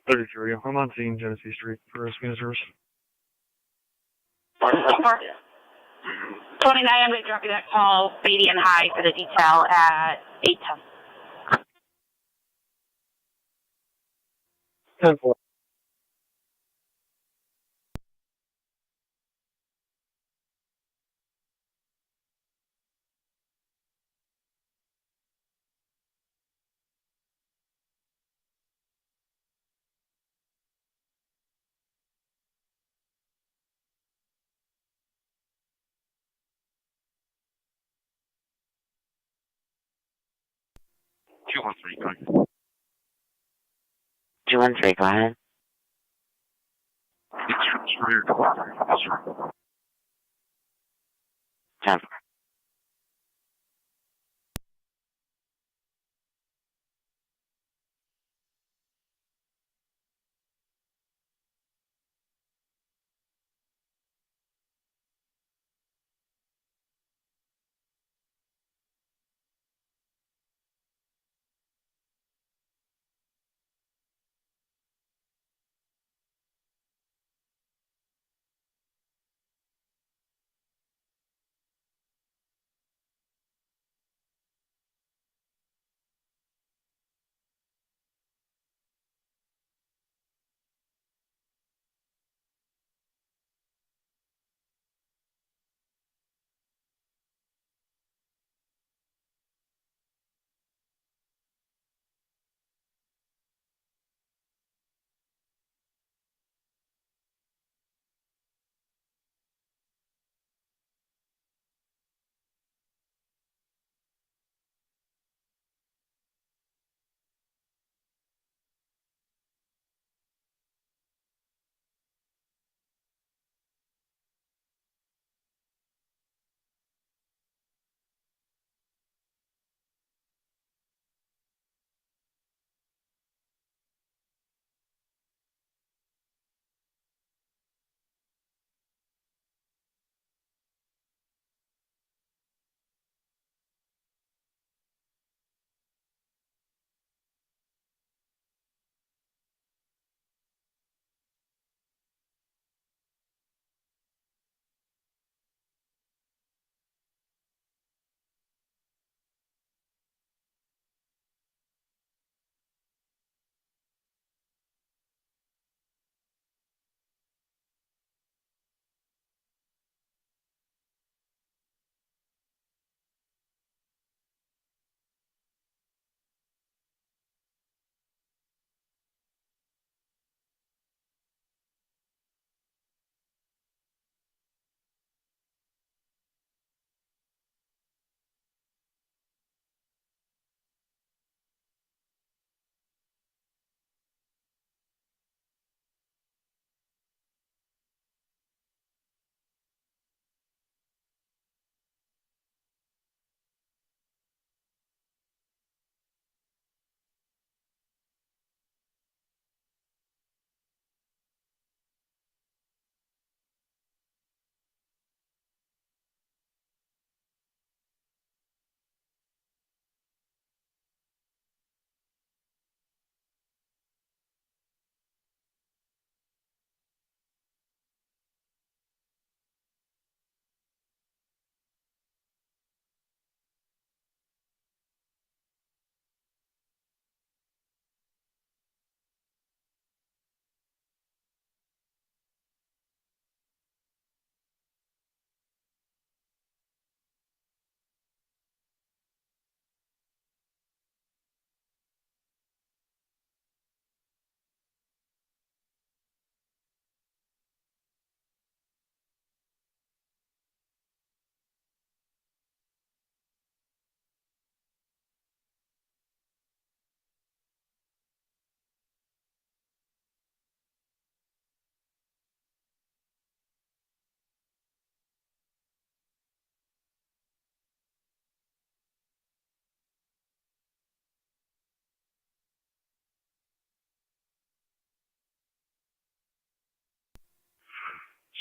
33. I'm on scene, Genesee Street, for rescue service. 29, I'm going to drop you that call, median high for the detail at 8:10. 10-4. Two one three, go ahead. 213, go ahead. It's rear door. Yes, sir. 10.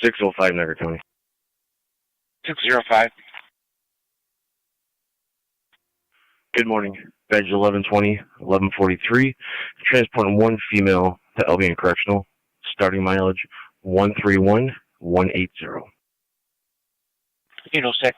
$605 Niagara County. 605. Good morning. Badge 1120, 1143. Transporting one female to Albion Correctional. Starting mileage 131180. Kilo 6.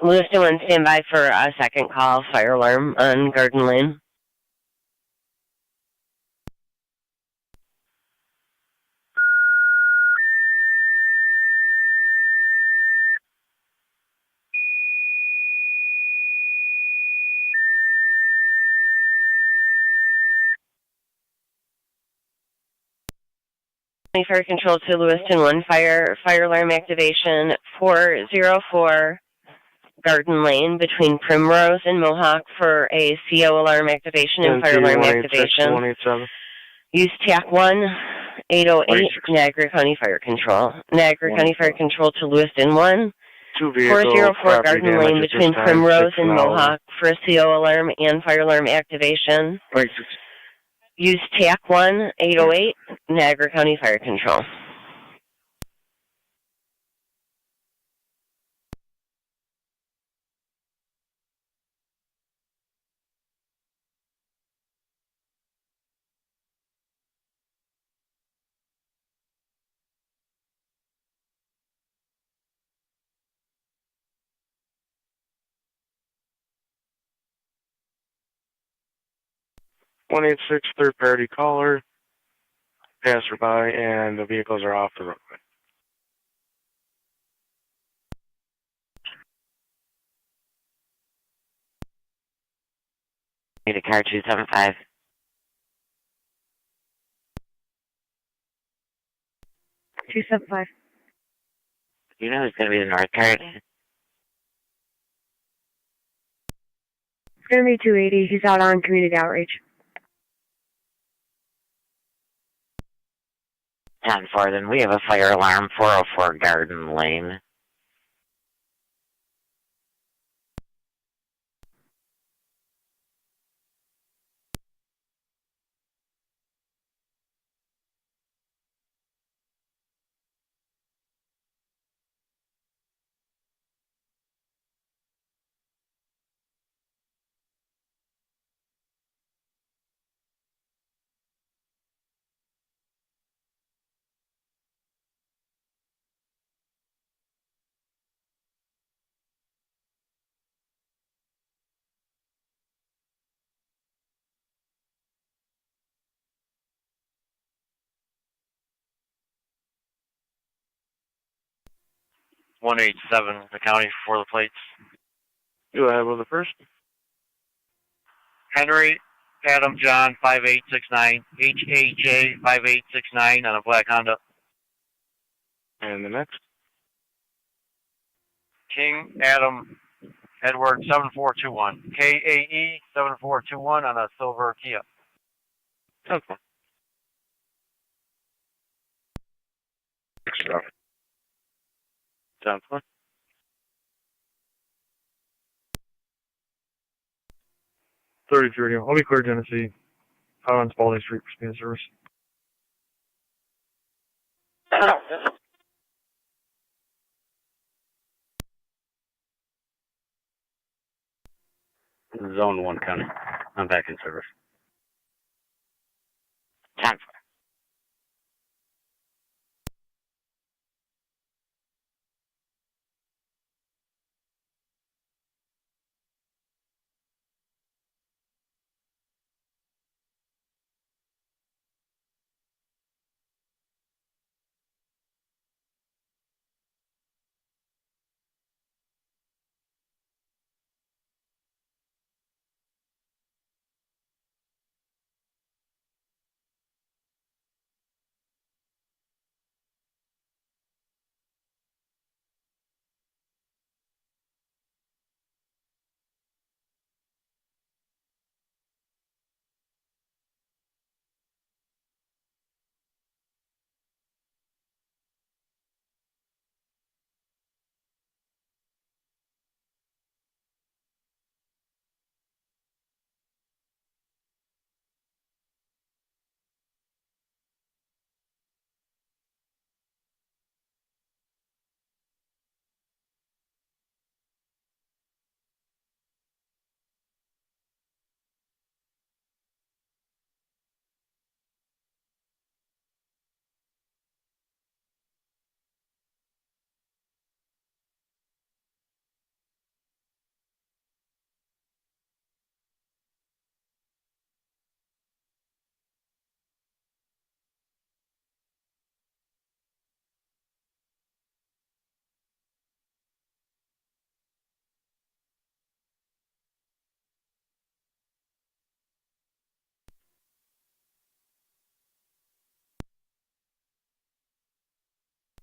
Lewiston 1, stand by for a second call, fire alarm on Garden Lane. Fire control to Lewiston 1, fire alarm activation 404 Garden Lane between Primrose and Mohawk for a CO alarm activation and fire alarm activation. 187. Use TAC 1808 Niagara County Fire Control. Niagara County Fire Control to Lewiston 1, 404 Garden Lane between Primrose and Mohawk for a CO alarm and fire alarm activation. Use TAC 1808 Niagara County Fire Control. One eight six third party caller. Passerby, and the vehicles are off the roadway. Need a car 275. 275. You know who's going to be the north card? It's going to be 280. He's out on community outreach. 10-4, then we have a fire alarm, 404 Garden Lane. One 187, the county for the plates. Do I have the first? Henry, Adam, John, 5869, HAJ, 5869 on a black Honda. And the next? King, Adam, Edward, 7421. KAE, 7421 on a silver Kia. Okay. Sounds fun. 3030. I'll be clear, Genesee. Out on Spalding Street for speed service. Zone 1 county. I'm back in service. 10-4.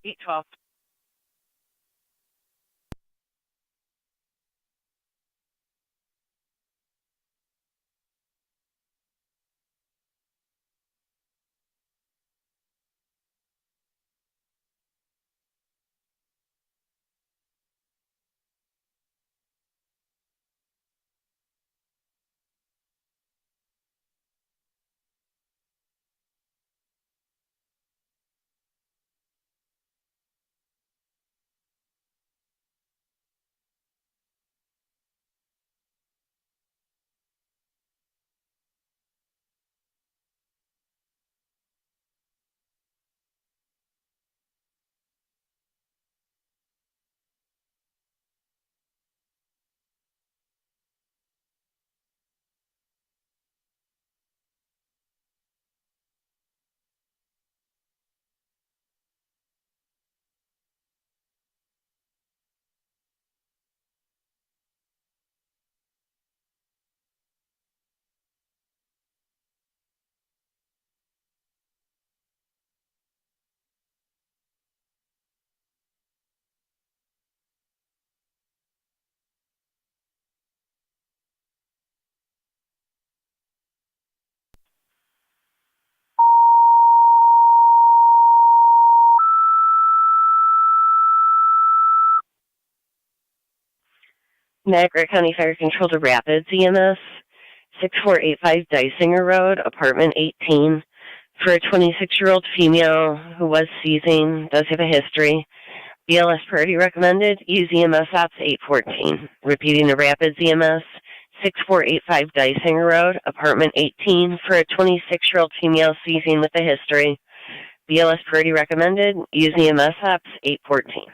812. Niagara County Fire Control to Rapids EMS, 6485 Dysinger Road, apartment 18, for a 26-year-old female who was seizing, does have a history. BLS priority recommended, use EMS ops 814. Repeating the Rapids EMS, 6485 Dysinger Road, apartment 18, for a 26-year-old female seizing with a history. BLS priority recommended, use EMS ops 814.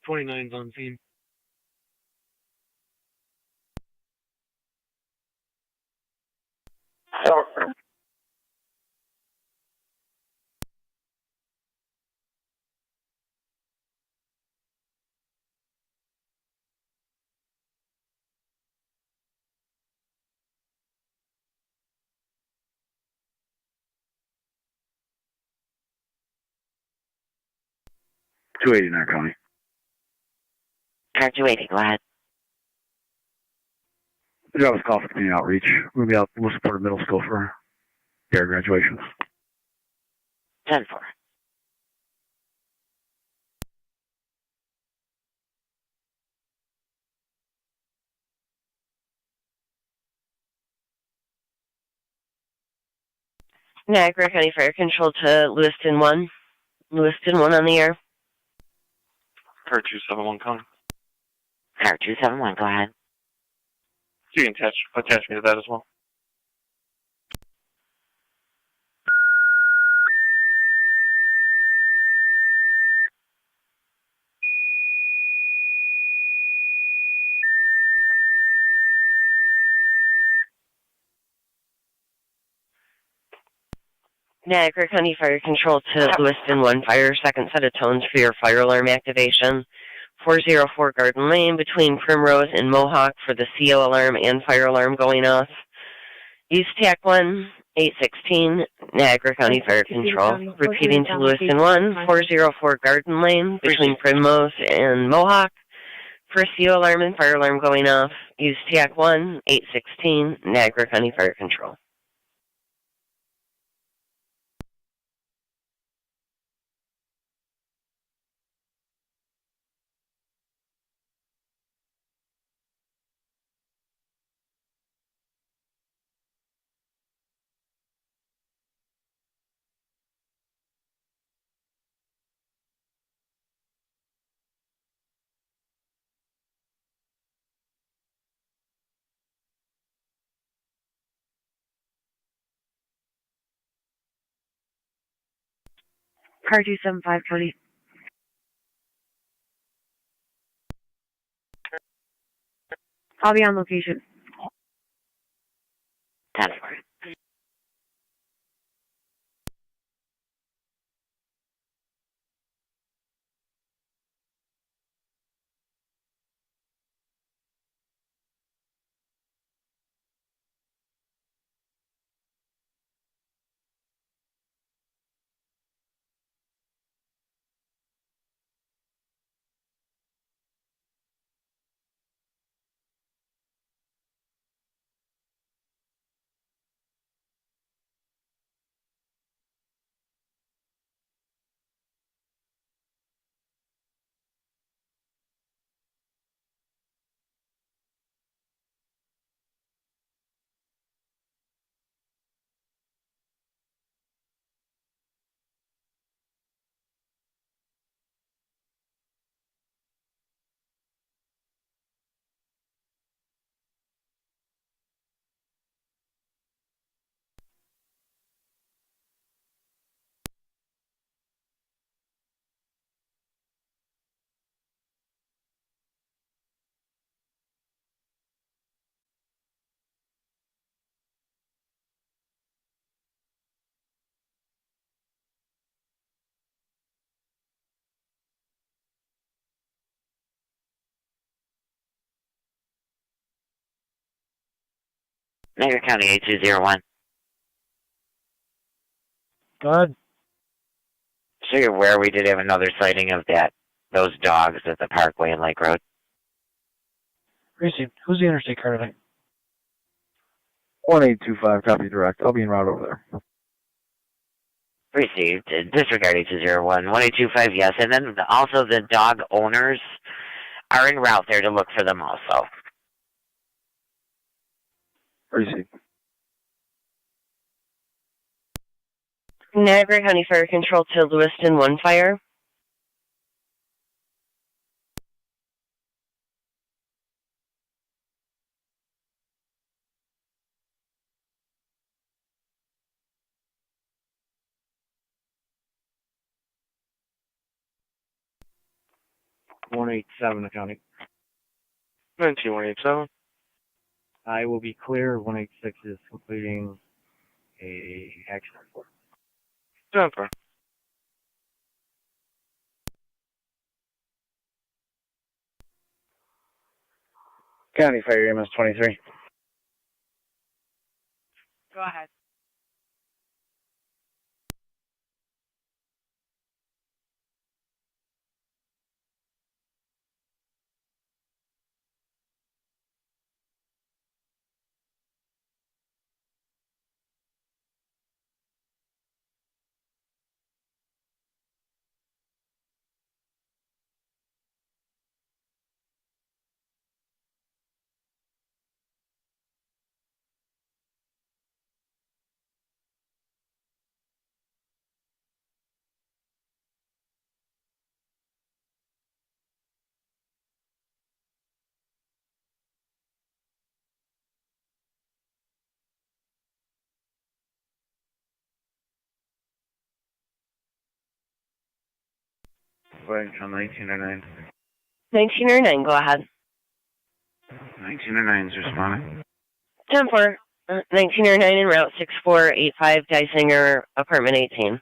'29's on scene. Niagara County. Car 280, go ahead. The job was called for community outreach. We'll be out in Lockport Middle School for their graduation. 10-4. Niagara County Fire Control to Lewiston 1. Lewiston 1 on the air. Car 271 calling. Car 271, go ahead. So you can attach me to that as well. Niagara County Fire Control to Lewiston 1 Fire, second set of tones for your fire alarm activation. 404 Garden Lane between Primrose and Mohawk for the CO alarm and fire alarm going off. Use TAC 1, 816, Niagara County Fire Control. Repeating to Lewiston 1, 404 Garden Lane between Primrose and Mohawk for CO alarm and fire alarm going off. Use TAC 1, 816, Niagara County Fire Control. Car 275, Cody. I'll be on location. 10-4. Niagara County 8201. Go ahead. So you're aware we did have another sighting of those dogs at the Parkway and Lake Road? Received. Who's the interstate car tonight? 1825, copy direct. I'll be en route over there. Received. Disregard 8201. 1825, yes. And then also the dog owners are en route there to look for them also. Received. Niagara County Fire Control to Lewiston 1 fire. $187 county. 19187. I will be clear. 186 is completing a action report. 10-4. County Fire EMS 23. Go ahead. Right on 1909. 1909, go ahead. 1909 is responding. 10-4. 1909 en route 6485 Geisinger, apartment 18.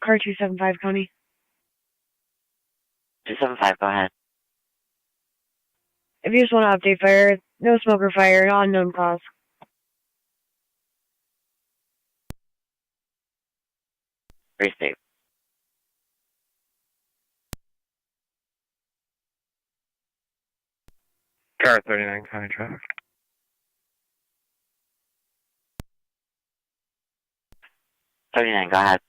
Car 275 County. 275, go ahead. If you just want to update fire, no smoker fire, unknown cause. Received. Car 39 county traffic. 39, go ahead.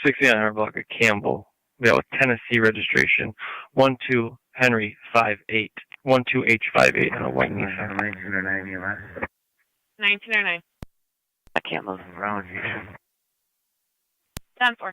6900 block of Campbell. We got with Tennessee registration. 12 Henry 58. 12H58 on a white Nissan. 1909 1909. I can't move. around 10-4.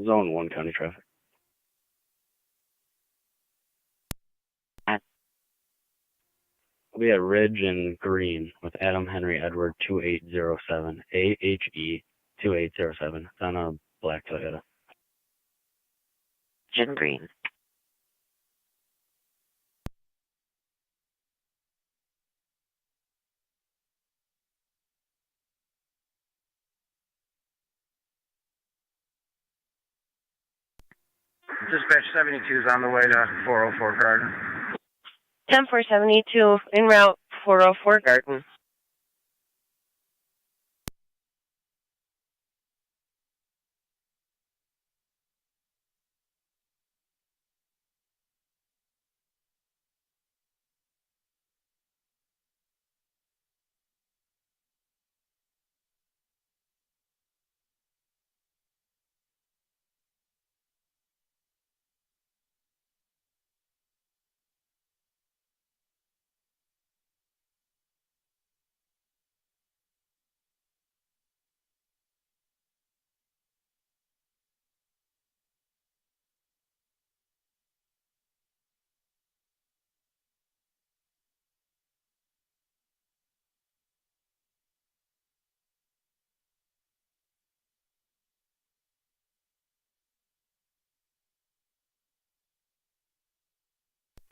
Zone 1 county traffic. We had Ridge and Green with Adam Henry Edward 2807. AHE 2807. It's on a black Toyota. Jim Green. Dispatch 72 is on the way to 404 Garden. 10472 en route 404 Garden.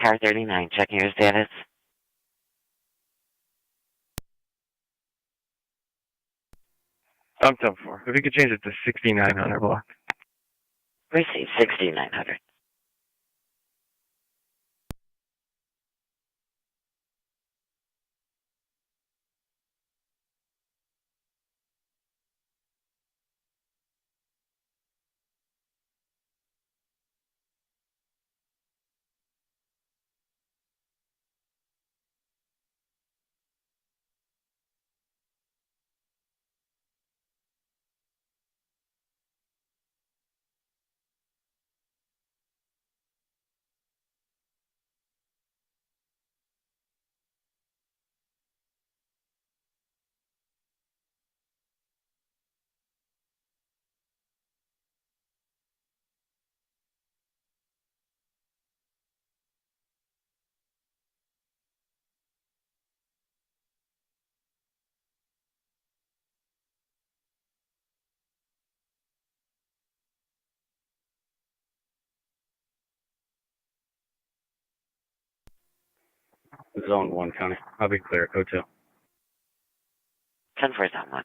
Car 39, checking your status. I'm 10-4. If you could change it to 6900 block. Receive 6900. Zone 1 County. I'll be clear. Code 2. 10-4 is on 1.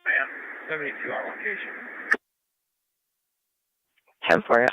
Man, 72 on location. 10-4.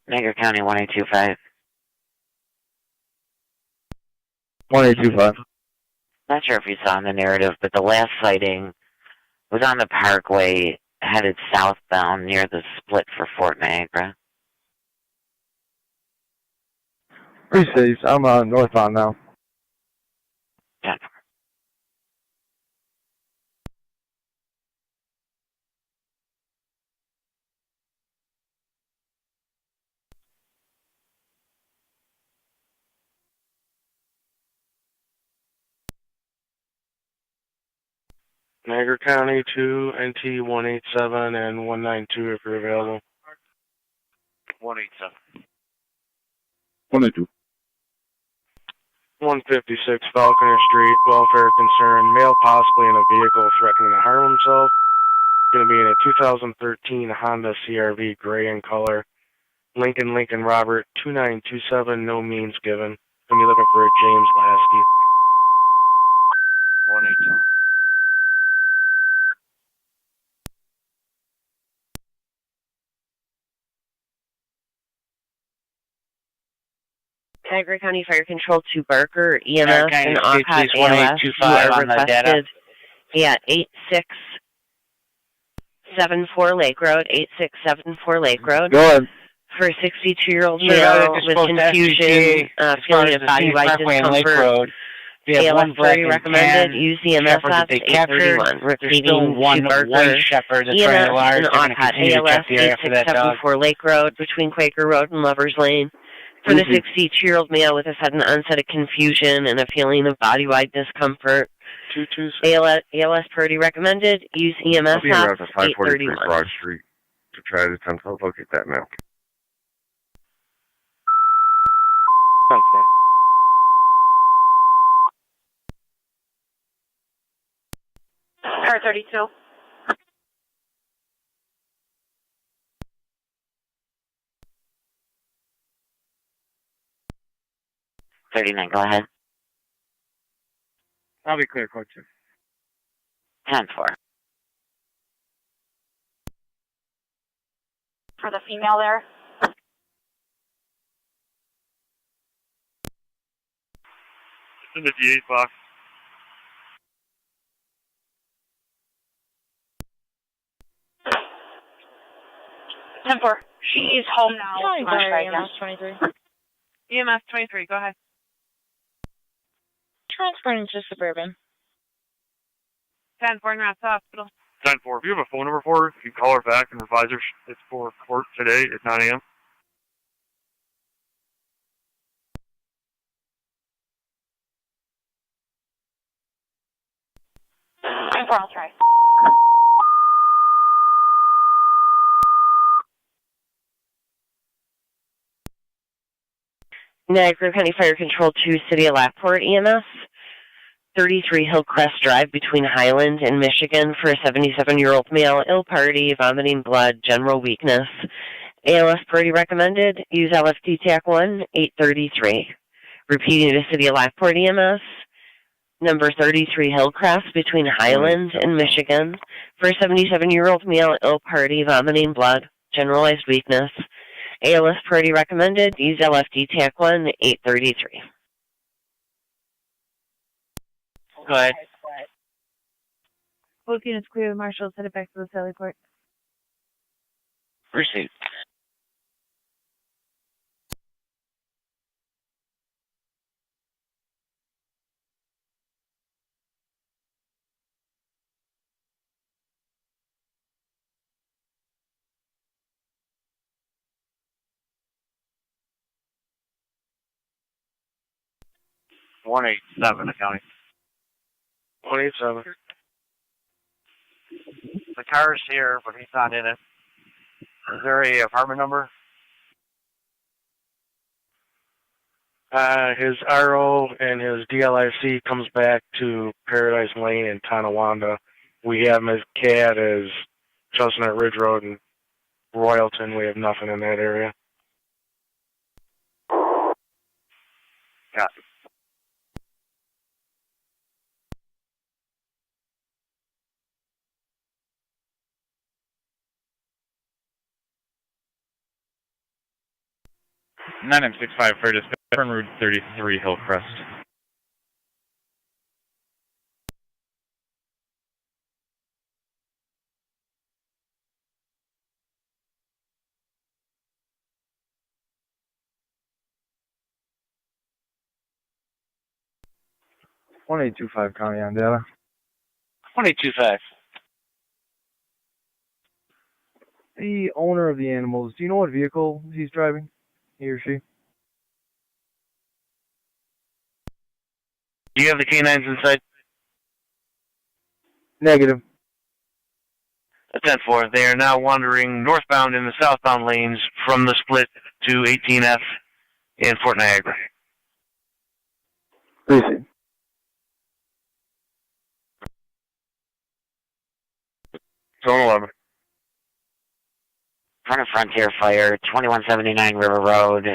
Niagara County 1825. 1825. Not sure if you saw in the narrative, but the last sighting was on the Parkway, headed southbound near the split for Fort Niagara. Received. I'm northbound now. 10. Niagara County 2, NT 187 and 192 if you're available. 187. 182. 156 Falconer Street, welfare concern, male possibly in a vehicle threatening to harm himself. Going to be in a 2013 Honda CRV gray in color. Lincoln Robert 2927, no means given. Going to be looking for a James Lasky. 187. Niagara County Fire Control to Barker, EMS, and OCOT ALS. You are requested at 8674 Lake Road, 8674 Lake Road. Go ahead. For a 62-year-old male with confusion, feeling of body-wide discomfort. ALS 30 recommended. Use EMS ops 831. Repeating to Barker, EMS and OCOT ALS 8674 Lake Road between Quaker Road and Lover's Lane. For the 62-year-old male with a sudden onset of confusion and a feeling of body-wide discomfort. ALS Purdy recommended. Use EMS ops 831. Broad Street to try to attempt to locate that male. Sounds fine. Car 32. Go ahead. I'll be clear, Coach. 10-4. For the female there. In the D8 box. 10-4. She's home now. EMS 23. EMS 23, go ahead. Transferring to Suburban. 10-4 in Routes Hospital. 10-4. If you have a phone number for her, you can call her back and advise her it's for court today at 9 a.m. I'll try. Niagara County Fire Control to City of Lockport, EMS. 33 Hillcrest Drive between Highland and Michigan for a 77-year-old male, ill party, vomiting blood, general weakness. ALS Purdy recommended. Use LFT TAC 1, 833. Repeating to City of Lockport, EMS. Number 33 Hillcrest between Highland and Michigan for a 77-year-old male, ill party, vomiting blood, generalized weakness. ALS Purdy recommended. Use LFT TAC 1, 833. Go ahead. Both units clear. The marshals headed back to the Sally Court. Received. One 187 county. 187. The car's here, but he's not in it. Is there a apartment number? His RO and his DLIC comes back to Paradise Lane in Tonawanda. We have him as CAD as Chestnut Ridge Road and Royalton. We have nothing in that area. Got it. 9M65 for dispatch on Route 33 Hillcrest. One 825 County on data. 1825. The owner of the animals, do you know what vehicle he's driving? He or she? Do you have the canines inside? Negative. 10-4. They are now wandering northbound in the southbound lanes from the split to 18F in Fort Niagara. Proceed. Zone 11. Front of Frontier Fire, 2179 River Road.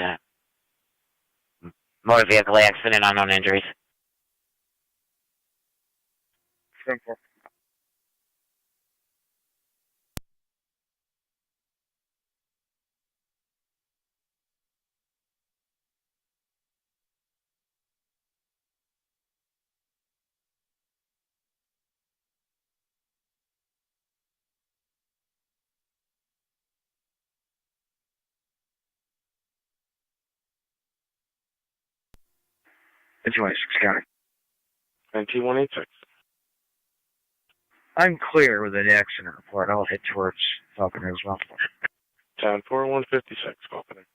Motor vehicle accident, unknown injuries. 10-4. It's 26 County. 19186. I'm clear with an accident report. I'll head towards Falconer as well. 10-4, 156, Falconer.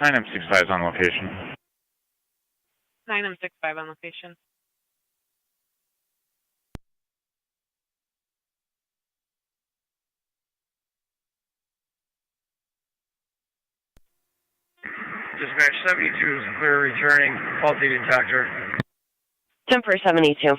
Nine M65 is on location. 9M65 on location. Dispatch 72 is clear returning. Faulty detector. 10-4-72.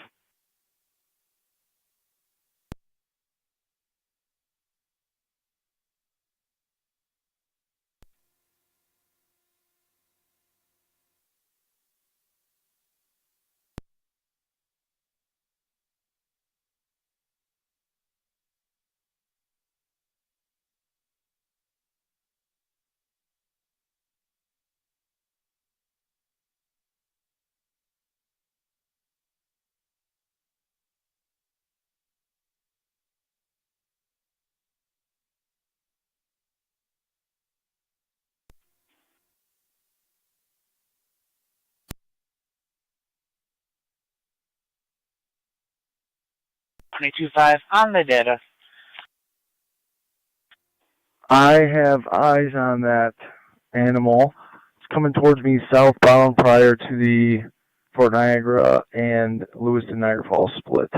On the data. I have eyes on that animal. It's coming towards me southbound prior to the Fort Niagara and Lewiston Niagara Falls split.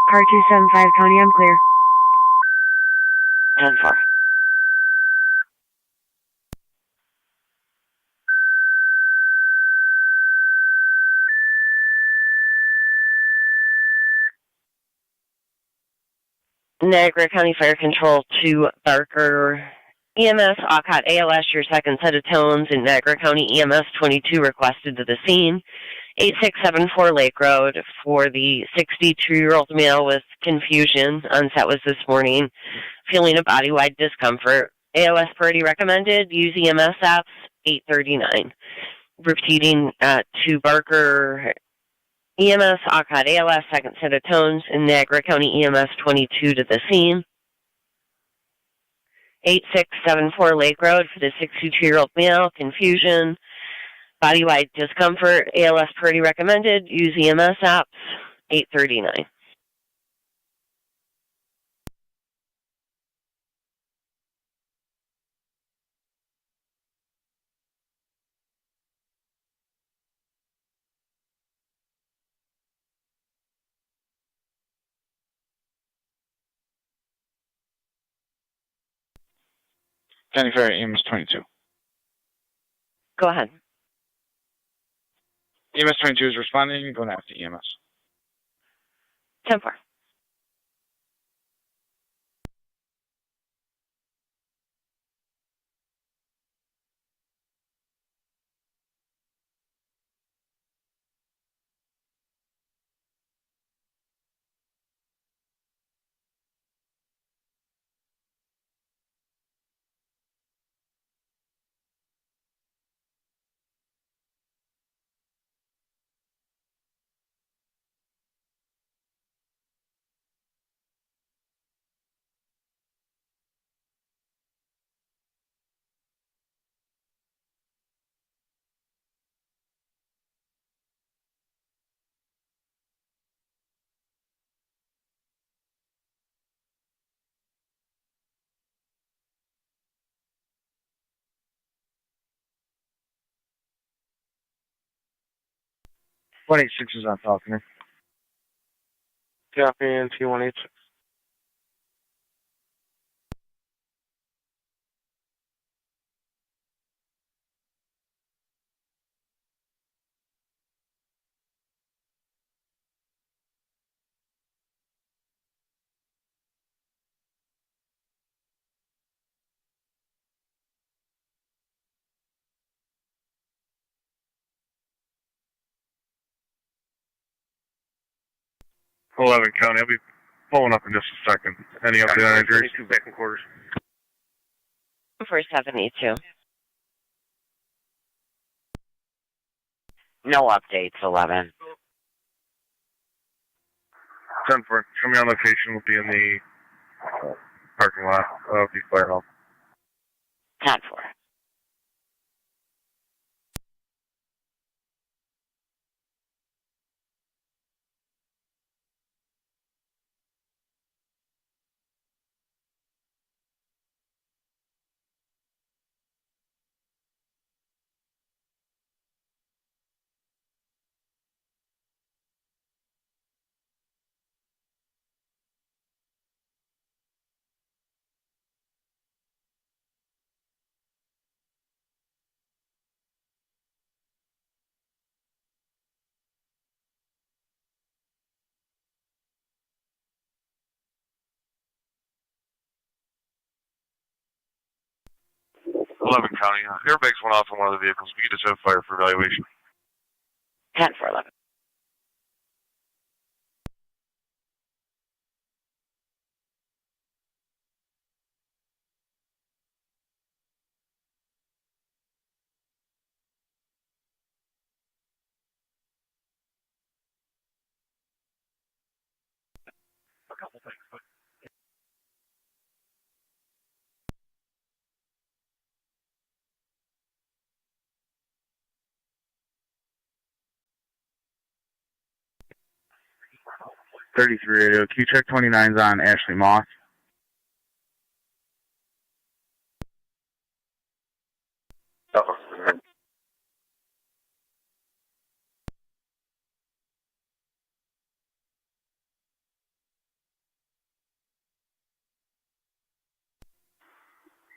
Car 275 County, I'm clear. 10-4. Niagara County Fire Control to Barker EMS, Alcott ALS, your second set of tones, and Niagara County EMS 22 requested to the scene. 8674 Lake Road for the 62-year-old male with confusion. Onset was this morning, feeling a body-wide discomfort. ALS party recommended. Use EMS apps, 839. Repeating to Barker EMS, ACOD, ALS, second set of tones, in Niagara County EMS 22 to the scene. 8674 Lake Road for the 62-year-old male, confusion, body-wide discomfort, ALS pretty recommended, use EMS apps, 839. County Fair EMS 22. Go ahead. EMS 22 is responding. Going after EMS. 10-4. T186 is on Falconer. Copy in T186. County. I'll be pulling up in just a second. Any update on injuries? Second quarters. For 782. No updates, 11. 10-4. Show me on location. We'll be in the parking lot of the fire hall. 10-4. County. Airbags went off on one of the vehicles. We just have fire for evaluation. 10-4, 11. .33 radio. Q-check 29's on Ashley Moss.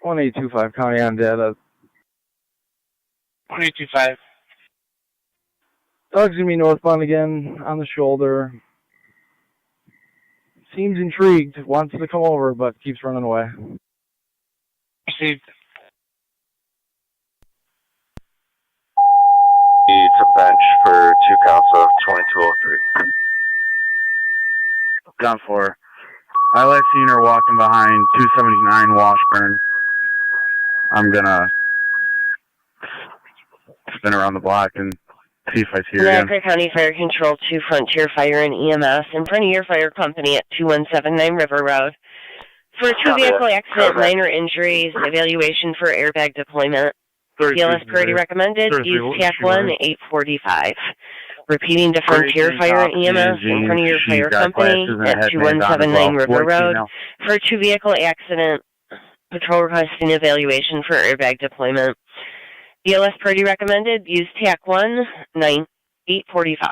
One 825 County on data. 1825. Dog's gonna be northbound again on the shoulder. Seems intrigued, wants to come over, but keeps running away. Received. It's a bench for 2 counts of 2203. Gone for. I last seen her walking behind 279 Washburn. I'm gonna spin around the block and See if I see her again. Niagara County Fire Control to Frontier Fire and EMS in front of your fire company at 2179 River Road. For a two-vehicle accident, minor injuries, evaluation for airbag deployment. BLS priority recommended, use TAC 1, 845. Repeating to Frontier Fire and EMS in front of your fire company at 2179 River Road. For a two-vehicle accident, patrol requesting evaluation for airbag deployment. BLS priority recommended, use TAC 1, 845.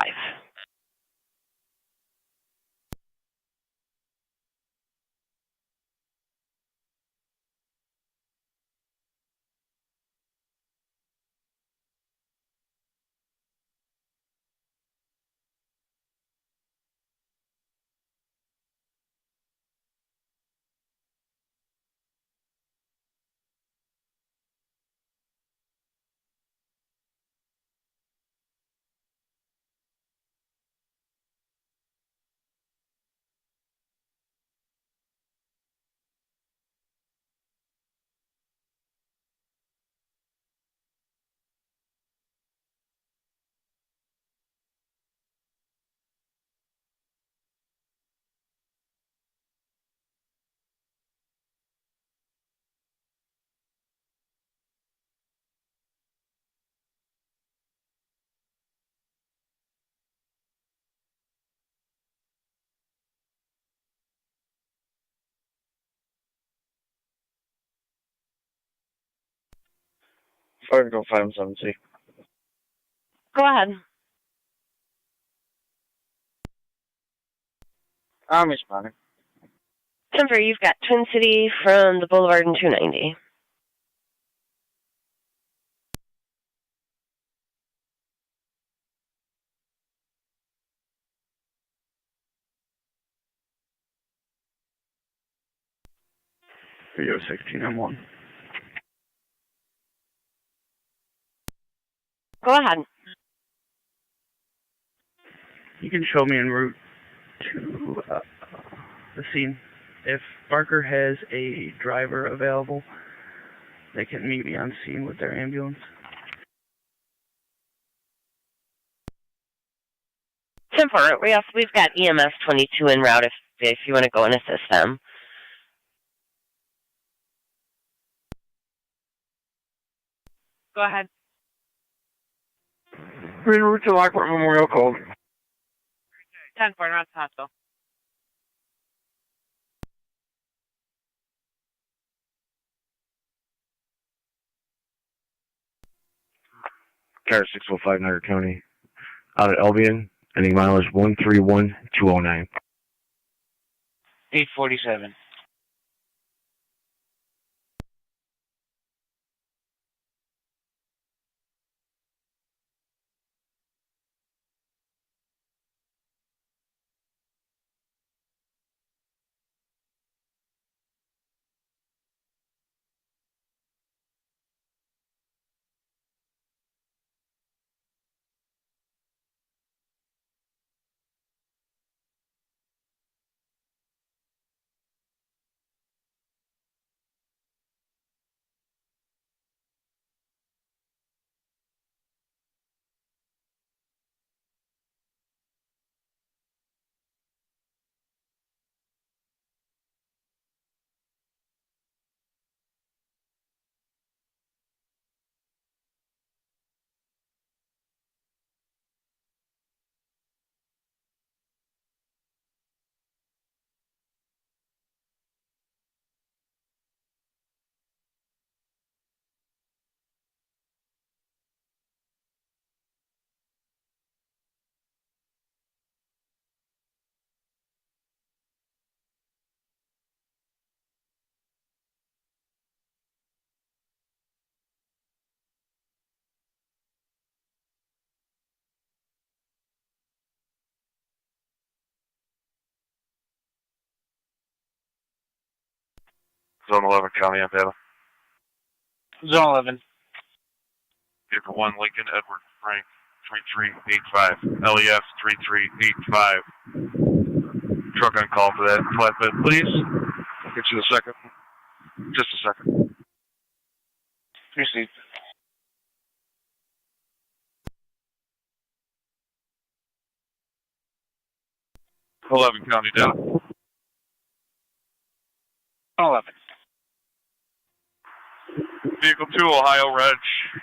Fire Control 517C. Go ahead. I'm responding. Denver, you've got Twin City from the Boulevard and 290. Video 16M1. Go ahead. You can show me en route to the scene. If Barker has a driver available, they can meet me on scene with their ambulance. Denver, we've got EMS 22 en route if you want to go and assist them. Go ahead. En route to Lockport Memorial Code. 10-4, around the hospital. Car 605 Niagara County. Out at Albion. Ending mileage 131209. 847. Zone 11 County Antana. Zone 11. Vehicle 1 Lincoln Edward Frank 3385. LEF 3385. Truck on call for that flatbed, please. I'll get you a second. Just a second. Received. 11 County data. 11. Vehicle 2, Ohio Reg,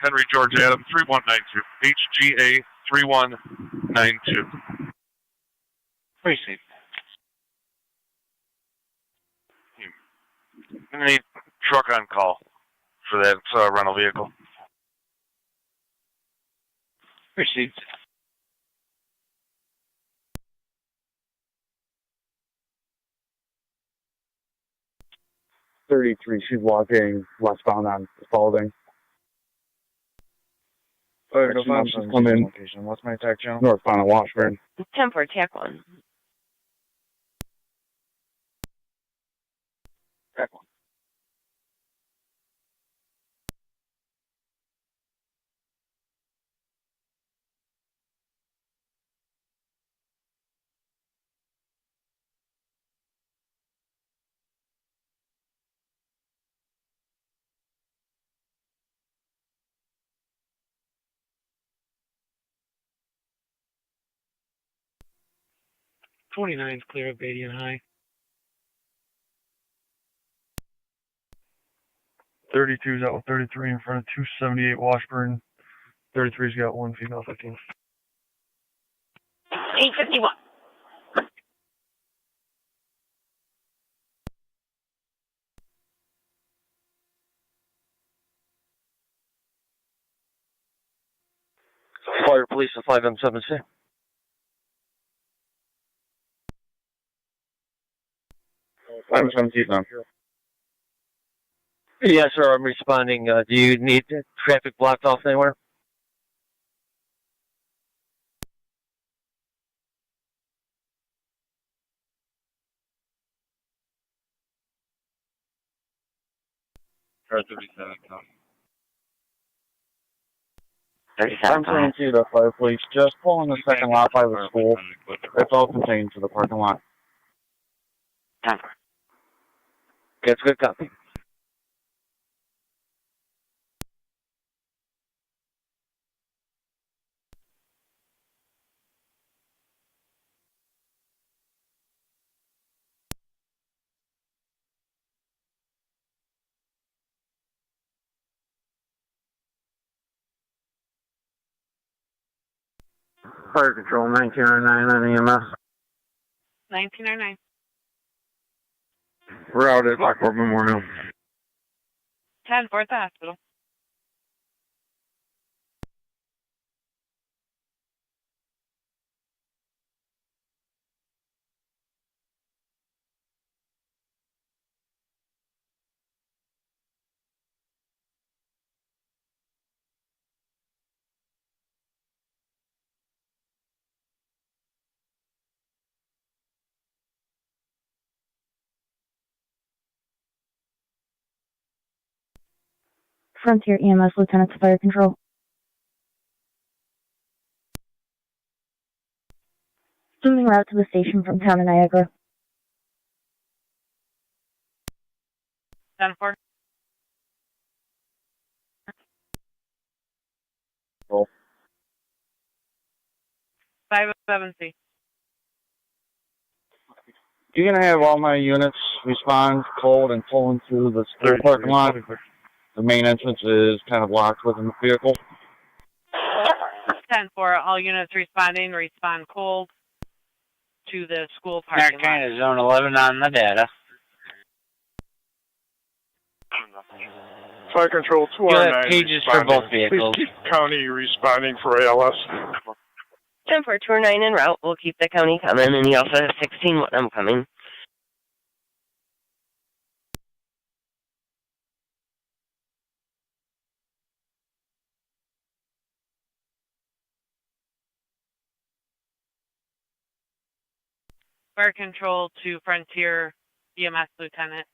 Henry George Adam 3192. HGA 3192. Received. I need truck on call for that rental vehicle. Received. She's walking westbound on Spalding. Alright, no problem. She's coming Location. What's my attack channel? northbound on Washburn. 10-4, attack 1. Attack 1. '29's clear of Beatty and High. 32's out with 33 in front of 278 Washburn. 33's got one female 15. 851. Fire police at 5M7C. I'm 17 now. Yes, sir, I'm responding. Do you need traffic blocked off anywhere? Car 37 County. 37. I'm 17 to fire police. Just pulling the second lot by the school. It's all contained to the parking lot. 10-4. That's good copy. Fire control 1909 on EMS. 1909. We're out at Lockport Memorial. 10-4 at the hospital. Frontier EMS Lieutenant to Fire Control. Zooming route to the station from town of Niagara. 10-4. Roll. 507C. You're going to have all my units respond cold and pull into the school parking lot. The main entrance is kind of locked within the vehicle. 10-4. All units responding, respond cold to the school parking lot. Niagara County Zone 11 on the data. Fire control You have pages for both vehicles. Please keep county responding for ALS. 10-4, 209 en route. We'll keep the county coming, and you also have 16 when I'm coming. Fire control to Frontier EMS Lieutenant.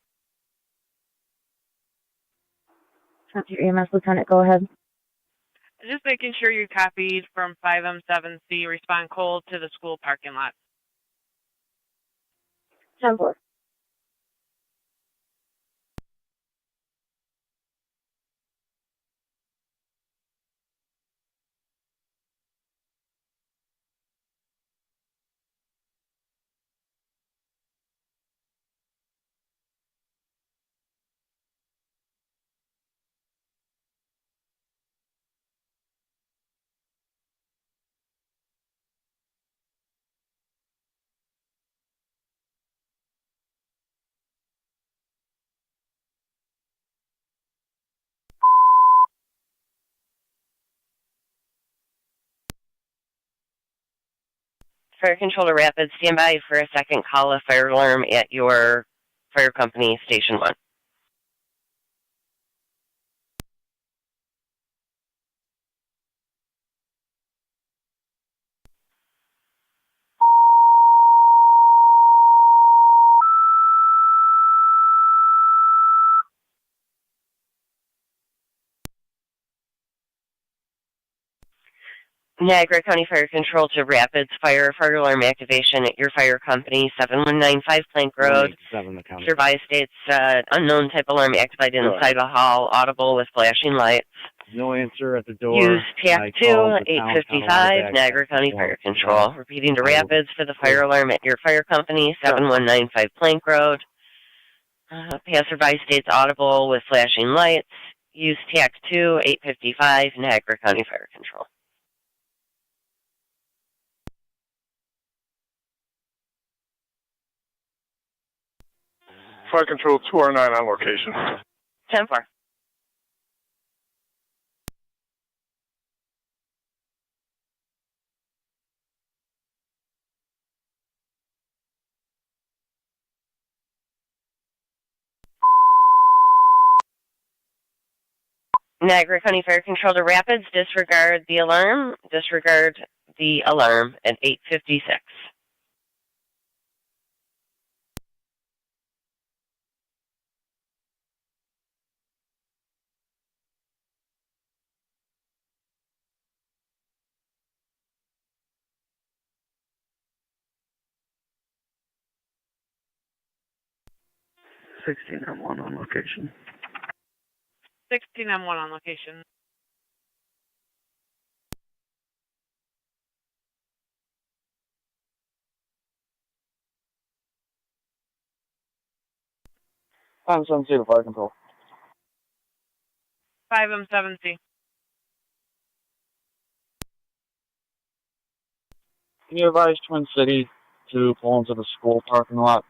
Frontier EMS Lieutenant, go ahead. Just making sure you copied from 5M7C, respond cold to the school parking lot. 10-4. Fire Control to Rapids, stand by for a second call of fire alarm at your fire company, Station 1. Niagara County Fire Control to Rapids, fire alarm activation at your fire company, 7195 Plank Road. Survey states unknown type alarm activated inside the hall, audible with flashing lights. No answer at the door. Use TAC 2, 855, Niagara County Fire Control. Repeating to Rapids for the fire alarm at your fire company, 7195 Plank Road. Passerby states audible with flashing lights. Use TAC 2, 855, Niagara County Fire Control. Fire Control 2R9 on location. 10-4. Niagara County Fire Control to Rapids, disregard the alarm at 856. I'm on location. 16 M1 on location. I'm 7C to Fire Control. 5M7C. Can you advise Twin City to pull into the school parking lot?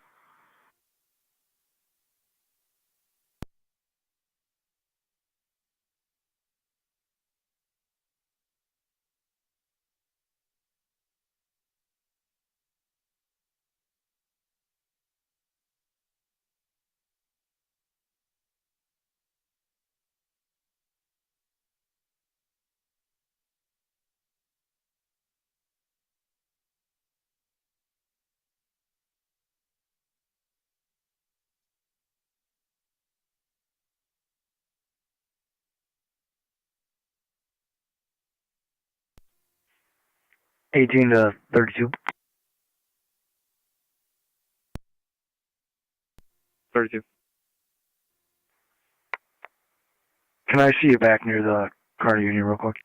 Eighteen to 32. 32. Can I see you back near the car union real quick?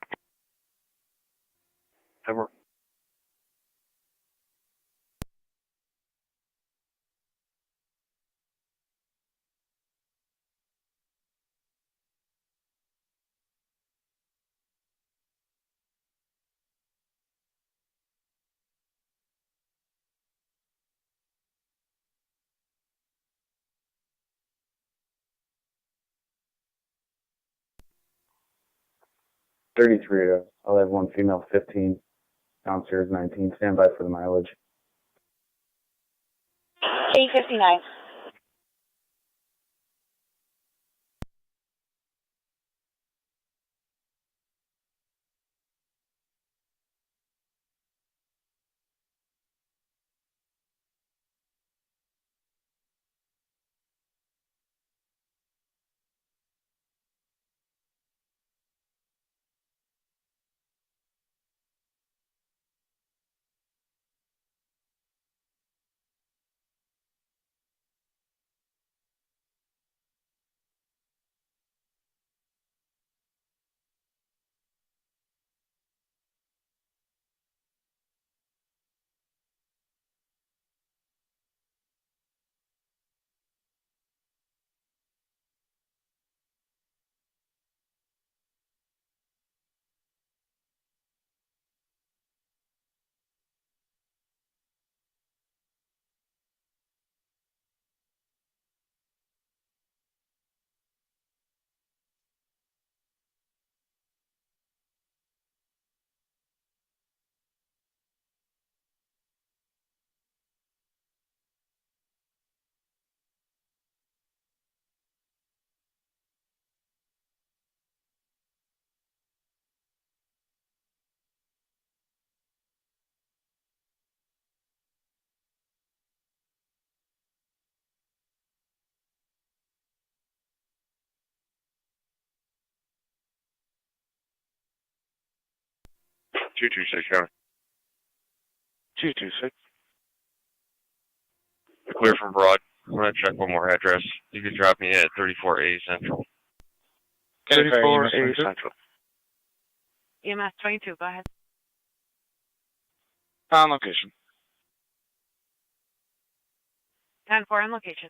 Ever. I'll have one female 15, downstairs 19. Stand by for the mileage. 859. 226, County. 226. Clear from Broad. I'm going to check one more address. You can drop me at 34A Central. 34A Central. EMS 22, go ahead. On location. 10-4 on location.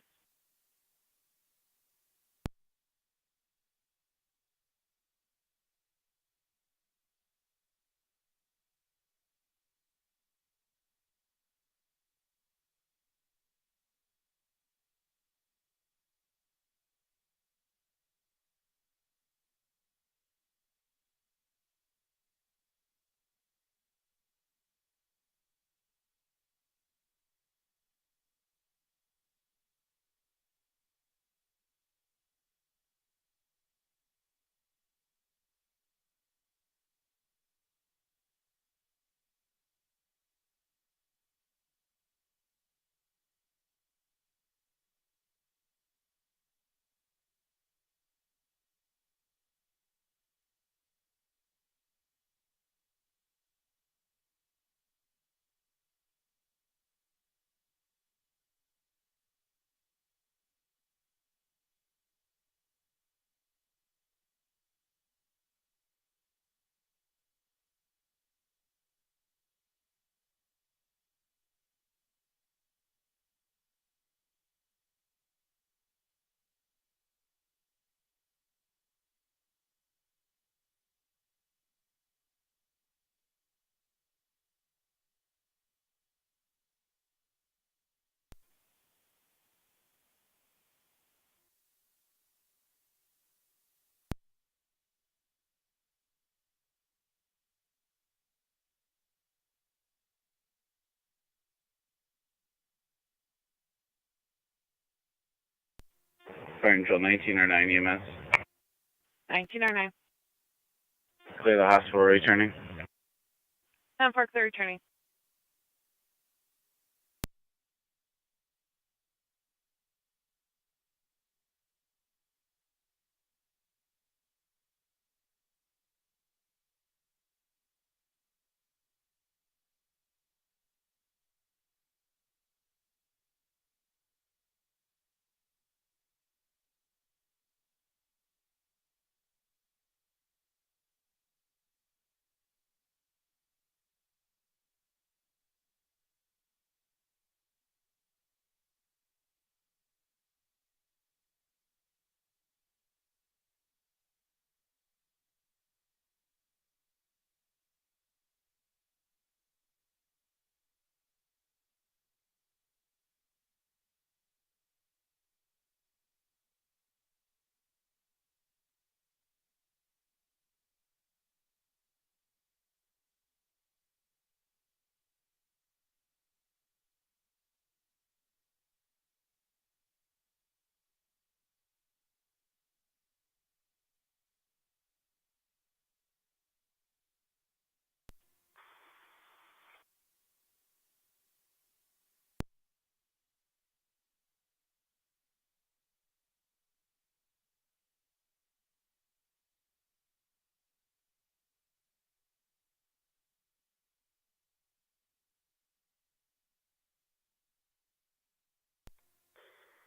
Fire control 1909 EMS. 1909. Clear the hospital returning. 10-4 clear returning.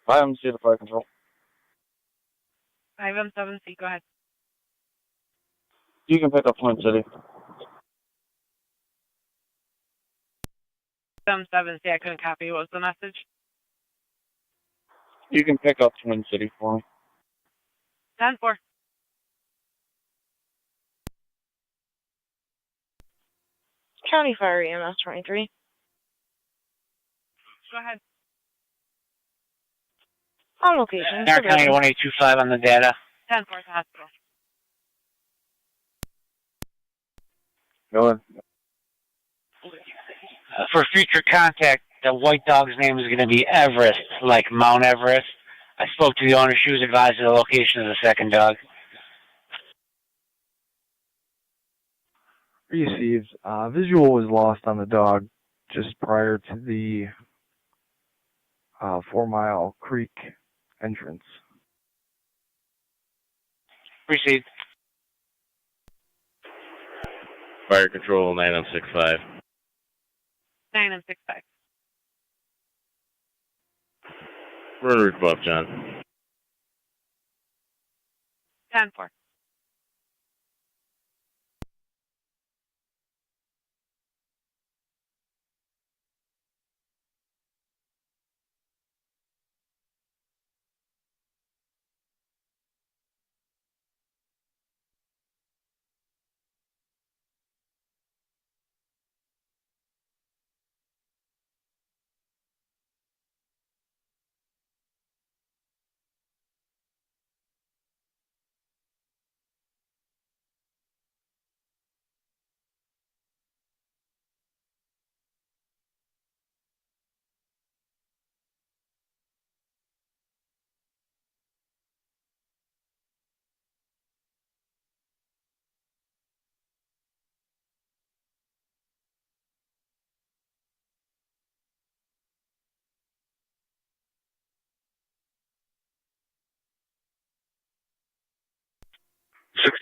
IMC to fire control. 5M7C, go ahead. You can pick up Twin City. 5M7C, I couldn't copy. What was the message? You can pick up Twin City for me. 10-4. County Fire EMS 23. Go ahead. On location. Niagara County 1825 on the data. 10-4 to hospital. Go ahead. For future contact, the white dog's name is going to be Everest, like Mount Everest. I spoke to the owner. She was advised of the location of the second dog. Received. Visual was lost on the dog just prior to the 4 Mile Creek entrance. Received. Fire Control 9065. 9065. We're en route to Buff, John. 10-4.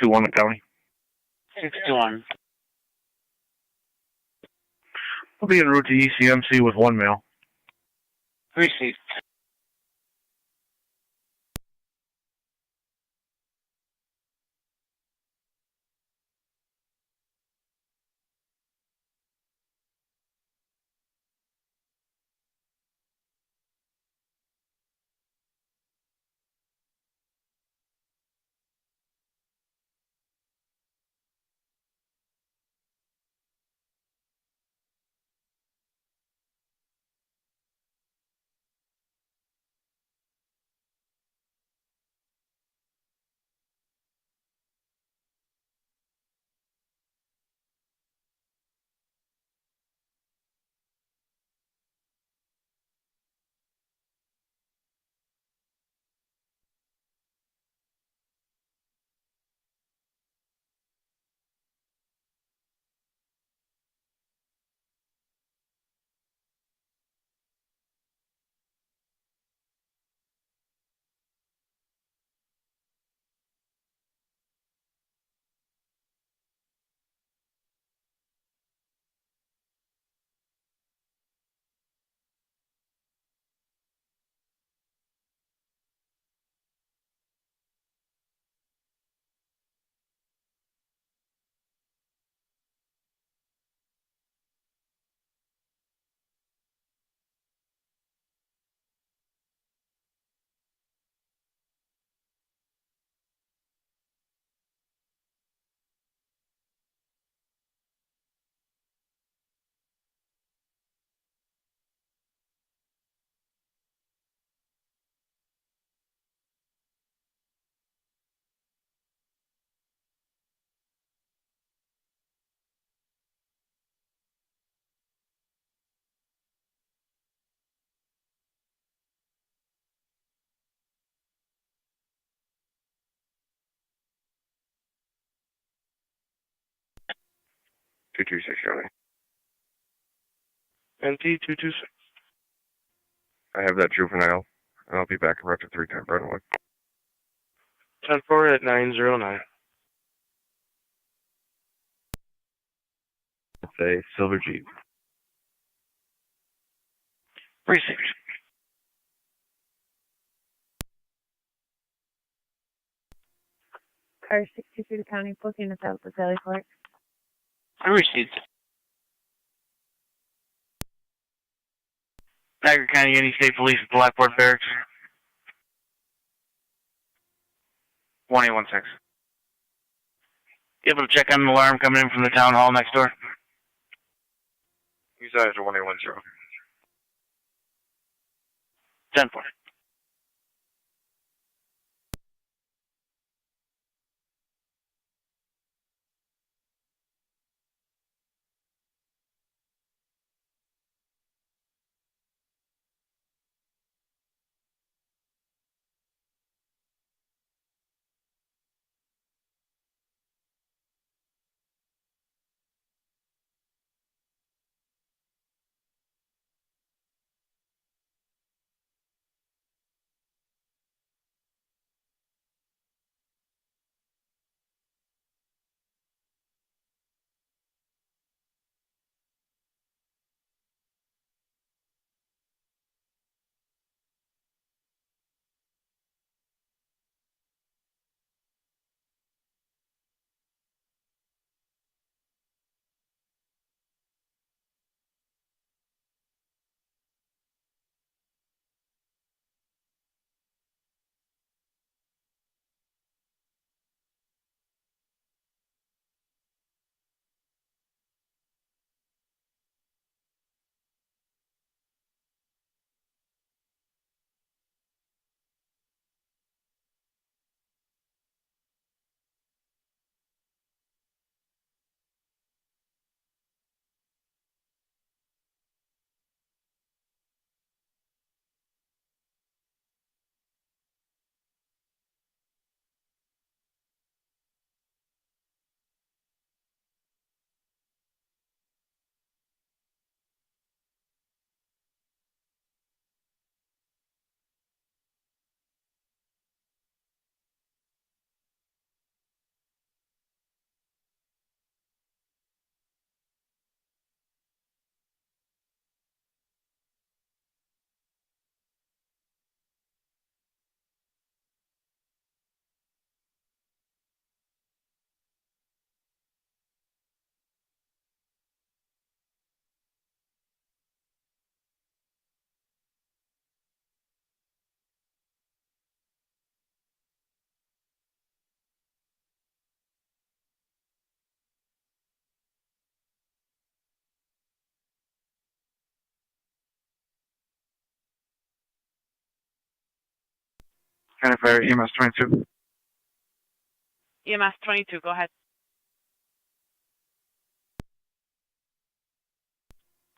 $61 in county. 61. I'll be en route to ECMC with 1 male. Received. County. NT226. I have that juvenile, and I'll be back in Raptor 310 Brentwood. 10-4 at 909. It's a silver Jeep. Received. Car 63 County booking us out for Valley Court. Received. Niagara County NY State Police at the Lockport Barracks. 1816. You able to check on an alarm coming in from the town hall next door? Use eyes are 1810. 10-4. County Fire EMS 22. EMS 22, go ahead.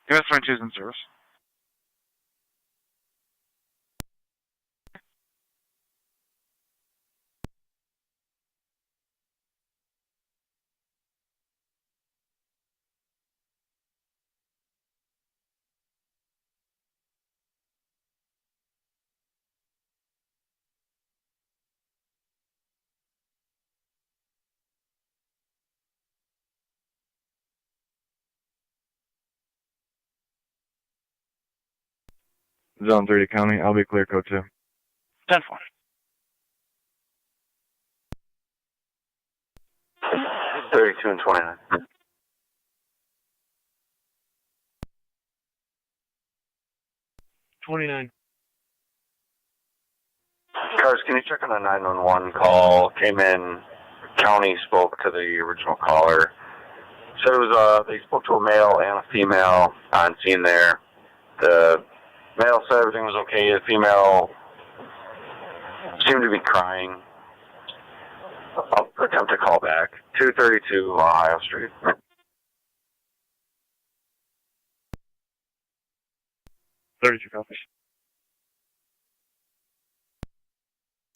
EMS 22 is in service. Zone 30 County, I'll be clear code 2. 10-4. 32 and 29. 29. Cars, can you check on a 911 call? Came in, county spoke to the original caller. Said it was, they spoke to a male and a female on scene there. The male said everything was okay. The female seemed to be crying. I'll attempt to call back. 232 Ohio Street. 32 copies.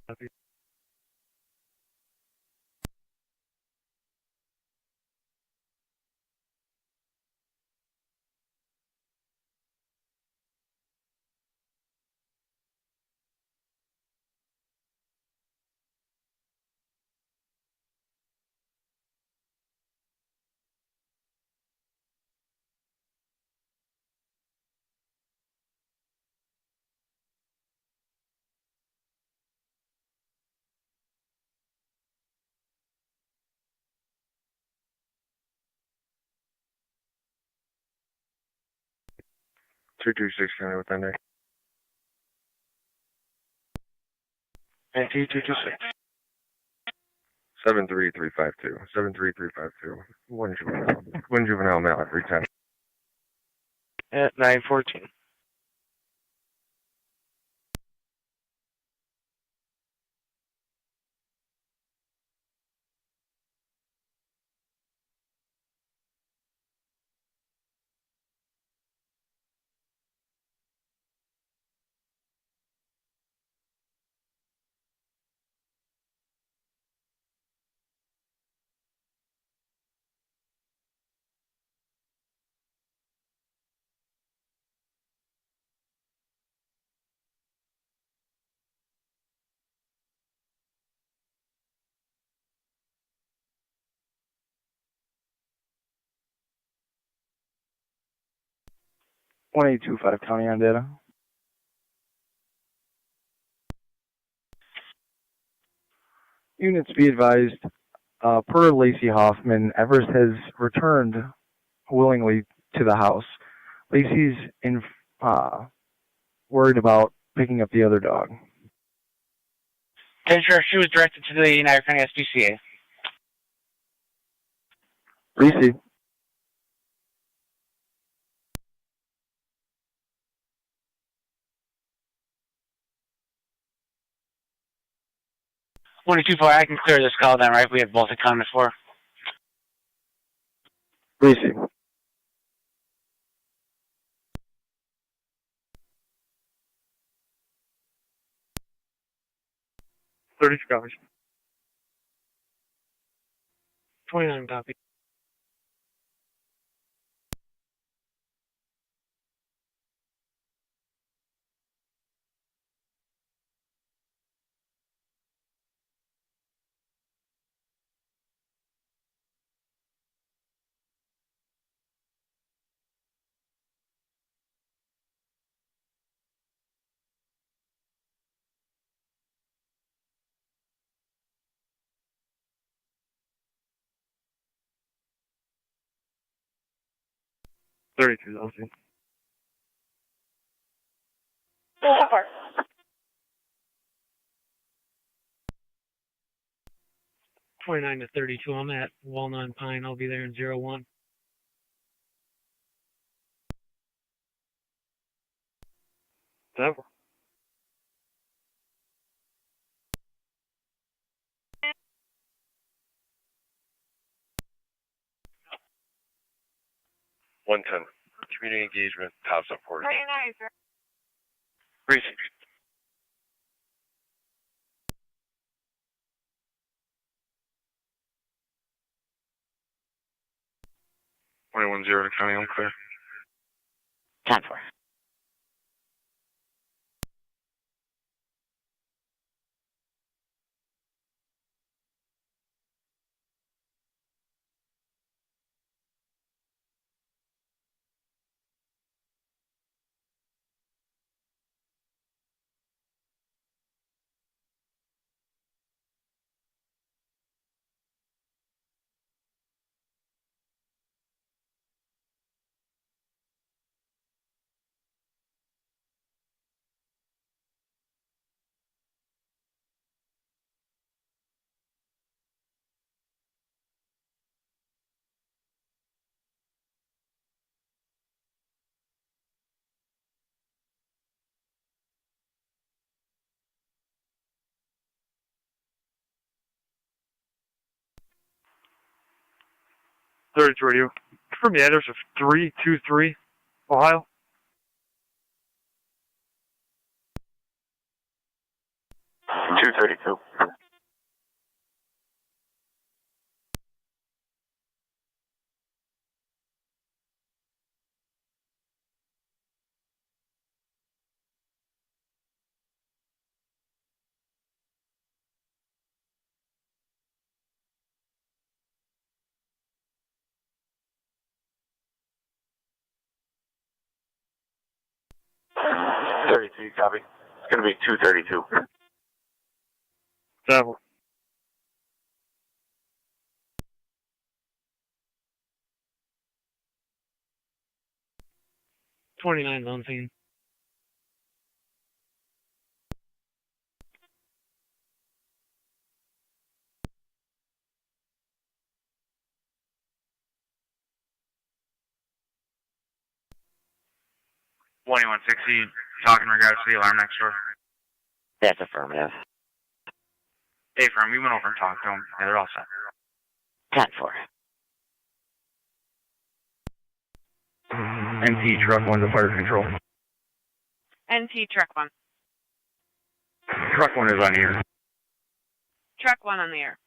Copy. Two two six County with Thunder. NT 226. 73352. 73352. One juvenile male every 10. At 914. One 825 County on data. Units be advised, per Lacey Hoffman, Everest has returned willingly to the house. Lacey's worried about picking up the other dog. Sheriff, she was directed to the Niagara County SPCA. Receive. One 224, I can clear this call then, right? We have both accounted for. Receive. Thirty copies. 29 copies. $32. 29 to 32. I'm at Walnut Pine. I'll be there in 01. Denver. 110. Community engagement, tops up quarters. Very nice. Recent. .10 to county, I'm clear. 10-4. Third radio. Confirm the address of 323 Ohio. .232. .32, copy. It's going to be 232. Travel. 29 on scene. Talking in regards to the alarm next door. That's affirmative. Hey, firm, we went over and talked to them. Yeah, they're all set. 10-4. NT truck 1 to fire control. NT truck 1. Truck 1 is on here. Truck 1 on the air.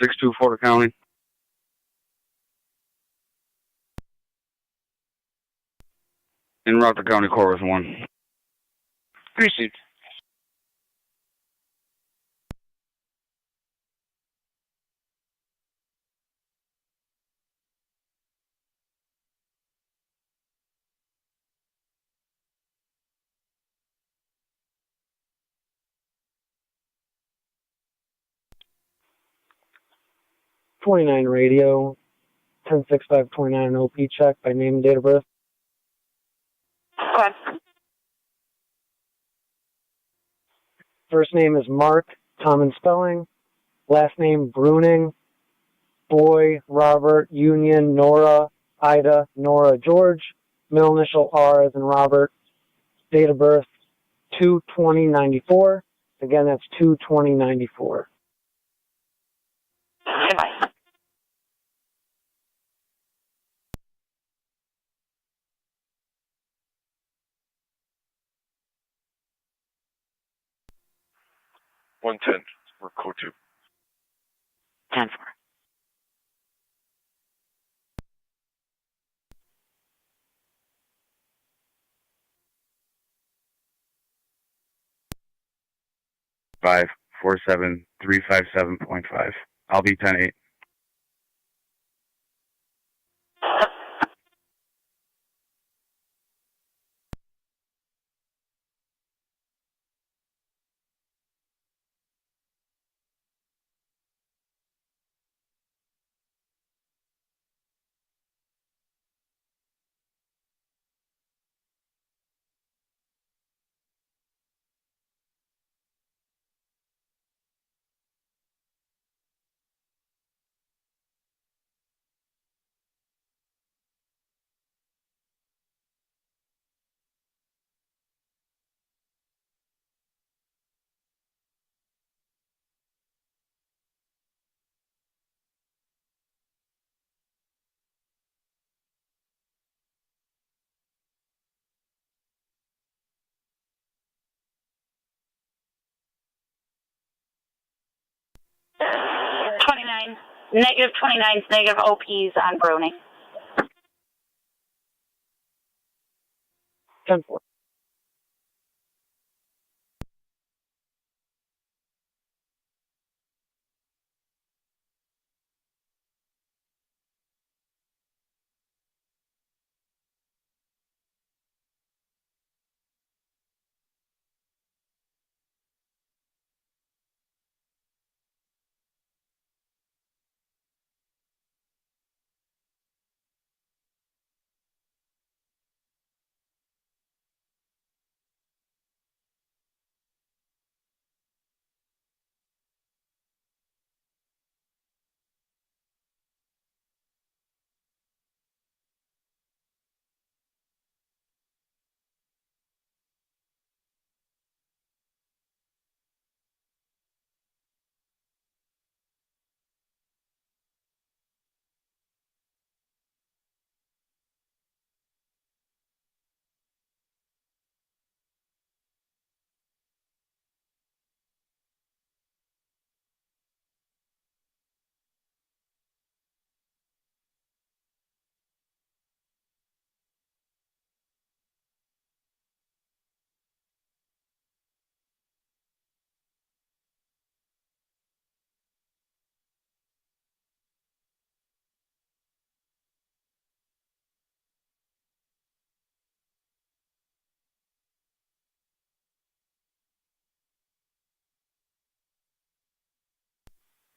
.624 to county. En route to county chorus 1. Received. .29 radio, 106529 OP check by name and date of birth. First name is Mark, common spelling. Last name Bruning. Boy, Robert, Union, Nora, Ida, Nora, George. Middle initial R as in Robert. Date of birth 2/20/94. Again, that's 2/20/94. Goodbye. $110 for code 2. 10-4. Five 47357.5. I'll be 10-8. Negative 29's negative OPs on Brony. 10-4.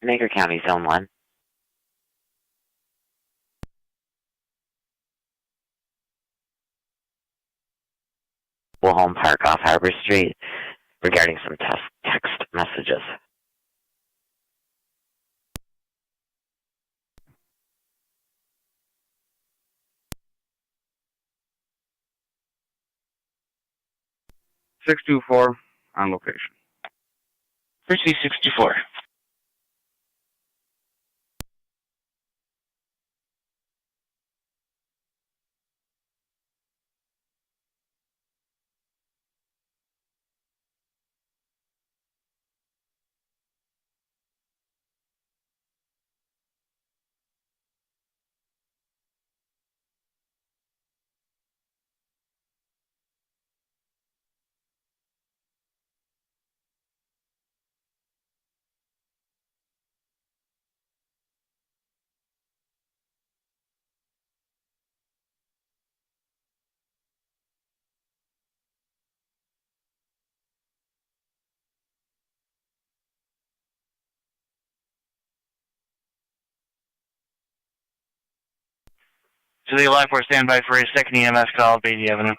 Niagara County Zone 1. Wilhelm Park off Harbor Street regarding some text messages. $624 on location. Proceed 64. To the Lockport, standby for a second EMS call, Beatty Avenue.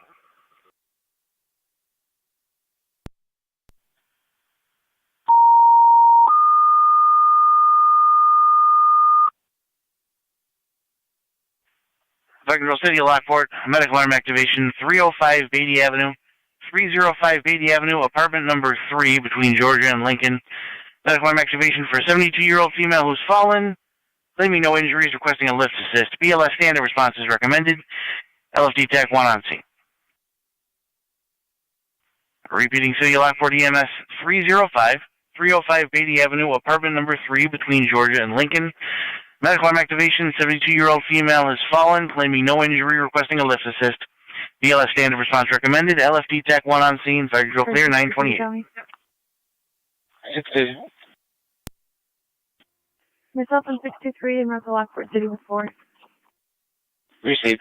Fire Control City of Lockport, medical alarm activation, 305 Beatty Avenue, 305 Beatty Avenue, apartment number 3 between Georgia and Lincoln. Medical alarm activation for a 72-year-old female who's fallen, claiming no injuries, requesting a lift assist. BLS standard response is recommended. LFD Tech 1 on scene. Repeating City of Lockport EMS 305 Beatty Avenue, apartment number 3 between Georgia and Lincoln. Medical arm activation, 72-year-old female has fallen, claiming no injury, requesting a lift assist. BLS standard response recommended. LFD Tech 1 on scene. Fire control clear, 928. Myself on 623 and Russell Lockport City with 4. Received.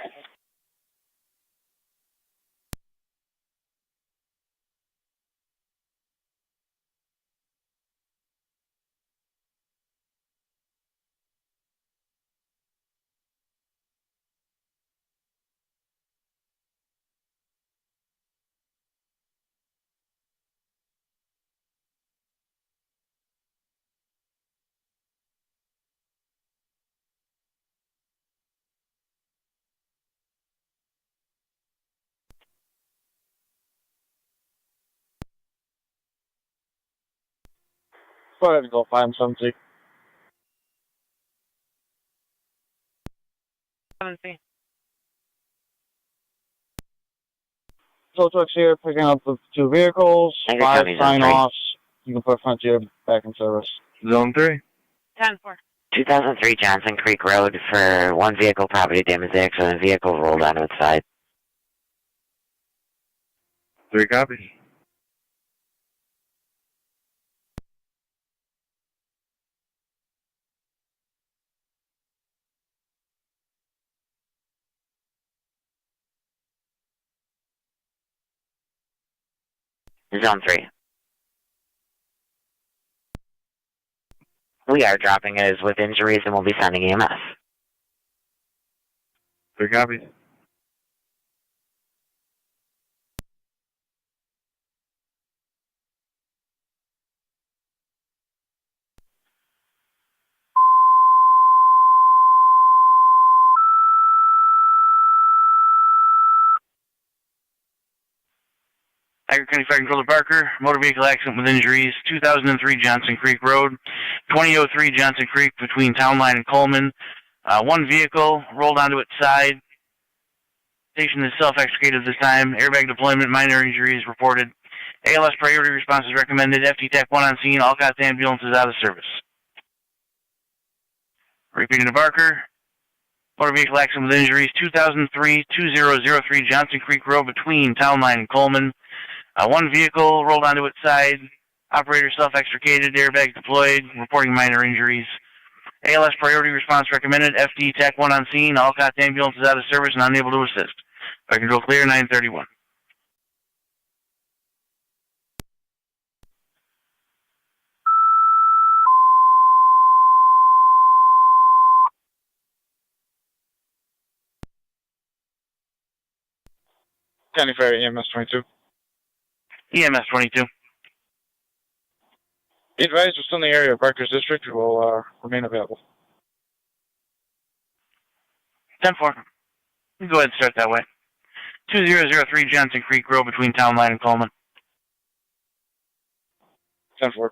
Go ahead and go find something. 7C. Tow trucks here picking up the 2 vehicles, Niagara 5 County, Zone sign-offs. You can put Frontier back in service. Zone 3. 10-4. 2003 Johnson Creek Road for 1 vehicle property damage accident. Vehicle rolled onto its side. 3 copies. Zone 3. We are dropping it as with injuries and we'll be sending EMS. 3 copies. Niagara County Fire Controller Barker, motor vehicle accident with injuries, 2003 Johnson Creek Road, 2003 Johnson Creek between Town Line and Coleman. 1 vehicle rolled onto its side. Station is self-extricated this time. Airbag deployment, minor injuries reported. ALS priority response is recommended. FT Tech 1 on scene. All cops ambulance is out of service. Repeating to Barker. Motor vehicle accident with injuries, 2003 Johnson Creek Road between Town Line and Coleman. 1 vehicle rolled onto its side. Operator self-extricated. Airbag deployed. Reporting minor injuries. ALS priority response recommended. FD Tech 1 on scene. All cops ambulance is out of service and unable to assist. Fire control clear, 931. County Fair EMS 22. EMS 22. Be advised, we're still in the area of Barker's District. Will remain available. 10-4. You go ahead and start that way. 2003 Johnson Creek Road between Town Line and Coleman. 10-4.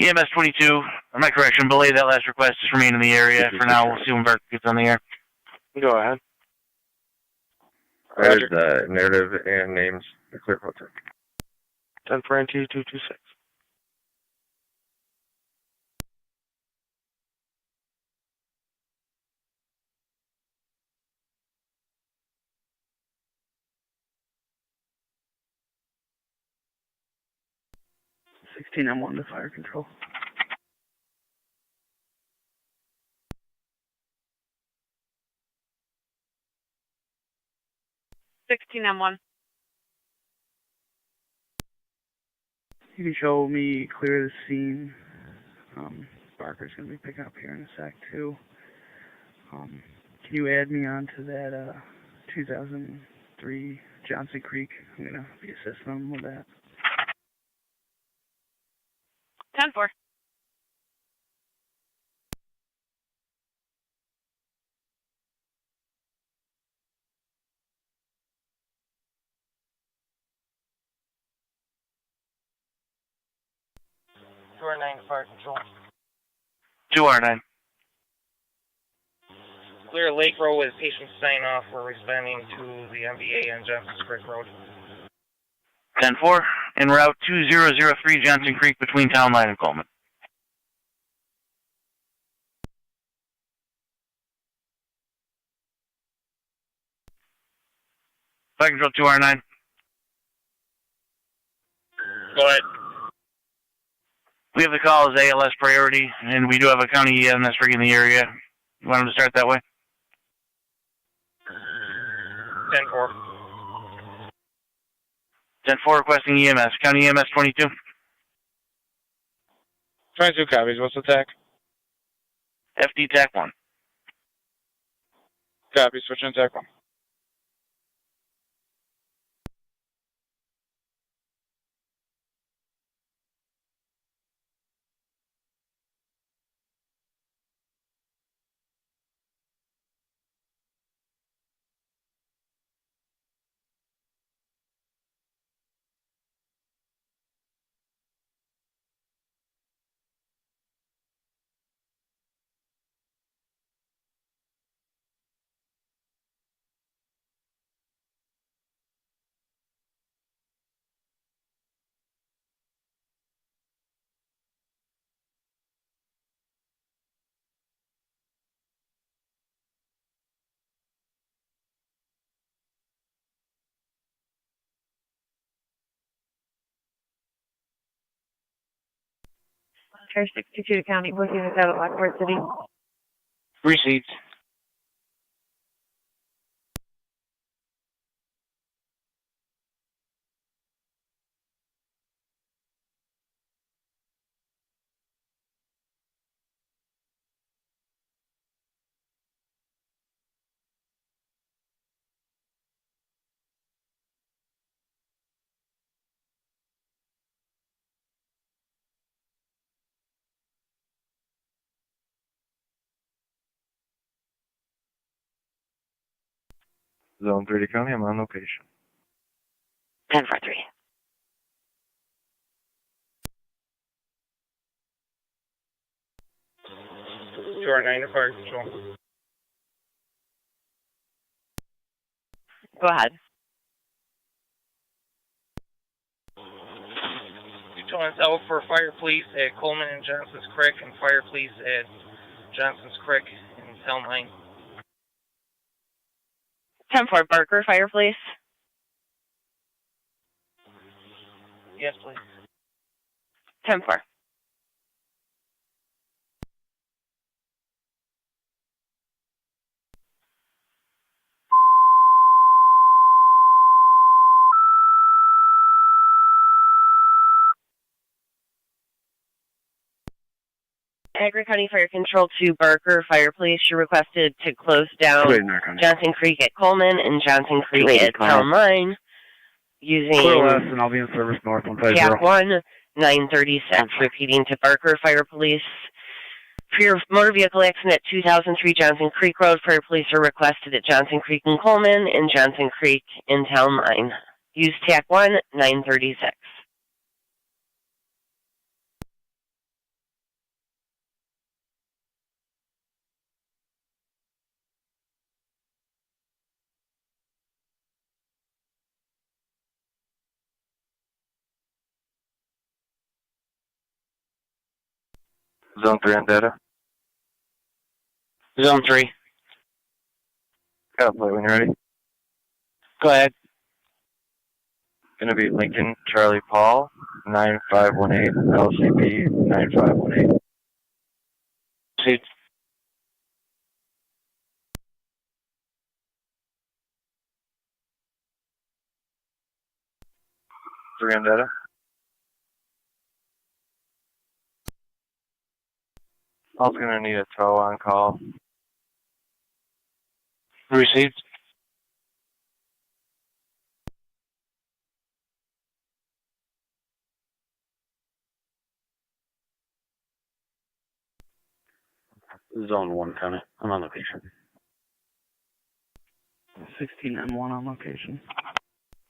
EMS 22, my correction, belay that last request. Just remain in the area for now. We'll see when Barker gets on the air. Go ahead. There's narrative and names. The clear filter. 10 for NT 226. M1 to fire control. M1. You can show me clear the scene. Barker's going to be picking up here in a sec, too. Can you add me on to that 2003 Johnson Creek? I'm going to be assisting them with that. 10-4. Fire Control. 2R9. Clear Lake Road with patient sign off. We're responding to the MVA on Johnson's Creek Road. 10-4. En route 2003 Johnson Creek between Town Line and Coleman. Fire Control 2R9. Go ahead. We have the call as ALS priority, and we do have a county EMS rig in the area. You want them to start that way? 10-4. 10-4 requesting EMS. County EMS 22. 22 copies. What's the TAC? FD TAC 1. Copy. Switch on TAC 1. Car 62 to County, booking is out at Lockport City. Receipts. Zone 3 to County, I'm on location. 10-3. Sure, 9 to Fire Control. Go ahead. Utilities out for Fire Police at Coleman and Johnson's Creek and Fire Police at Johnson's Creek in Town Line. 10-4, Barker, Fire Police. Yes, please. 10-4. Niagara County Fire Control to Barker Fire Police. You requested to close down Johnson Creek at Coleman and Johnson Creek at Town Line using Clear west, and I'll be in service north 150. TAC 1, 936. Repeating to Barker Fire Police. For your motor vehicle accident at 2003 Johnson Creek Road, Fire Police are requested at Johnson Creek and Coleman and Johnson Creek in Town Line. Use TAC 1, 936. Zone 3 on data. Zone 3. Got a plate when you're ready. Go ahead. Gonna be Lincoln Charlie Paul 9518 LCP 9518. Seats. Three on data. I was gonna need a tow on call. Received. Zone 1 coming. I'm on location. 16M1 on location.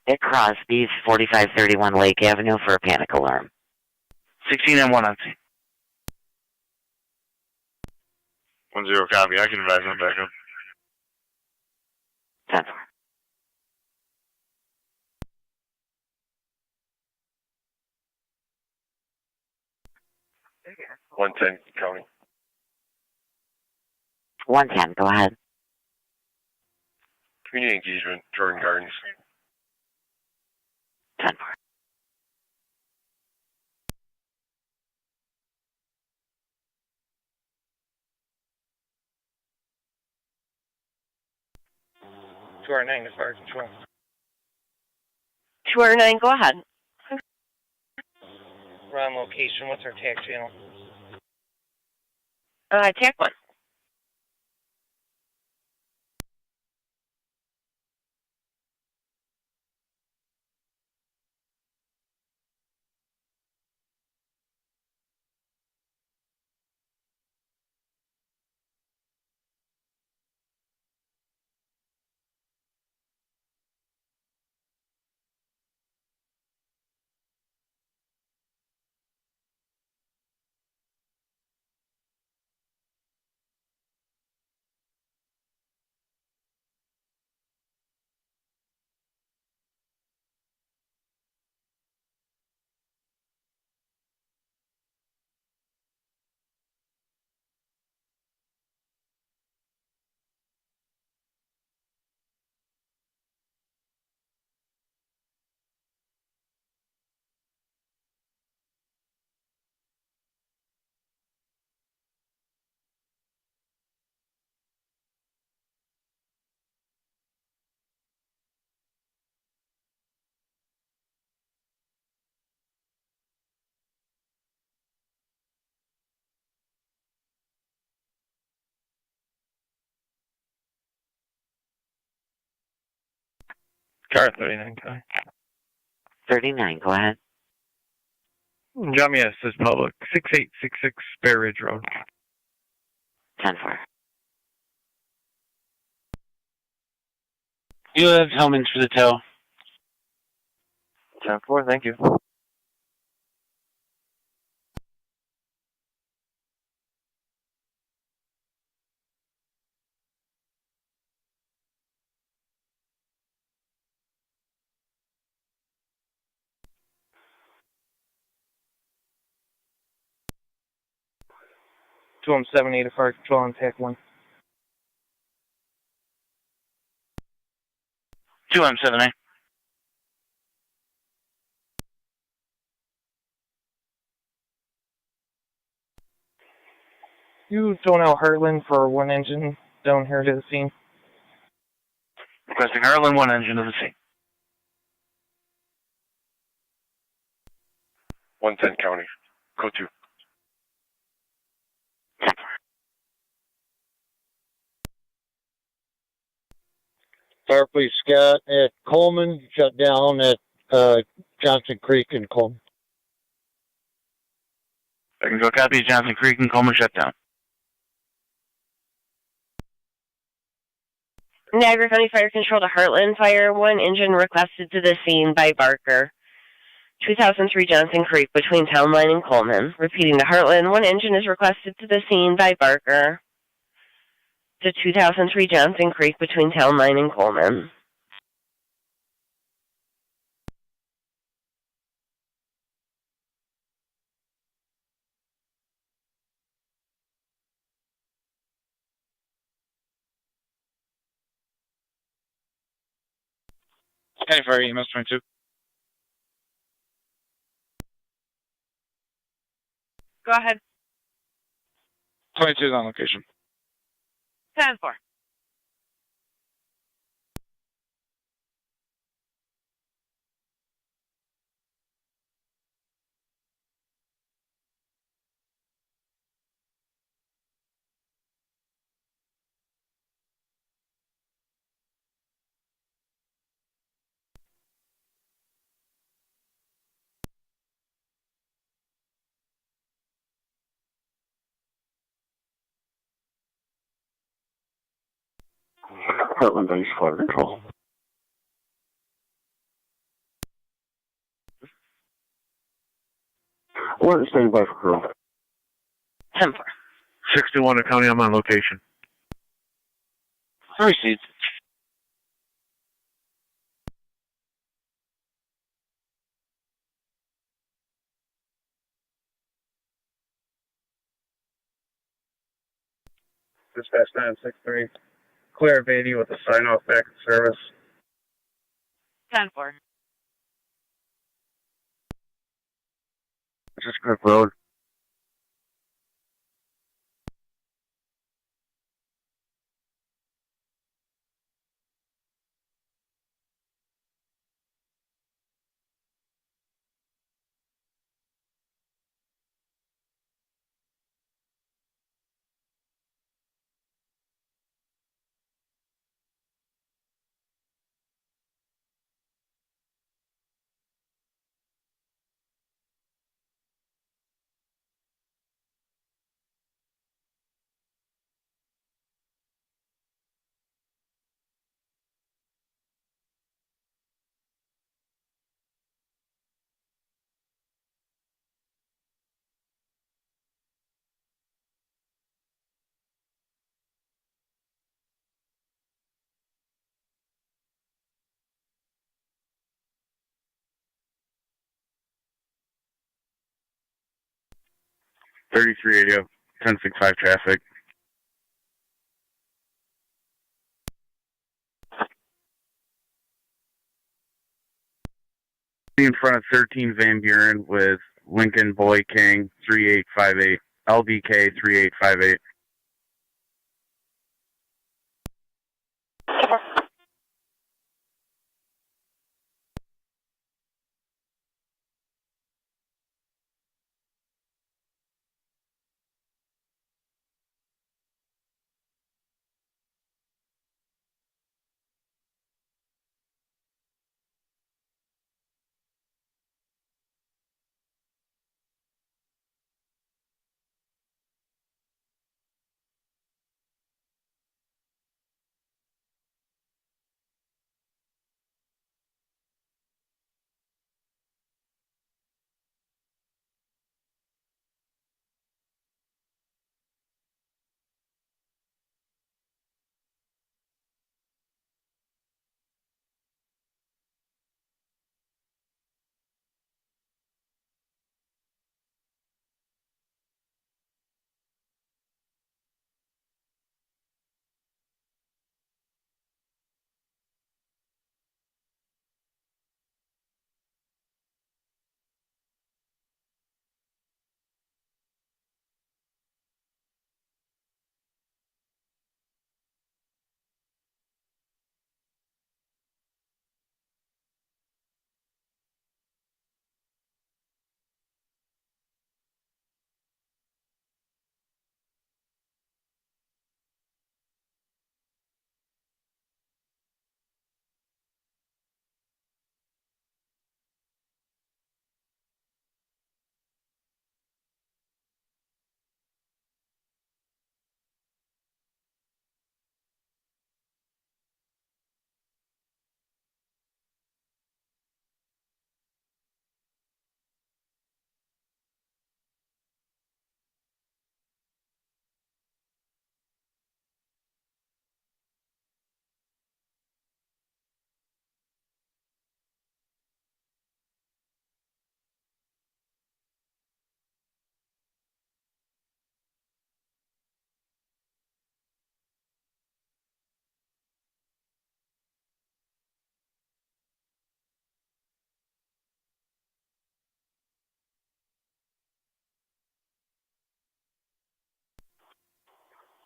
It crossed East 4531 Lake Avenue for a panic alarm. 16M1 on scene. 1-0 copy. I can advise on backup. 10-4. 110 county. 110, go ahead. Community engagement, Jordan Gardens. 10-4. To our 9 to fire control. 209, go ahead. We're on location. What's our tag channel? Tag 1. Car 39 county. 39, go ahead. John, yes, this is public. 6866 Bear Ridge Road. 10-4. You have Hellman's for the tow. 10-4, thank you. To 7 to fire control on tag 1. 2M7A. You throwing out Heartland for 1 engine down here to the scene. Requesting Harlan 1 engine to the scene. 110 county. Code 2. Fire Police Scott at Coleman, shut down at Johnson Creek and Coleman. I can go copy Johnson Creek and Coleman shut down. Niagara County Fire Control to Heartland Fire. 1 engine requested to the scene by Barker. 2003 Johnson Creek between Town Line and Coleman. Repeating to Heartland. 1 engine is requested to the scene by Barker. To 2003 Johnson Creek between Town Line and Coleman. County Fire EMS 22. Go ahead. 22 is on location. 10-4. Heartland Base Fire Control. Alert standing by for crew. 10-4. 61 to County, I'm on location. Received. Dispatch 963. Clear Beatty with a sign off back in service. 10-4. Just Cliff Road. .3380, 1065 traffic. In front of 13 Van Buren with Lincoln Boy King 3858, LBK 3858.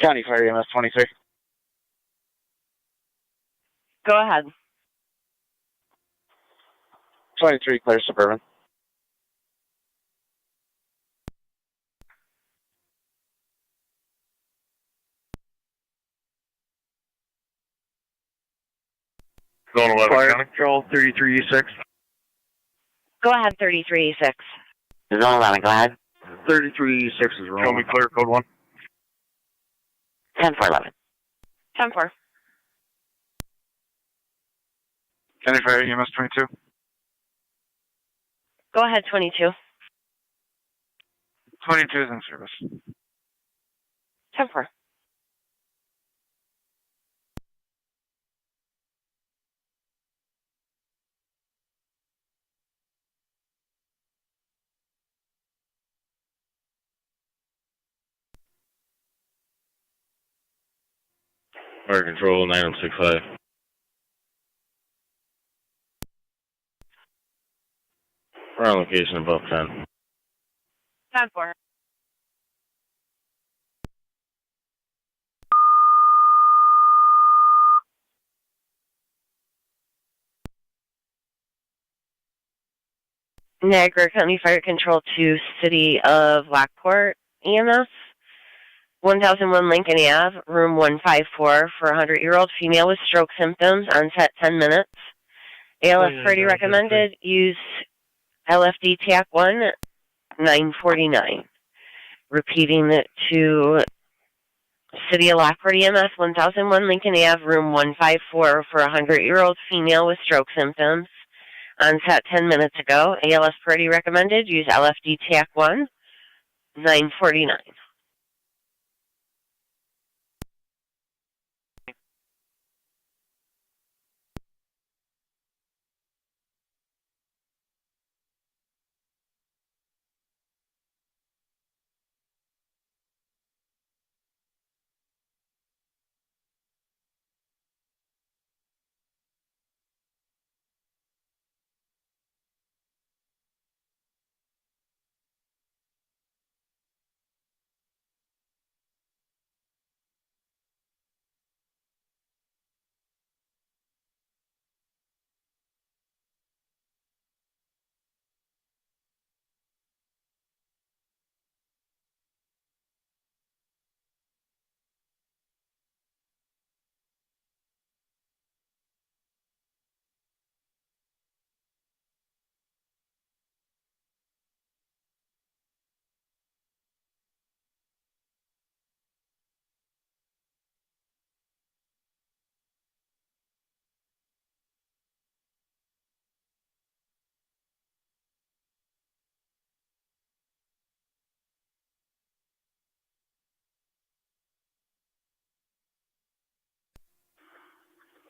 County Fire EMS 23. Go ahead. 23 clear Suburban. Zone 11 Fire County. Control 33E6. Go ahead, 33E6. Zone 11, go ahead. 33E6 is wrong. Show me clear, code 1. 10-4-11. 10-4. County Fire EMS 22. Go ahead, 22. 22 is in service. 10-4. Fire Control 9065. We're on location above 10. 10-4. Niagara County Fire Control to City of Lockport EMS. 1001 Lincoln Ave, room 154 for a 100-year-old female with stroke symptoms, onset 10 minutes. ALF priority recommended, use LFD TAC 1, 949. Repeating it to City of Lockport EMS, 1001 Lincoln Ave, room 154 for a 100-year-old female with stroke symptoms, onset 10 minutes ago. ALS priority recommended, use LFD TAC 1, 949.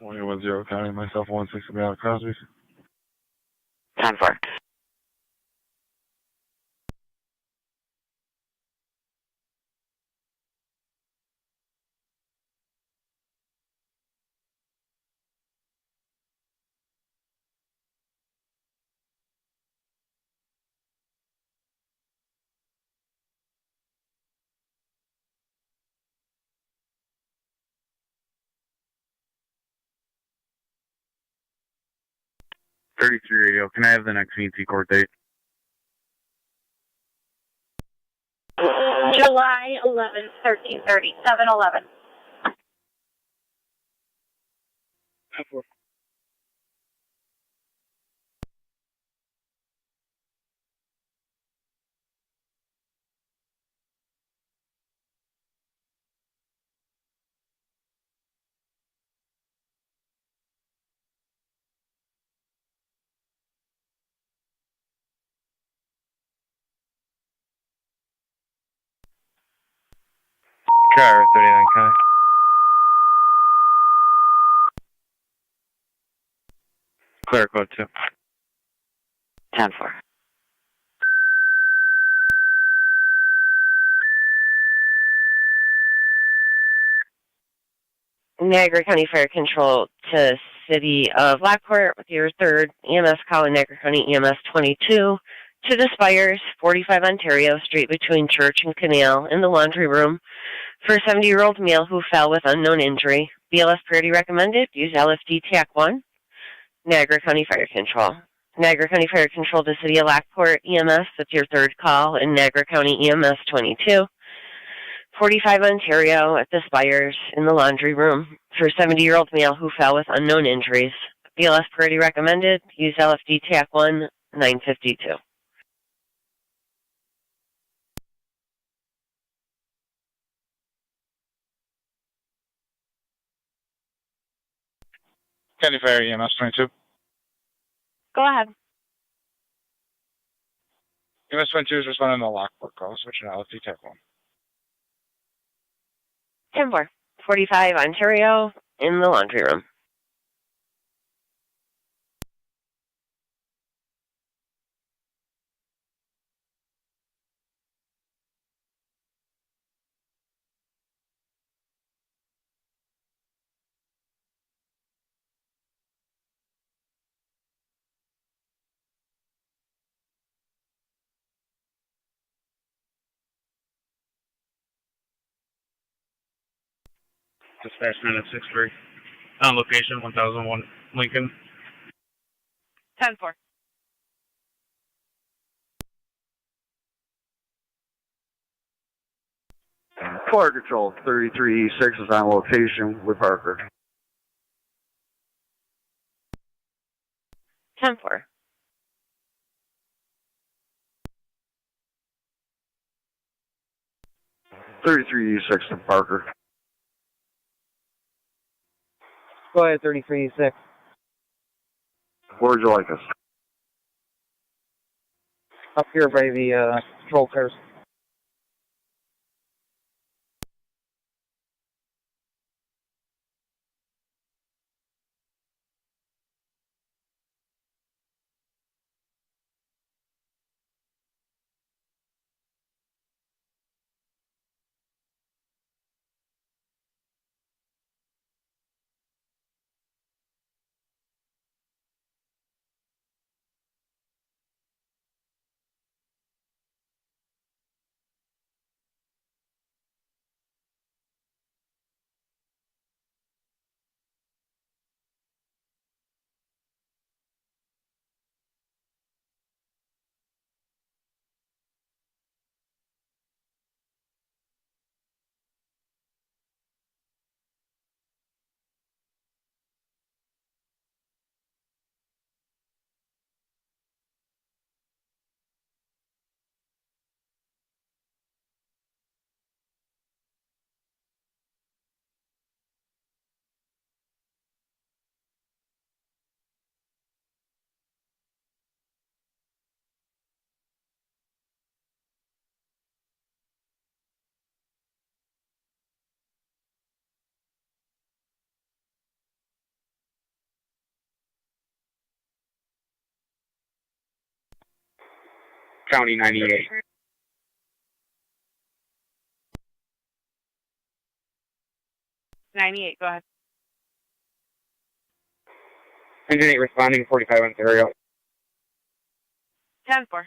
One 10 County, myself 160 out of Crosby's. 10-4. Radio. Can I have the next VT court date? July 11th, 1330, 7-11. Car 39 County. Clear code 2. 10-4. Niagara County Fire Control to City of Lockport with your third EMS call in Niagara County EMS 22 to the Spires, 45 Ontario Street between Church and Canal in the laundry room for a 70-year-old male who fell with unknown injury. BLS priority recommended. Use LFD TAC 1. Niagara County Fire Control. Niagara County Fire Control to City of Lockport EMS with your third call in Niagara County EMS 22. 45 Ontario at the Spires in the laundry room for a 70-year-old male who fell with unknown injuries. BLS priority recommended. Use LFD TAC 1, 952. County Fire EMS 22. Go ahead. US 22 is responding to the Lockport call. Switching out. Let's see type 1. 10-4. 45 Ontario in the laundry room. Dispatch 963. On location, 1001 Lincoln. 10-4. Fire Control 33E6 is on location with Parker. 10-4. E6 to Parker. Go ahead, 33E6. Where would you like us? Up here by the patrol cars. County 98. 98, go ahead. Engine 8 responding, 45 Ontario. 10-4.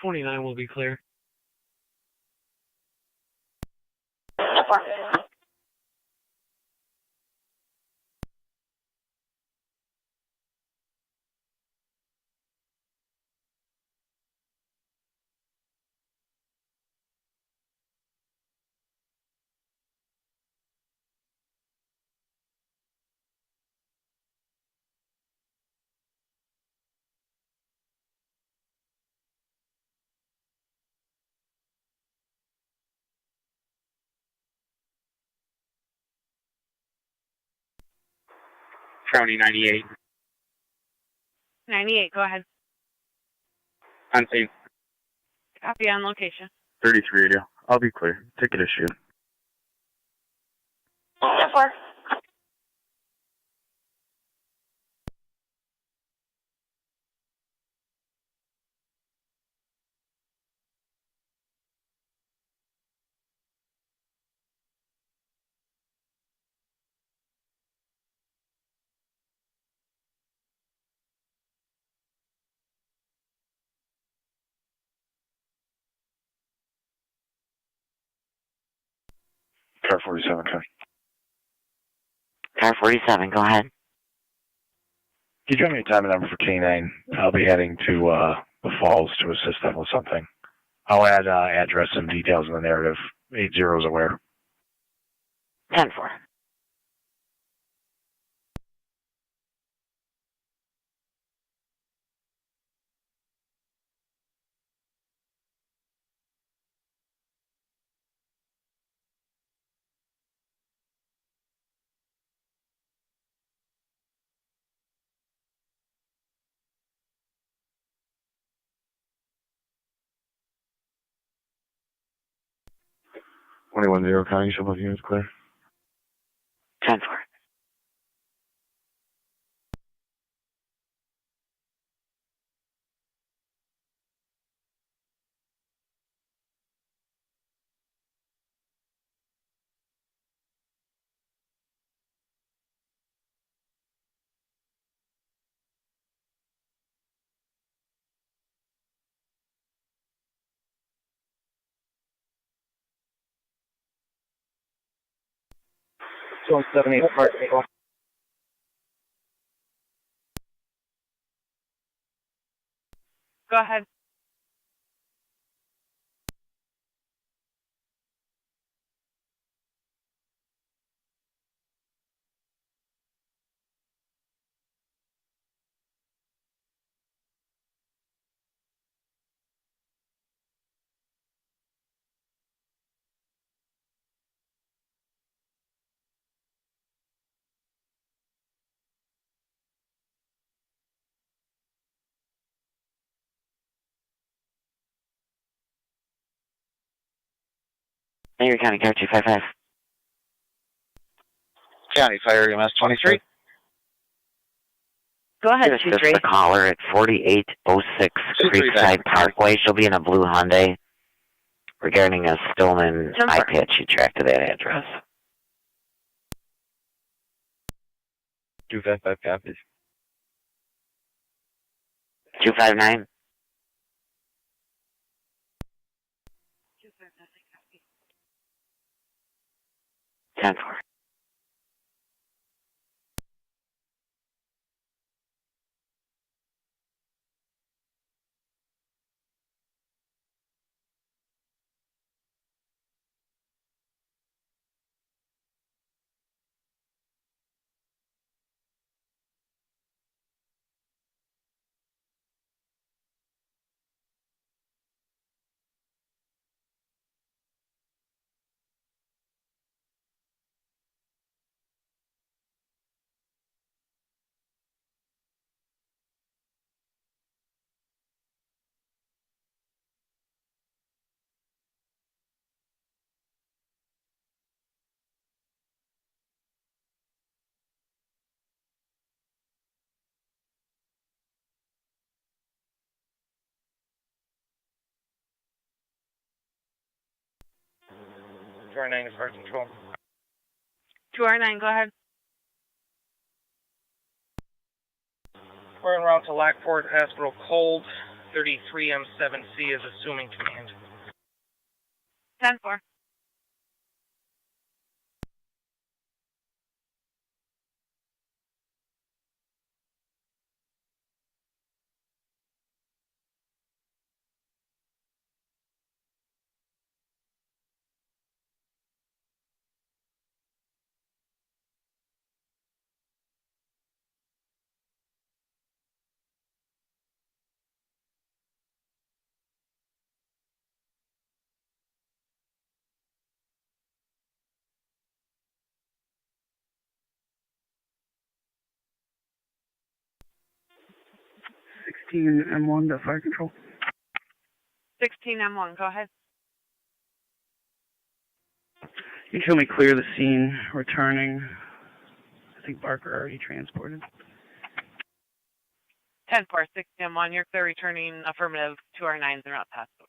'29 will be clear. 10-4. County 98. 98, go ahead. On scene. Copy on location. 33 radio. I'll be clear. Ticket issued. 10-4. Car 47, okay. Car 47, go ahead. Can you drop me a time and number for K9? I'll be heading to the Falls to assist them with something. I'll add address and details in the narrative. 80 is aware. 10-4. Tonawanda County, show both units clear. 10-4. So 78 Park Vehicle. Go ahead. Erie County Car 255. County Fire EMS 23. Go ahead, Assist the caller at 4806 Creekside Parkway. She'll be in a blue Hyundai. Regarding a stolen iPad she tracked to that address. 255 copies. 259. 10-4. R9 is Fire Control. 2R9, go ahead. We're en route to Lockport, Hospital Cold. 33M7C is assuming command. 10-4. M1 to Fire Control. 16M1, go ahead. You can show me clear the scene, returning. I think Barker already transported. 10-4, 16M1, you're clear returning affirmative. 2R9's en route to hospital.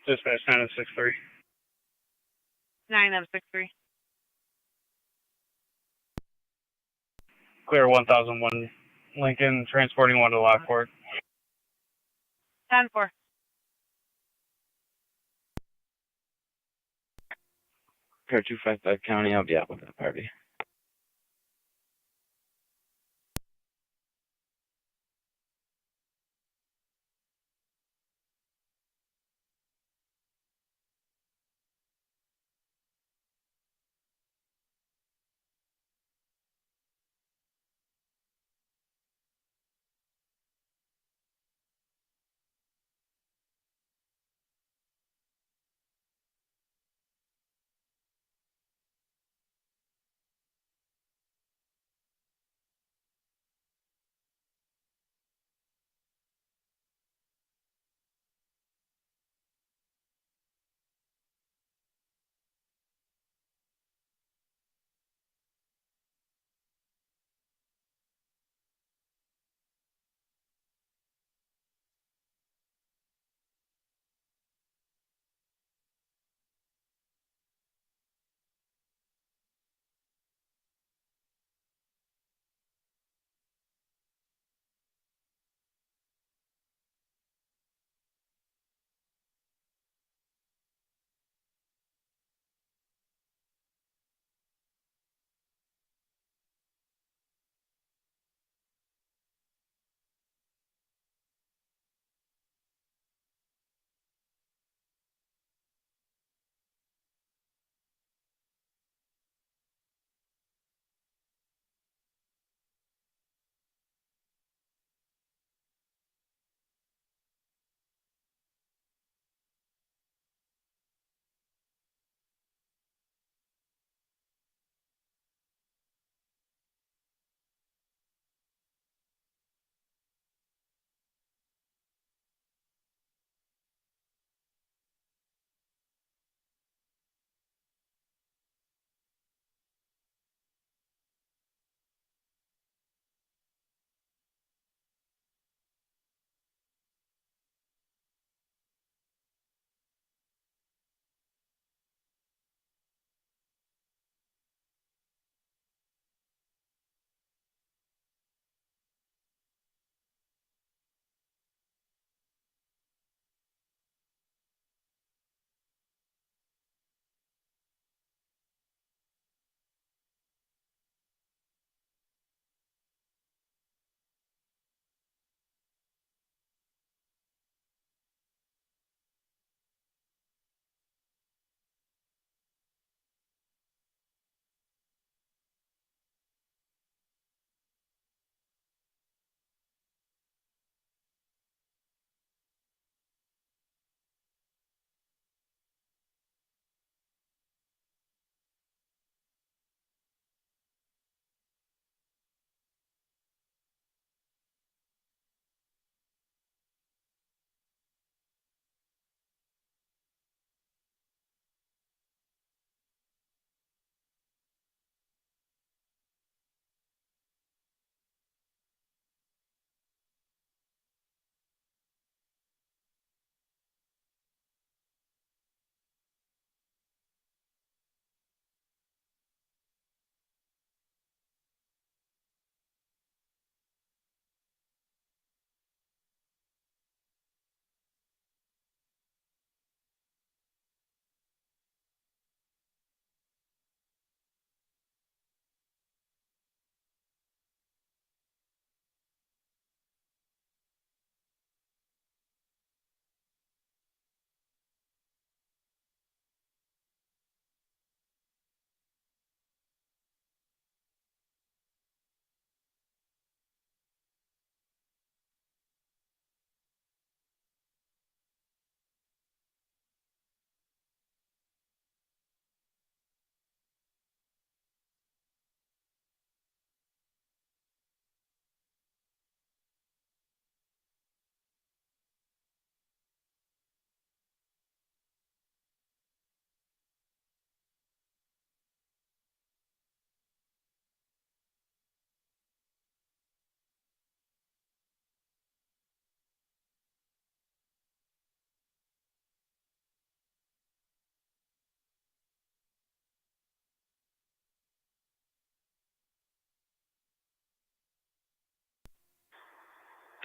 Dispatch 963. 9M63. Clear 1001 Lincoln, transporting one to Lockport. 10-4. Car 255 County, I'll be out with that party.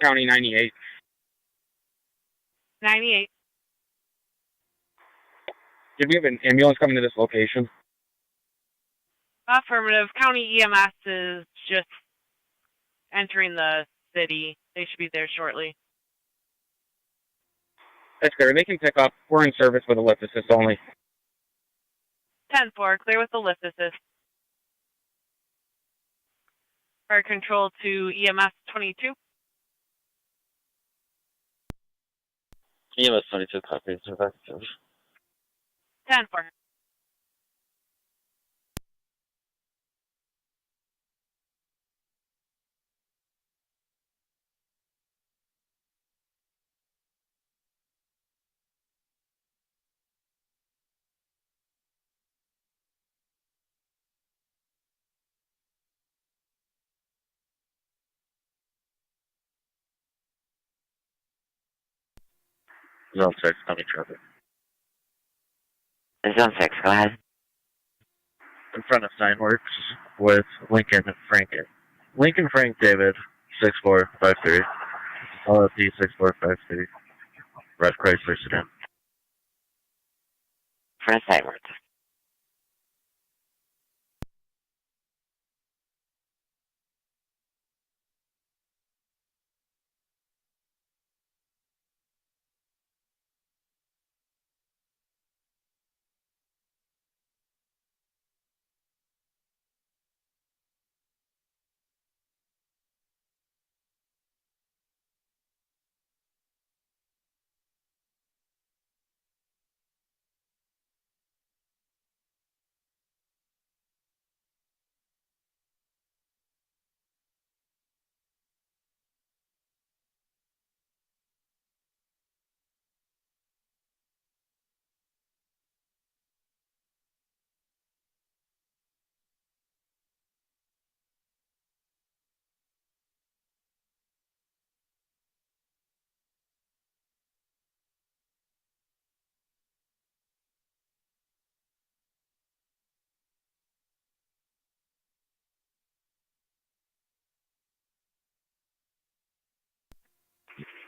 County 98. 98. Did we have an ambulance coming to this location? Affirmative. County EMS is just entering the city. They should be there shortly. That's clear. They can pick up. We're in service with a lift assist only. 10-4, clear with the lift assist. Fire control to EMS 22. EMS 22 copies. 10-4. Zone 6, coming traffic. Zone 6, go ahead. In front of Signworks with Lincoln Frank. Lincoln Frank David, 6453. LFD 6453. Red Chrysler sedan. Front of Signworks.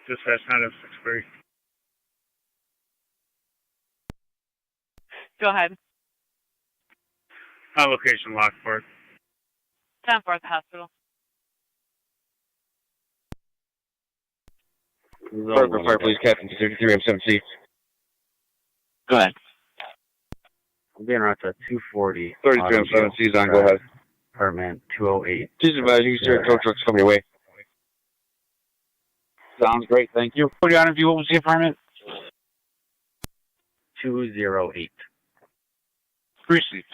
Dispatch 963. Go ahead. On location, Lockport. 10-4 at the hospital. Fire, please, Captain 33 M7C. Go ahead. I'm being route to 240. 33 M7C is on, go ahead. Apartment 208. Please advise you, sir, tow truck's coming your way. Sounds great, thank you. Put you on view, what was the apartment? 208. Receipt.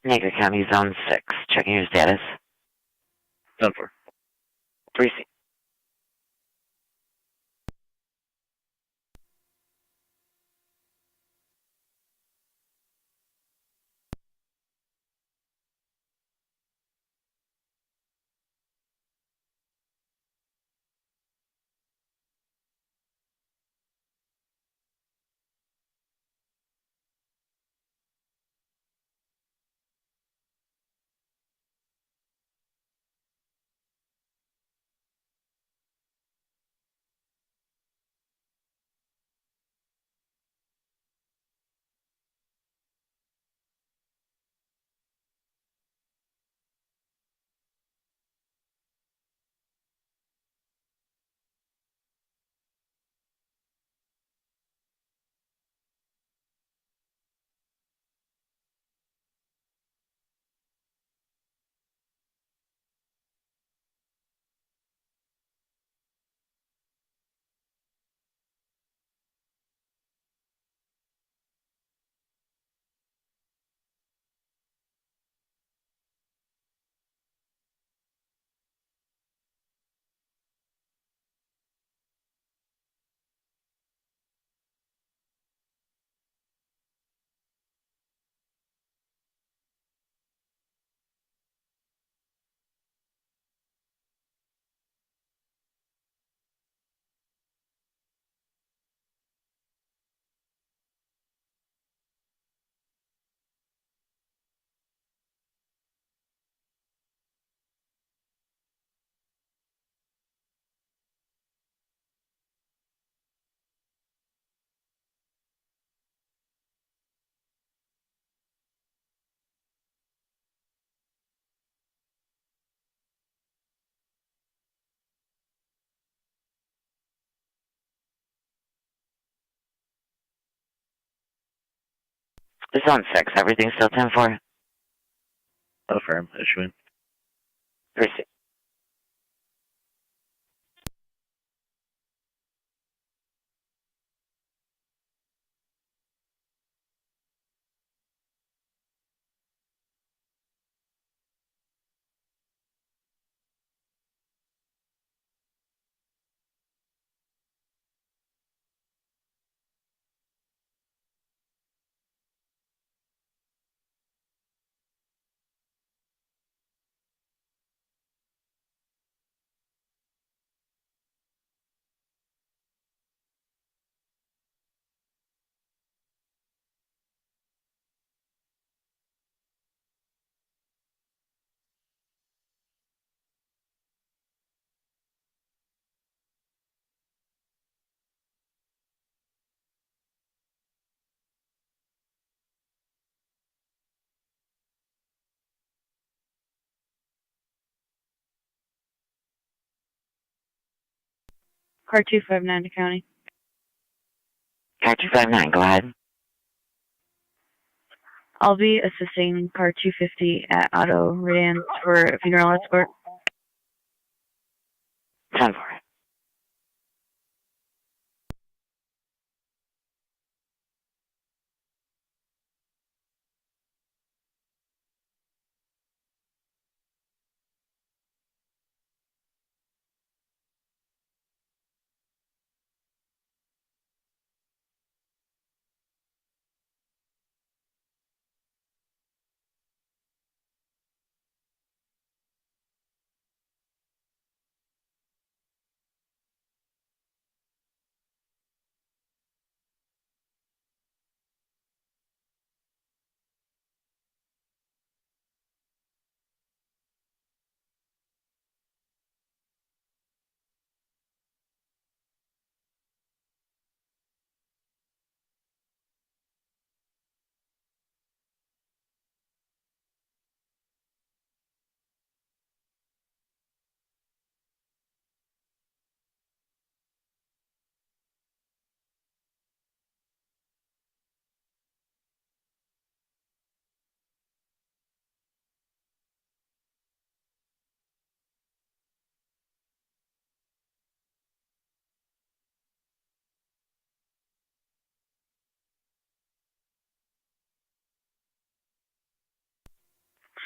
Niagara County Zone 6, checking your status. Done for. 3C. This on 6. Everything still 10-4? Affirm. Issuing. Receive. Car 259 to county. Car 259, go ahead. I'll be assisting car 250 at Auto Redan for a funeral escort. 10-4.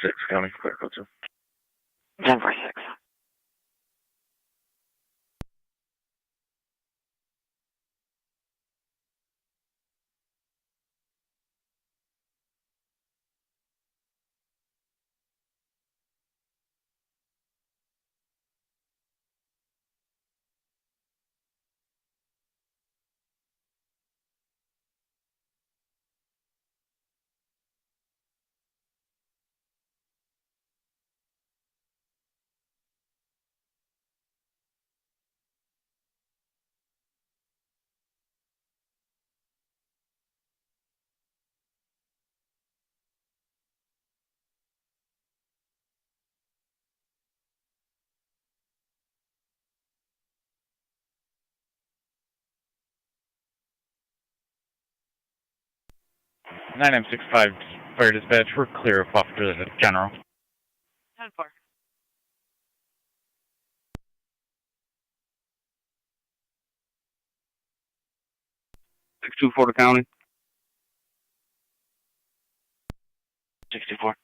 Six County, clear code 2. 10-4-6. Nine M65 fire dispatch. We're clear of Officer General. 10-4. Two Florida County. 64.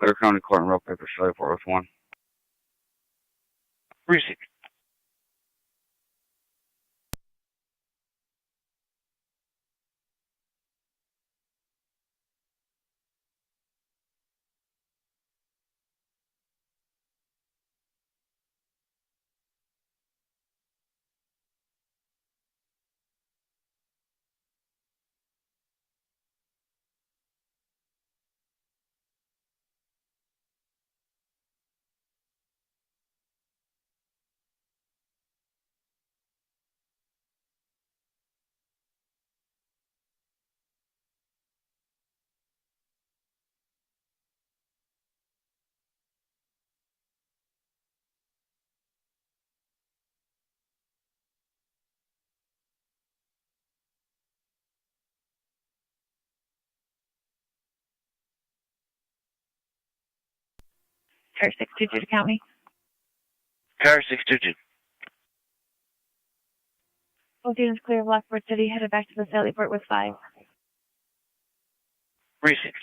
Clear County Court and Road Paper Shelley Fort Worth 1. Receive. Car 622 to County. Car 622. Both units clear of Lockport City, headed back to the Sally Port with 5. Received.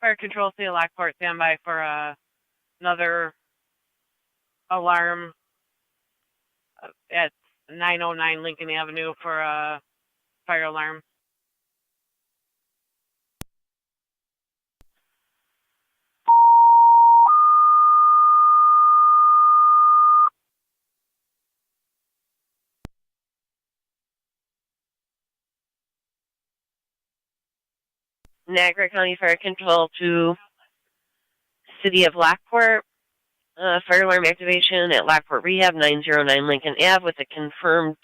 Fire Control, City of Lockport, stand by for another alarm at 909 Lincoln Avenue for a fire alarm. Niagara County Fire Control to City of Lockport. Fire alarm activation at Lockport Rehab, 909 Lincoln Ave, with a confirmed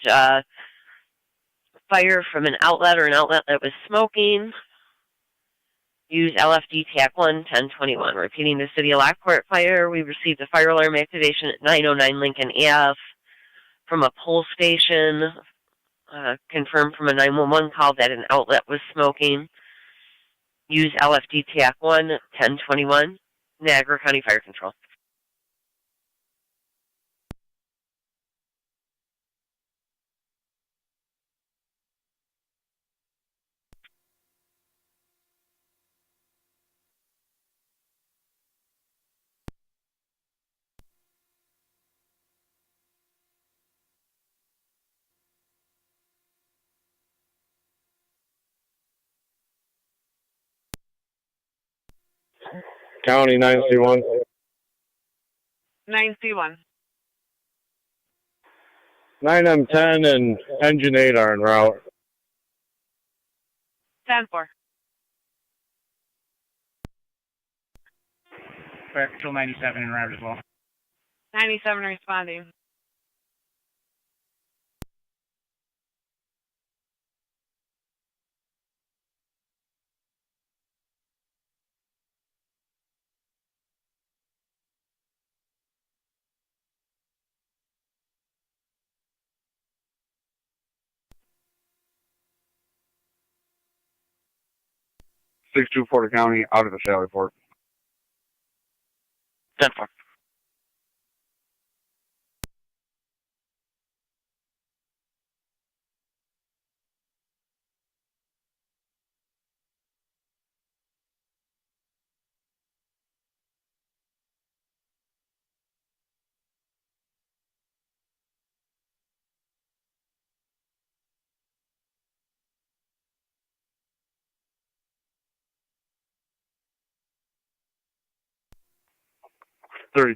fire from an outlet or an outlet that was smoking. Use LFD TAC 1 1021. Repeating the City of Lockport fire, we received a fire alarm activation at 909 Lincoln Ave from a pole station. Confirmed from a 911 call that an outlet was smoking. Use LFD TAC 1 1021. Niagara County Fire Control. County 9C1. 9C1. 9M10 and Engine 8 are en route. 10-4. Fire Control 97 en route as well. 97 responding. Six two Porter County, out of the Sally Port. 10-4.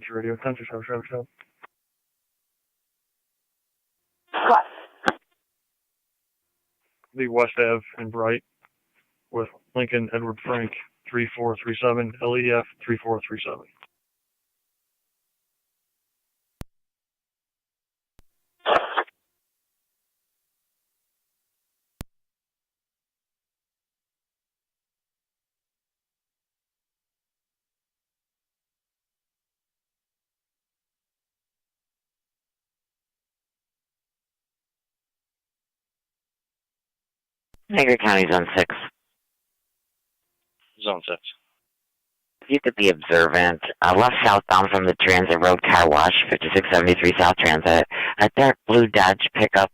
Radio, Country Show. What? The West Ave and Bright with Lincoln Edward Frank 3437 LEF 3437. Niagara County Zone 6. Zone 6. If you could be observant, left southbound from the Transit Road Car Wash, 5673 South Transit, a dark blue Dodge pickup,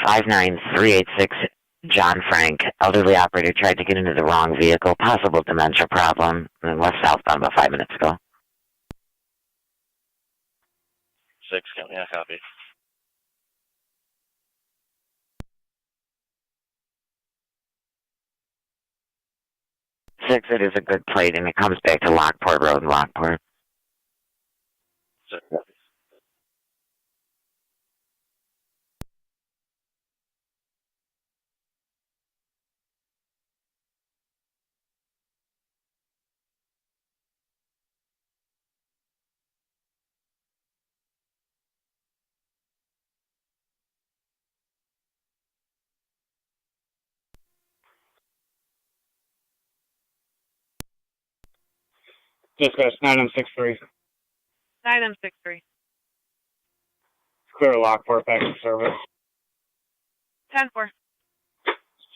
59386 John Frank, elderly operator tried to get into the wrong vehicle, possible dementia problem, and left southbound about 5 minutes ago. 6 County, yeah, copy. 6, it is a good plate, and it comes back to Lockport Road in Lockport. 6. Dispatch 9M63. 9M63. Clear Lockport back to service. 10-4.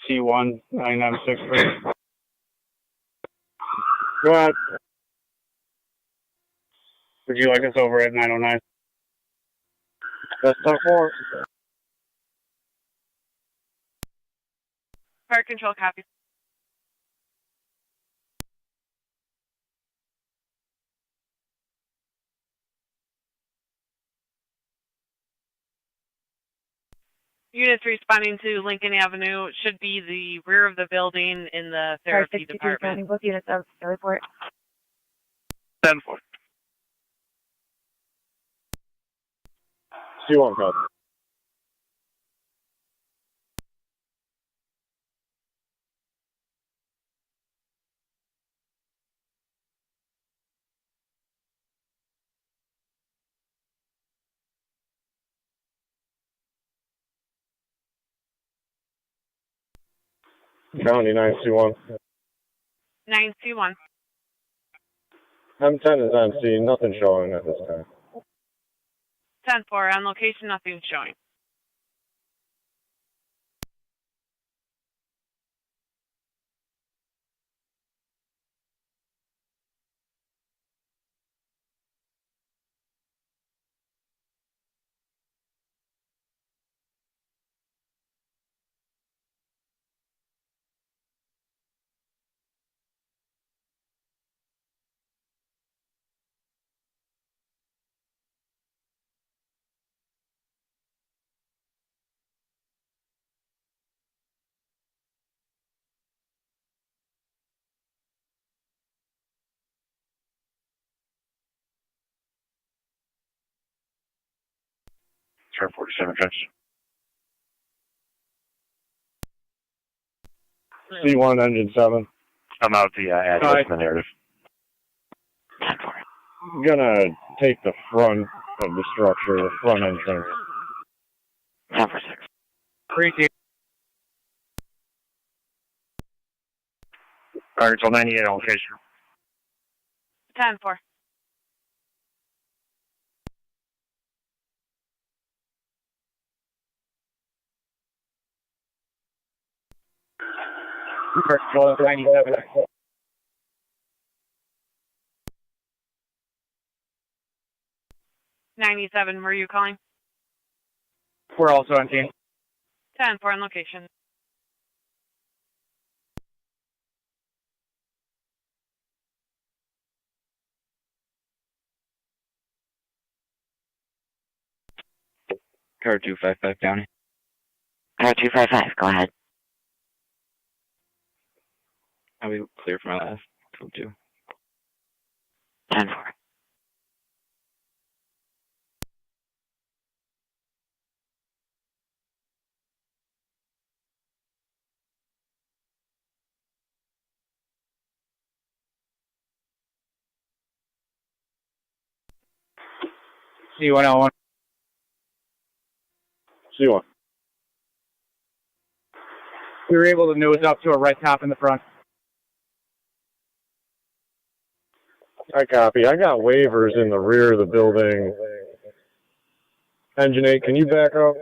C1 9M63. Go ahead. Would you like us over at 909? That's 10-4. Fire control copy. Units responding to Lincoln Avenue should be the rear of the building in the therapy department. Both units of the report. 10-4. C1 code. County 9C1. 9C1. M10 is on scene, nothing showing at this time. 10-4. On location, nothing showing. Star 47 trench. C1 engine 7. I'm out the address and the narrative. I'm gonna take the front of the structure, the front entrance. 10-6. Appreciate. Fire control 98 on location. 10-4. First control 97. 97, were you calling? We're also on scene. 10-4 on location. Car 255 County. Car 255, go ahead. I'll be clear for my last. 2. 10-4. C1L1. C1. We were able to nose up to a red top in the front. I copy. I got waivers in the rear of the building. Engine 8, can you back up?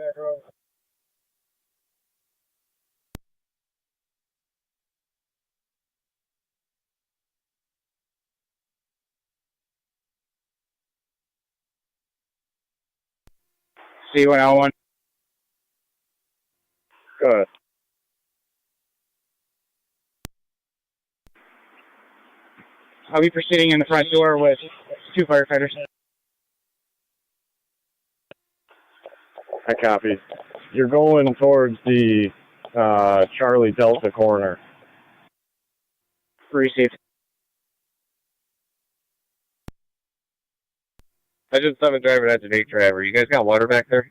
C1L1. Go ahead. I'll be proceeding in the front door with 2 firefighters. I copy. You're going towards the Charlie Delta corner. Received. Engine 7 driver, engine 8 driver. You guys got water back there?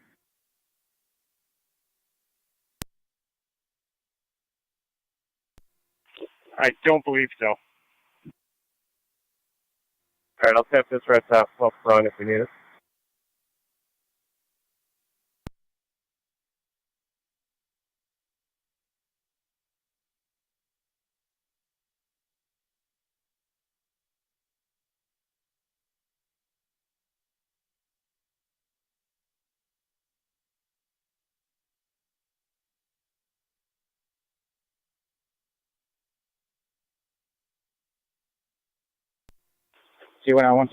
I don't believe so. Alright, I'll tap this red top up front if we need it. See what I want?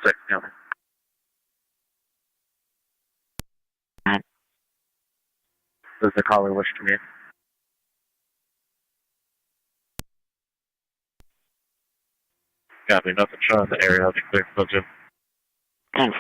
Second county. Does the caller wish to meet? Copy, nothing showing in the area. I'll be clear. Go to. 10-4.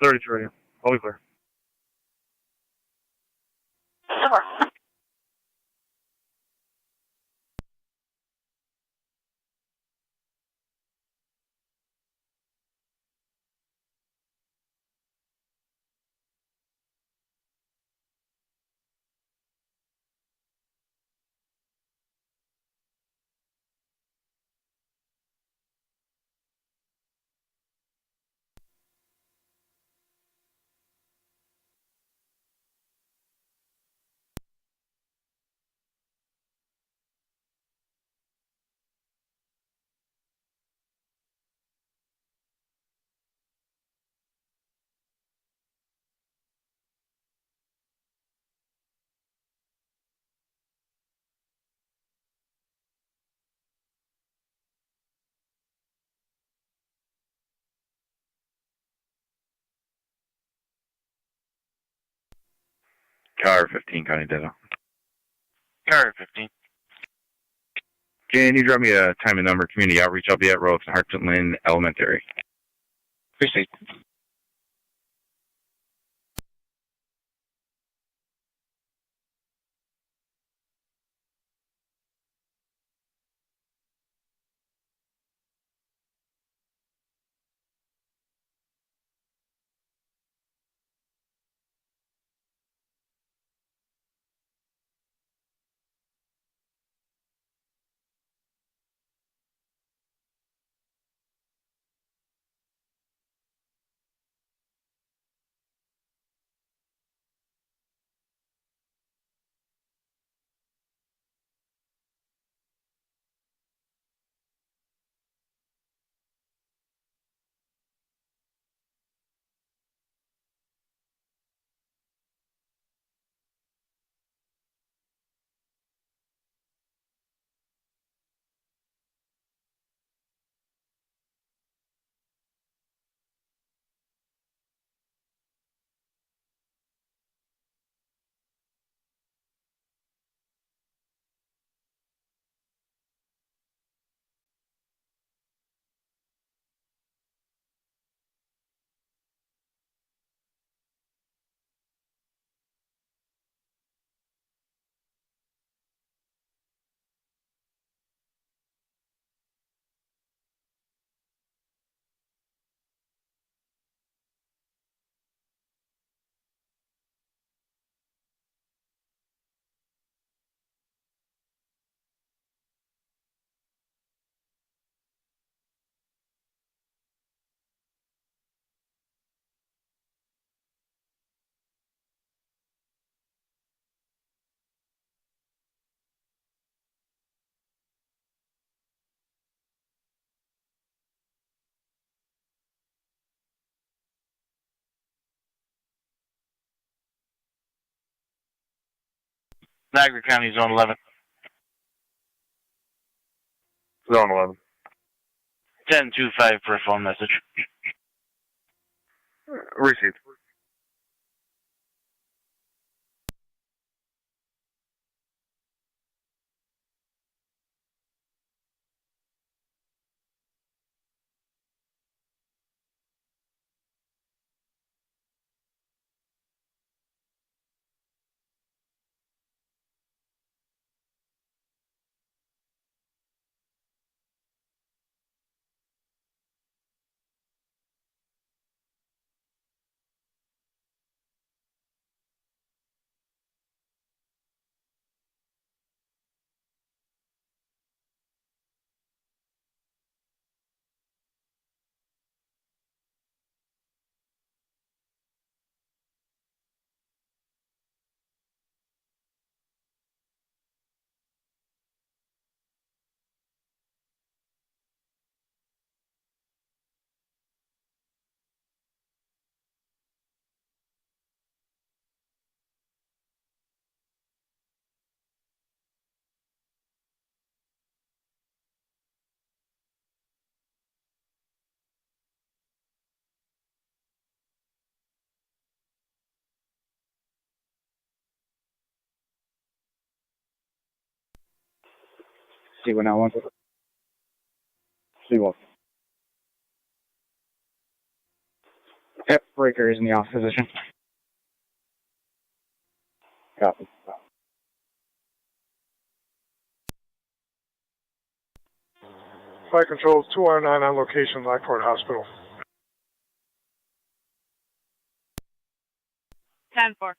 .32 I'll be clear. Super. Car 15, County Data. Car 15. Can you drop me a time and number, community outreach? I'll be at Rhodes and Hartson Lynn Elementary. Appreciate Niagara County, Zone 11. Zone 11. 1025 for a phone message. Received. C1 now one. C1. Yep, breaker is in the off position. Copy. Flight controls 219 on location, Lockport Hospital. 10-4.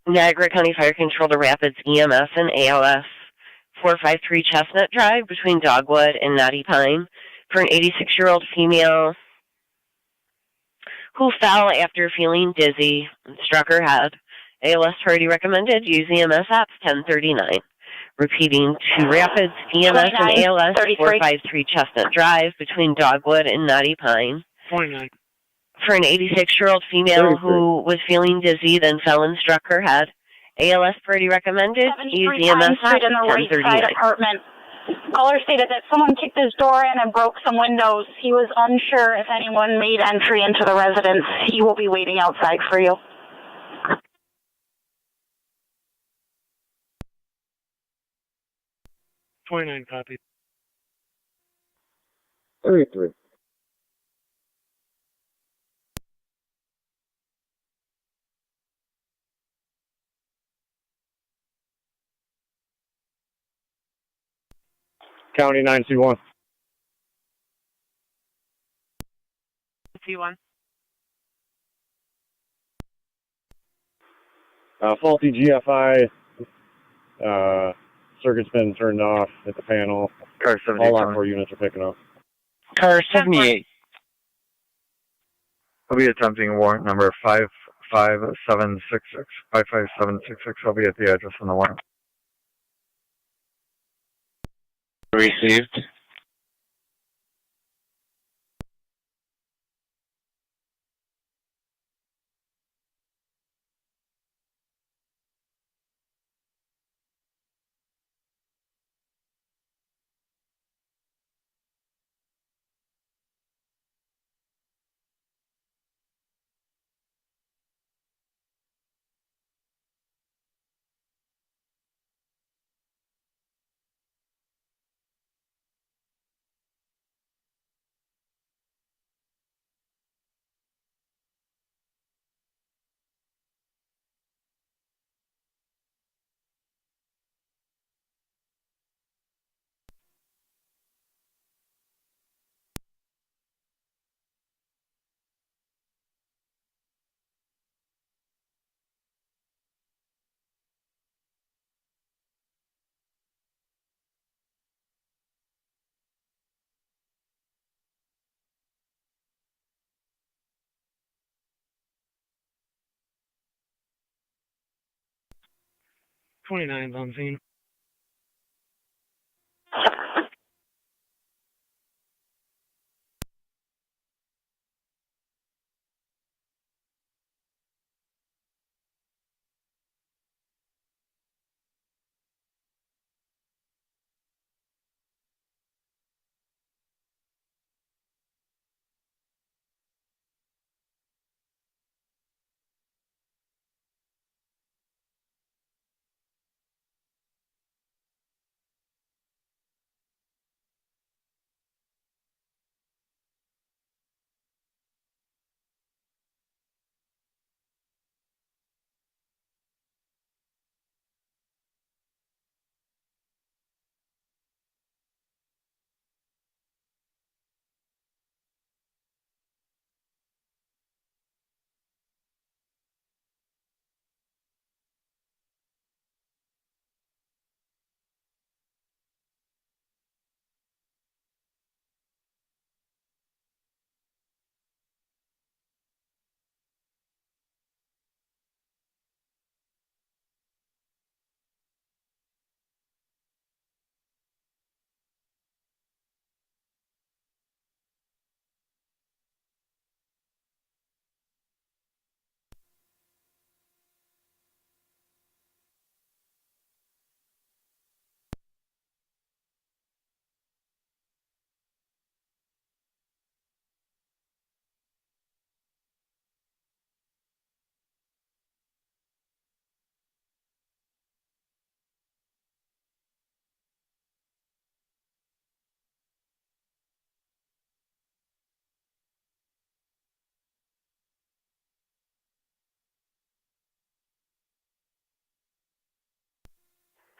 Niagara County Fire Control to Rapids EMS and ALS 453 Chestnut Drive between Dogwood and Knotty Pine for an 86-year-old female who fell after feeling dizzy and struck her head. ALS priority recommended. Use EMS app 1039. Repeating to Rapids EMS and ALS 453 Chestnut Drive between Dogwood and Knotty Pine 29. for an 86-year-old female who was feeling dizzy, then fell and struck her head. ALS priority recommended. Use EMS app in the right side 1039. apartment. Caller stated that someone kicked his door in and broke some windows. He was unsure if anyone made entry into the residence. He will be waiting outside for you. .29 copy. 33. County 9C1. C1. Faulty GFI. Circuit's been turned off at the panel. Car 78. All Lockport units are picking up. Car 78. I'll be attempting warrant number 55766. 55766. I'll be at the address on the warrant. Received. 29's on scene.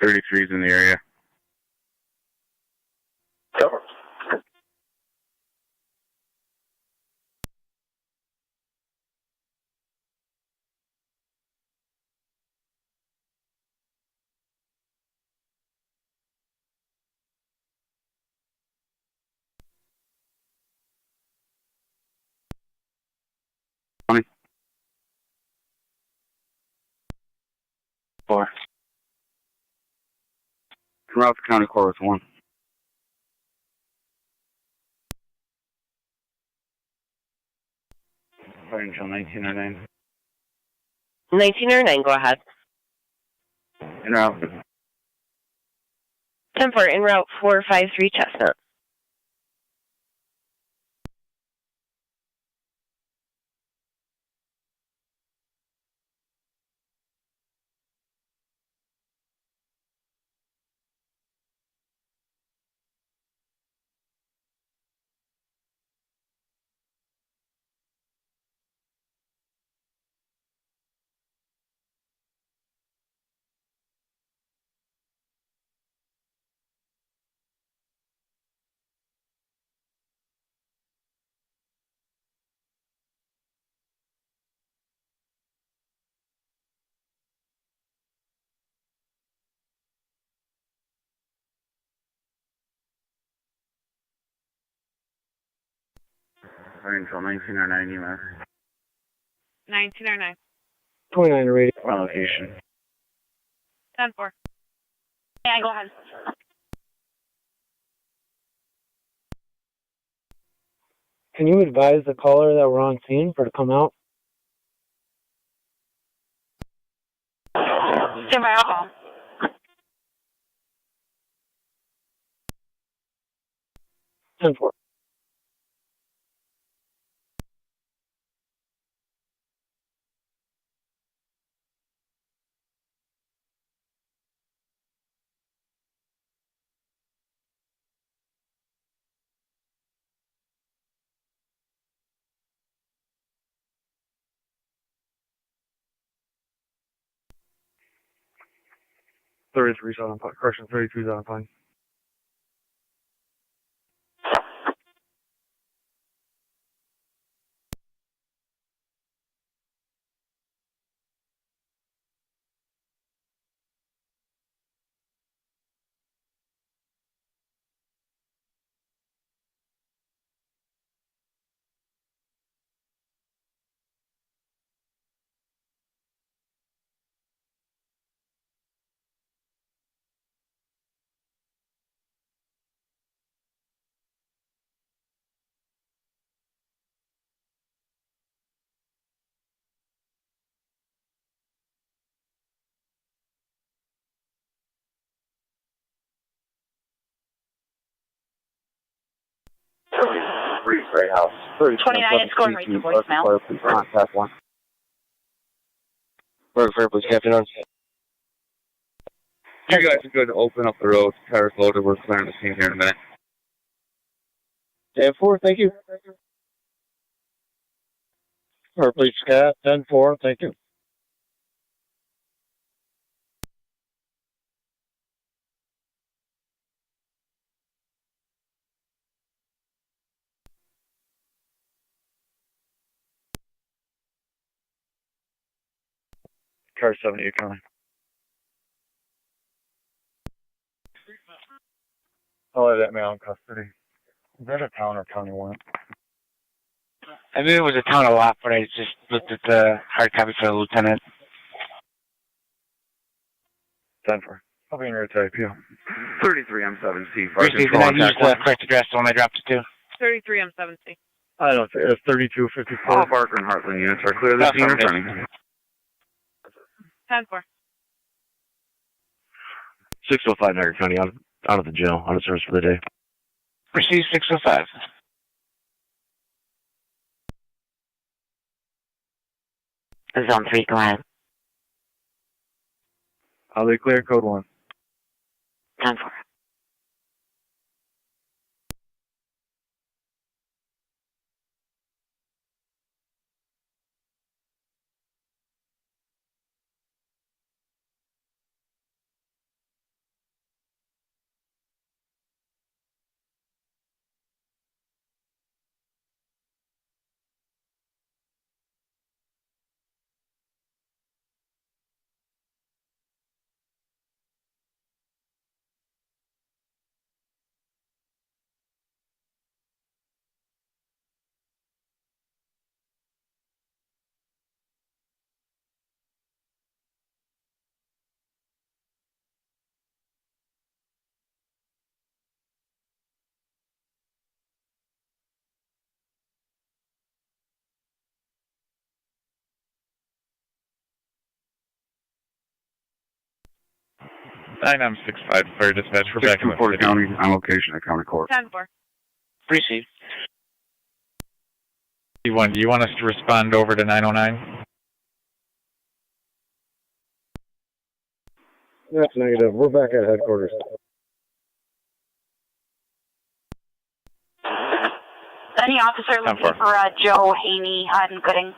.33's in the area. Four. Route to County Court with 1. Fire until 1909. 1909, go ahead. En route. 10-4, en route 453 Chestnut. Fire until 1909 EMS. 1909. 29 to radio. My location. 10-4. Yeah, go ahead. Can you advise the caller that we're on scene for to come out? Give my alcohol. 10-4. Thirty-three's on fine. Correction, 32's on fine. Great House. 29, it's going right to voicemail. Please contact one. Fair, please, Captain on. You guys are good to open up the road. Cars loaded. We're clearing the scene here in a minute. 10-4, thank you. Fair, please, Cat. 10-4, thank you. Car 78 coming. I'll have that male in custody. Is that a town or county warrant? I knew it was a town of Lockport. I just looked at the hard copy for the lieutenant. 10-4. I'll be in your type, yeah. 33 M7C. Recently, did I use the correct address when I dropped it to? 33 M7C. I don't think it's 3254. All Barker and Heartland units are clear. The scene returning. 10-4. 605 Niagara County, out of the jail, out of service for the day. Proceed 605. Zone 3, go ahead. I'll be clear, code 1. 10-4. I'm 6-5, fire dispatch. We're back in the city. County, on location at County Court. 10-4. Proceed. Do you want us to respond over to 909? That's negative. We're back at headquarters. Any officer looking for Joe Haney on Gooding?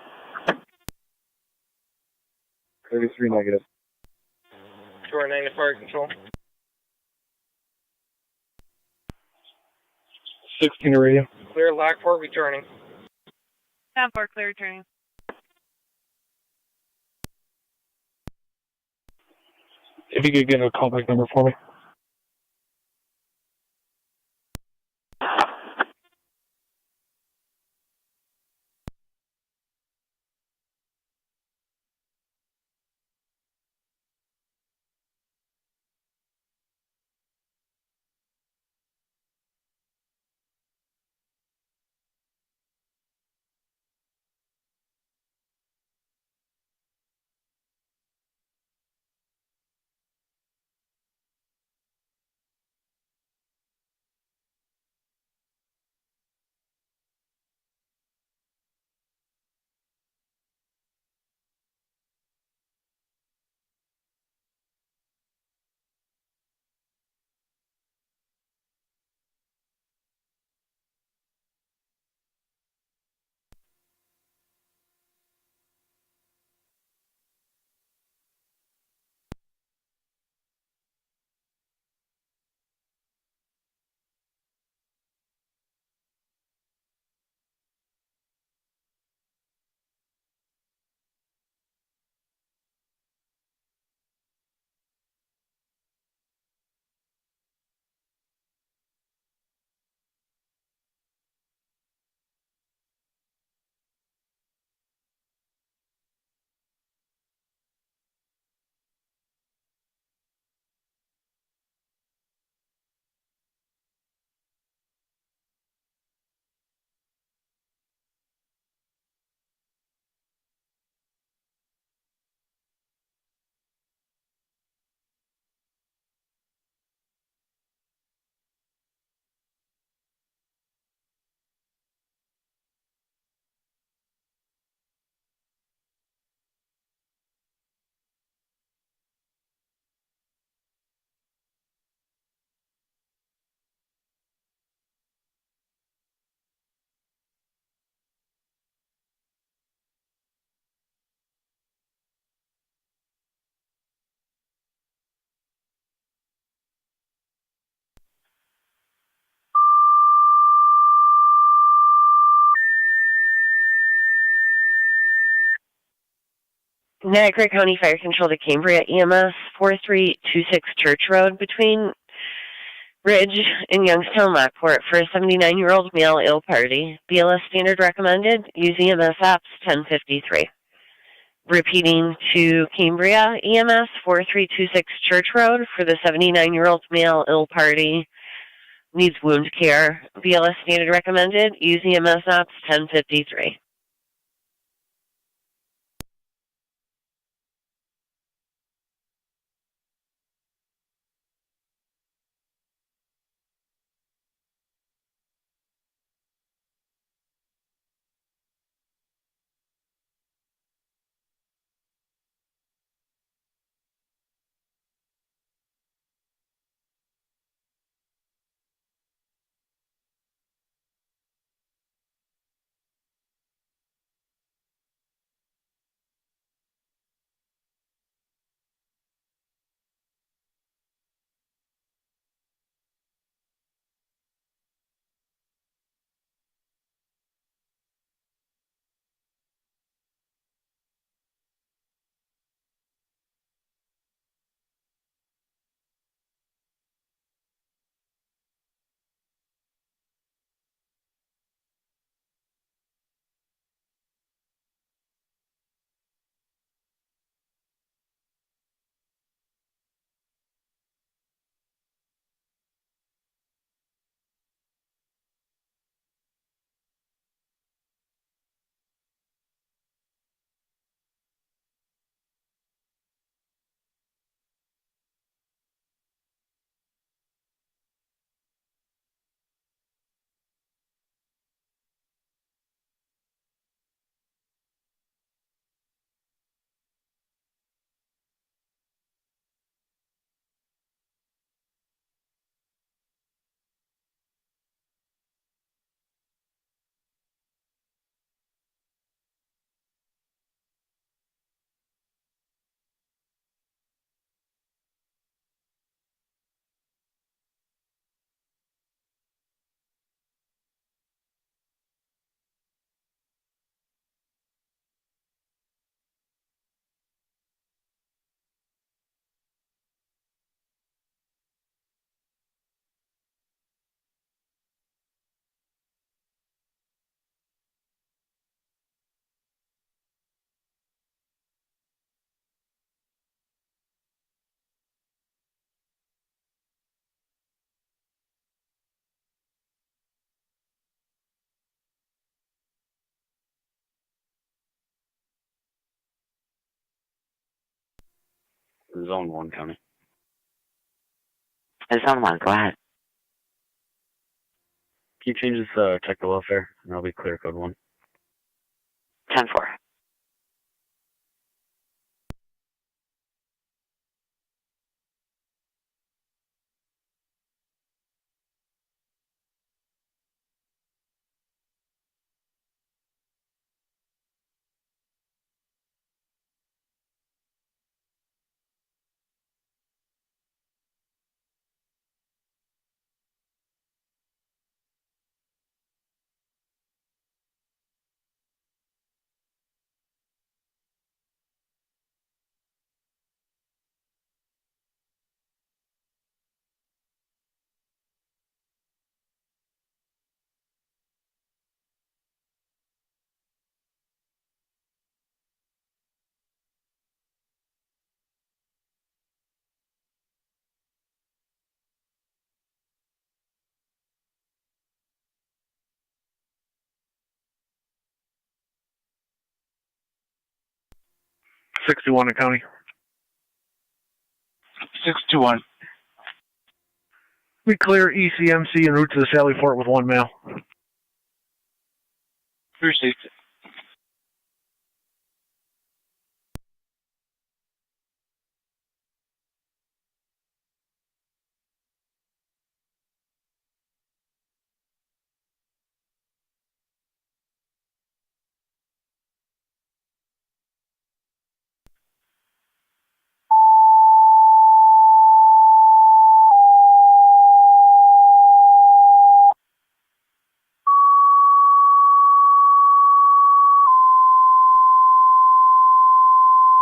33 negative. 209 to fire control. 16 radio. Clear Lockport, returning. 10-4, clear returning. If you could get a callback number for me. Niagara County Fire Control to Cambria EMS 4326 Church Road between Ridge and Youngstown Lockport for a 79-year-old male ill party. BLS standard recommended. Use EMS apps 1053. Repeating to Cambria EMS 4326 Church Road for the 79-year-old male ill party. Needs wound care. BLS standard recommended. Use EMS apps 1053. Zone 1 County. Zone 1, go ahead. Can you change this to check the welfare? And that'll be clear code 1. 10-4. Sixty-one County. 621. We clear ECMC en route to the Sally Port with 1 male. Received.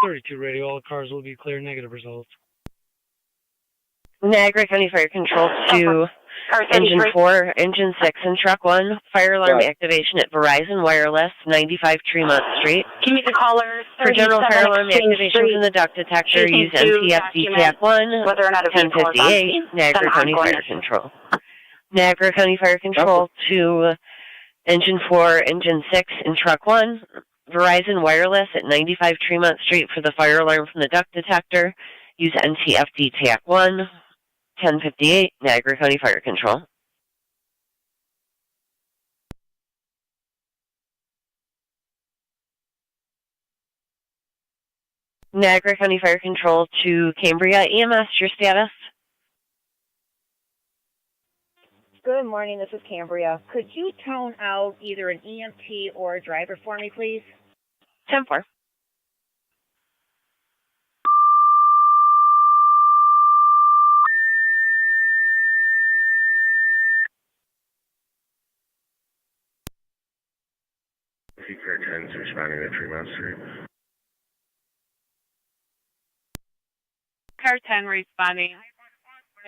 32 radio, all cars will be clear, negative results. Niagara County Fire Control to Engine 4, Engine 6, and Truck 1. Fire alarm activation at Verizon Wireless, 95 Tremont Street. Can you meet the caller? For general fire alarm activation from the duct detector, use NTFD TAC 1, whether or not a vehicle is on 1058, scene. Niagara Then County ongoing. Fire Control. Niagara County Fire Control to Engine 4, Engine 6, and Truck 1. Verizon Wireless at 95 Tremont Street for the fire alarm from the duct detector. Use NTFD TAC 1, 1058, Niagara County Fire Control. Niagara County Fire Control to Cambria EMS, your status? Good morning, this is Cambria. Could you tone out either an EMT or a driver for me, please? 10-4. Secret 10's responding to Tremont Street. Car 10 responding.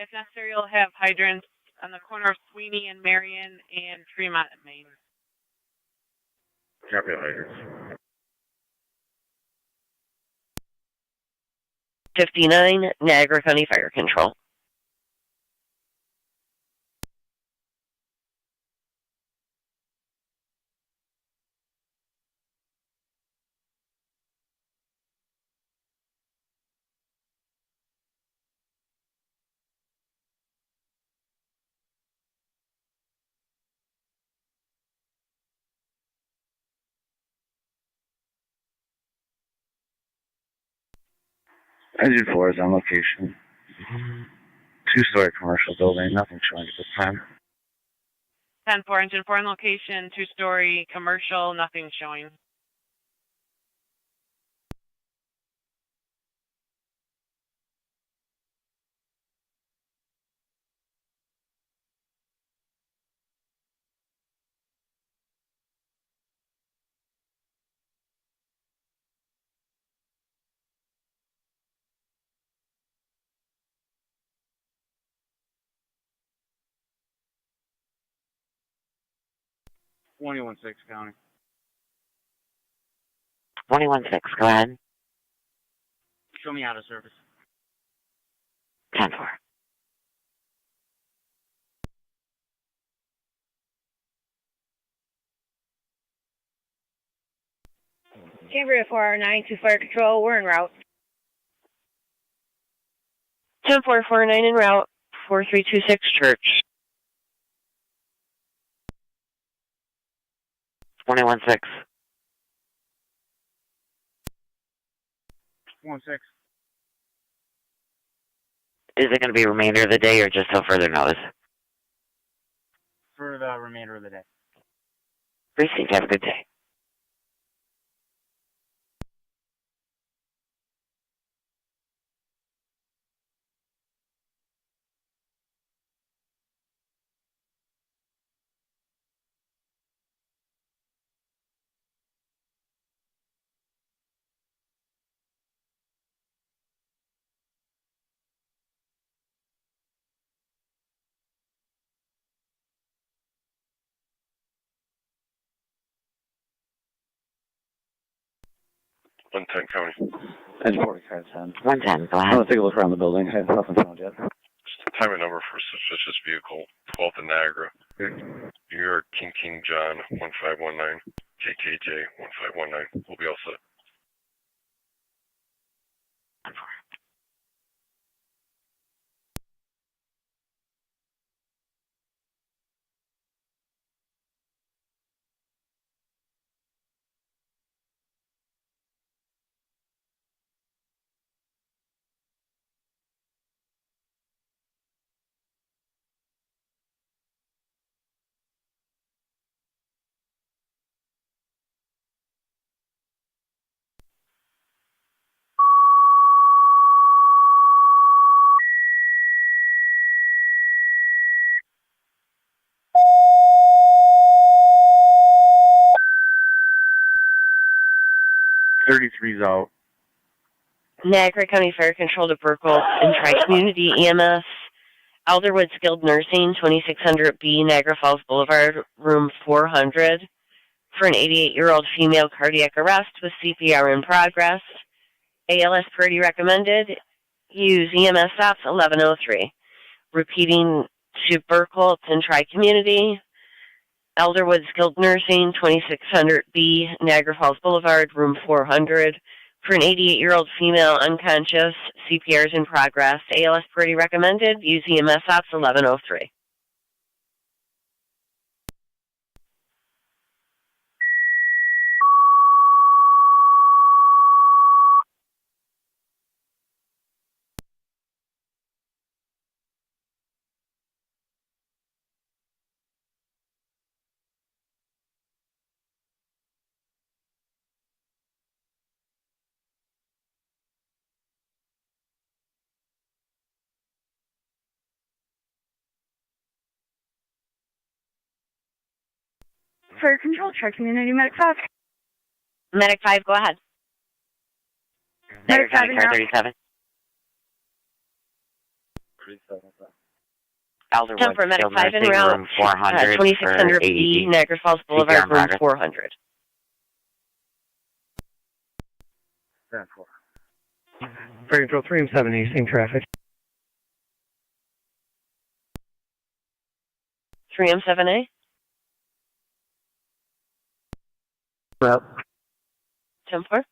If necessary, you'll have hydrants on the corner of Sweeney and Marion and Tremont and Main. Copy hydrants. 59, Niagara County Fire Control. Engine 4 is on location. Two-story commercial building, nothing showing at this time. 10-4, Engine 4 in location, two-story, commercial, nothing showing. Twenty-one six County. 21-6, go ahead. Show me out of service. 10-4. Cambria 492 Fire Control, we're en route. 10449 en route, 4326 Church. 21-6. 1-6. Is it going to be remainder of the day or just till further notice? For the remainder of the day. Received. Have a good day. One-10 County. Engine 40, car 10. 110, go I'm ahead. going to take a look around the building. I have nothing found yet. Time and number for suspicious vehicle, 12th and Niagara. New York, King John, 1519. KKJ, 1519. We'll be all set. Thirty-three's out. Niagara County Fire Control to Burkle and Tri-Community EMS. Alderwood Skilled Nursing, 2600B, Niagara Falls Boulevard, room 400, for an 88-year-old female cardiac arrest with CPR in progress. ALS priority recommended. Use EMS stops 1103. Repeating to Burkle and Tri-Community. Alderwood Skilled Nursing, 2600B, Niagara Falls Boulevard, room 400, for an 88-year-old female unconscious. CPR is in progress. ALS priority recommended. Use EMS ops 1103. Fire Control, Tri-Community Medic 5. Medic 5, go ahead. Niagara County Car 37. Alderwood, Temper Medic Skilled 5 en Nursing, route. room 400 2600B, Niagara Falls Boulevard, CPR in room progress. 400. 10-4. Fire Control 3M70, same traffic. 3M7A. Route. 10-4.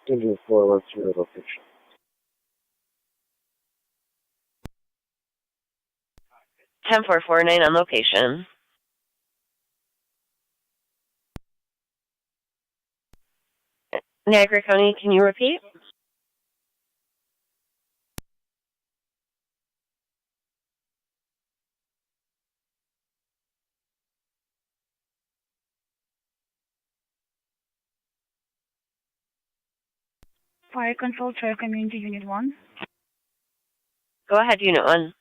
Engine 4, what's your location? 10-449 on location. Niagara County, can you repeat? Fire Control, Tri-Community Unit 1. Go ahead, Unit 1.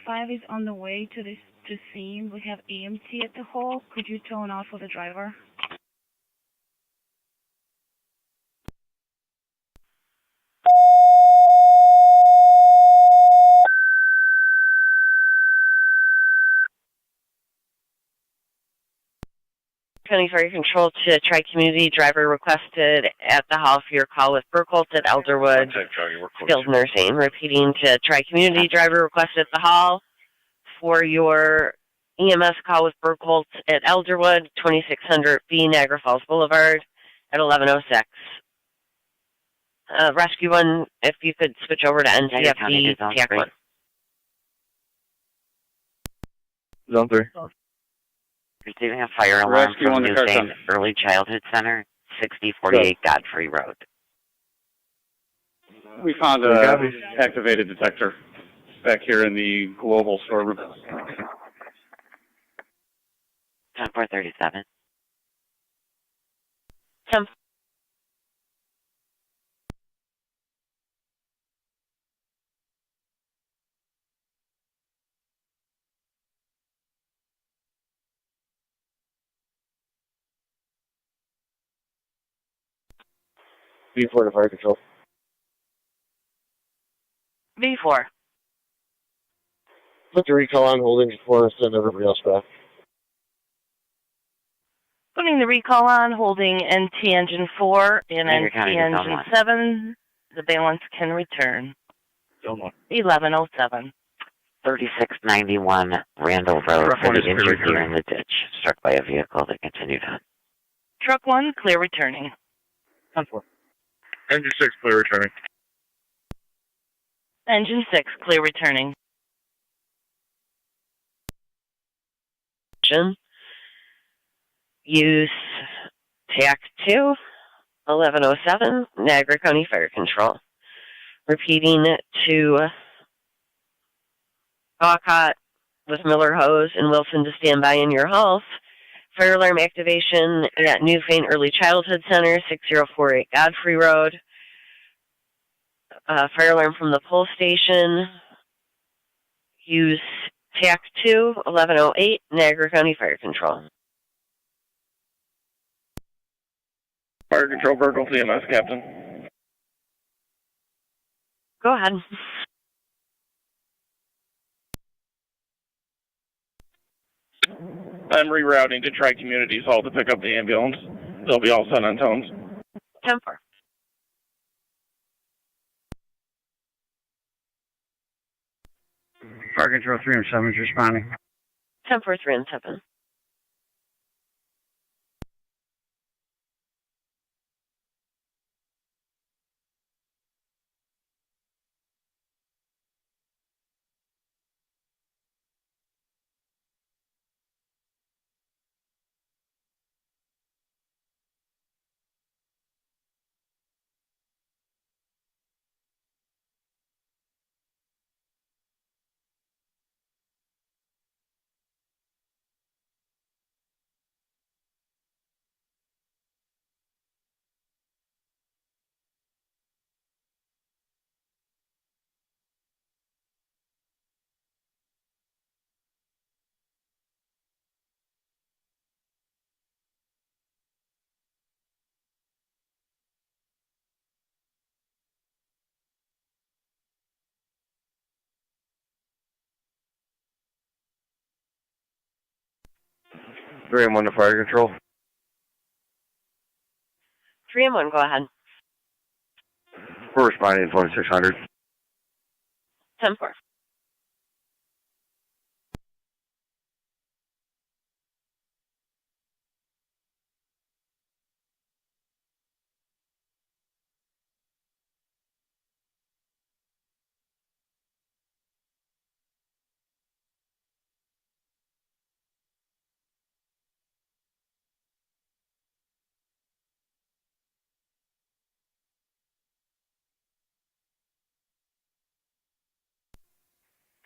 5 is on the way to scene. We have EMT at the hall. Could you tone out for the driver? County Fire Control to Tri-Community, driver requested at the hall for your call with Burkle at Alderwood Skilled Nursing. Repeating to Tri-Community, driver requested at the hall for your EMS call with Burkle at Alderwood, 2600B, Niagara Falls Boulevard, at 1106. Rescue 1, if you could switch over to NCFD, TAC 1. Zone 3. Receiving a fire alarm Rescue from on the New car Zane center. Early Childhood Center, 6048 Godfrey Road. We found an activated detector back here in the global storeroom. 10-437. 10. B4 to Fire Control. V4. Put the recall on, hold engine 4, and send everybody else back. Putting the recall on, holding NT engine 4 and Niagara NT County to engine Zone 1. 7. The balance can return. Zone 1. 1107. 3691 Randall Road Truck for one the is clear injured deer returning. in the ditch, struck by a vehicle that continued on. Truck 1, clear returning. 10-4. Engine 6, clear returning. Engine 6, clear returning. Use TAC 2, 1107, Niagara County Fire Control. Repeating to Walcott with Miller Hose and Wilson to stand by in your house. Fire alarm activation at Newfane Early Childhood Center, 6048 Godfrey Road. Fire alarm from the pole station. Use TAC 2, 1108, Niagara County Fire Control. Fire Control, Virgil CMS, Captain. Go ahead. I'm rerouting to Tri-Communities Hall to pick up the ambulance. They'll be all set on tones. 10-4. Fire Control 3 and 7 is responding. 10-4, 3 and 7. Three and 1 to Fire Control. 3 and 1, go ahead. We're responding to 2600. 10-4.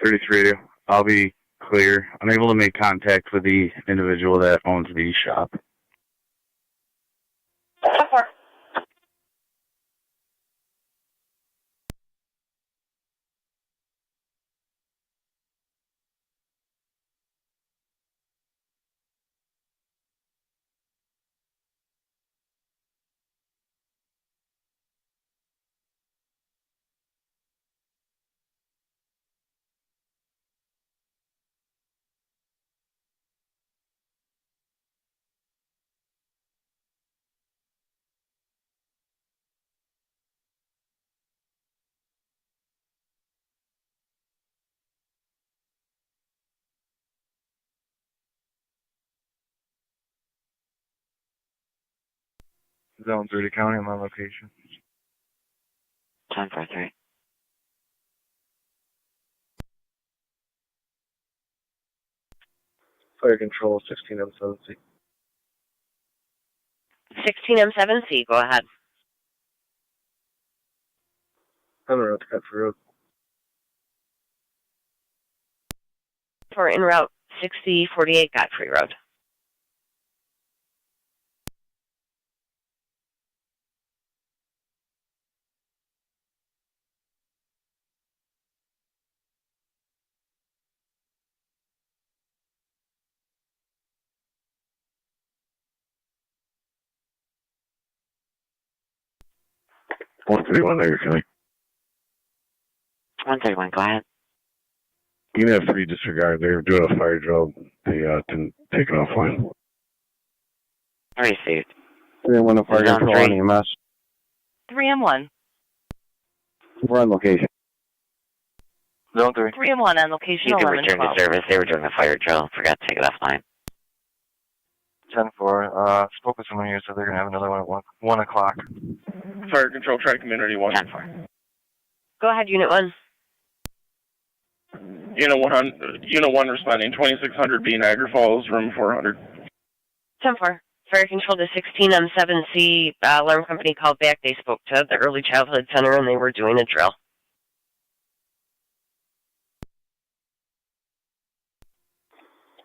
.33, I'll be clear. Unable to make contact with the individual that owns the shop. 10-4. Zone 30 County on my location. 10-4-3. Fire Control 16M7C. 16M7C, go ahead. On the road to Godfrey Road. For en route 6048 Godfrey Road. One 131 Niagara County. 131, go ahead. You can have 3 disregard. They were doing a fire drill. They didn't take it offline. Received. 3 and 1 to Fire Zone Control 3. on EMS. 3 and 1. We're on location. Zone 3. 3 and 1 on location You can 11 return to 12. service. They were doing a fire drill. Forgot to take it offline. 10-4. Spoke with someone here, so they're going to have another one at 1 o'clock. Fire Control, Tri-Community 1. 10-4. Go ahead, Unit 1. Unit 1 responding, 2600B Niagara Falls, room 400. 10-4. Fire Control to 16M7C. Alarm company called back. They spoke to the Early Childhood Center, and they were doing a drill.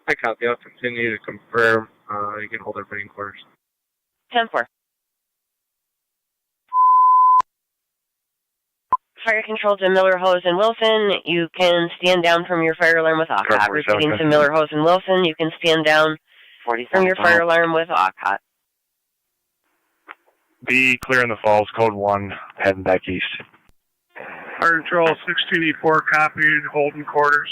I copy. I'll continue to confirm. You can hold everybody in quarters. 10-4. Fire control to Miller, Hose, and Wilson. You can stand down from your fire alarm with OCCOT. Repeating to Miller, Hose, and Wilson. You can stand down from your fire alarm with OCCOT. Be clear in the falls, code 1, heading back east. Fire control 1684 copied, holding quarters.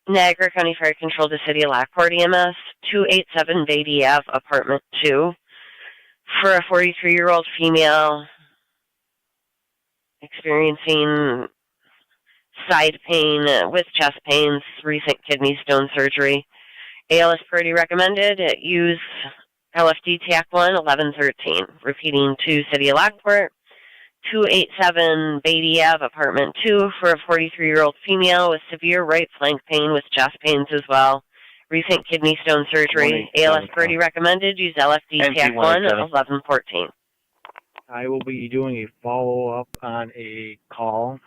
Niagara County Fire Control to City of Lockport EMS, 287 Beatty Ave, Apartment 2, for a 43-year-old female experiencing side pain with chest pains, recent kidney stone surgery. ALS priority recommended. Use LFD TAC 1 1113. Repeating to City of Lockport, 287 Beatty Ave, Apartment 2, for a 43-year-old female with severe right flank pain with chest pains as well. Recent kidney stone surgery. ALS priority recommended. Use LFD TAC 1 1114. I will be doing a follow-up on a call.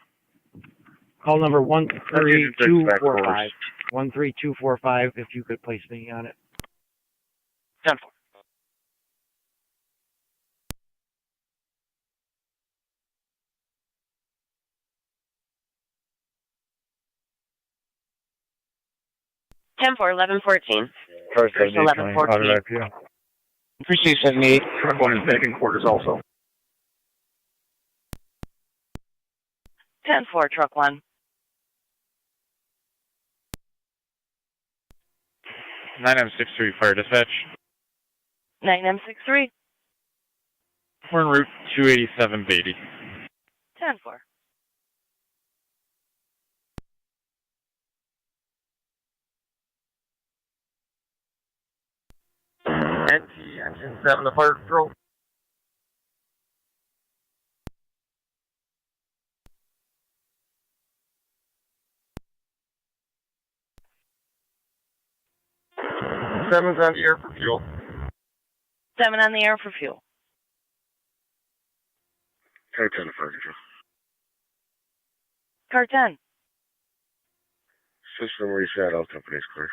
Call number 13245. 13245, if you could place me on it. 10-4. Ten-4, 1114. First 1114. Appreciate 78. Truck 1 is back in quarters also. 10-4, Truck 1. 9M63 Fire Dispatch. 9M63. We're en route 287 Beatty. 10-4. Engine 7 to fire control. Seven's on the air for fuel. 7 on the air for fuel. Car 10 to fire control. Car 10. System reset, all companies clear.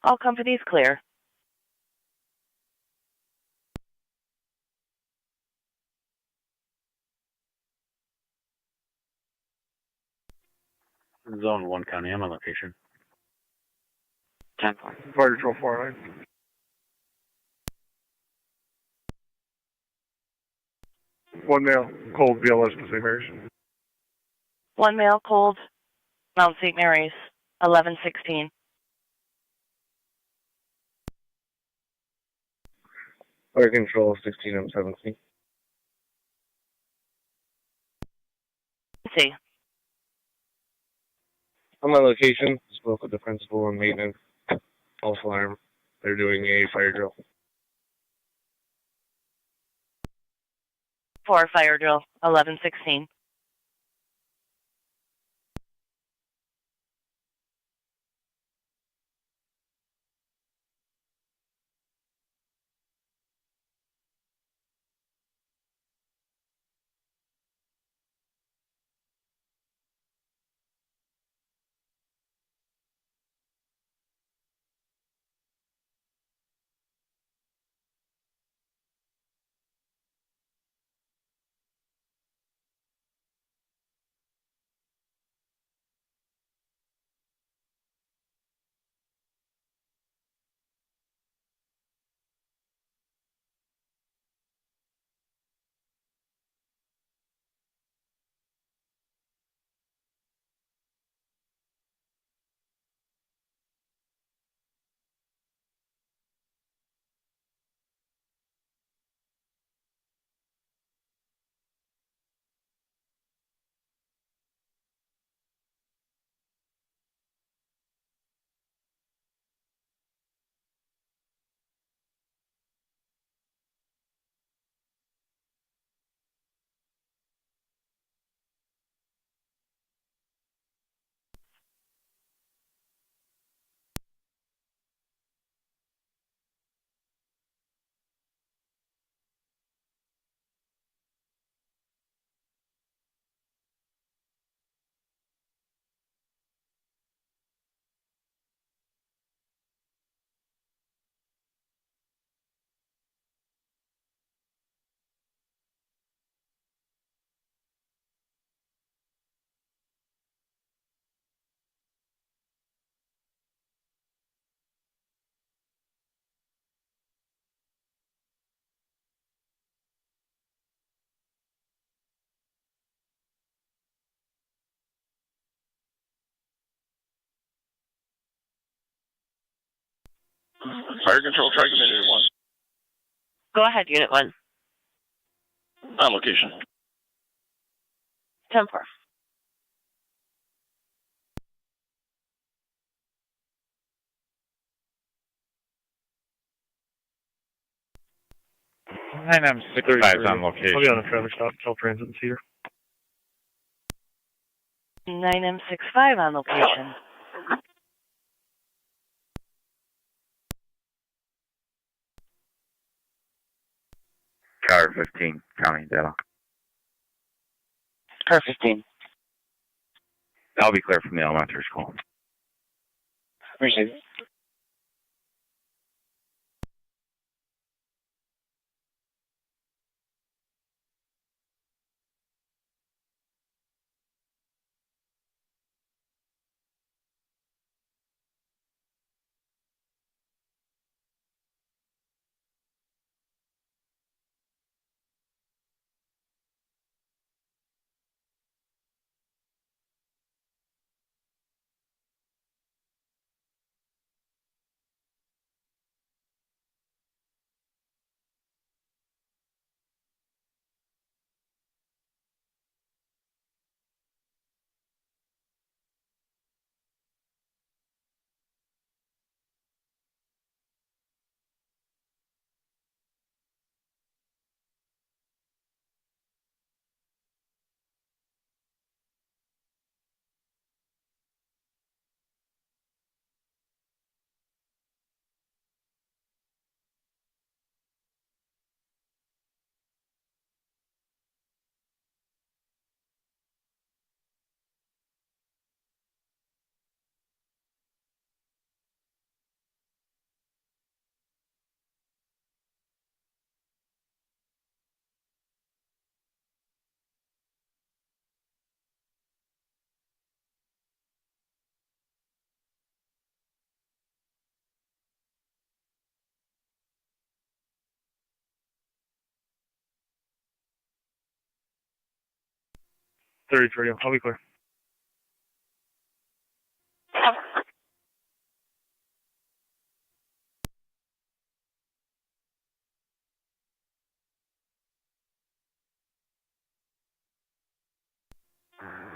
All companies clear. Zone 1 County, I'm on location. 10-4. Fire control 49. One male, cold BLS to St. Mary's. 1 male, cold, Mount St. Mary's, 1116. Fire control 16M17. See. On my location, spoke with the principal and maintenance, false alarm. They're doing a fire drill. 4 fire drill, 1116. Fire control, try Unit 1. Go ahead, Unit 1. On location. 10-4. Nine M65 on location. I'll be on the traffic stop, tell transit and Cedar. 9M65 on location. Car 15, county data. Car 15. I'll be clear from the elementary school. Appreciate it. Radio, I'll be clear.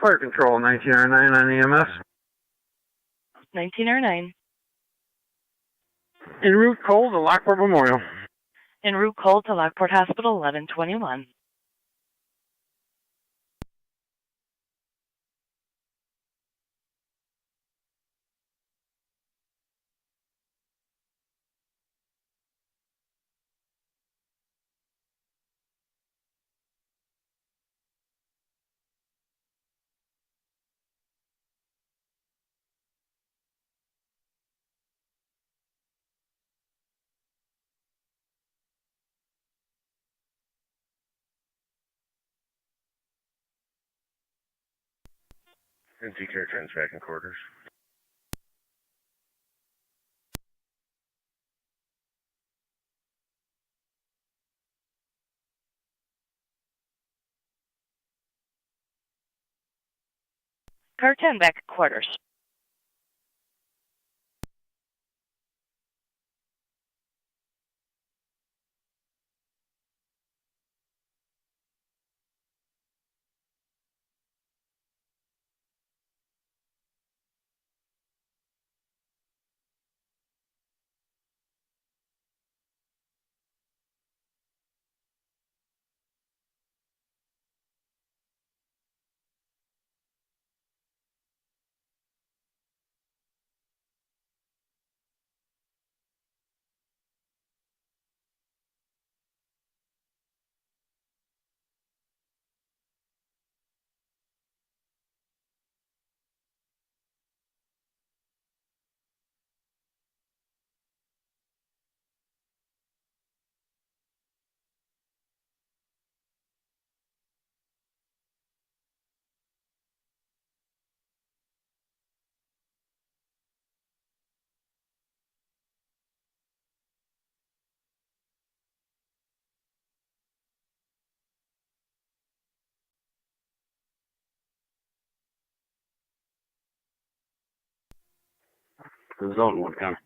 Fire control, 1909 on EMS. 1909. En route cold to Lockport Memorial. En route cold to Lockport Hospital, 1121. NC Care trans back in quarters. Car 10 back at quarters. Zone 1, come.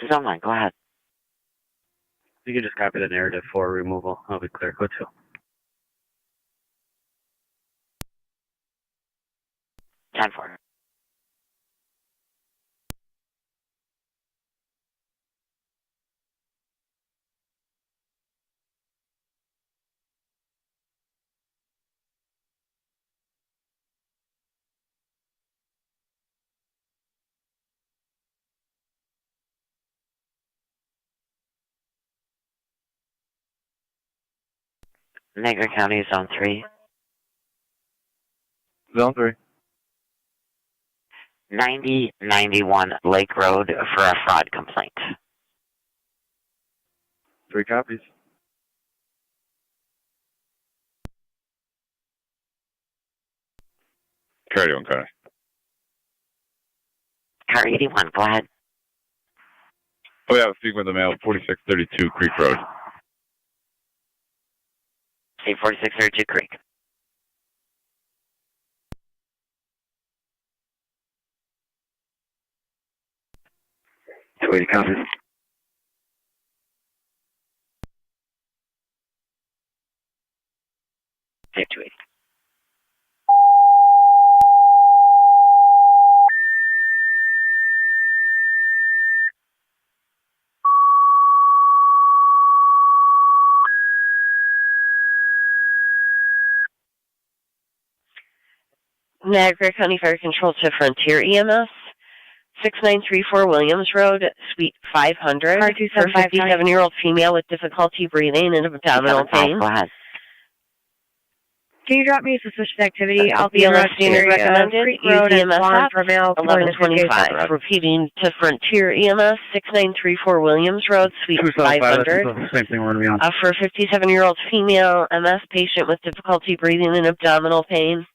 Zone 9, go ahead. You can just copy the narrative for removal. I'll be clear. Go to. 10-4. Niagara County, Zone 3. Zone 3. 9091 Lake Road for a fraud complaint. 3 copies. Cardio and Connor. Car 81, go ahead. Oh, yeah, speaking with the male, 4632 Creek Road. Say 4632 Creek. Wait, copies. Say 280. Niagara County Fire Control to Frontier EMS, 6934 Williams Road, Suite 500, for a 57-year-old female with difficulty breathing and abdominal pain. Go ahead. Can you drop me a suspicious activity? I'll be BLS arresting standard recommended. Creek Use Road and EMS Swan app, for male. 1125. Repeating to Frontier EMS, 6934 Williams Road, Suite 500. Same thing we're going to be on. For a 57-year-old female MS patient with difficulty breathing and abdominal pain.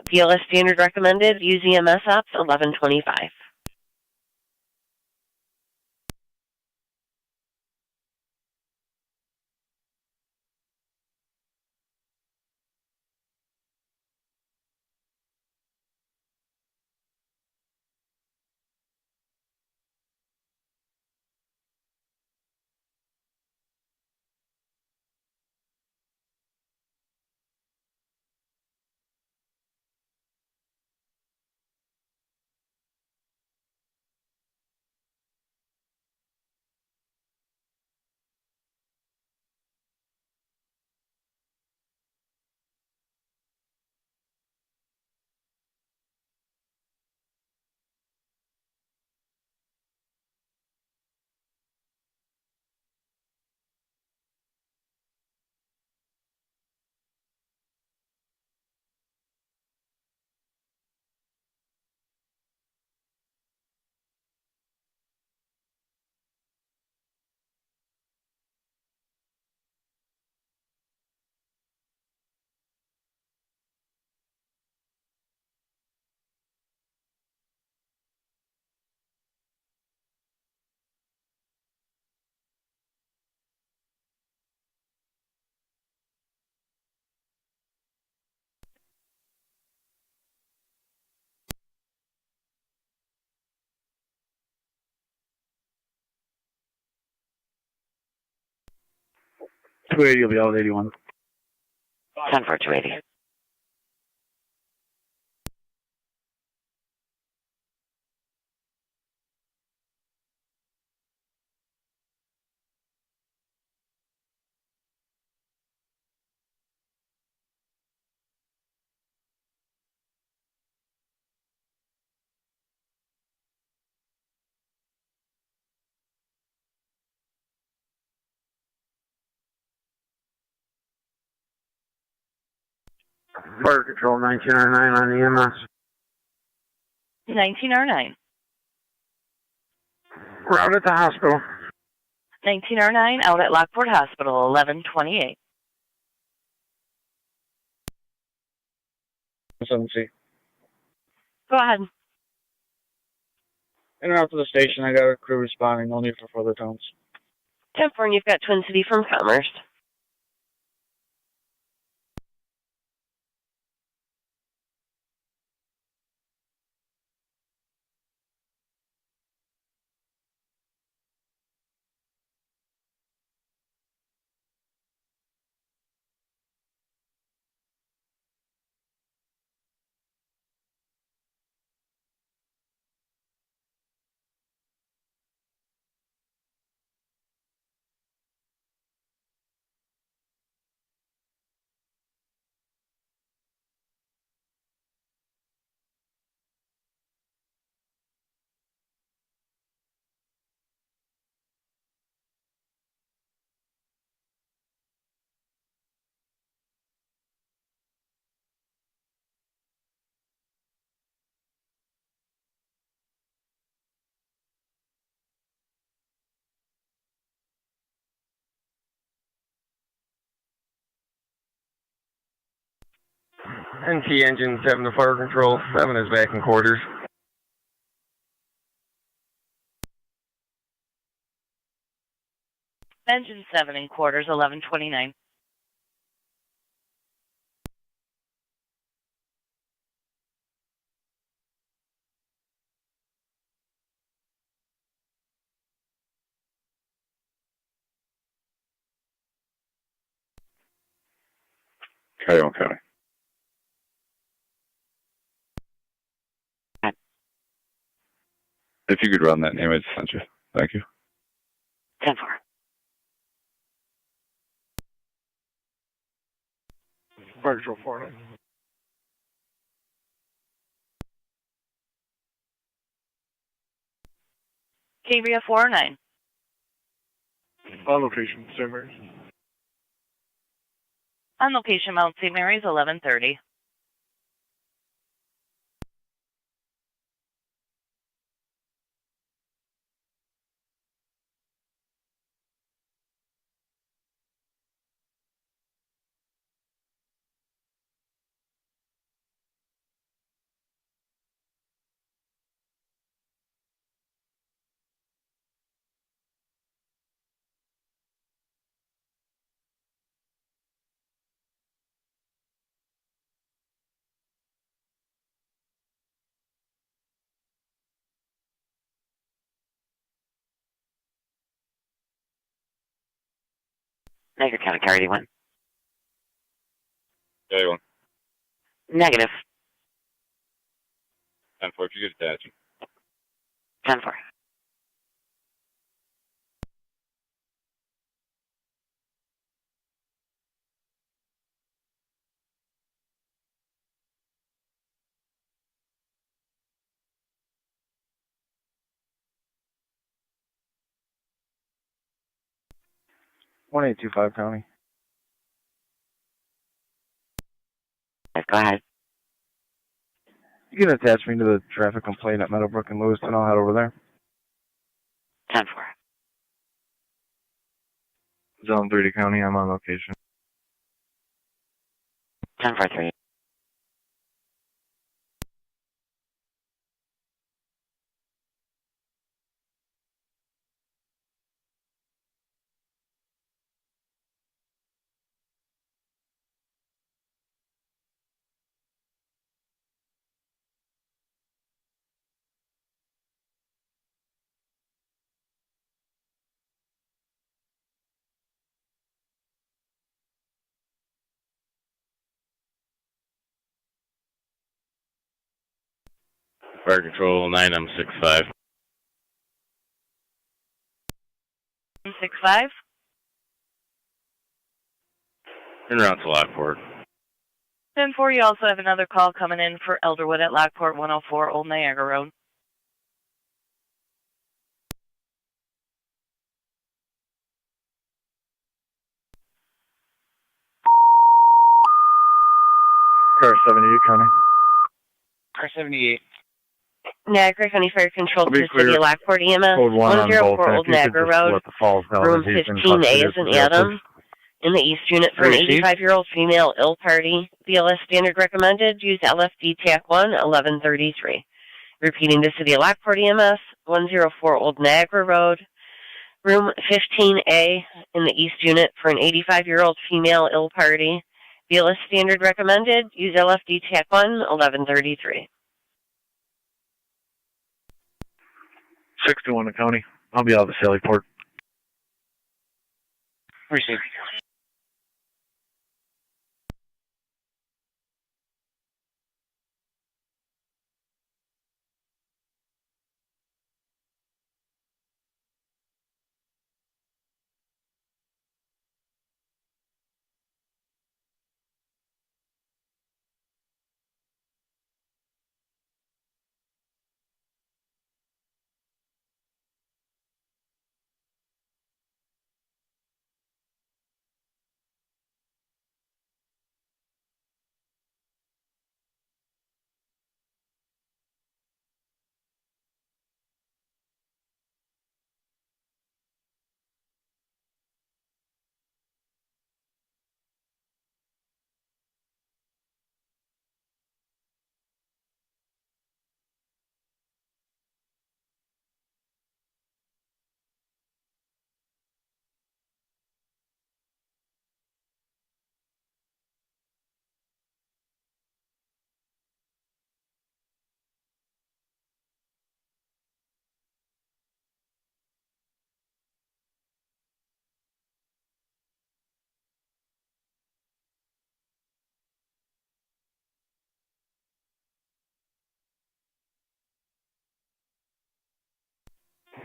BLS standard recommended. Use EMS apps, 1125. .280 will be out at 81. 10 for 280. Fire Control 1909 on the EMS. 1909. Route at the hospital. 1909 out at Lockport Hospital, 1128. 7C. Go ahead. In and out to the station, I got a crew responding. No need for further tones. 10-4, and you've got Twin City from Commerce. NT engine 7 to fire control. 7 is back in quarters. Engine 7 in quarters, 1129. Cayenne County. If you could run that image, sent you. Thank you. 10-4. Virtual 4. Cambria 49. On location, St. Mary's. On location, Mount St. Mary's, 1130. Niagara County Car 81. Yeah, 1. Negative. 10-4, if you could attach. 10-4. One 825 County. Go ahead. You can attach me to the traffic complaint at Meadowbrook and Lewiston. I'll head over there. 10-4. Zone 30 County, I'm on location. 10-4-3. Fire control 9M65. 65. En route to Lockport. 10-4, you also have another call coming in for Elderwood at Lockport 104 Old Niagara Road. Car 78 County. Car 78. Niagara County Fire Control to Be the clear. City of Lockport EMS, Code 1 on both. 104 And Old if you could Niagara just Road, let the falls know room that he's in 15A custody is an of the Adam. In the East Unit for an Received. 85-year-old female ill party. BLS standard recommended. Use LFD TAC 1, 1133. Repeating the City of Lockport EMS, 104 Old Niagara Road, room 15A in the East Unit for an 85-year-old female ill party. BLS standard recommended. Use LFD TAC 1, 1133. 61 County. I'll be out of the Sally Port. Received.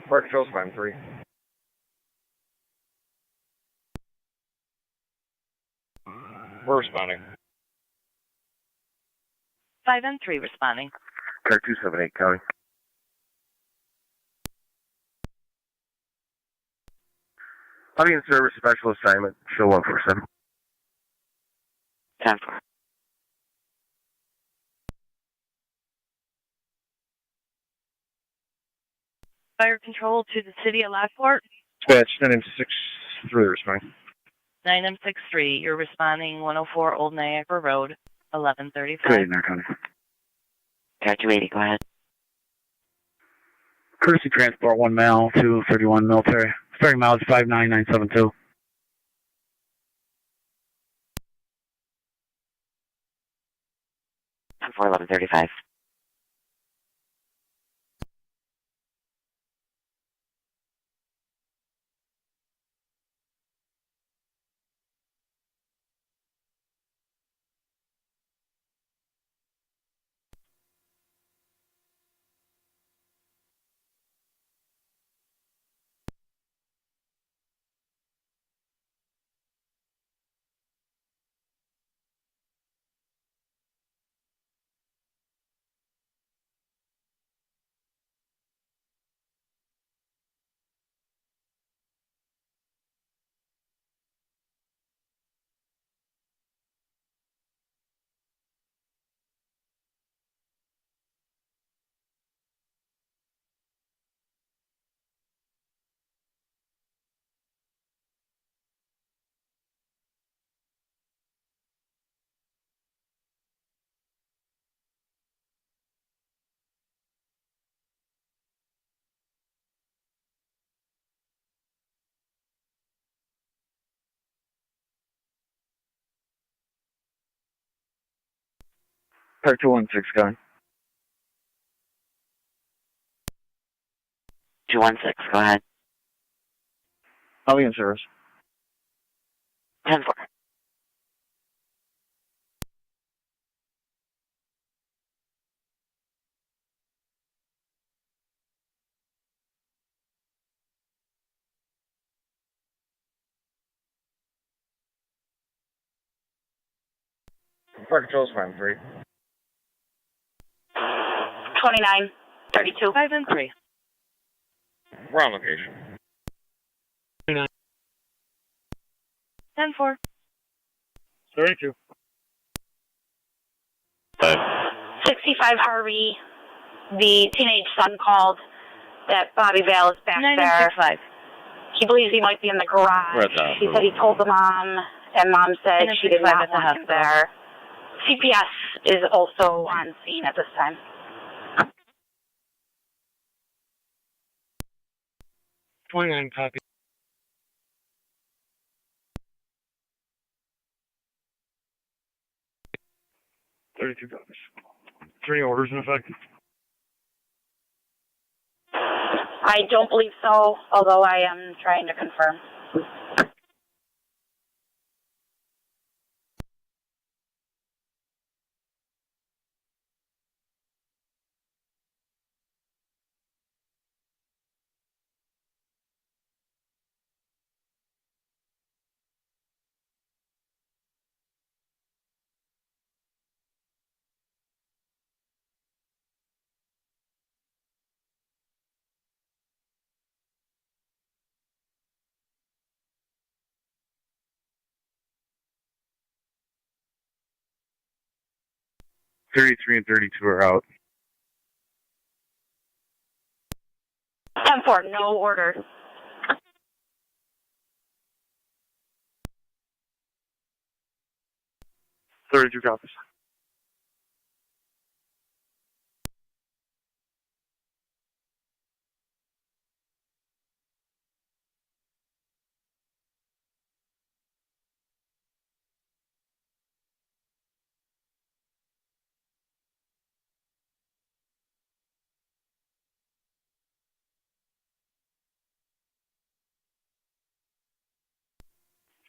Fire control's 5-3. We're responding. 5 and 3 responding. Car 278 County. I'll be in service, special assignment, show 147. 10-4. Fire control to the city of Lockport. Dispatch 9M63 responding. 9M63, you're responding 104 Old Niagara Road, 1135. Good, Niagara County. Car 280, go ahead. Courtesy transport 1 mile to 31 military. Starting mileage 59972. 1135. Car 216 County. 216, go ahead. I'll be in service. 10-4. Fire control's 5-3. 29, 32. 5 and 3. We're on location. 10-4. 32. 65 Harvey. The teenage son called that Bobby Vale is back 965. He believes he might be in the garage. We're at the He said he told the mom, and mom said she did 965 not at the want him there. CPS is also on scene at this time. 29 copy. $32. Is there any orders in effect? I don't believe so, although I am trying to confirm. $33 and $32 are out. 10-4, no order. $32 copies.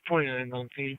$29 on feed.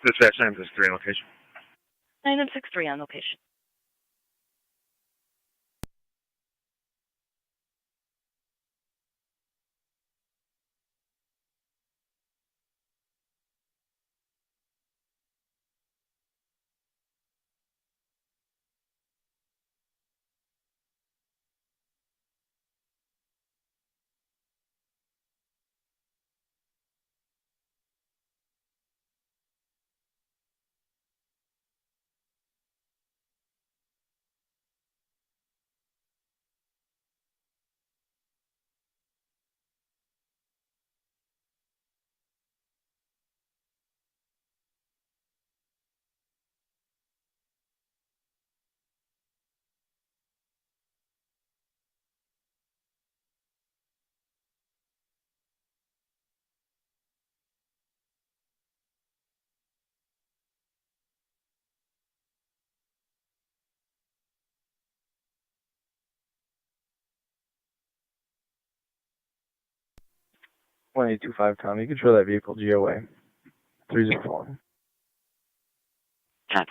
Dispatch 963 on location. 963 on location. One 825 Tom, you control that vehicle GOA 304. 10-4.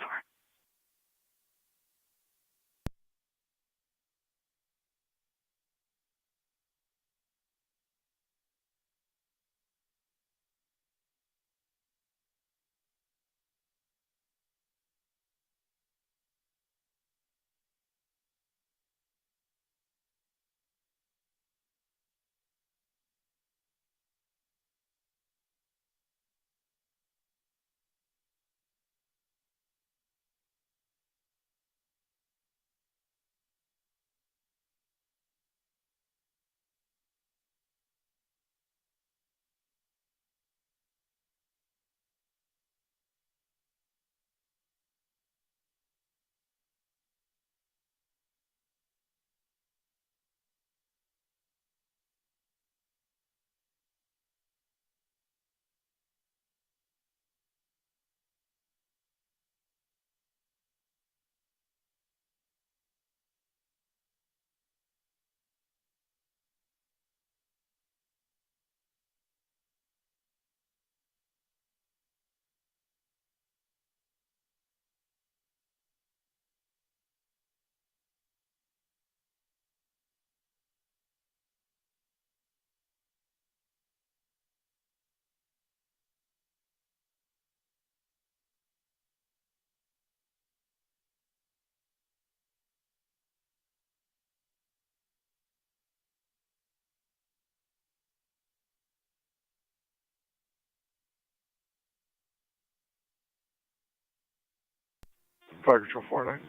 Fire Control 49.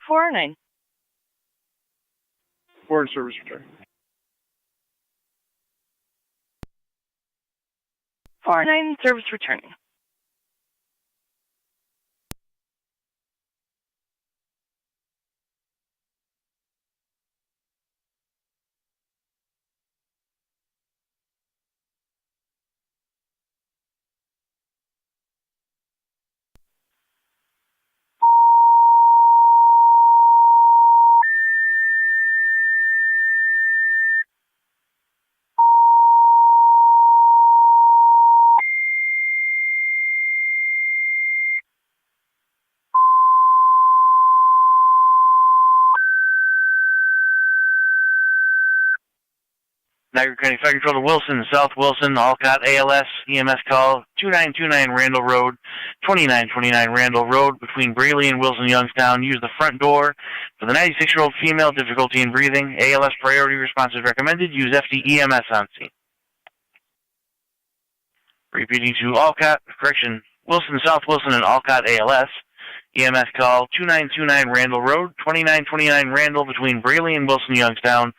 409. Foreign service return. 409 service returning. Niagara County Fire Control to Wilson, South Wilson, Alcott ALS, EMS call, 2929 Randall Road, 2929 Randall Road, between Braley and Wilson Youngstown. Use the front door for the 96-year-old female, difficulty in breathing. ALS priority response is recommended. Use FD-EMS on scene. Repeating to Alcott, Wilson, South Wilson, and Alcott ALS. EMS call 2929 Randall Road, 2929 Randall, between Braley and Wilson Youngstown.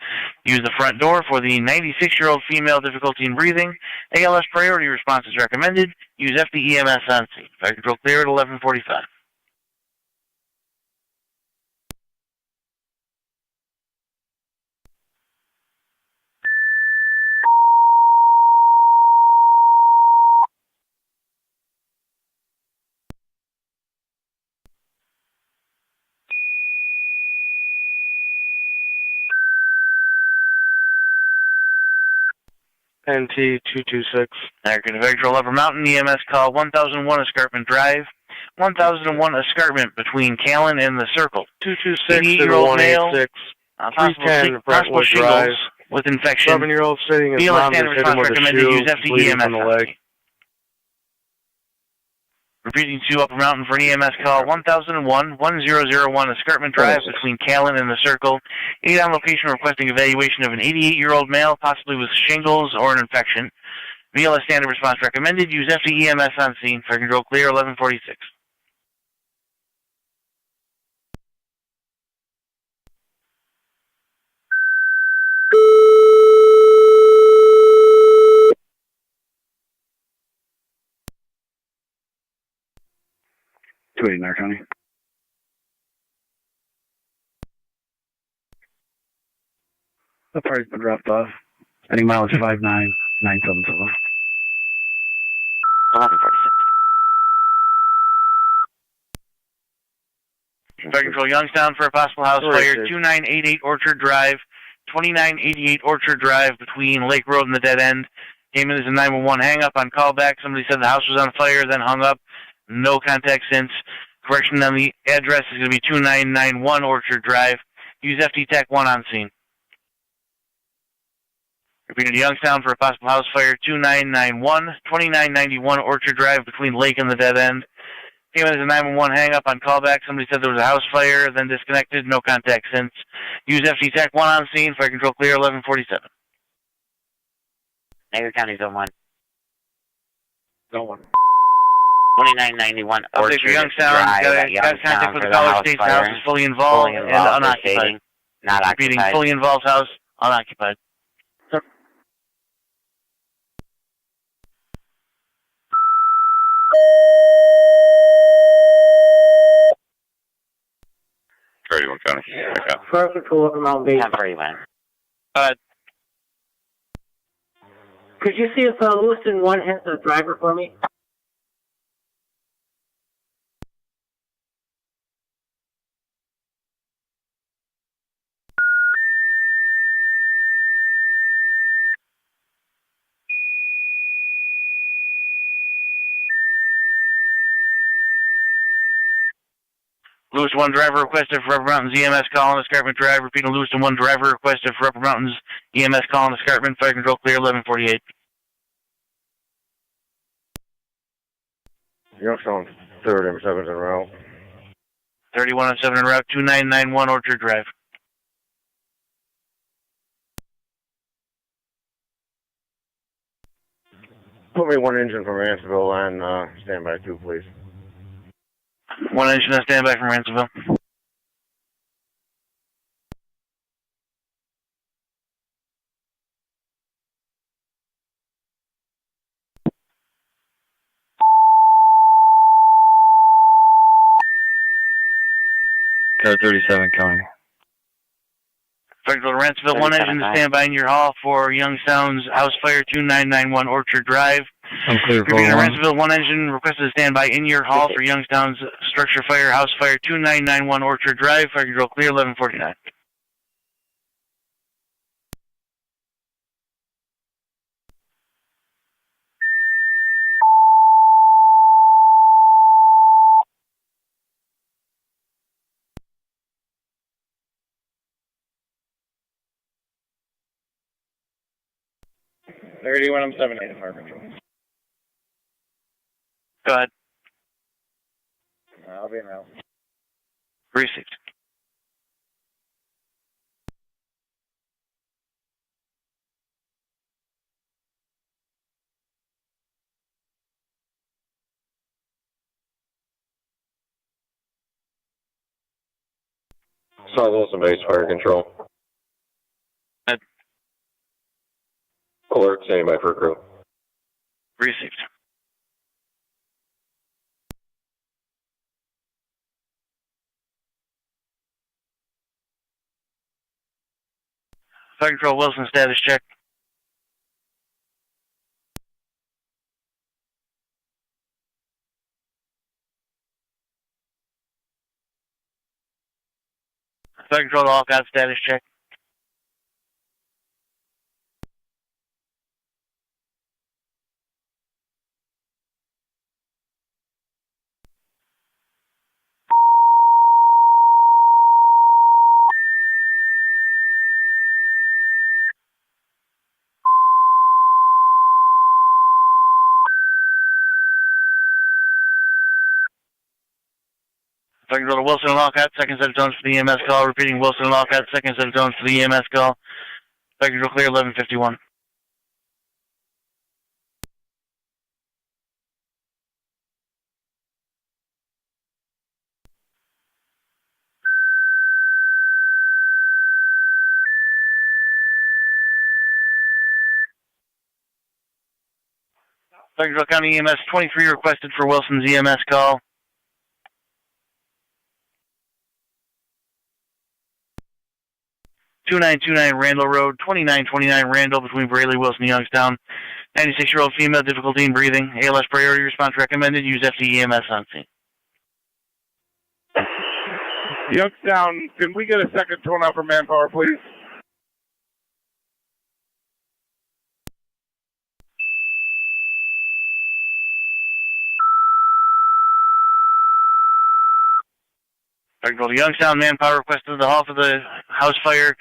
Use the front door for the 96-year-old female, difficulty in breathing. ALS priority response is recommended. Use FD-EMS on scene. Fire control clear at 11:45. NT226. Niagara County Fire Control, Upper Mountain EMS call 1001 Escarpment Drive. 1001 Escarpment between Callan and the Circle. 226 and 88-year-old male. 186. Possible 310 possible Brentwood shingles Drive. with infection. 7-year-old sitting his BLS mom just standard hit him response with a recommended shoe, use FD bleeding EMS from the leg. Repeating to Upper Mountain for an EMS call 1001 1001 Escarpment Drive between Callan and the Circle. Aid on location requesting evaluation of an 88-year-old male, possibly with shingles or an infection. BLS standard response recommended. Use FD EMS on scene. Fire control clear 1146. Niagara County. The party's been dropped off. Any mileage 59977. 1146. Fire control Youngstown for a possible house fire 2988 Orchard Drive. 2988 Orchard Drive between Lake Road and the dead end. Came in as a 911 hang up on callback. Somebody said the house was on fire, then hung up. No contact since. Correction on the address is going to be 2991 Orchard Drive. Use FD Tech 1 on scene. Repeating to Youngstown for a possible house fire 2991, 2991 Orchard Drive between Lake and the dead end. Came in as a 911 hang up on callback. Somebody said there was a house fire, then disconnected. No contact since. Use FD Tech 1 on scene. Fire control clear 1147. Niagara County Zone 1. Zone 1. 2991 Orchard for Youngstown. Drive Got at Youngstown contact with for the the caller. house States the fire. house is fully involved and unoccupied. Stating, not Repeating, occupied. fully involved house, unoccupied. One County. Fire control over Mount Bay. 1041. Could you see if Lewiston 1 has a driver for me? Lewiston 1 driver requested for Upper Mountains EMS call on Escarpment Drive. Repeating Lewiston 1 driver requested for Upper Mountains EMS call on Escarpment. Fire control clear 1148. Youngstown 3rd and 7th en route. 31 on 7 en route 2991 Orchard Drive. Put me 1 engine from Ransomville on standby 2, please. 1 engine on standby from Ransomville. Car 37 County. Fire control to Ransomville, 1 engine to standby in your hall for Youngstown's house fire 2991 Orchard Drive. I'm clear for Repeating 1. Ransomville, 1 engine requested to stand by in your hall for Youngstown's structure fire, house fire 2991 Orchard Drive. Fire control clear 1149. I'm 78 Fire Control. Go ahead. I'll be in route. Received. South Wilson Base Fire Control. Alert, standing by for crew. Received. Fire control Wilson status check. Fire control to Alcott status check. Fire control to Wilson and Olcott, second set of tones for the EMS call. Repeating Wilson and Olcott, second set of tones for the EMS call. Fire control clear, 1151. Fire control County EMS 23 requested for Wilson's EMS call. (2929) Randall Road, 2929 Randall between Braley, Wilson, Youngstown. 96-year-old female, difficulty in breathing. ALS priority response recommended. Use FDEMS on scene. Youngstown, can we get a second tone out for manpower, please? Fire control to Youngstown, manpower requested to the hall for the house fire,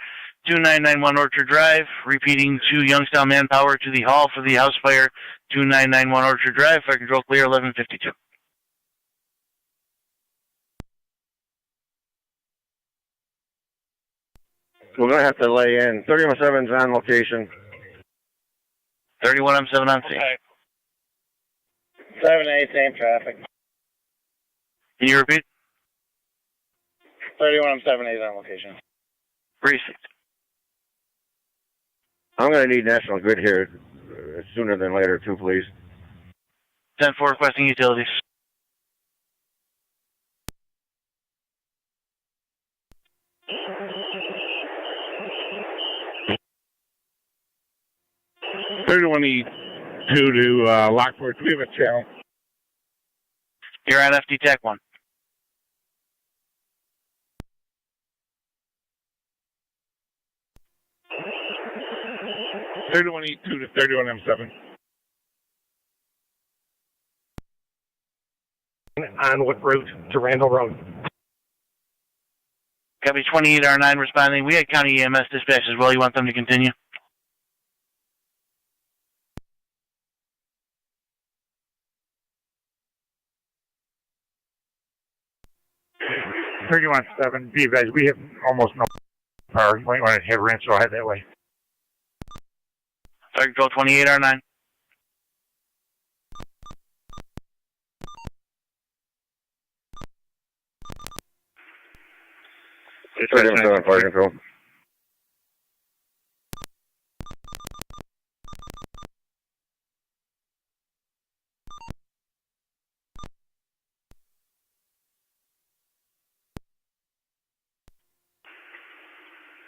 2991 Orchard Drive. Repeating to Youngstown manpower to the hall for the house fire, 2991 Orchard Drive. Fire control clear, 1152. We're going to have to lay in. 3117's on location. 3117 on scene. Okay. 7-8, same traffic. Can you repeat? 3178 on location. Precinct. I'm going to need National Grid here sooner than later, too, please. 10-4 requesting utilities. (31E2 to Lockport. Do we have a channel? You're on FD Tech 1. (31E2 to 31M7. On what route to Randall Road? Copy 28R9 responding. We had County EMS dispatch as well. You want them to continue? (31-7), be advised, we have almost no power. You might want to have Rancho head that way. Fire control 28R9. It's 31-7 fire control.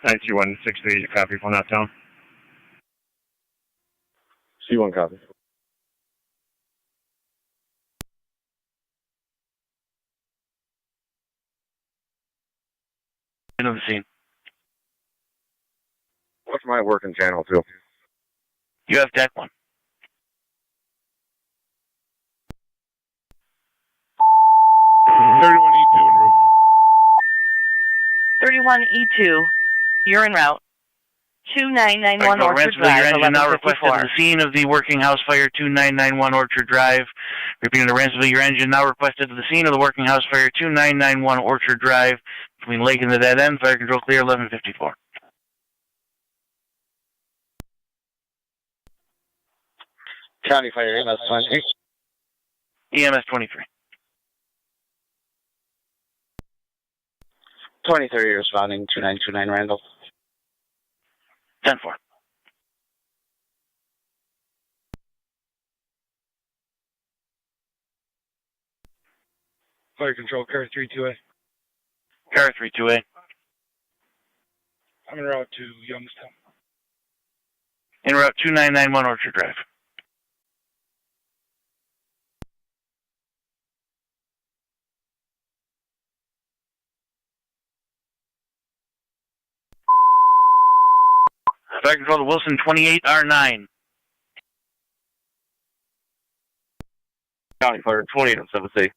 (921-638), copy, phone out down. C1 copy. End of the scene. What's my working channel, too? You have Tech 1. (31E2 en route). 31E2, you're en route. 2991 Orchard Drive, Your engine now requested to 1154. the scene of the working house fire, 2991 Orchard Drive. Repeating to Ransomville, your engine now requested to the scene of the working house fire, 2991 Orchard Drive, between Lake and the Dead End. Fire control clear, 1154. County Fire EMS 20. EMS 23. 23 responding, 2929 Randall. 10-4. Fire control, car 32A. Car 32A. I'm en route to Youngstown. En route 2991 Orchard Drive. Fire control to Wilson 28R9. County Fire 28 on 7C.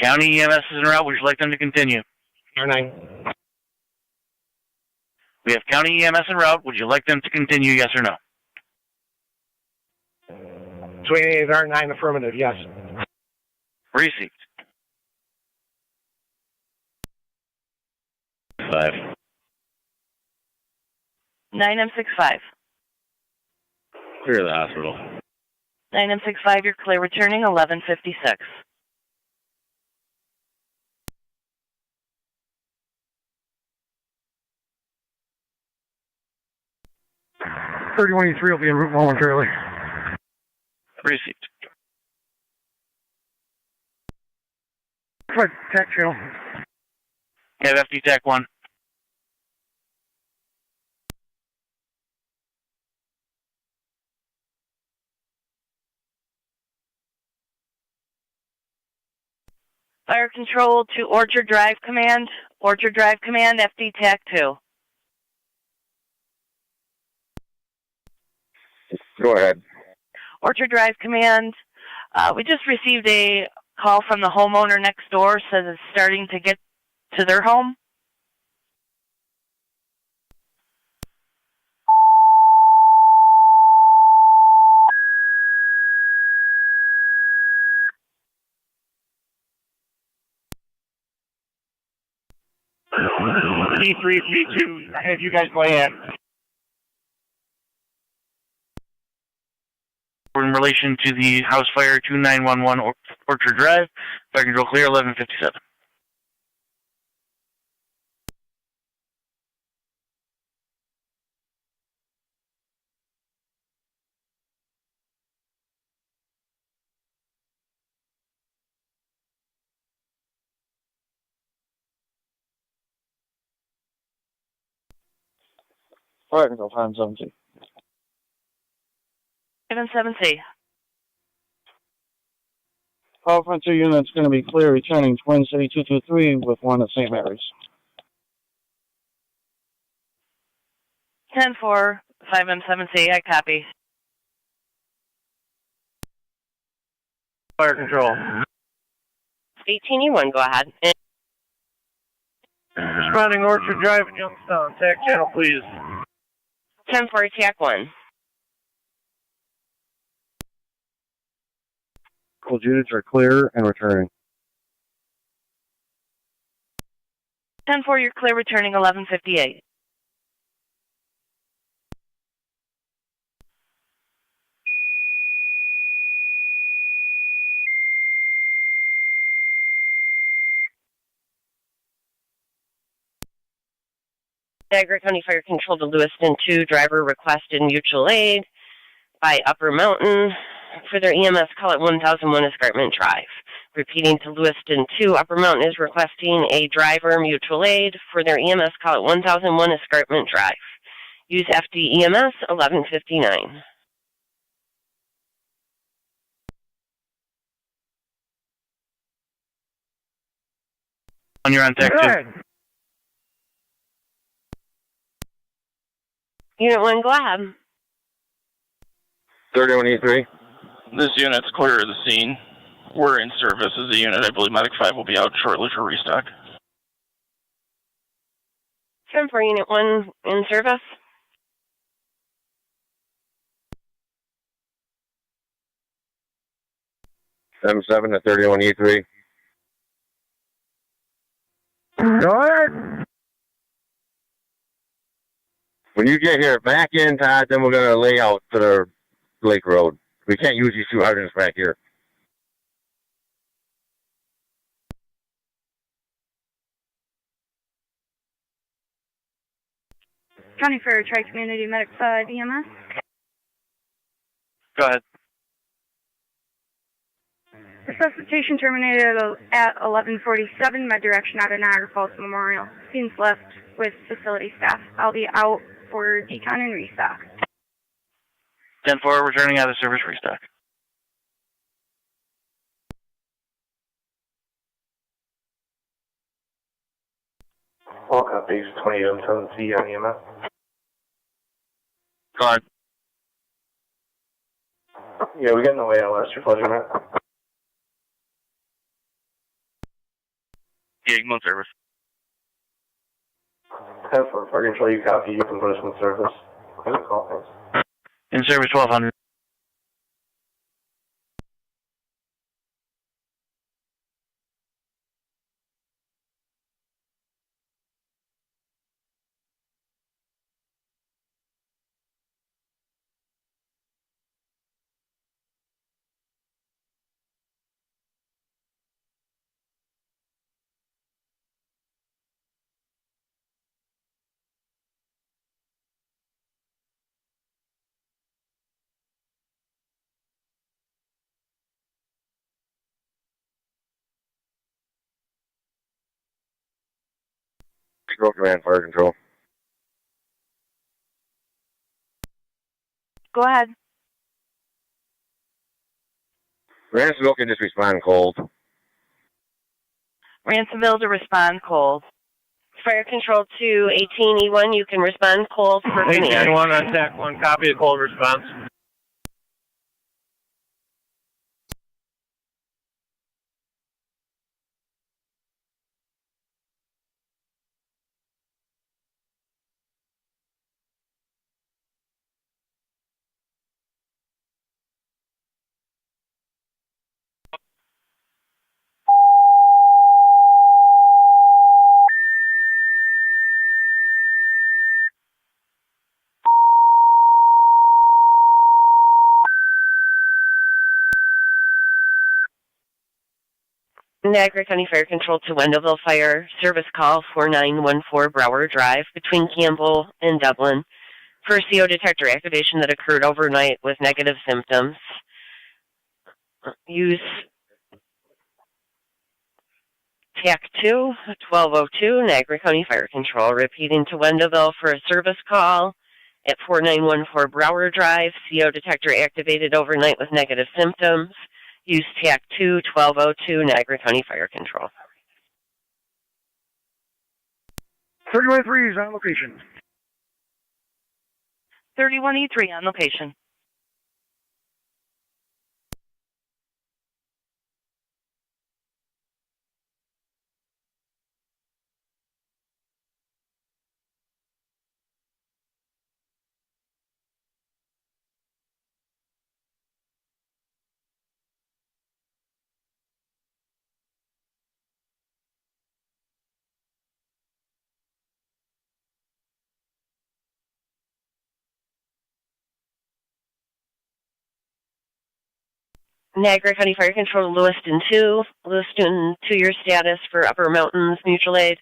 County EMS is en route. Would you like them to continue? R9. We have County EMS en route. Would you like them to continue, yes or no? 28R9 affirmative, yes. Received. 9M65. 9M65. Clear the hospital. 9M65, you're clear returning 11:56. .30-183 will be en route momentarily. Received. Right, tack channel. Yeah, FD TAC 1. Fire control to Orchard Drive Command. Orchard Drive Command, FD TAC 2. Go ahead. Orchard Drive Command, we just received a call from the homeowner next door, says it's starting to get to their home. D3, V2, I have you guys go ahead. In relation to the house fire 2911 Orchard Drive, fire control clear 11:57. Fire control, 5-7C. 7-7C. All front 2 units going to be clear, returning Twin City 223 with 1 at St. Mary's. 10-4, 5M7C, I copy. Fire control. 18E1, go ahead. Responding Orchard Drive and Youngstown. Tack channel, please. 10-4, TAC 1. Cold units are clear and returning. 10-4, you're clear, returning 11:58. Niagara County Fire Control to Lewiston 2, driver requested mutual aid by Upper Mountain for their EMS call at 1001 Escarpment Drive. Repeating to Lewiston 2, Upper Mountain is requesting a driver mutual aid for their EMS call at 1001 Escarpment Drive. Use FD EMS 1159. On your on tech 2. Unit 1, go ahead. 31E3. This unit's clear of the scene. We're in service as a unit. I believe Medic 5 will be out shortly for restock. 10-4, Unit 1 in service. M7 to 31E3. Go ahead. When you get here, back in, Todd, then we're going to lay out to the Lake Road. We can't use these 2 hydrants back here. County Fair Tri-Community Medic 5 EMS. Go ahead. Resuscitation terminated at 11:47. My direction out of Niagara Falls Memorial. Students left with facility staff. I'll be out for decon and restock. 10-4, returning out of service restock. All copies, 2807C on EMS. Go ahead. Yeah, we get in the way of Lester Pleasure, Matt. Yeah, on service. 10-4, fire control, you copy, you can put us in service. Good call, thanks. In service 1200. Ransomville Command, Fire Control. Go ahead. Ransomville can just respond cold. Ransomville to respond cold. Fire control to 18E1, you can respond cold for command. 18E1 on TAC 1, copy a cold response. Niagara County Fire Control to Wendellville Fire, service call 4914 Brower Drive between Campbell and Dublin for CO detector activation that occurred overnight with negative symptoms. Use TAC 2, 1202, Niagara County Fire Control, repeating to Wendellville for a service call at 4914 Brower Drive, CO detector activated overnight with negative symptoms. Use TAC 2, 1202, Niagara County Fire Control. 31E3 is on location. 31E3 on location. Niagara County Fire Control, Lewiston 2. Lewiston 2, your status for Upper Mountains Mutual Aid.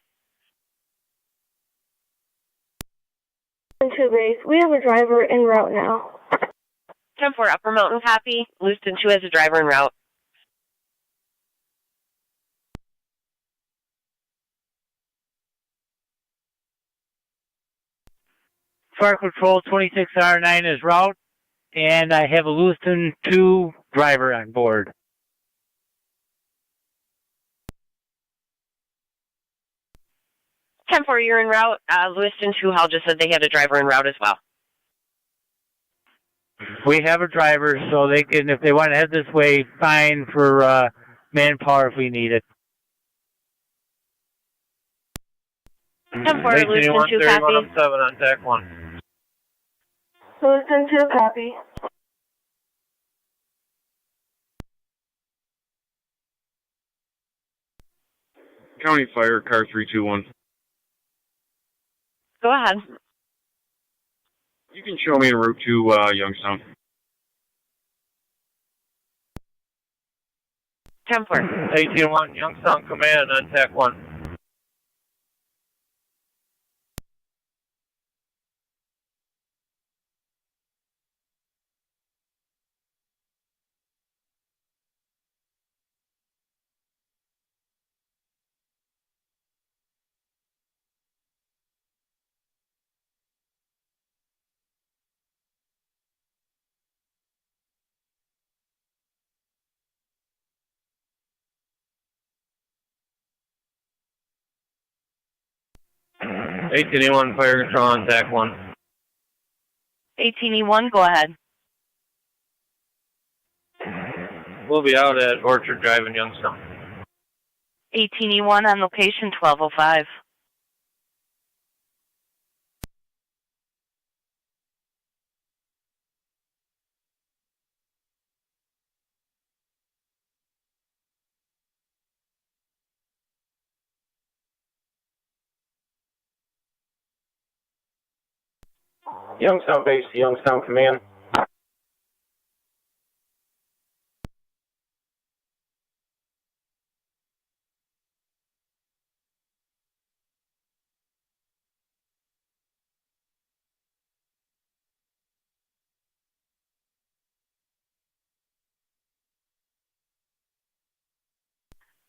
2 base, we have a driver en route now. 10-4, Upper Mountain copy. Lewiston 2 has a driver en route. Fire Control 26R9 is route, and I have a Lewiston 2 driver on board. 10-4, you're en route. Lewiston 2 Hall just said they had a driver en route as well. We have a driver, so they can, if they want to head this way, fine for manpower if we need it. 10-4, Lewiston 2 copy. 7 on TAC 1. Lewiston 2 copy. County Fire, car 321. Go ahead. You can show me en route to Youngstown. 10-4. 18-1, Youngstown Command on TAC 1. $18E1 Fire Control on TAC 1. 18E1, go ahead. We'll be out at Orchard Drive in Youngstown. 18E1 on location 1205. Youngstown base, Youngstown Command.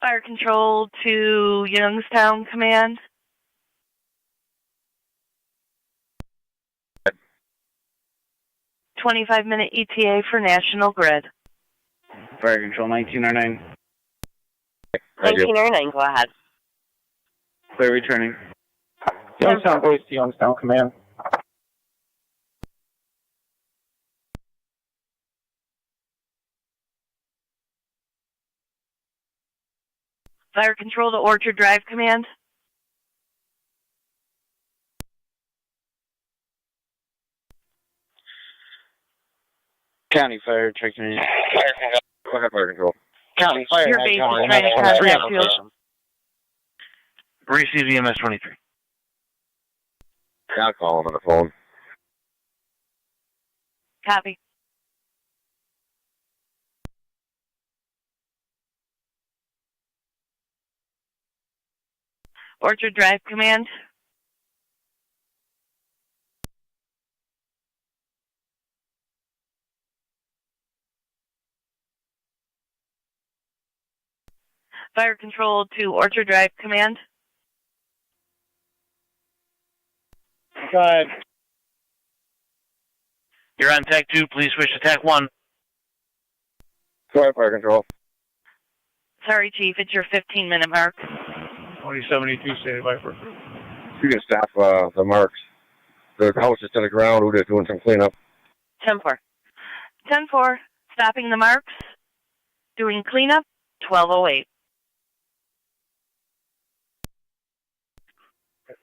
Fire Control to Youngstown Command. 25-minute ETA for National Grid. Fire Control 1909. 1909, go ahead. Clear returning. Youngstown base to Youngstown command. Fire Control to Orchard Drive Command. County Fire checking in. Go ahead, Fire Control. County Fire. Your base is trying to contact you. Receive EMS 23. I'll call him on the phone. Copy. Orchard Drive Command. Fire Control to Orchard Drive Command. Go ahead. You're on TAC 2. Please switch to TAC 1. Go ahead, Fire Control. Sorry, Chief, it's your 15-minute mark. 2072, standing by for. You can stop the marks. The house is to the ground. We're just doing some cleanup. 10-4. 10-4, stopping the marks. Doing cleanup, 1208.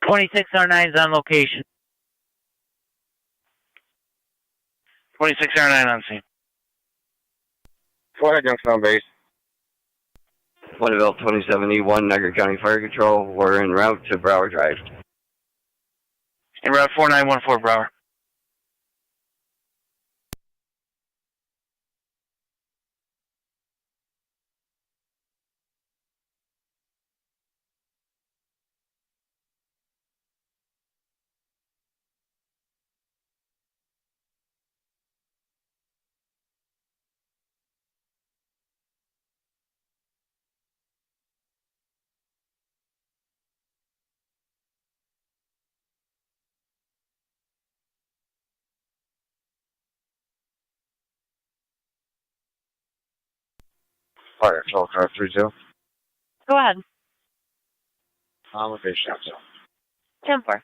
2609 is on location. 2609 on scene. Go ahead, Youngstown base. Bonneville 27E1, Niagara County Fire Control. We're en route to Brower Drive. En route 4914 Brower. Fire Control, car 32. Go ahead. On location, so. 10-4.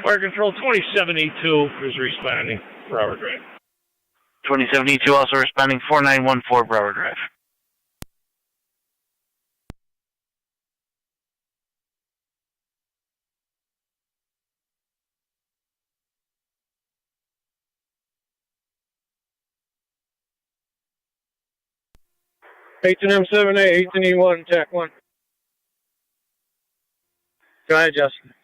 Fire Control 2782 is responding. Brower Drive. 2072 also responding 4914 Brower Drive. H&M7A, H&E1, TAC 1. Go ahead, Justin.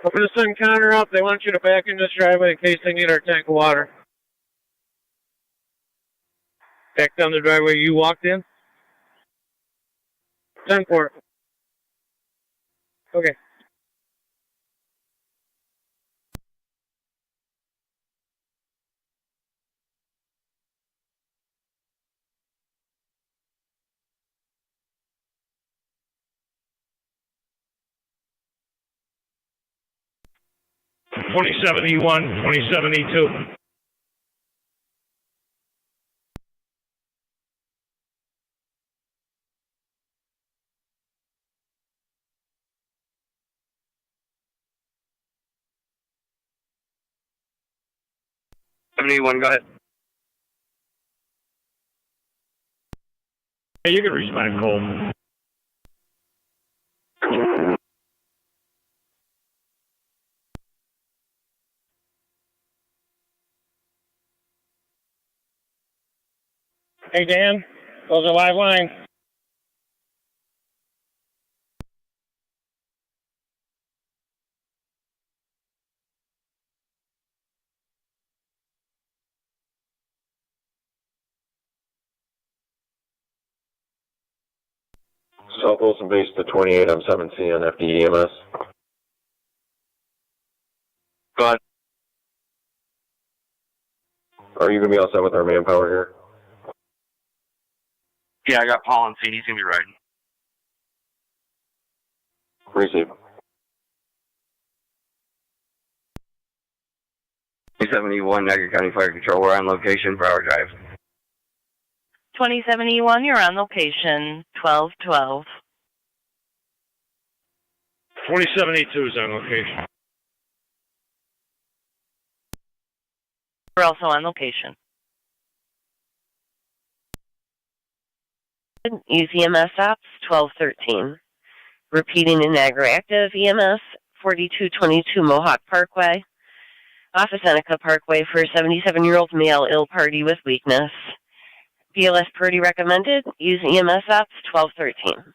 I'm going to send Connor up. They want you to back in this driveway in case they need our tank of water. Back down the driveway you walked in. 10-4. Okay. (2071, 2072). Go ahead. Hey, you can respond, Cole. Hey, Dan. Those are live lines. South Wilson base to 28, I'm 7C on FDEMS. Go ahead. Are you going to be all set with our manpower here? Yeah, I got Paul on scene. He's going to be riding. Receive. 271 Niagara County Fire Control. We're on location for our drive. 2071, you're on location. 1212. 2782 is on location. We're also on location. Use EMS ops 1213. Repeating in Niagara active EMS 4222 Mohawk Parkway. Off of Seneca Parkway for a 77-year-old male ill party with weakness. BLS Purdy recommended. Use EMS ops 1213.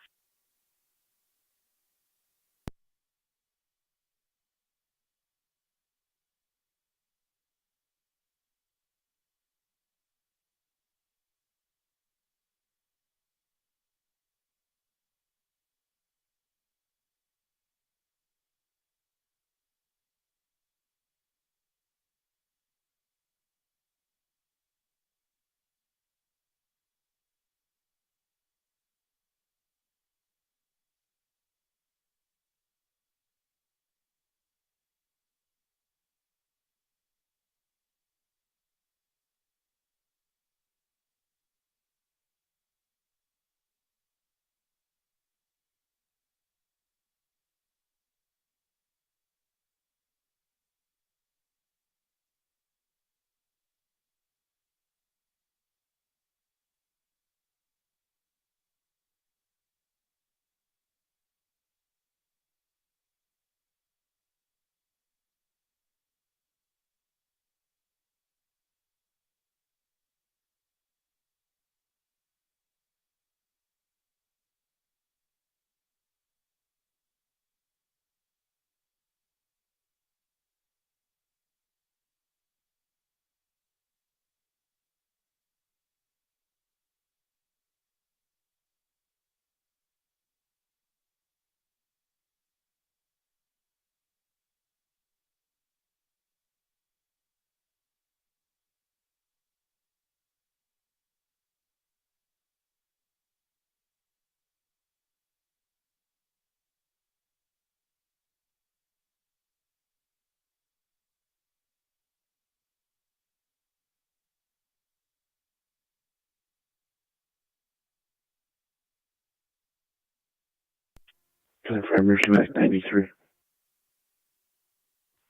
Confirm Mac 93.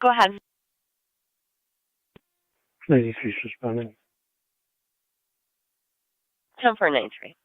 Go ahead. 93 is responding. 10493.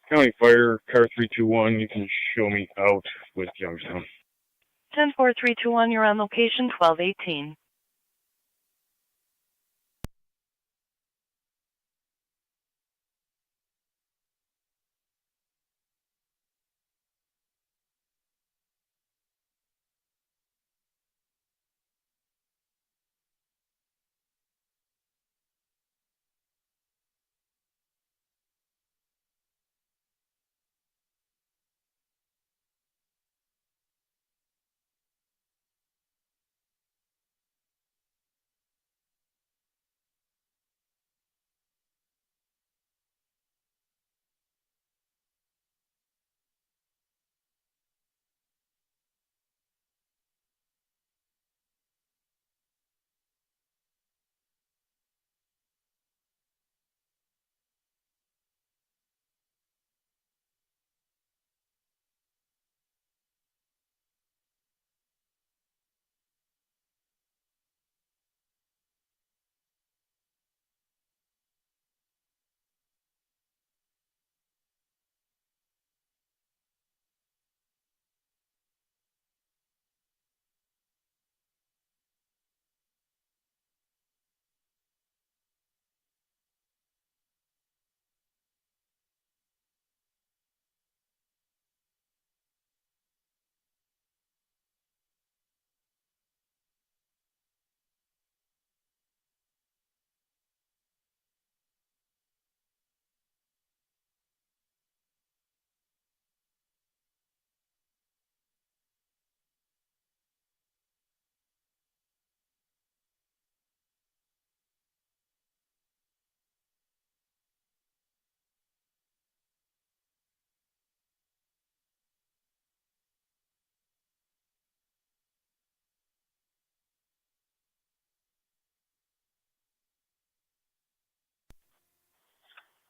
County Fire, car 321, you can show me out with Youngstown. 10-4-3-2-1, you're on location, 1218.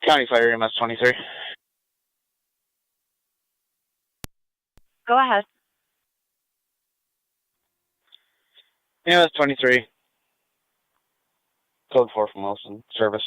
County Fire, EMS 23. Go ahead. EMS 23. Code 4 from Wilson. Service.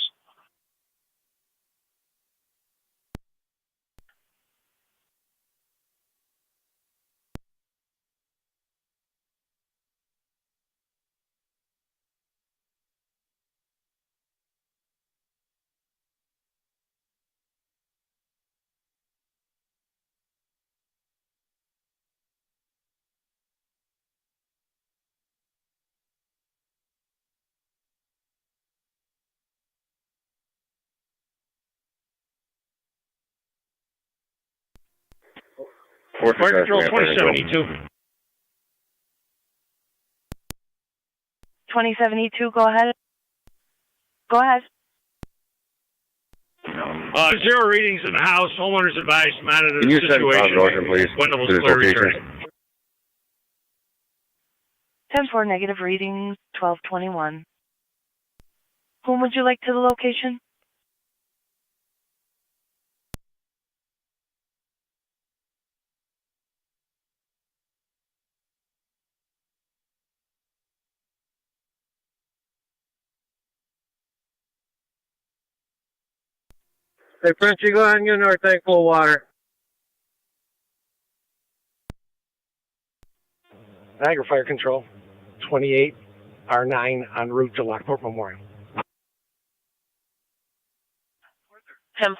Fire Control 2072. 2072, go ahead. Go ahead. Zero readings in the house. Homeowners advised monitor Can the you send situation. Order, please, When to was this clear location? return. 10-4 negative readings, 1221. Whom would you like to the location? Hey, Frenchie, go ahead and get another tank full of water. Niagara Fire Control 28 R9 en route to Lockport Memorial. 10-4.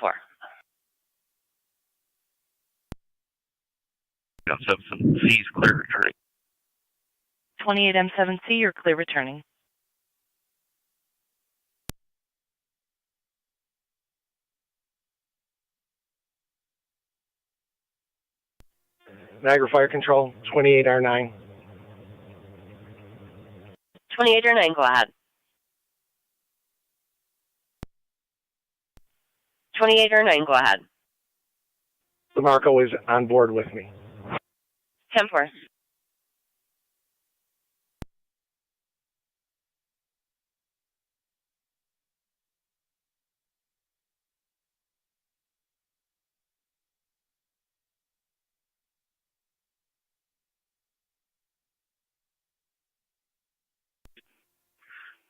C's clear returning. 28 M7C, you're clear returning. Niagara Fire Control 28 R9. 28 or 9, go ahead. 28 or 9, go ahead. DeMarco is on board with me. 10-4.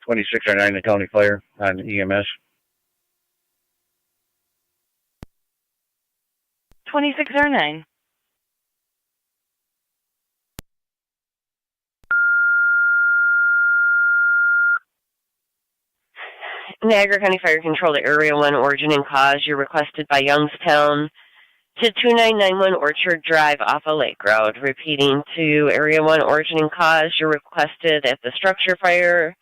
$2609, the County Fire on EMS. 2609. Niagara County Fire Control to Area 1 Origin and Cause. You're requested by Youngstown to 2991 Orchard Drive off of Lake Road. Repeating to Area 1 Origin and Cause. You're requested at the structure fire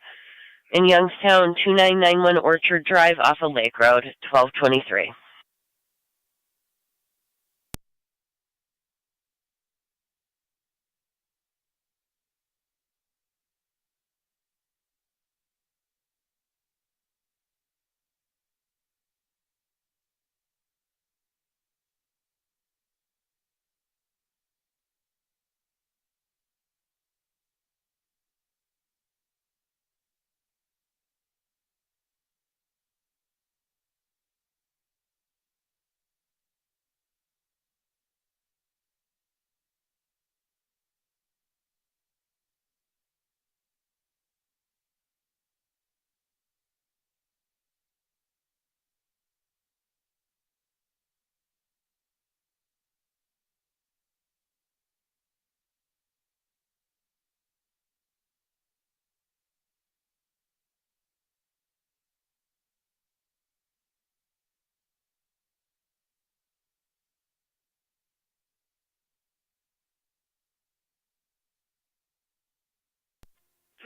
in Youngstown, 2991 Orchard Drive off of Lake Road, 1223.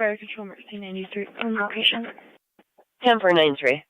Fire Control Mercy 93 on location. 10493.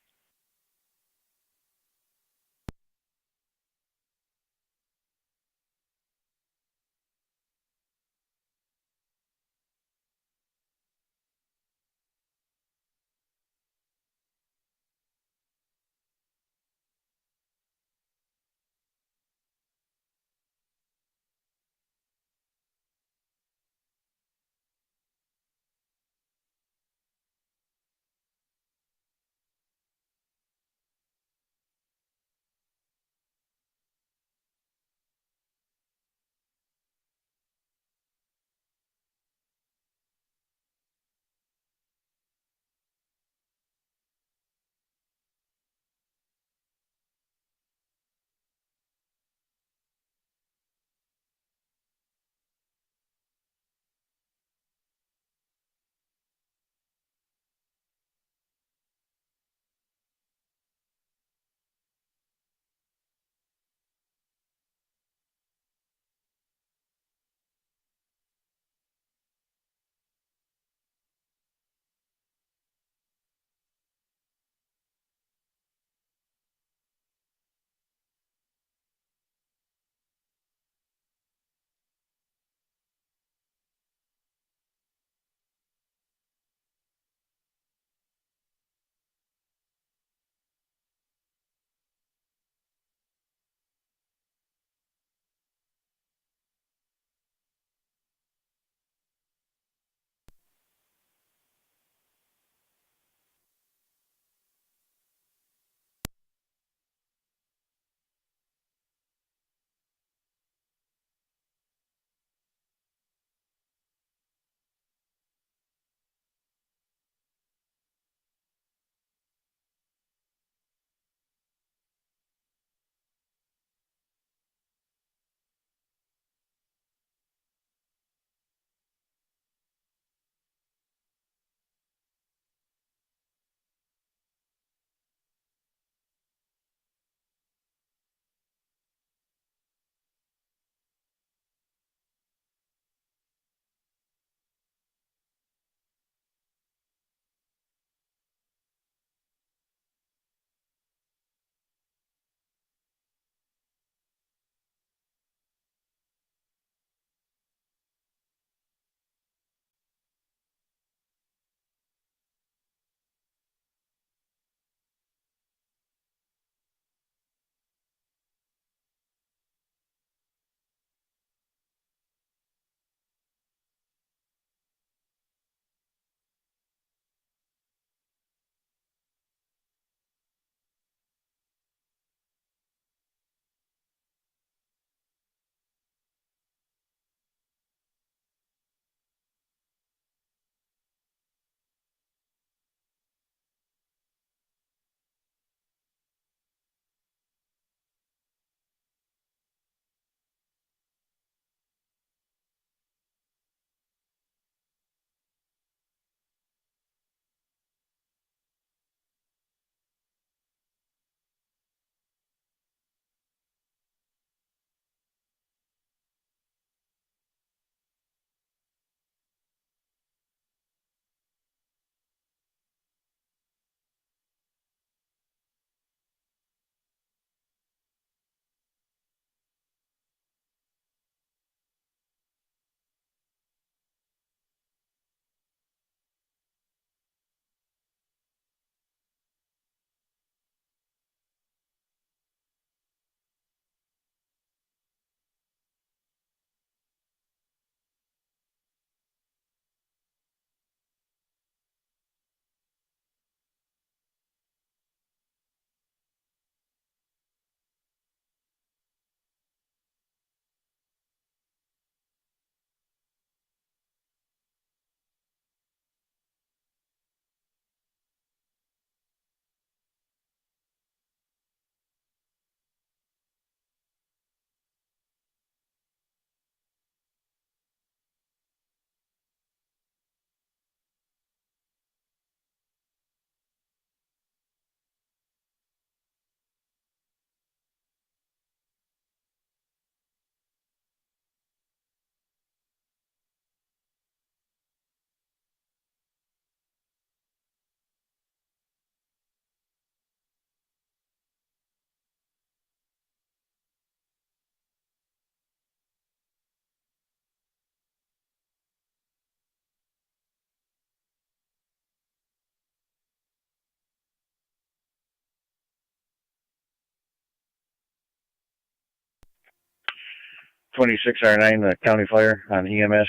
26R9, the county fire on EMS.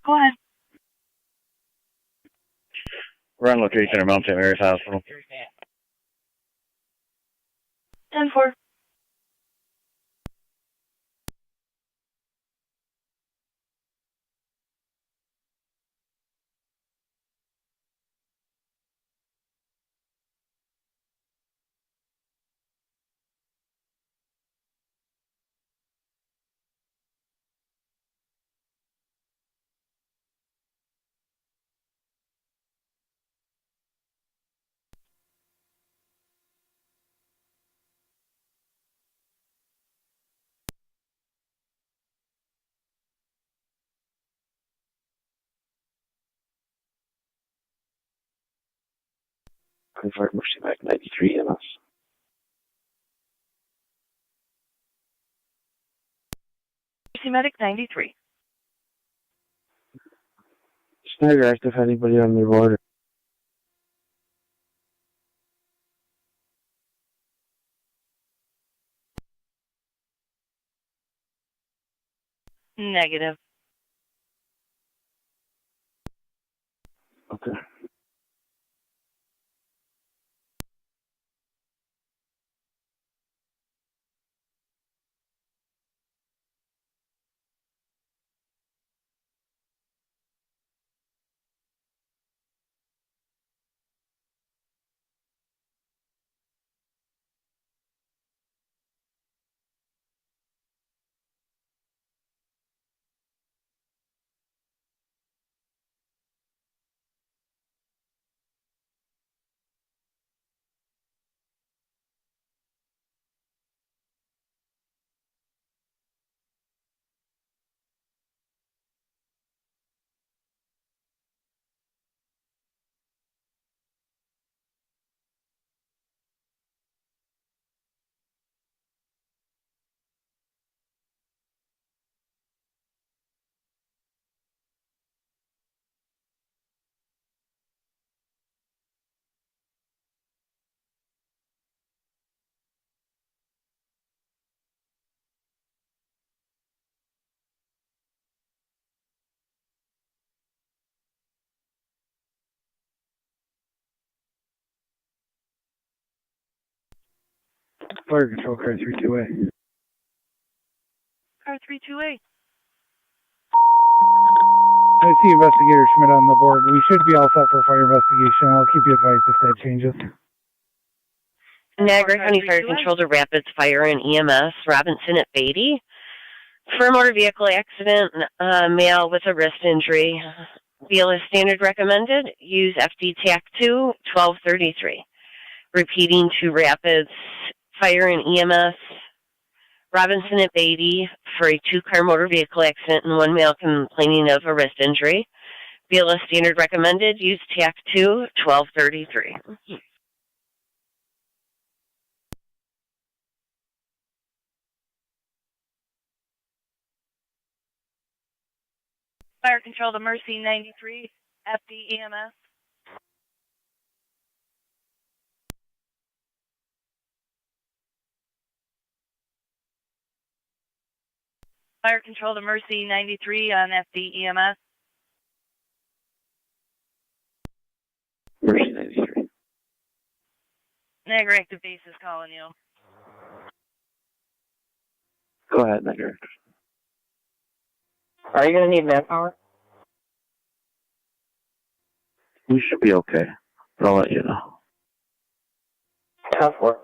Go ahead. We're on location at Mount St. Mary's Hospital. 10-4. Convert Mercy Mac 93 EMS. Mercy Medic 93. Snyder active, anybody on the border? Negative. Okay. Fire control, car 32A. Car 32A. I see Investigator Schmidt on the board. We should be all set for fire investigation. I'll keep you advised if that changes. Niagara County Fire Control to Rapids Fire and EMS, Robinson at Beatty. For a motor vehicle accident, male with a wrist injury, BLS standard recommended, use FD TAC 2, 1233. Repeating to Rapids Fire and EMS, Robinson at Beatty for a 2-car motor vehicle accident and 1 male complaining of a wrist injury. BLS standard recommended, use TAC 2, 1233. Fire Control to Mercy 93, FD EMS. Fire Control to Mercy 93 on FD EMS. Mercy 93. Niagara Active Base is calling you. Go ahead, Niagara. Are you going to need manpower? We should be okay, but I'll let you know. Tough work.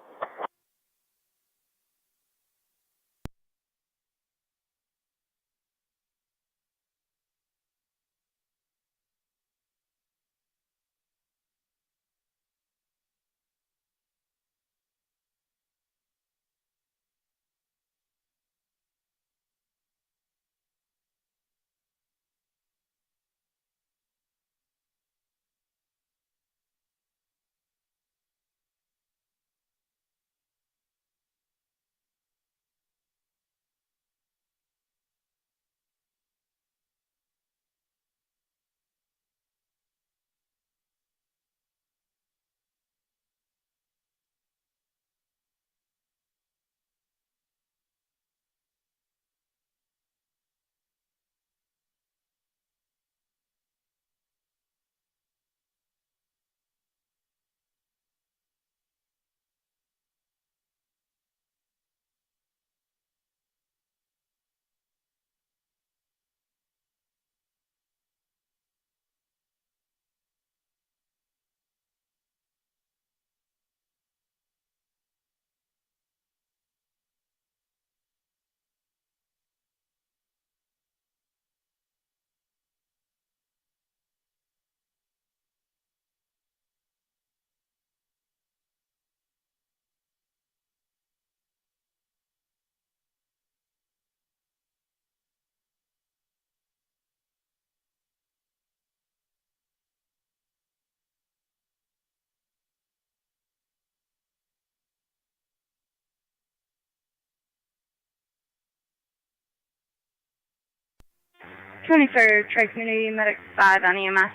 24 Tri-Community Medic 5 on EMS.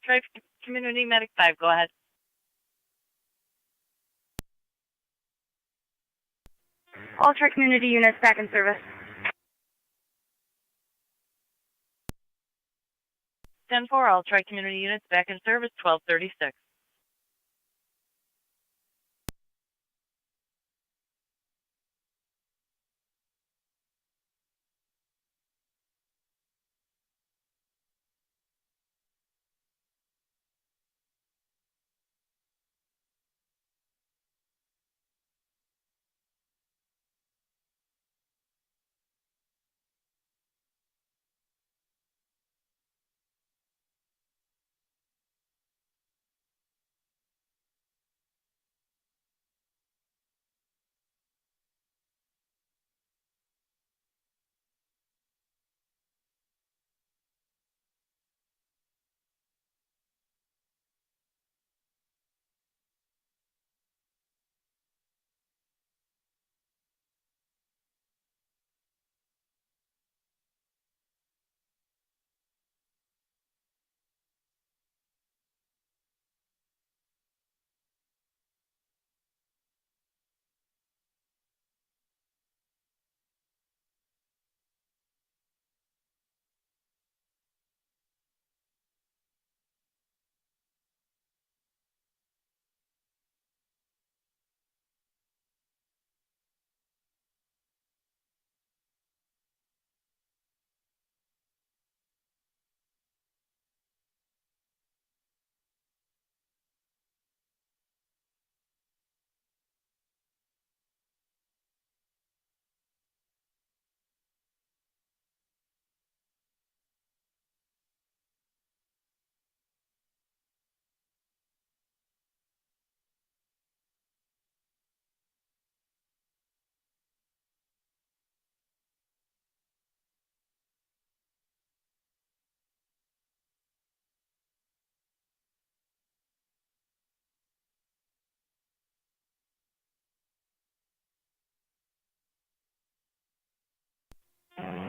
Tri-Community Medic 5, go ahead. All Tri-Community units back in service. 10-4, all Tri-Community units back in service, 1236.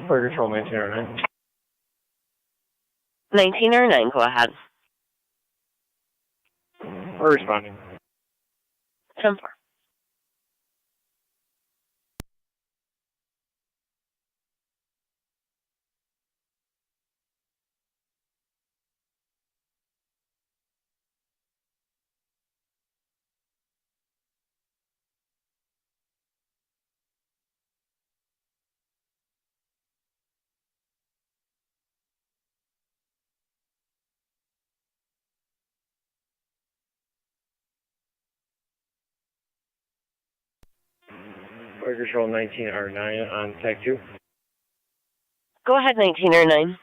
Fire Control 1909. 1909, go ahead. We're responding. 10-4. Fire Control 19R9 on Tag 2. Go ahead, 1909.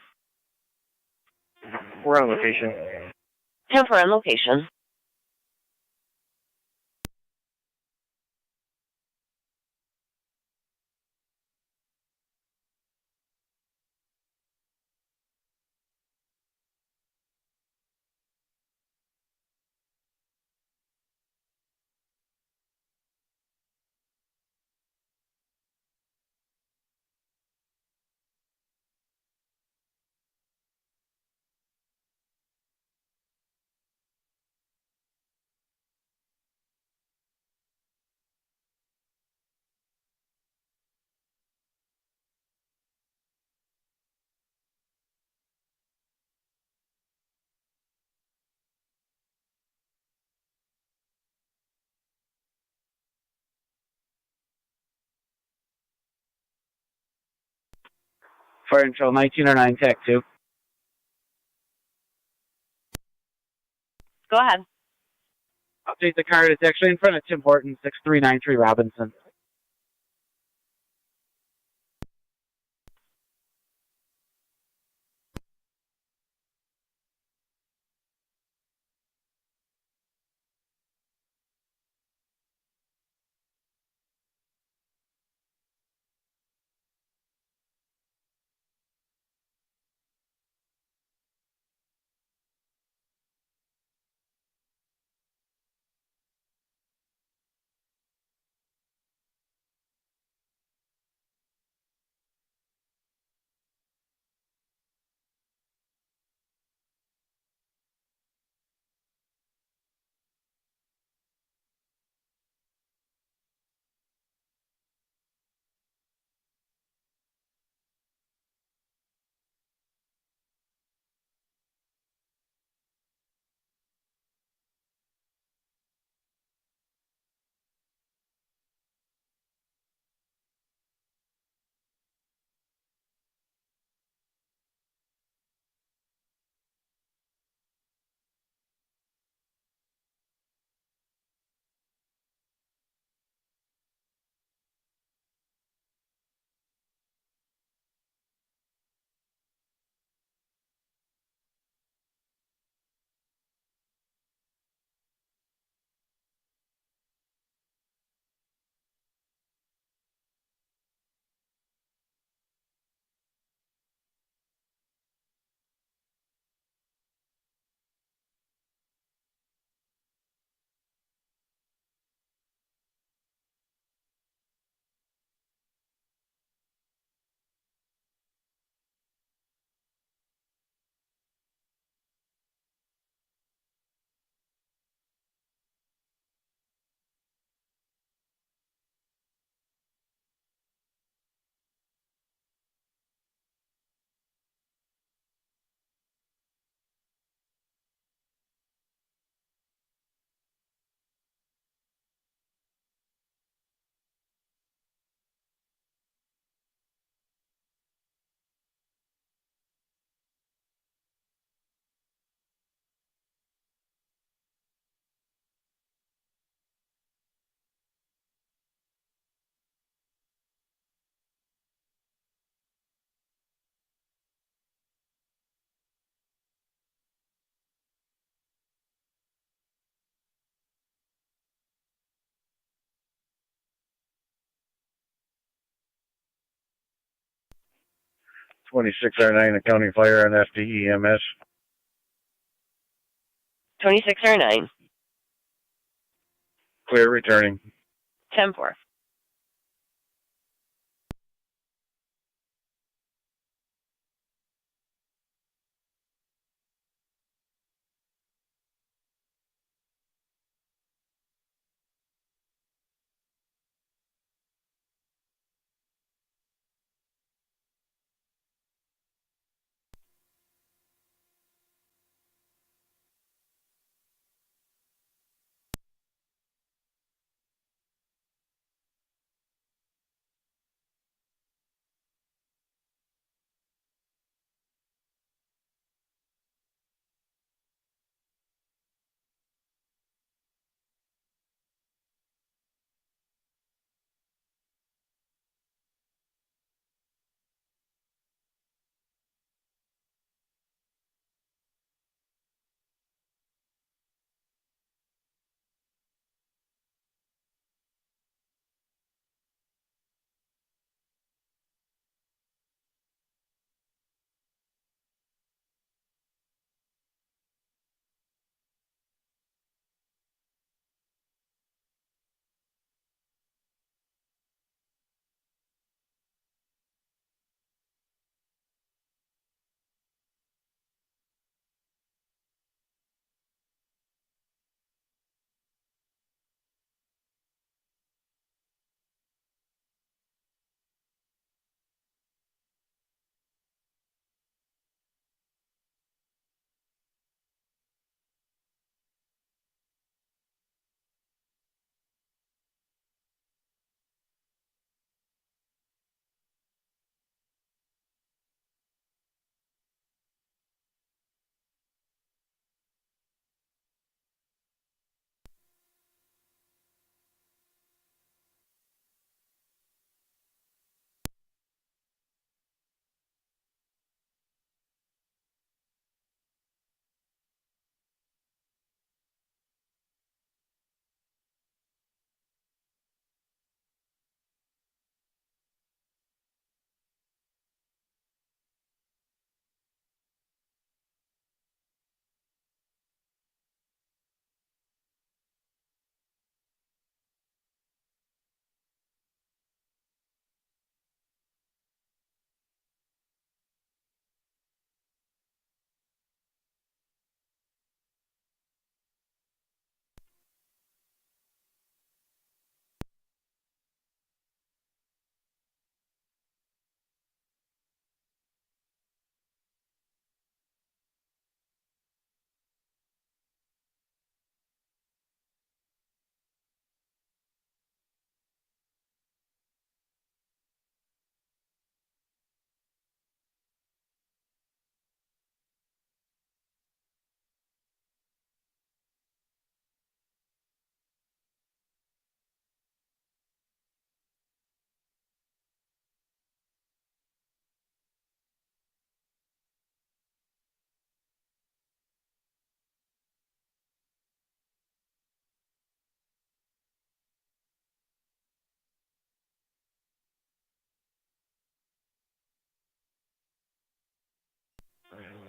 We're on location. 10-4 on location. Fire Control 1909, Tech 2. Go ahead. Update the car. It's actually in front of Tim Hortons, 6393 Robinson. 26R9, the County Fire and FDEMS. 26R9. Clear returning. 10-4.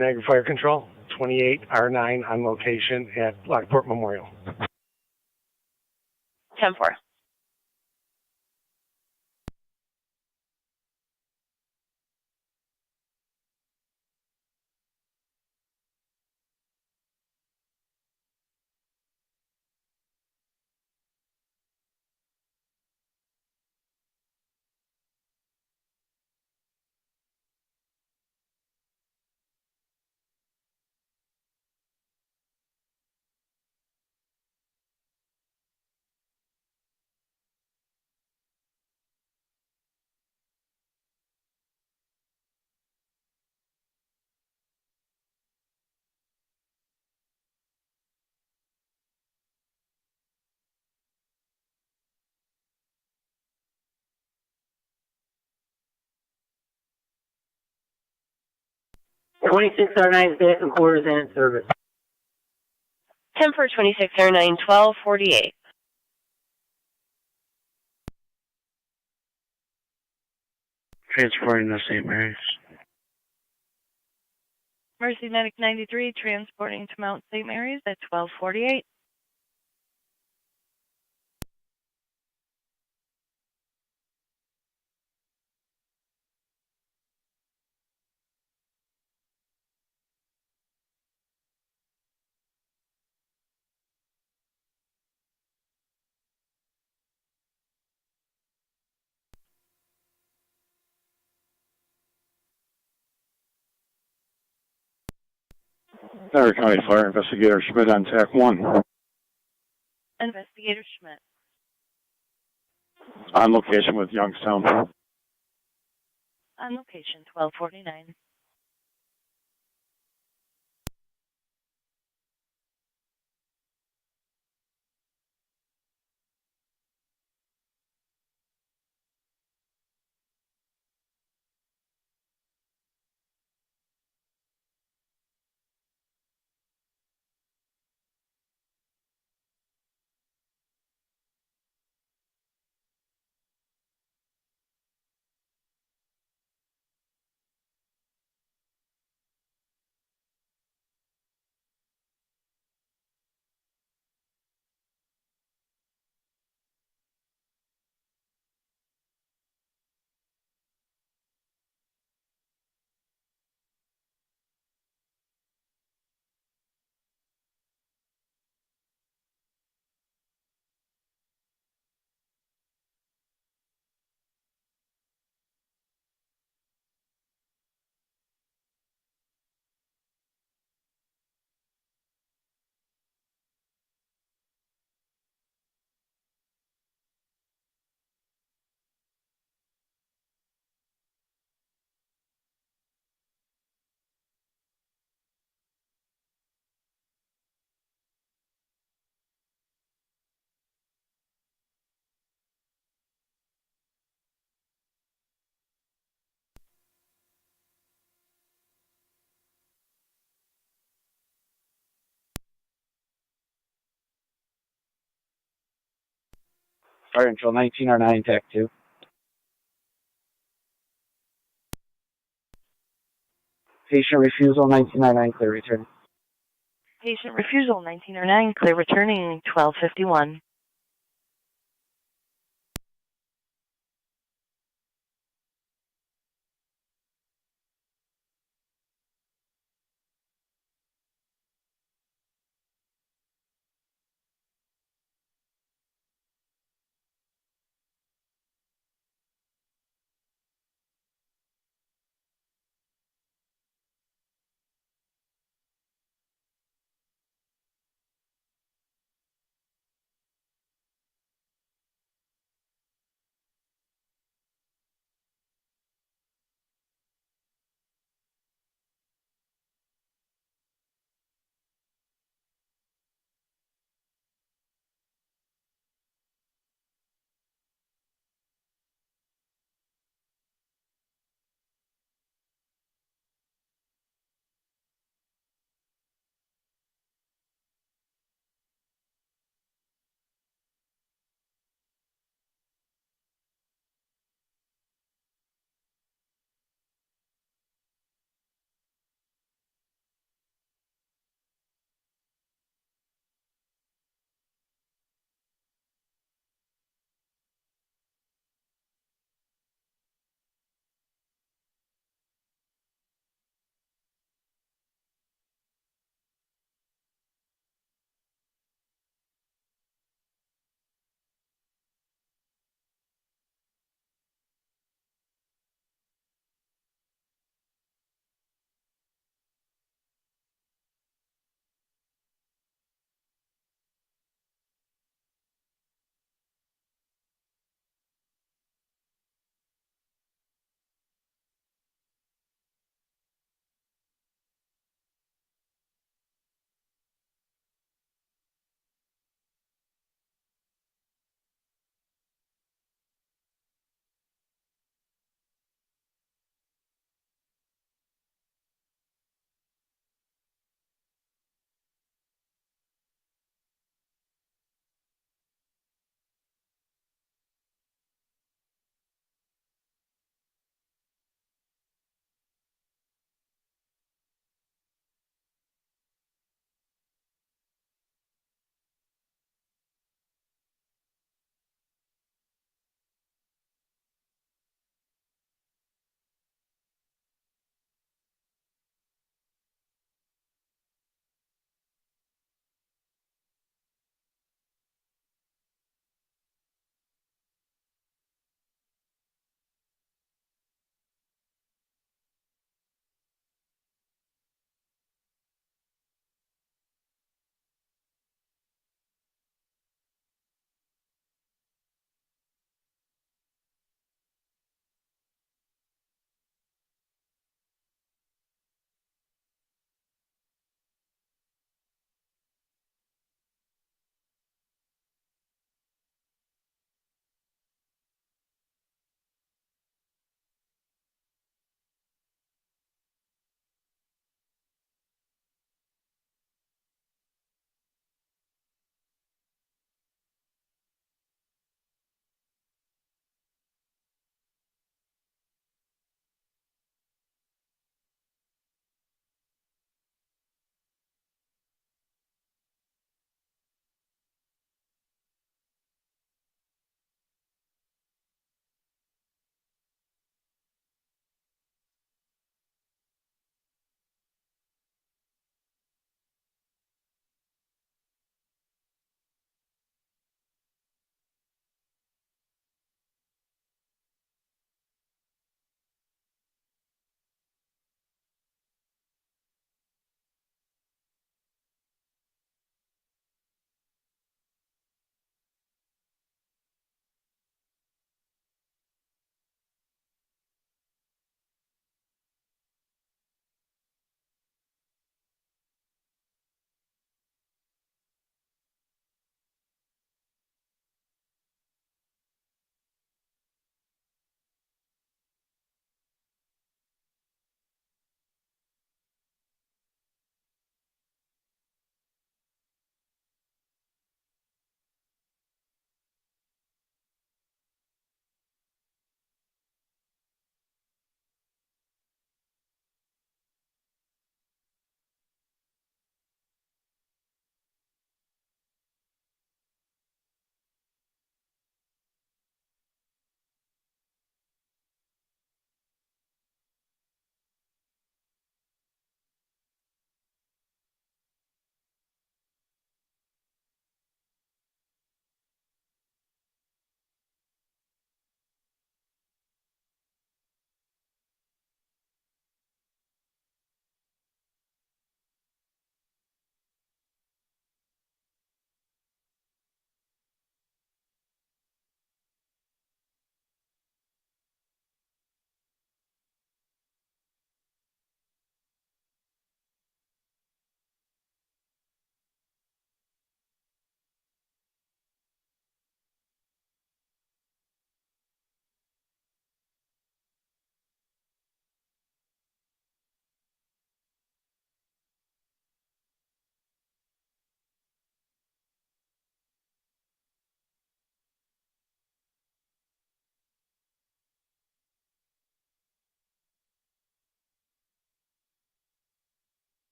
Niagara Fire Control, 28R9 on location at Lockport Memorial. 10-4. back and quarters and service. 10-4, 26R9, 1248. Transporting to St. Mary's. Mercy Medic 93, transporting to Mount St. Mary's at 1248. Niagara County Fire Investigator Schmidt on TAC 1. Investigator Schmidt. On location with Youngstown. On location 1249. Fire Control 1909, TAC 2. Patient refusal 1909, clear return. Patient refusal 1909, clear returning 1251.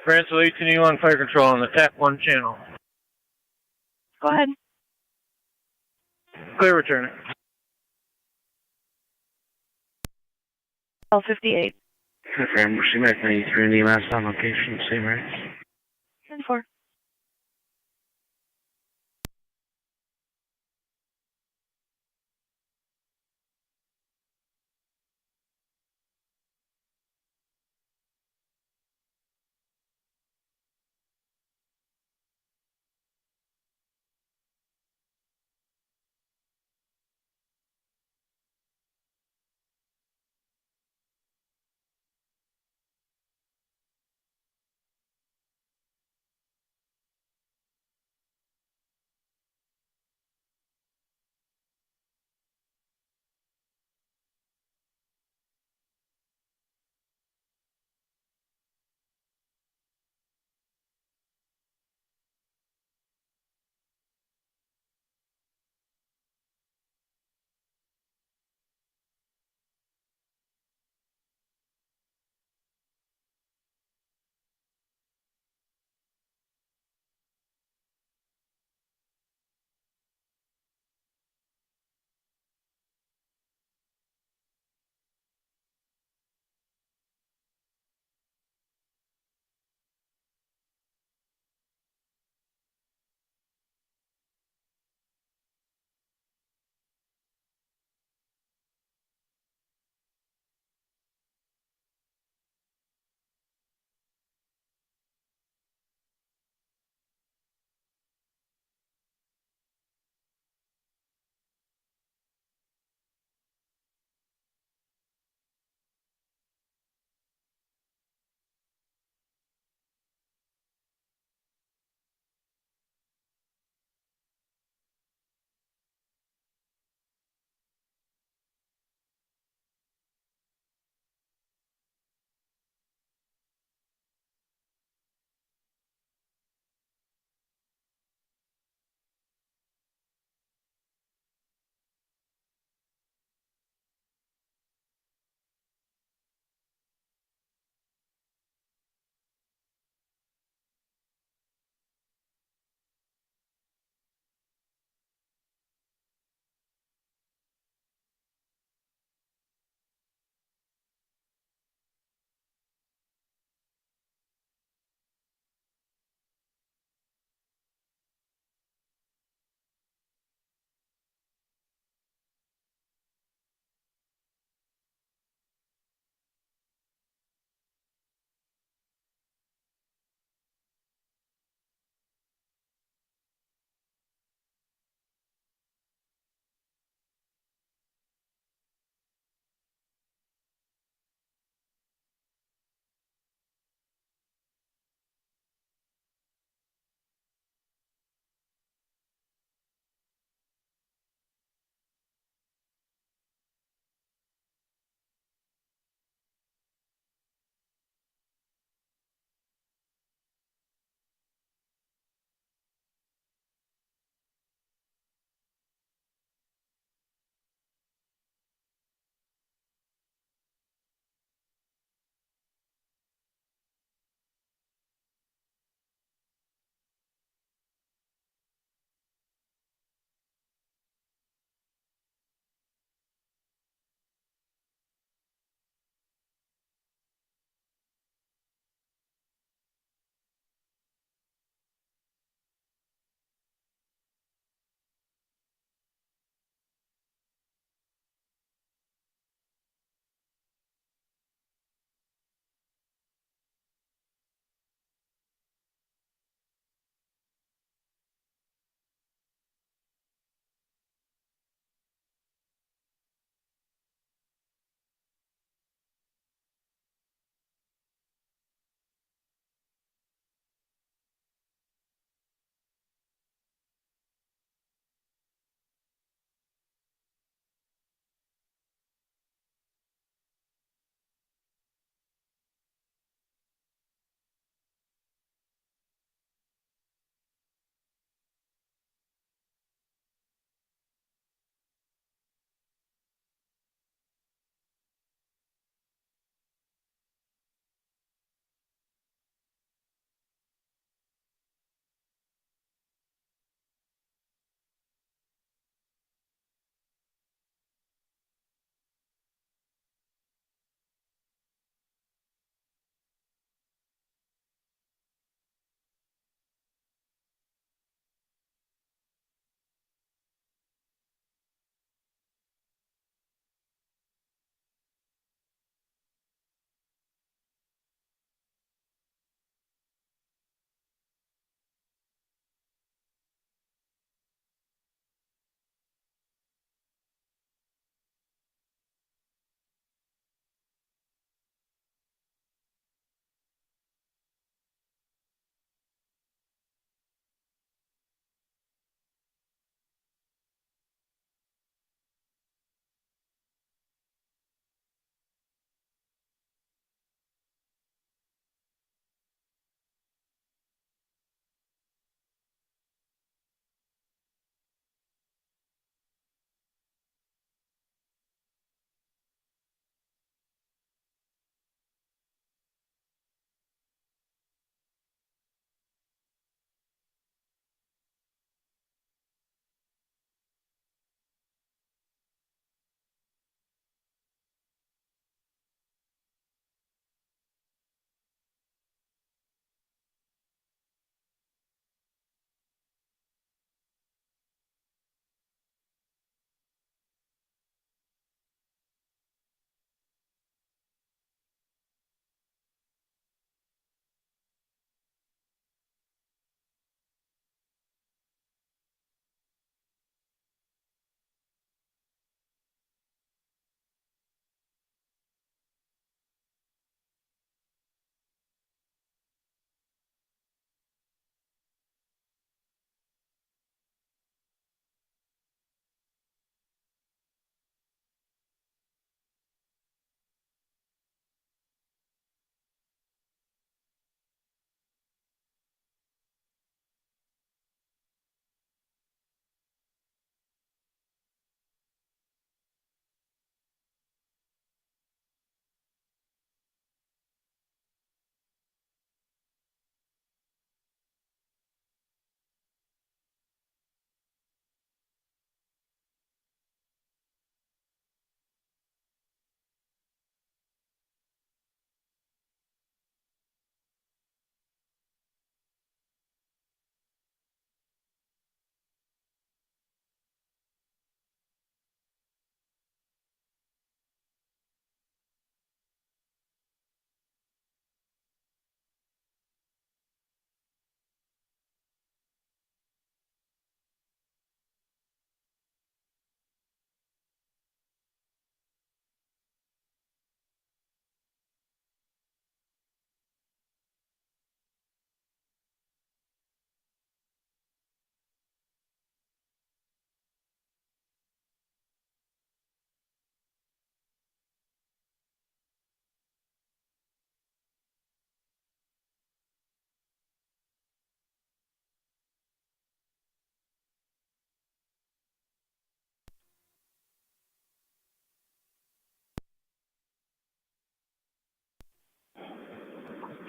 Francis 1881 Fire Control on the TAC 1 channel. Go ahead. Clear returning. L58. Frame, she might 93 in the EMS on location, same rates. 10-4.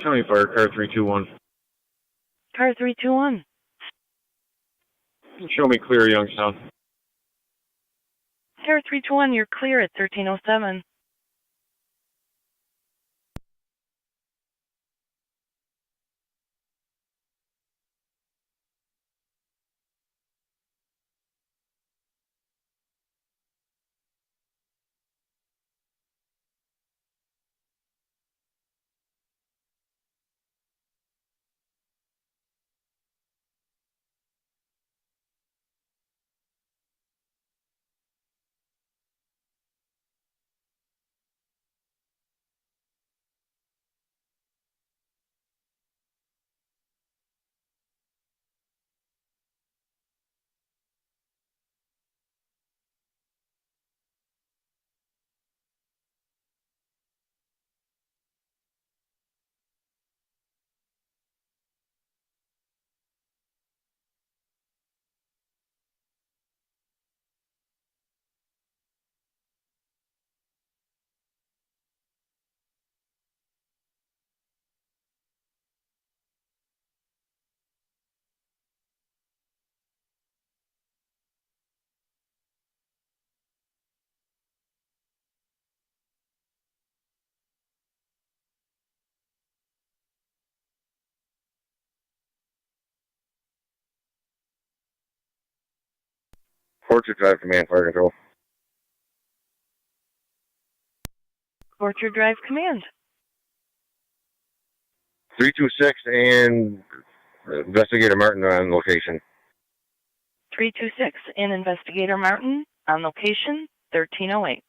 County Fire, car 321. Car 321. Show me clear, Youngstown. Car 321, you're clear at 1307. Orchard Drive Command, Fire Control. Orchard Drive Command. 326 and Investigator Martin on location. 326 and Investigator Martin on location, 1308.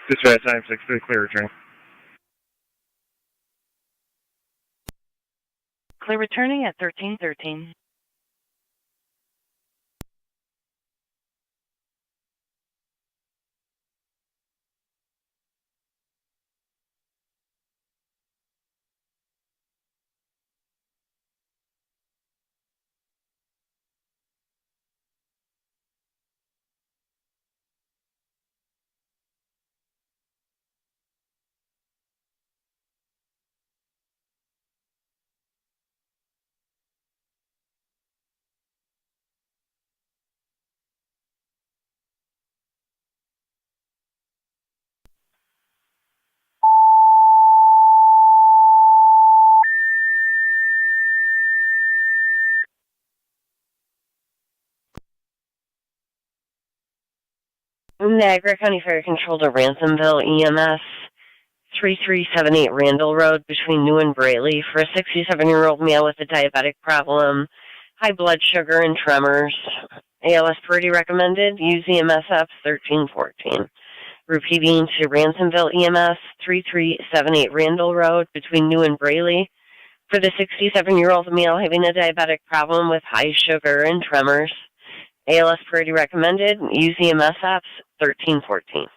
Dispatch 96, clear return. Clear returning at 1313. Niagara County Fire Control to Ransomville EMS 3378 Randall Road between New and Braley for a 67-year-old male with a diabetic problem, high blood sugar, and tremors. ALS Purdy recommended. Use EMS apps 1314. Repeating to Ransomville EMS 3378 Randall Road between New and Braley for the 67-year-old male having a diabetic problem with high sugar and tremors. ALS Purdy recommended. Use EMS apps 1314.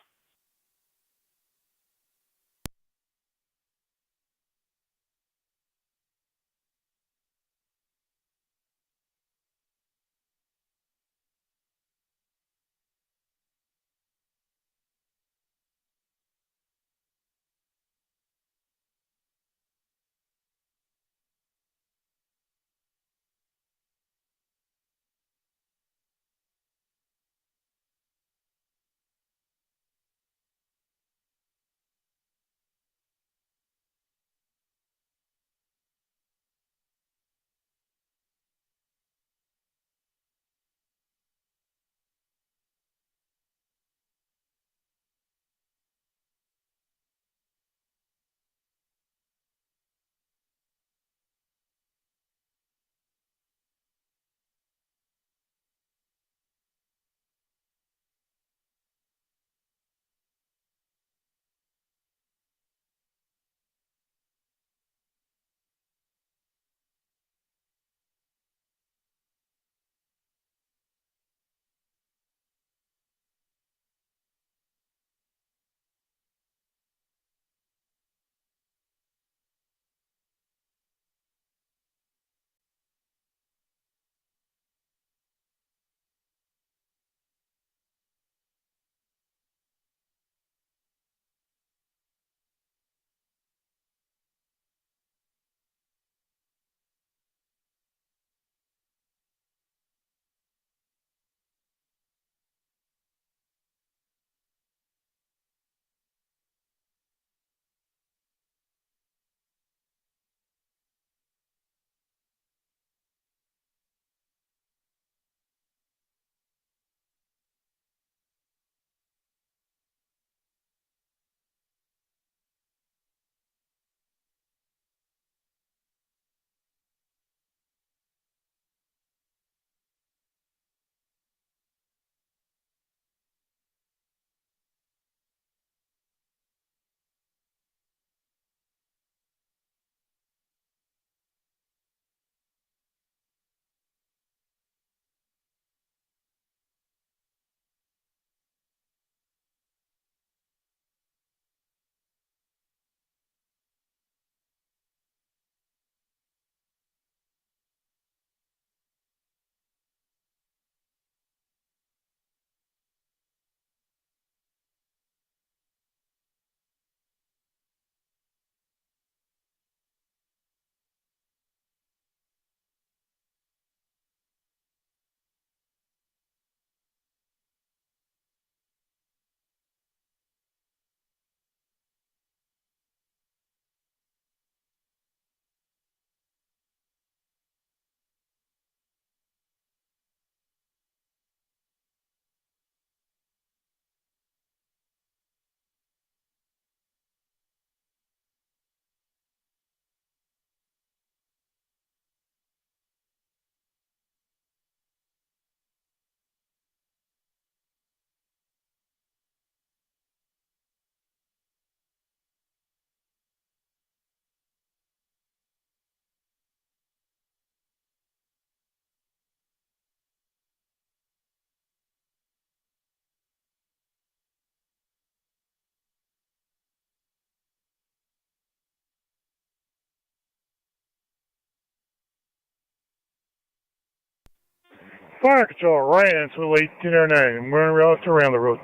Fire Control, right answer, 1809. We're route to around the road.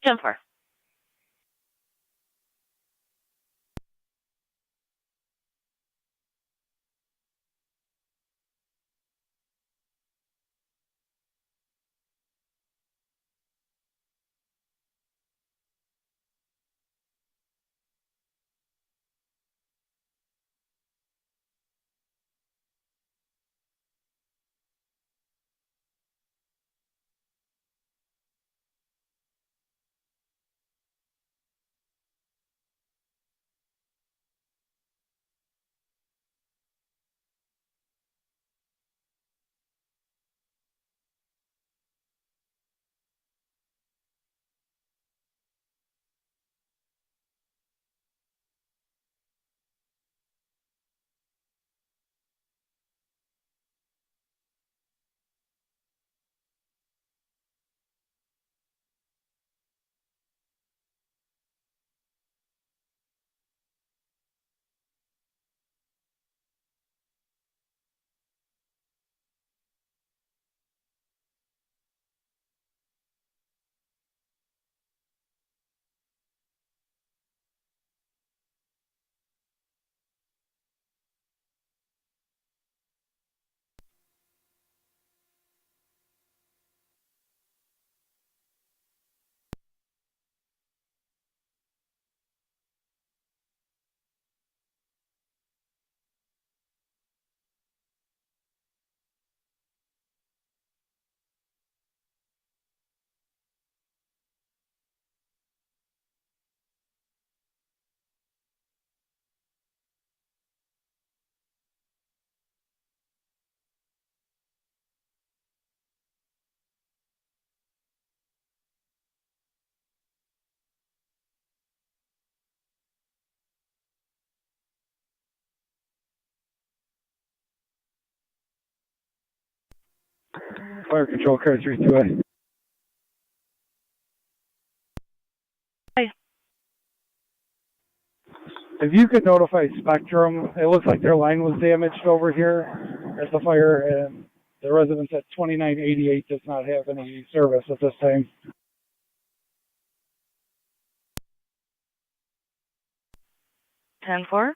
10-4. Fire Control, car 32A. Hi. If you could notify Spectrum, it looks like their line was damaged over here at the fire, and the residence at 2988 does not have any service at this time. 10-4.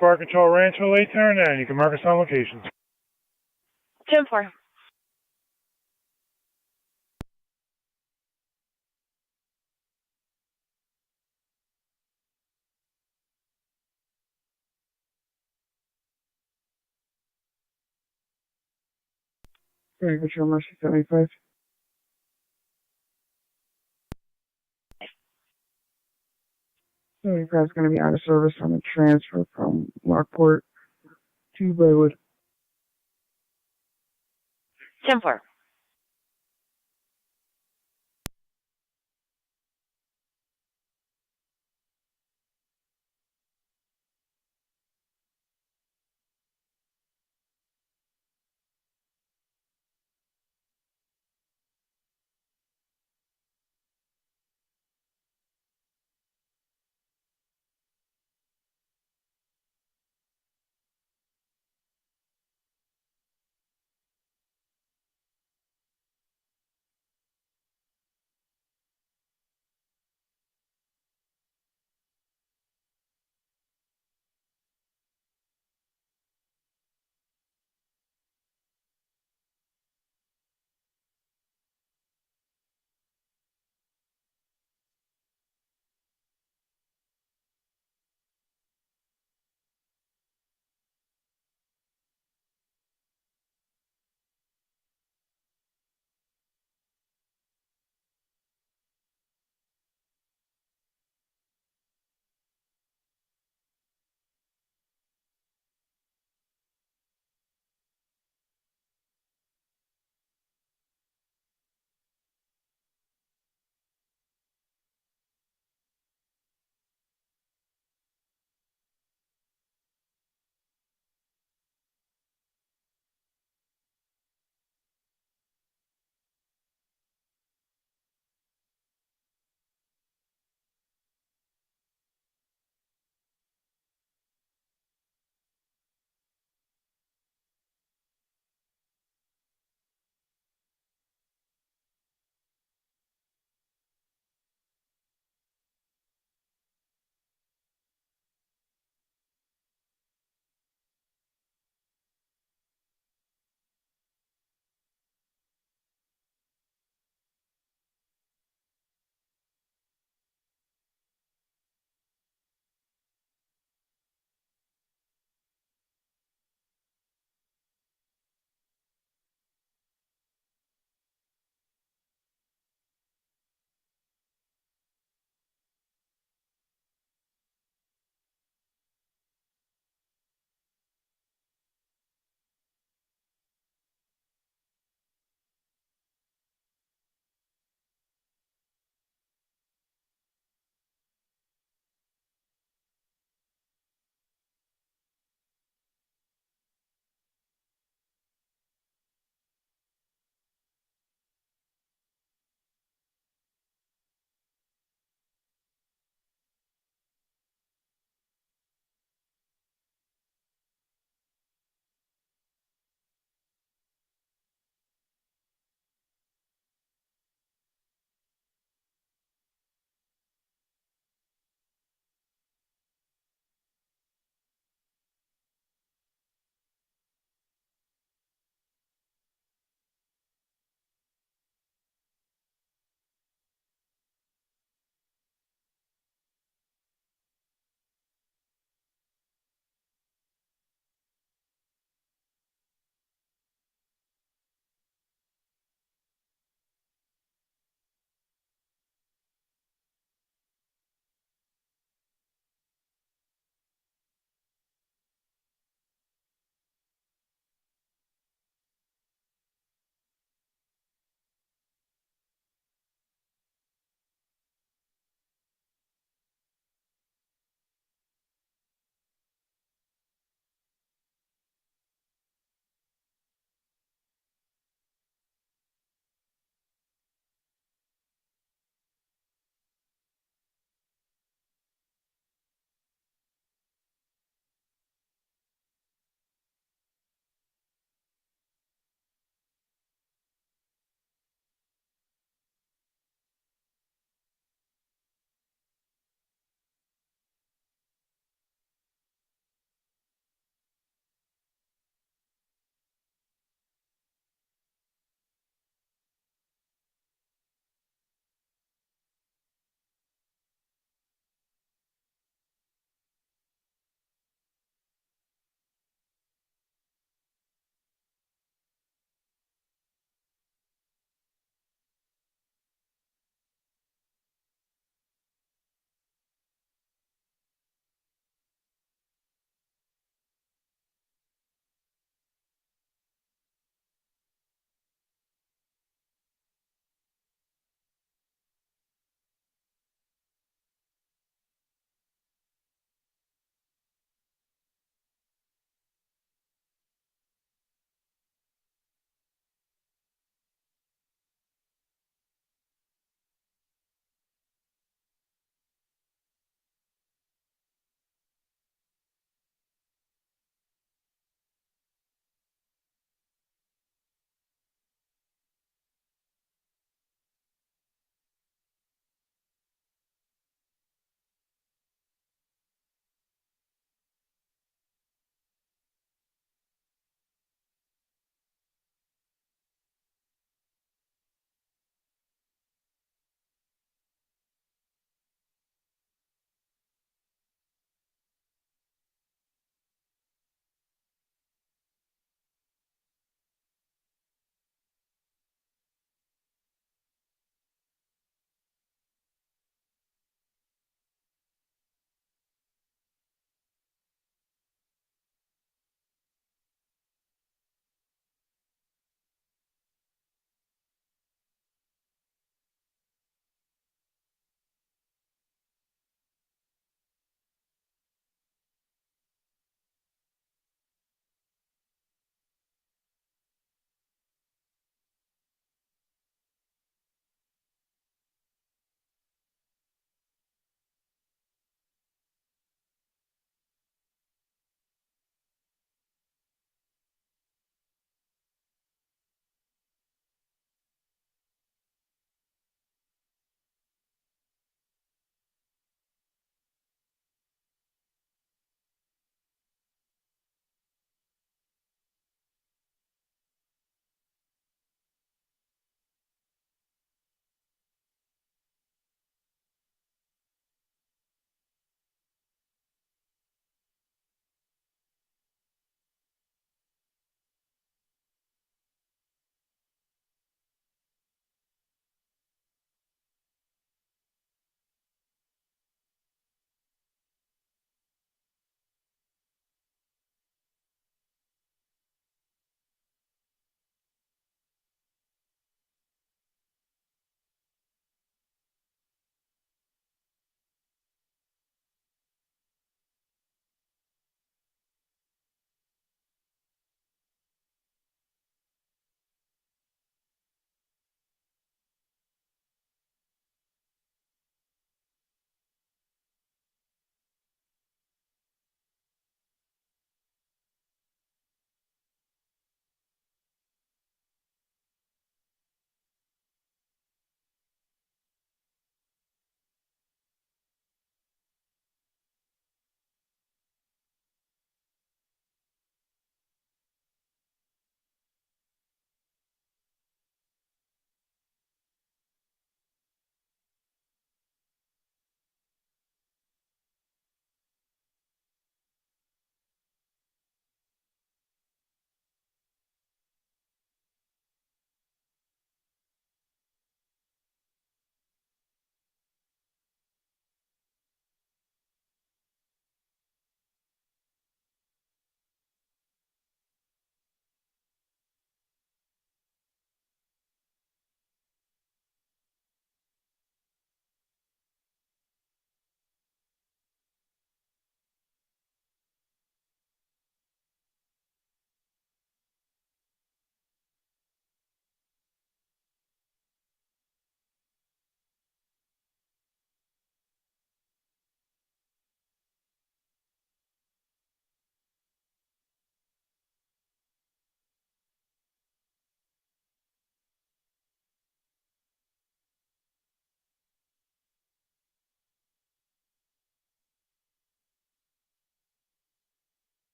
Fire Control Rancho 809. You can mark us on location. 10-4. Fire Control Mercy 75. So your car's going to be out of service on the transfer from Lockport to Braywood. 10-4.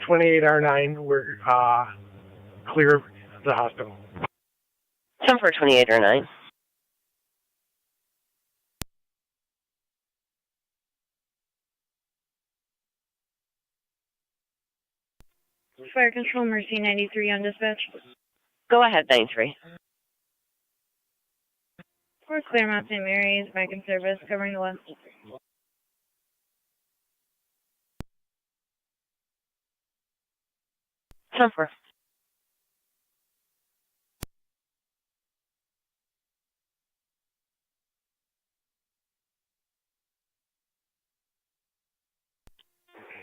28R9. We're clear of the hospital. 10-4-28-09. Fire Control, Mercy 93 on dispatch. Go ahead, 93. Fort Claremont St. Mary's, back in service, covering the west. 10-4.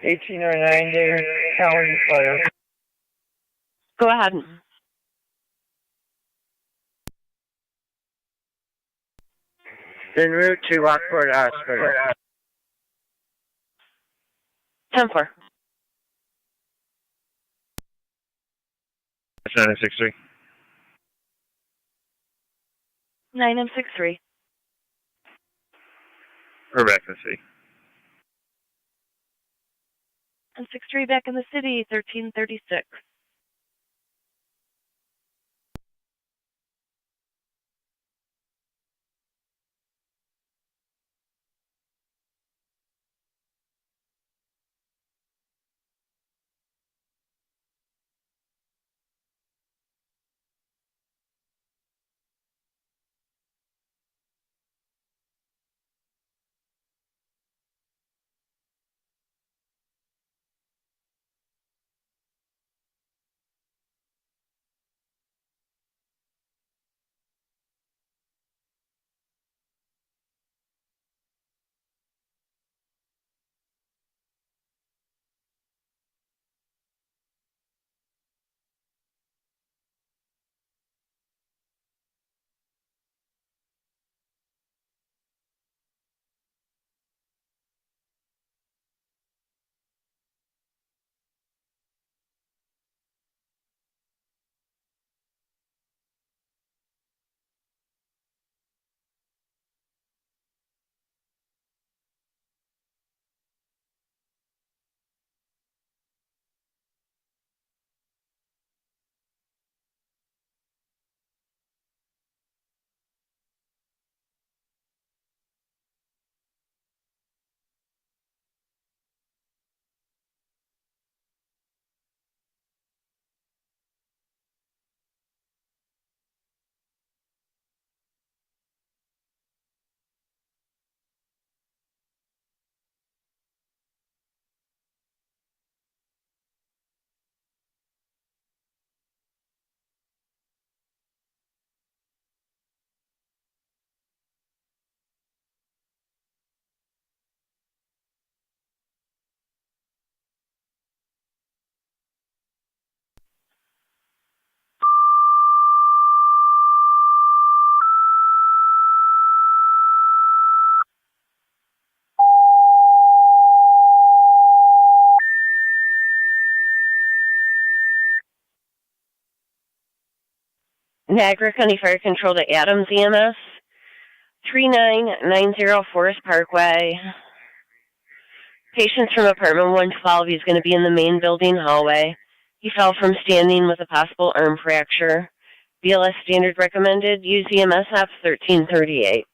$18.09 County Fire. Go ahead. En route to Lockport Hospital. 10-4. 963. 9M63. We're back in the city. M63 back in the city, 1336. Niagara County Fire Control to Adams EMS. 3990 Forest Parkway. Patients from apartment 112. He's going to be in the main building hallway. He fell from standing with a possible arm fracture. BLS standard recommended. Use EMS app 1338.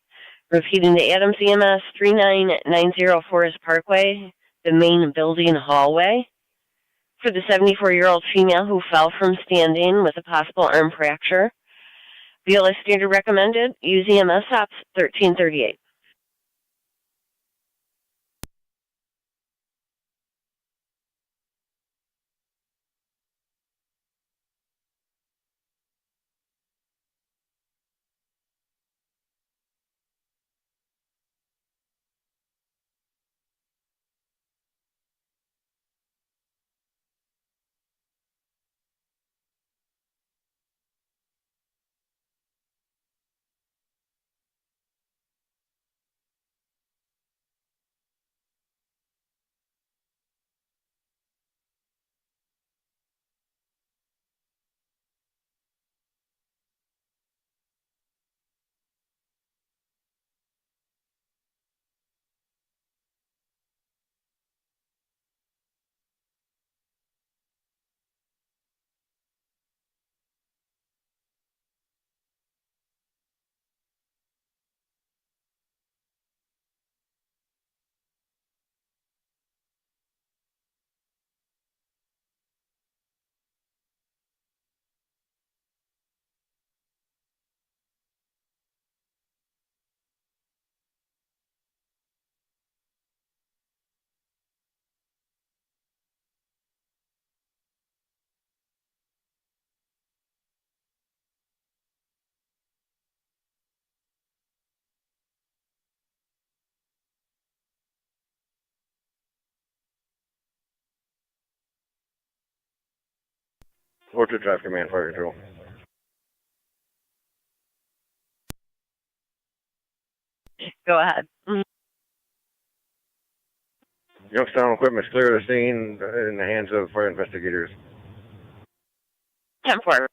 Repeating to Adams EMS 3990 Forest Parkway, the main building hallway. For the 74-year-old female who fell from standing with a possible arm fracture. BLS standard recommended. Use EMS app 1338. 4-2 Traffic Command, Fire Control. Go ahead. Youngstown equipment is clear of the scene in the hands of fire investigators. 10-4.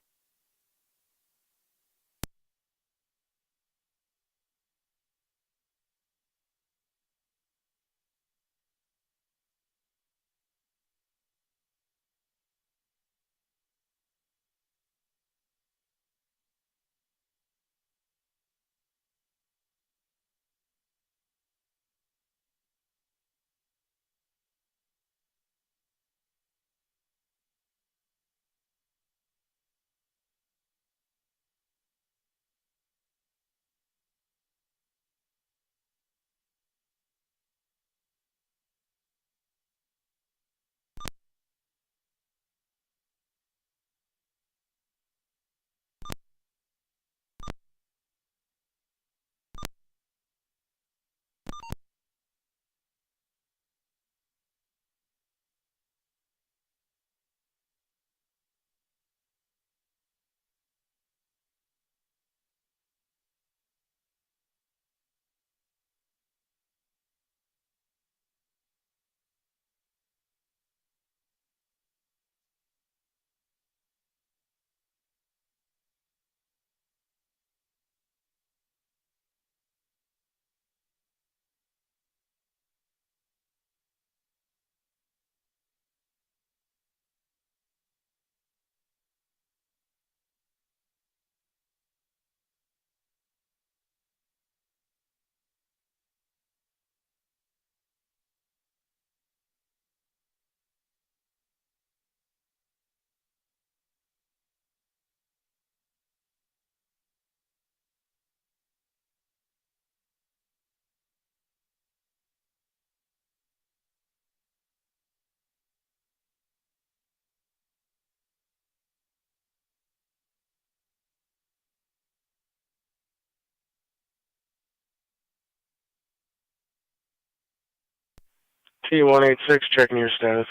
T186, checking your status.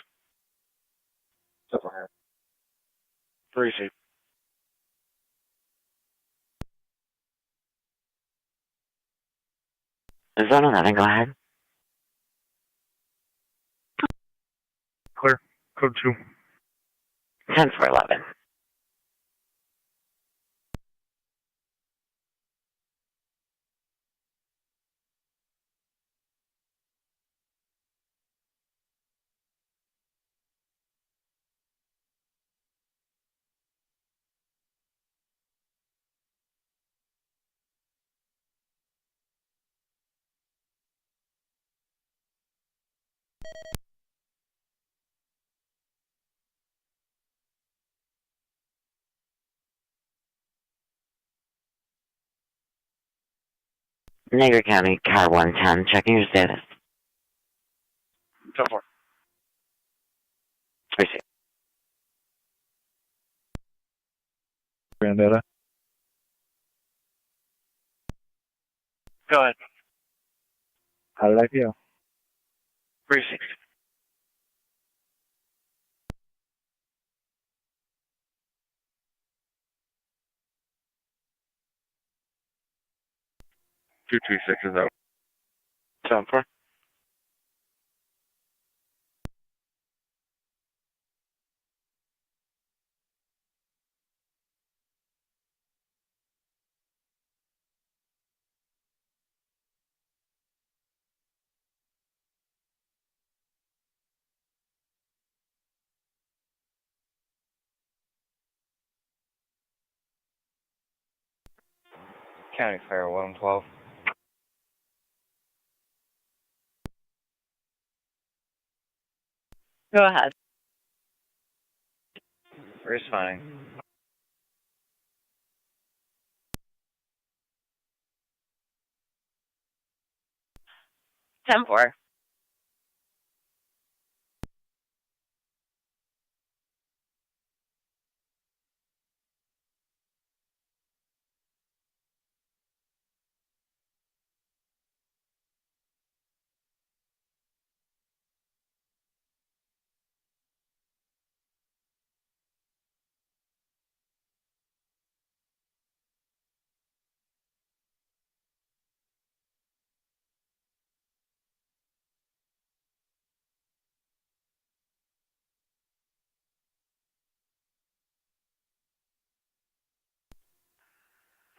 Receive. Zone 11, go ahead. Clear. Code 2. 10-4-11. Niagara County, car 110, checking your status. 10-4. Receive. Grandetta. Go ahead. How did I feel? Receive. Two two six is out. 10-4. County Fire 112. Go ahead. Responding. Ten four.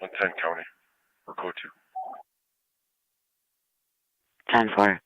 110 County. Or code 2. 10-4.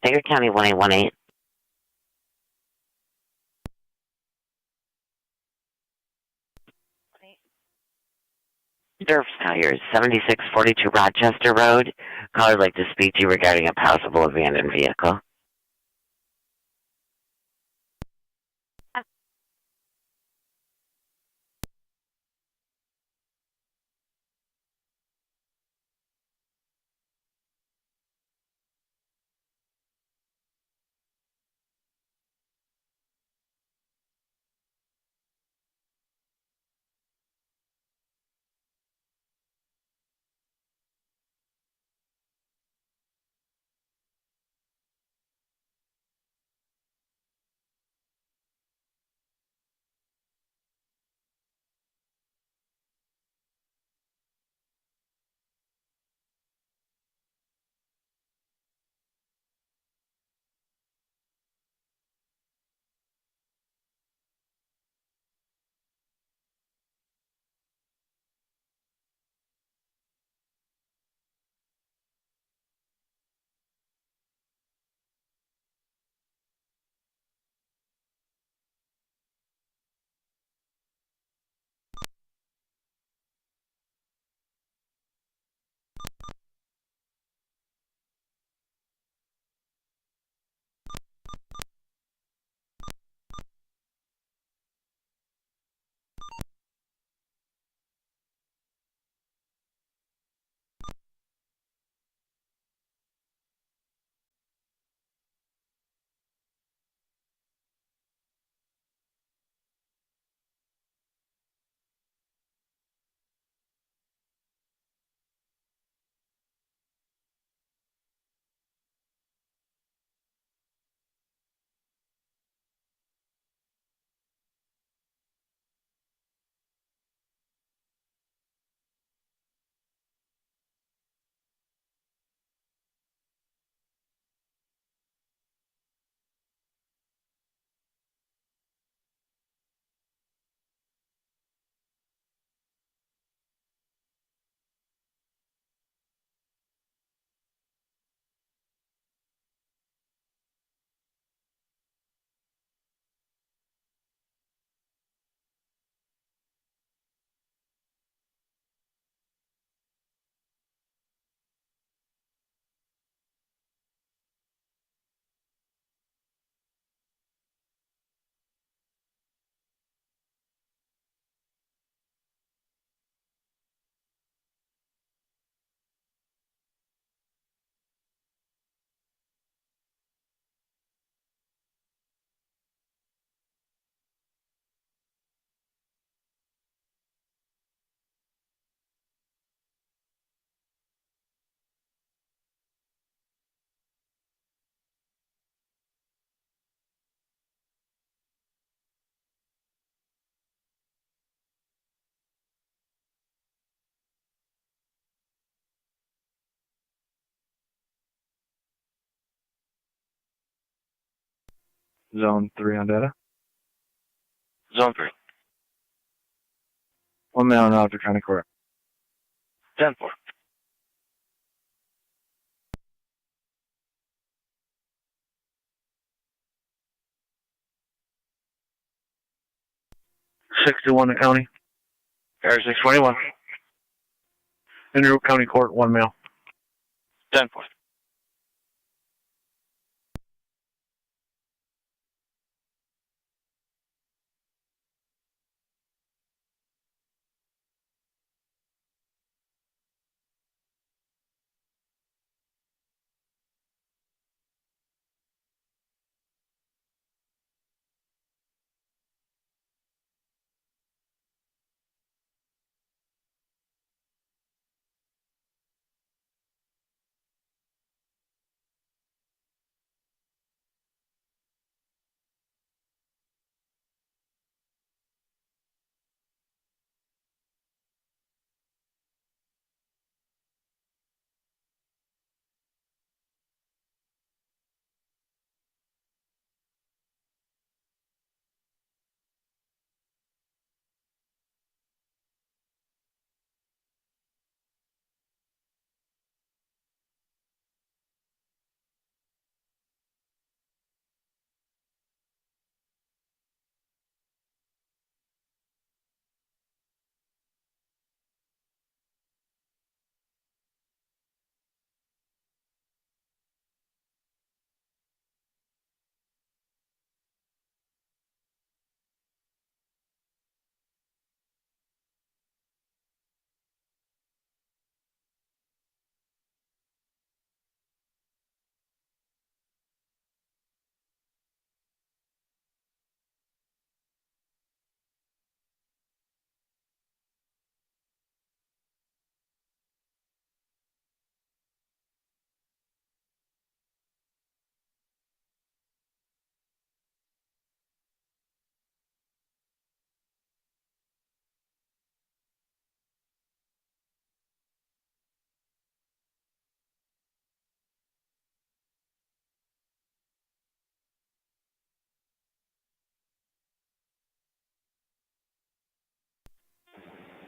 Niagara County 1818. Durf's Tires, 7642 Rochester Road. Caller would like to speak to you regarding a possible abandoned vehicle. Zone 3 on data. Zone 3. 1 male and Alger County Court. 10-4. Tonawanda County. Area 621. Erie County Court, 1 male. 10-4.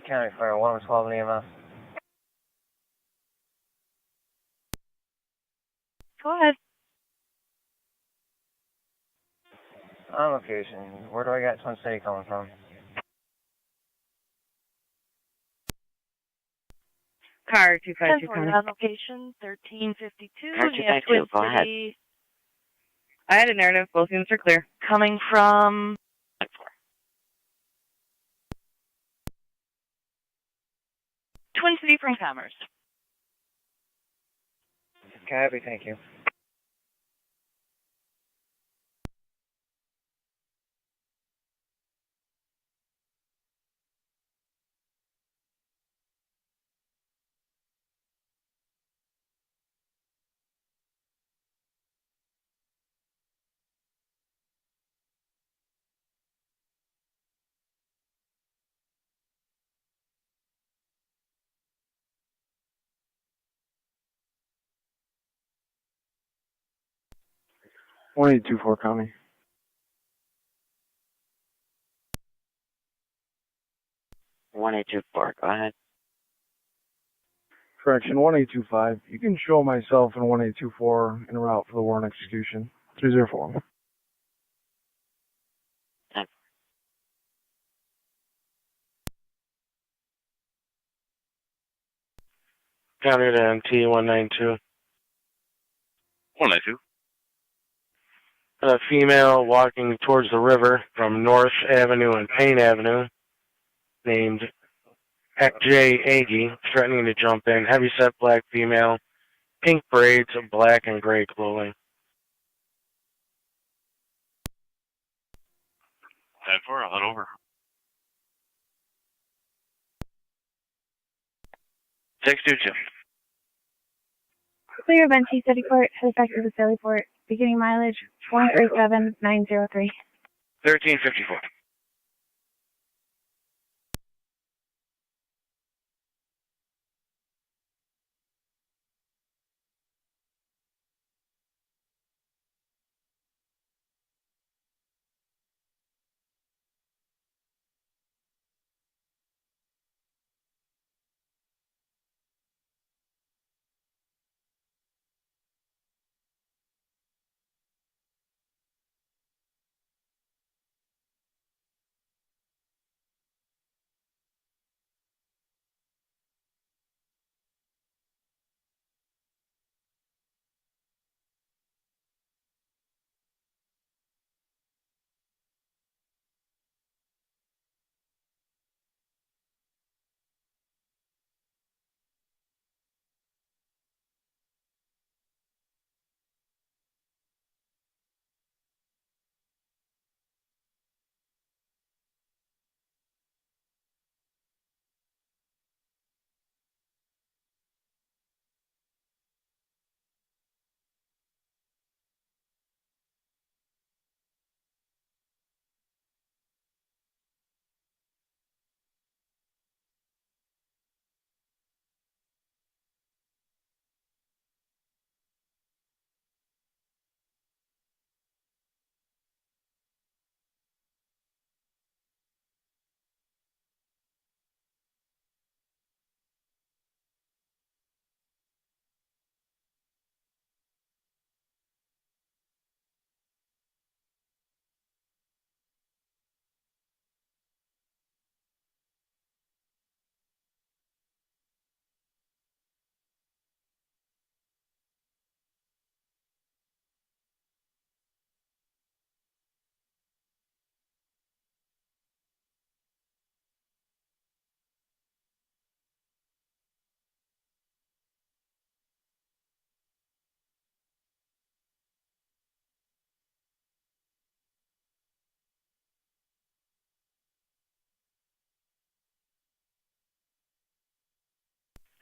County Fire 112 EMS. Go ahead. On location. Where do I got Twin City coming from? Car 252 County. On location 1352. Car 252, go ahead. I had a narrative. Both units are clear. Coming from... Twin City from Commerce. Copy, thank you. One 824 County. One 824, go ahead. Correction, 1825. You can show myself in 1824 en route for the warrant execution. 304. County to MT 192. 192. A female walking towards the river from North Avenue and Payne Avenue, named J. Agee, threatening to jump in. Heavyset black female, pink braids, black and gray clothing. 10-4, I'll head over. 622. Clear of NT City Port, head back to the Philly Port. Beginning mileage 47903. 1354.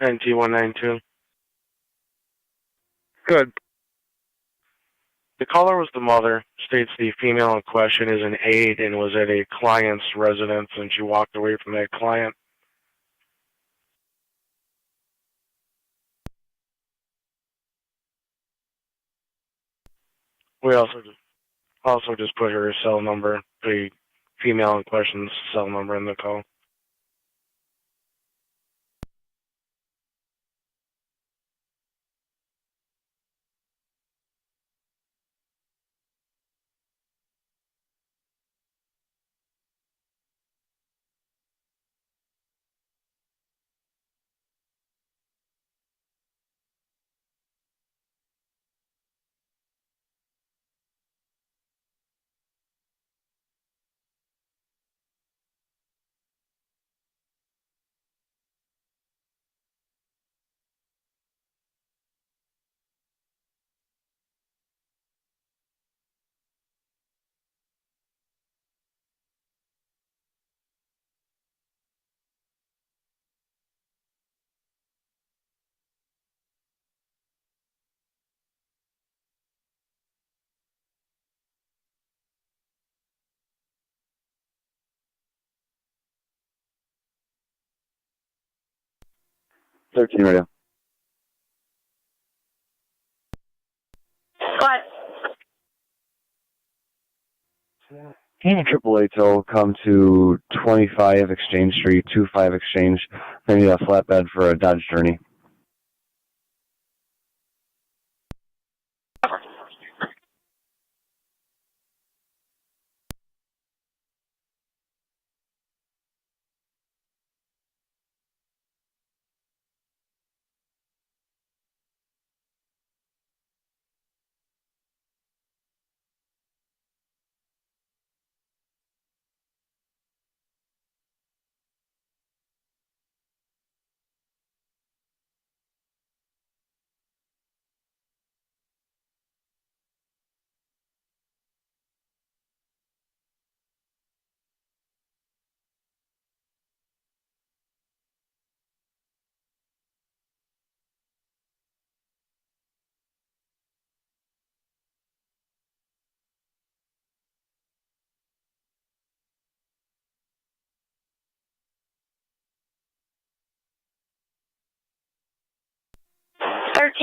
NT 192. Good. The caller was the mother, states the female in question is an aide and was at a client's residence and she walked away from that client. We also just put her cell number, the female in question's cell number in the call. 13 radio. What? Can a AAA tow come to 25 Exchange Street, 25 Exchange? I need a flatbed for a Dodge Journey.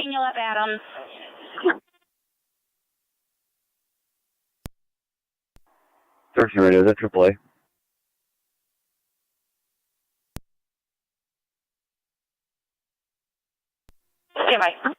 You'll have Adams. 13 radio, is that AAA? Okay, bye.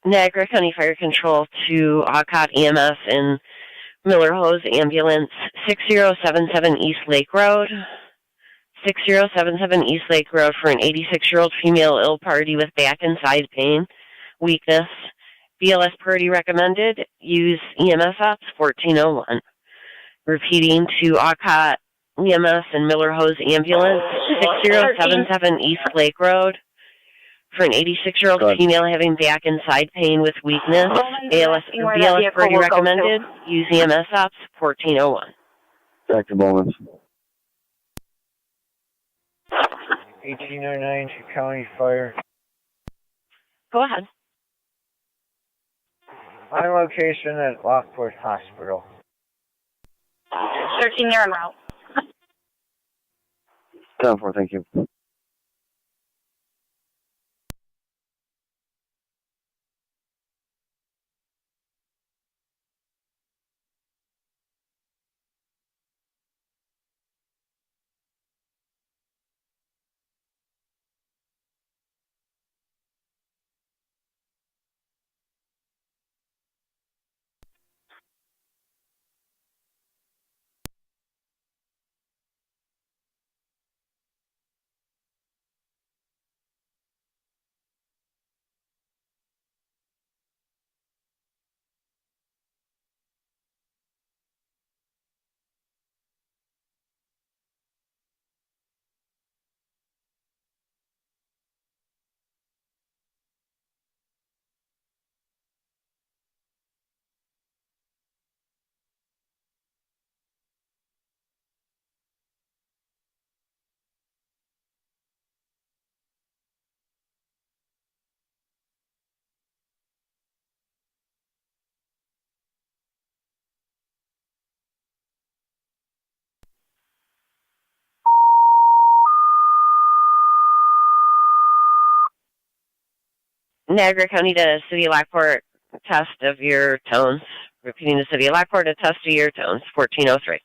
Niagara County Fire Control to Alcott EMS and Miller Hose Ambulance, 6077 East Lake Road. 6077 East Lake Road for an 86-year-old female ill party with back and side pain, weakness. BLS priority recommended. Use EMS ops 1401. Repeating to Alcott EMS and Miller Hose Ambulance, 6077 East Lake Road for an 86-year-old female having back and side pain with weakness. BLS priority recommended. Use EMS ops 1401. Back to Bowman's. 1809 County Fire. Go ahead. My location at Lockport Hospital. 13, you're en route. 10-4, thank you. Niagara County to City of Lockport, test of your tones. Repeating the City of Lockport, a test of your tones, 1403.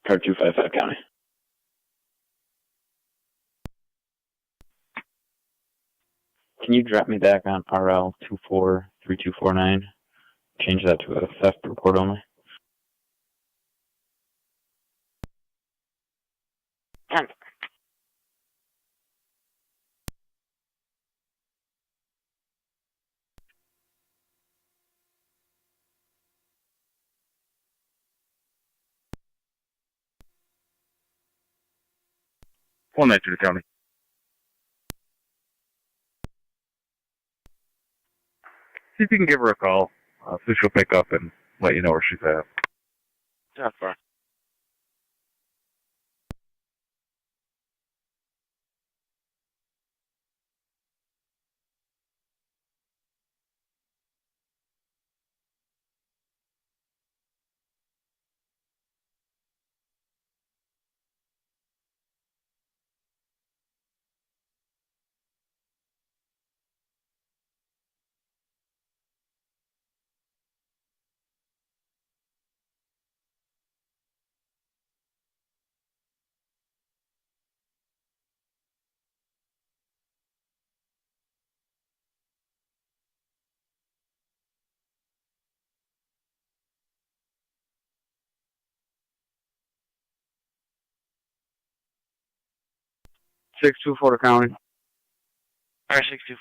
Car 255 County. Can you drop me back on RL 243249? Change that to a theft report only. One night to the county. See if you can give her a call. So she'll pick up and let you know where she's at. Yeah, fine. (624) to county. R624.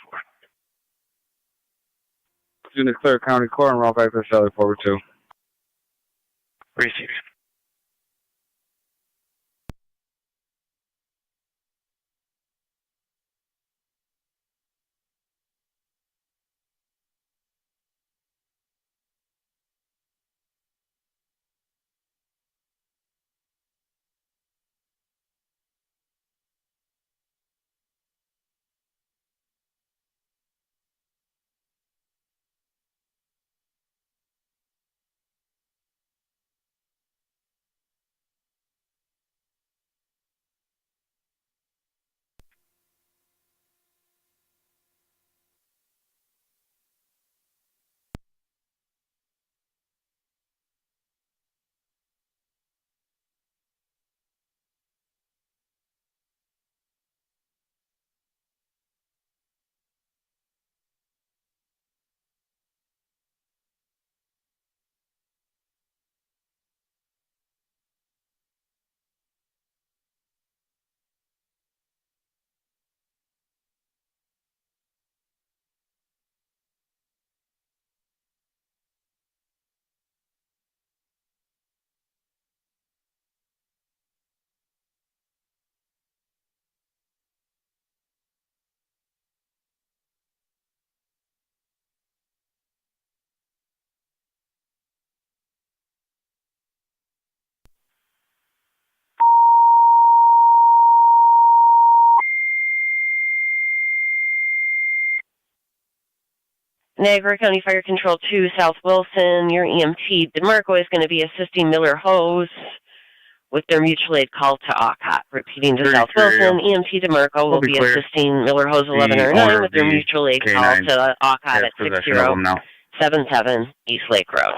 Unit clear county core and route bypass Charlie forward 2. Receive. Niagara County Fire Control 2, South Wilson. Your EMT, DeMarco, is going to be assisting Miller Hose with their mutual aid call to OCOT. Repeating to South Wilson, EMT DeMarco will be assisting Miller Hose 1109 with their mutual aid call to OCOT at 6077 East Lake Road.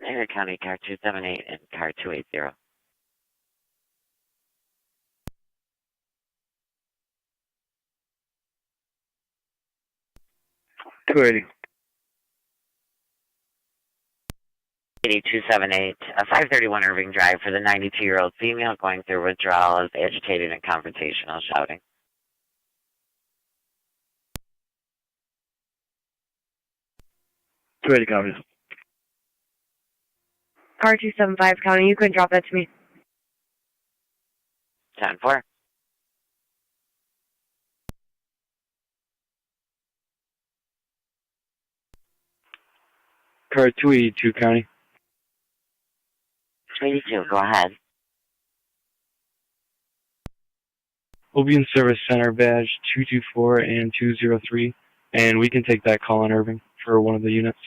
Niagara County, car 278 and car 280. $280. 8278, 531 Irving Drive for the 92-year-old female going through withdrawal as agitated and confrontational shouting. $280 copies. R275 County, you can drop that to me. 10-4. Car 282 County. 282, go ahead. We'll be in Service Center badge 224 and 203, and we can take that call on Irving for one of the units.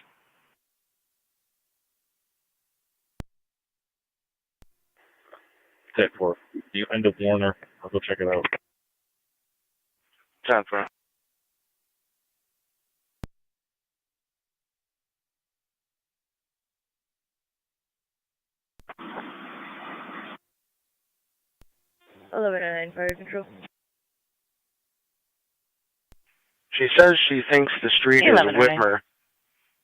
10-4. The end of Warner. I'll go check it out. 10-4. Fire Control. She says she thinks the street is Whitmer,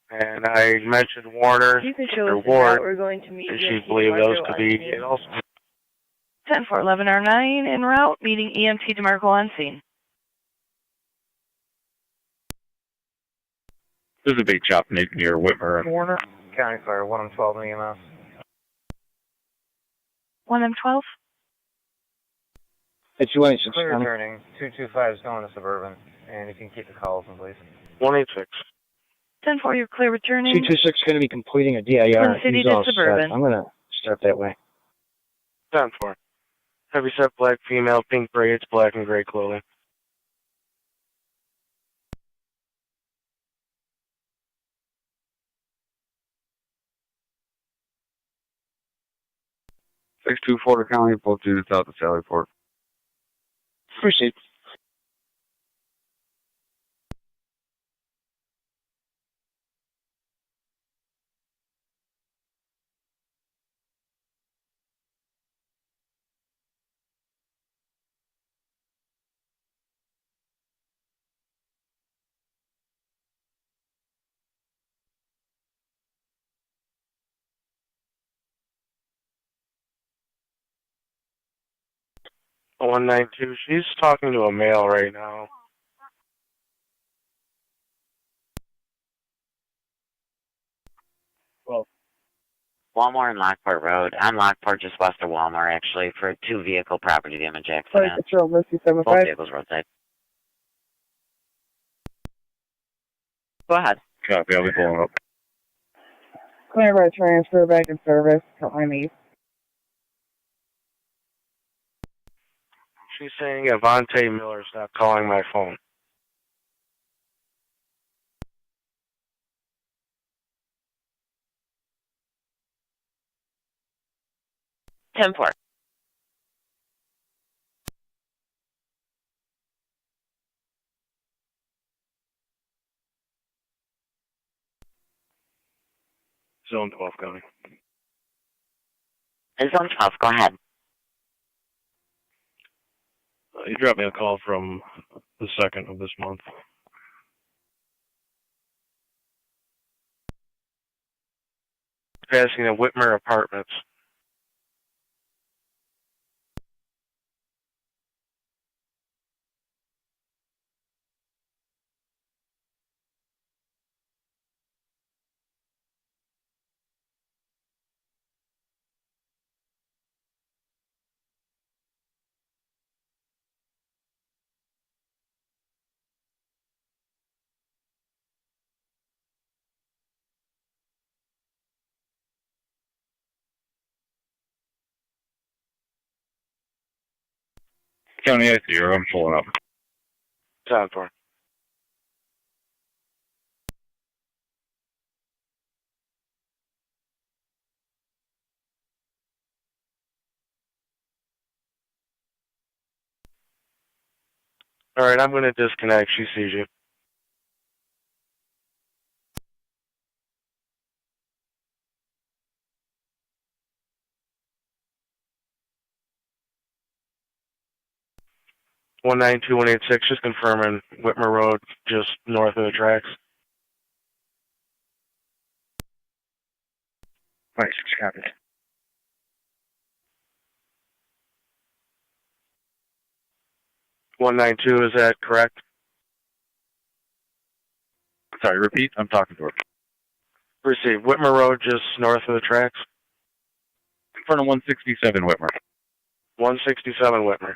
and I mentioned Warner You can show or us the Ward, route we're going to meet. and she believed those to be it also. 10-4-11-R9 en route, meeting EMT DeMarco on scene. There's a big chop near Whitmer. Warner County Fire, 112 EMS. 1M12? It's 286. Clear returning. 225 is going to Suburban, and you can keep the calls in, please. 186. 10-4, you're clear returning. 226 is going to be completing a DIR. Twin City He's to all Suburban. set. I'm going to start that way. 10-4. Heavy set black female, pink braids, black and gray clothing. Porter County, both units out to Sallyport. Proceed. A 192. She's talking to a male right now. Walmart and Lockport Road. On Lockport, just west of Walmart, actually, for a 2-vehicle property damage Fire accident. Control, Mercy 75. Both vehicles roadside. Go ahead. Copy, I'll be pulling up. Clear by transfer back in service. Line East. She's saying Avante Miller, stop calling my phone. Ten four. Zone 12 County. Zone 12, go ahead. You dropped me a call from the 2nd of this month. Passing the Whitmer Apartments. County ICU, I'm pulling up. 10-4. Alright, I'm going to disconnect. She sees you. One 192-186, just confirming Whitmer Road, just north of the tracks. 26, copy. One 192, is that correct? Sorry, repeat? I'm talking to her. Receive. Whitmer Road, just north of the tracks. In front of 167 Whitmer. 167 Whitmer.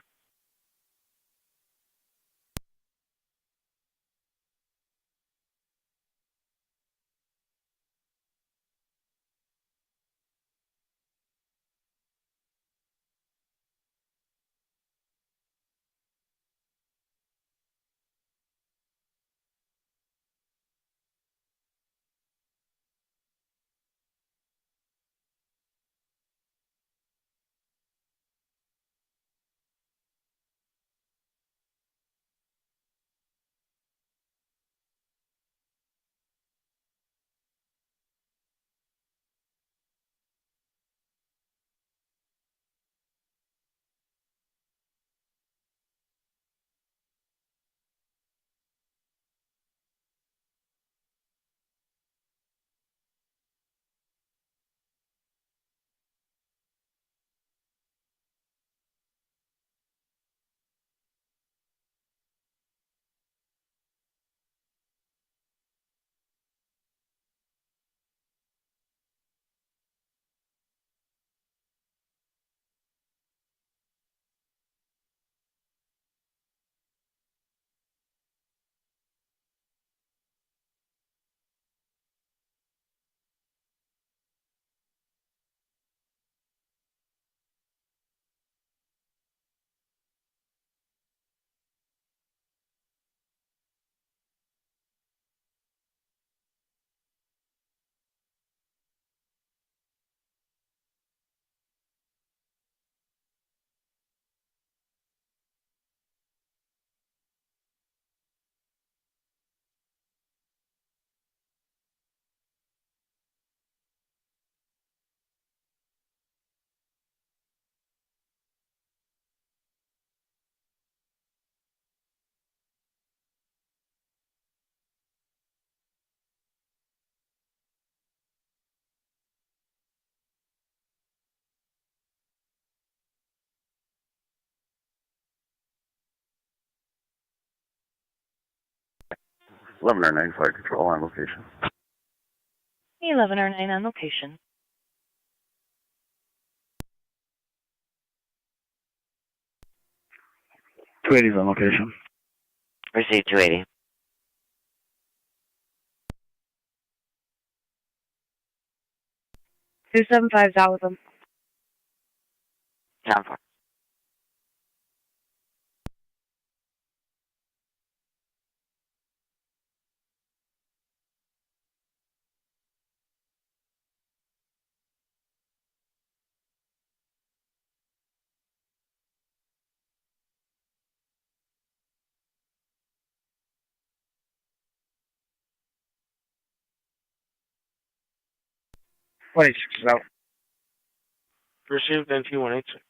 1109 Fire Control on location. 1109 on location. Two 280's on location. Receive 280. Two 275's out with them. Town 4. Is out. Received NT 186.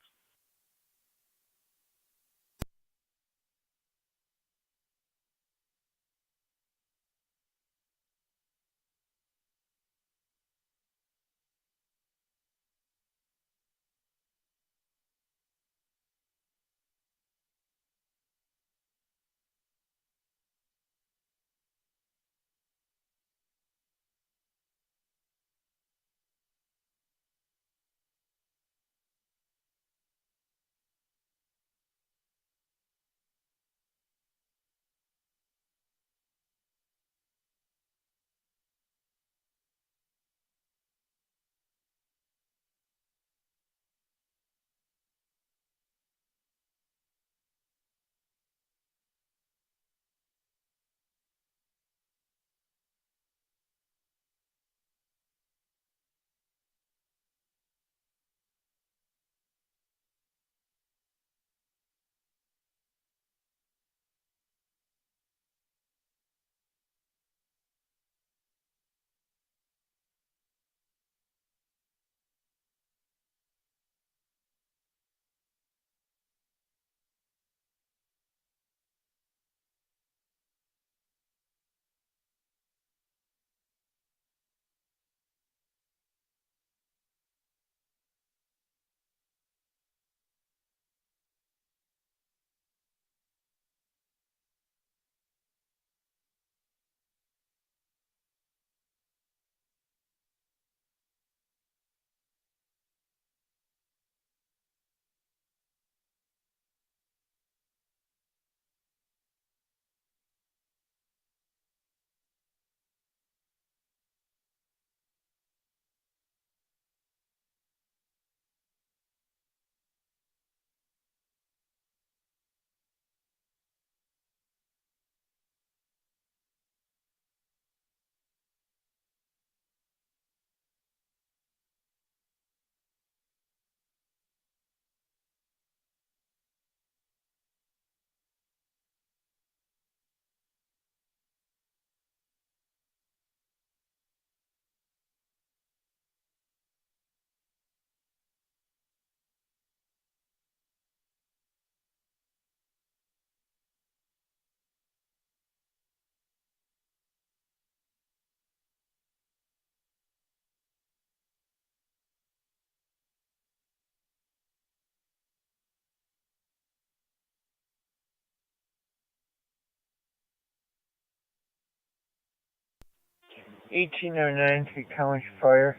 County Fire.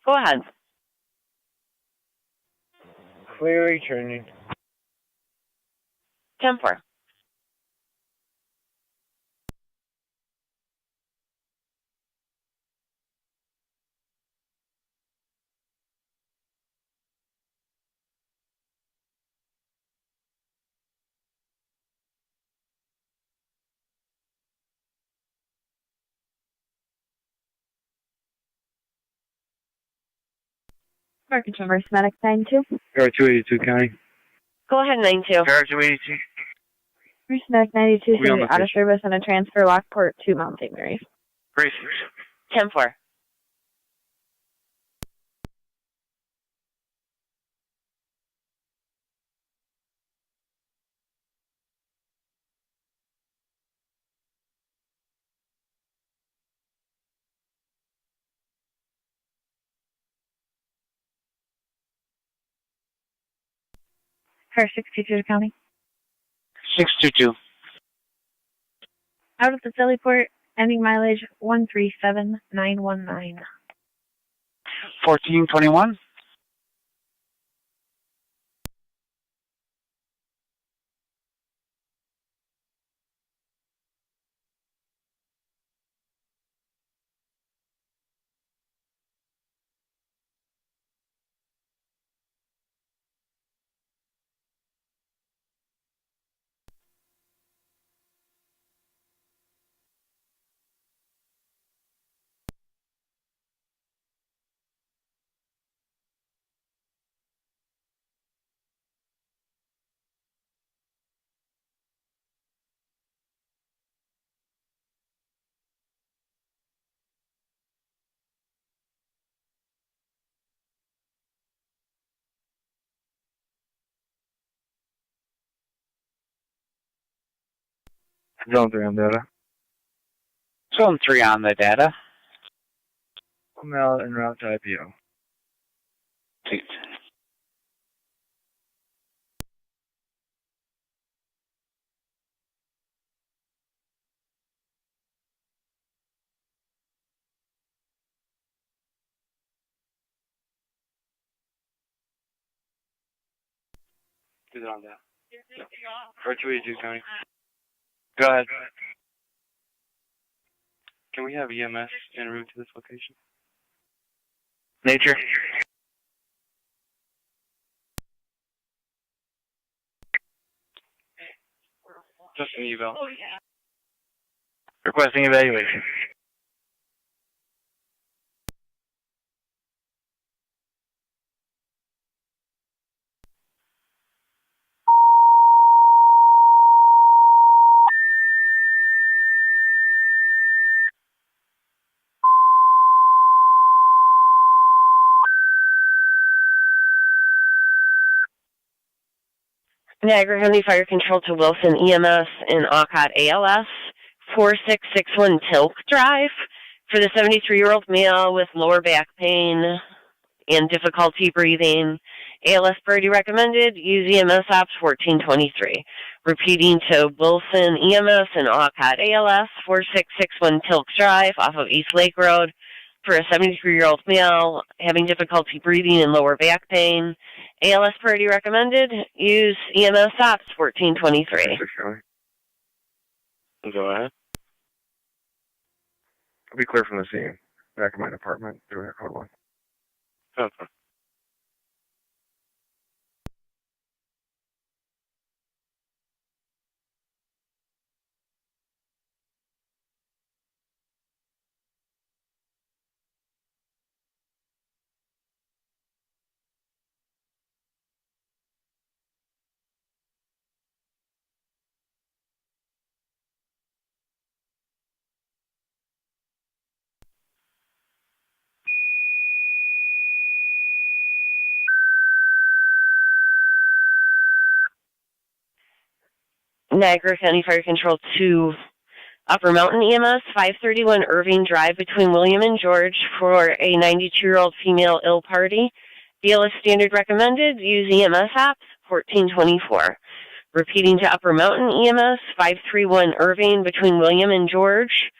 Go ahead. Clear returning. 10-4. Fire Control, Nurse Medic 92. Guard 282 County. Go ahead, 92. Guard 282. Nurse Medic 92 We on should be out of service and a transfer Lockport to Mount St. Mary's. Racers. 10-4. Fire 622 County. 622. Out of the Philly port, ending mileage 137919. 1421. Zone 3 on data. Zone 3 on the data. Mail en route to IPO. Please. Who's on that? R282 County. Go ahead. Can we have EMS en route to this location? Nature. Just an eval. Oh, yeah. Requesting evaluation. Niagara County Fire Control to Wilson EMS in Alcott ALS, 4661 Tilk Drive, for the 73-year-old male with lower back pain and difficulty breathing. ALS priority recommended, use EMS ops 1423. Repeating to Wilson EMS in Alcott ALS, 4661 Tilk Drive off of East Lake Road, for a 73-year-old male having difficulty breathing and lower back pain. ALS priority recommended. Use EMS ops 1423. Go ahead. I'll be clear from the scene. Back in my department, doing code 1. Okay. Niagara County Fire Control to Upper Mountain EMS, 531 Irving Drive between William and George for a 92-year-old female ill party. BLS standard recommended. Use EMS ops 1424. Repeating to Upper Mountain EMS, 531 Irving between William and George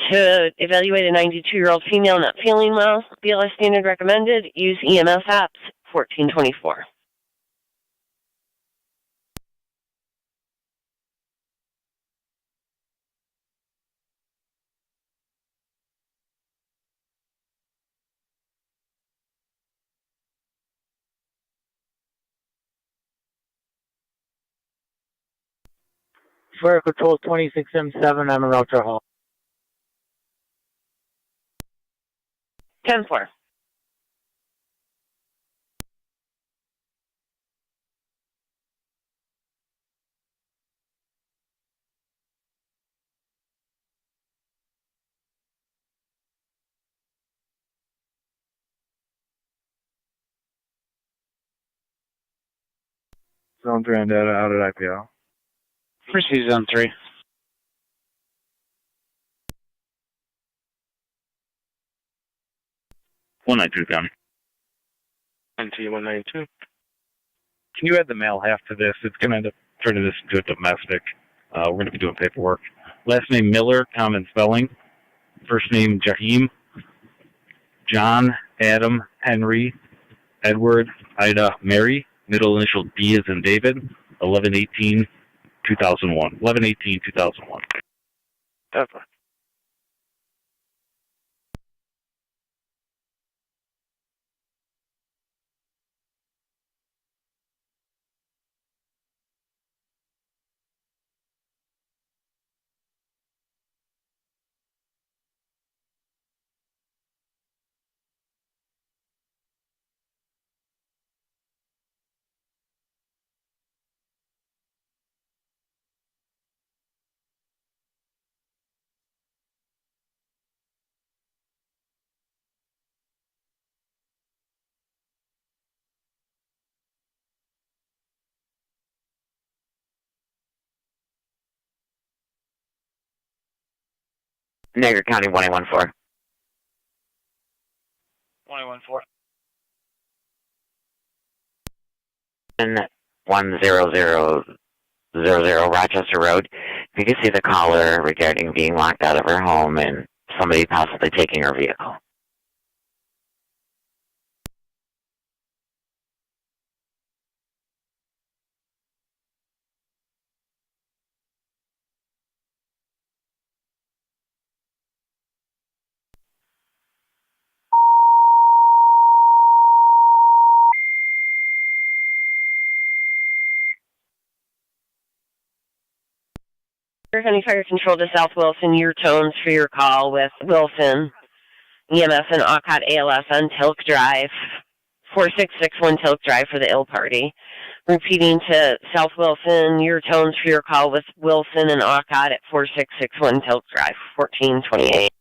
to evaluate a 92-year-old female not feeling well. BLS standard recommended. Use EMS ops 1424. Fire Control 26M7, I'm in Ultra Hall. 10-4. Zone 3 on data, out at IPO. Proceed Zone 3. .192 County. NT 192. Can you add the male half to this? It's going to end up turning this into a domestic. We're going to be doing paperwork. Last name Miller, common spelling. First name Jahim. John, Adam, Henry, Edward, Ida, Mary. Middle initial D as in David. 11/18/2001. 11/18/2001. Definitely. Niagara County 1814. 1814. 10000 Rochester Road. You can see the caller regarding being locked out of her home and somebody possibly taking her vehicle. Niagara County Fire Control to South Wilson, your tones for your call with Wilson, EMS and Alcott ALS on Tilk Drive, 4661 Tilk Drive for the ill party. Repeating to South Wilson, your tones for your call with Wilson and Alcott at 4661 Tilk Drive, 1428.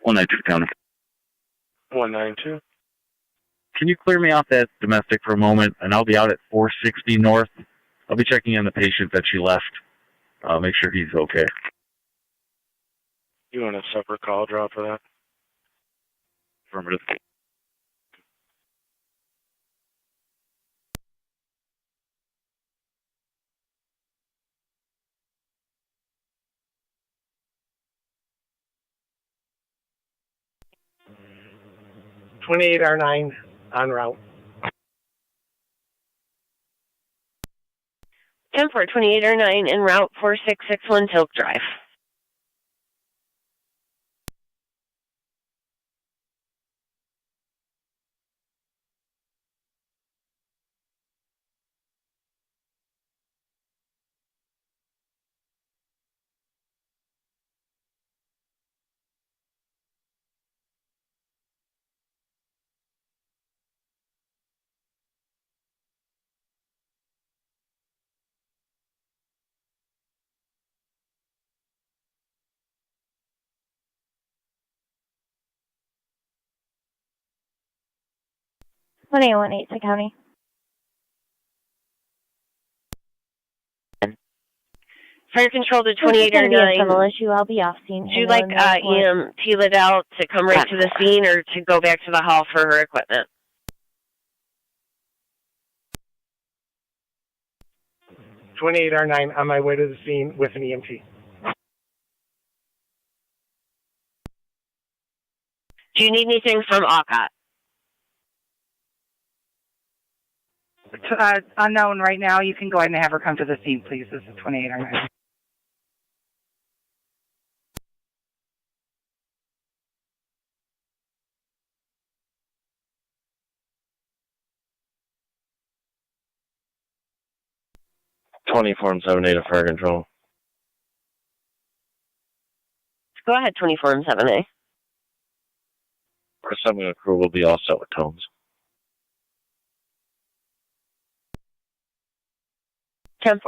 One night County. 192. Can you clear me off that domestic for a moment, and I'll be out at 460 North. I'll be checking on the patient that she left. Make sure he's okay. You want a separate call drop for that? Affirmative. R9 en route. 10-428-09 en route 4661 Tilk Drive. One 18 County. Fire Control to 2809. Civil issue. I'll be off scene. Would you like EMT Liddell to come right to the scene or to go back to the hall for her equipment? 28R9 on my way to the scene with an EMT. Do you need anything from Alcott? unknown right now. You can go ahead and have her come to the scene, please. This is 2809. Form 78 of fire control. Go ahead, 24 and 7A. Our assembly crew will be all set with tones. 10-4.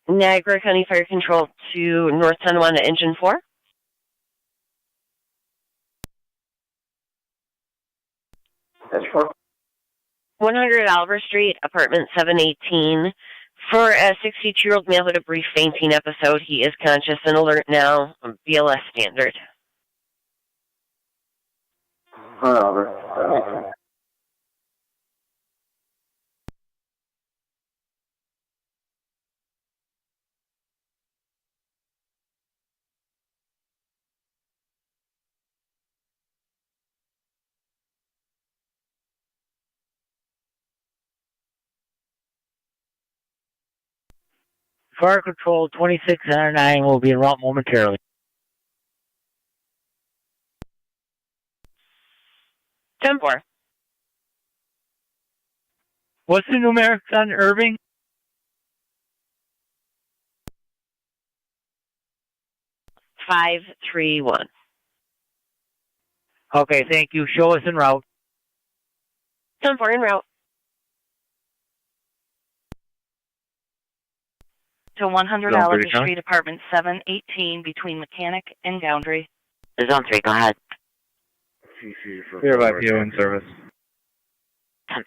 Niagara County Fire Control to North Tonawanda Engine 4. That's for 100 Oliver Street, apartment 718. For a 62-year-old male with a brief fainting episode, he is conscious and alert now. BLS standard. Fire Control 2609 will be en route momentarily. 10-4. What's the numerics on Irving? 531. Okay, thank you. Show us en route. 10-4 en route. To 100 Zone Oliver 3, County. Street, apartment 718, between Mechanic and Goundry. Zone 3, go ahead. Clear by PO in service. 10-4.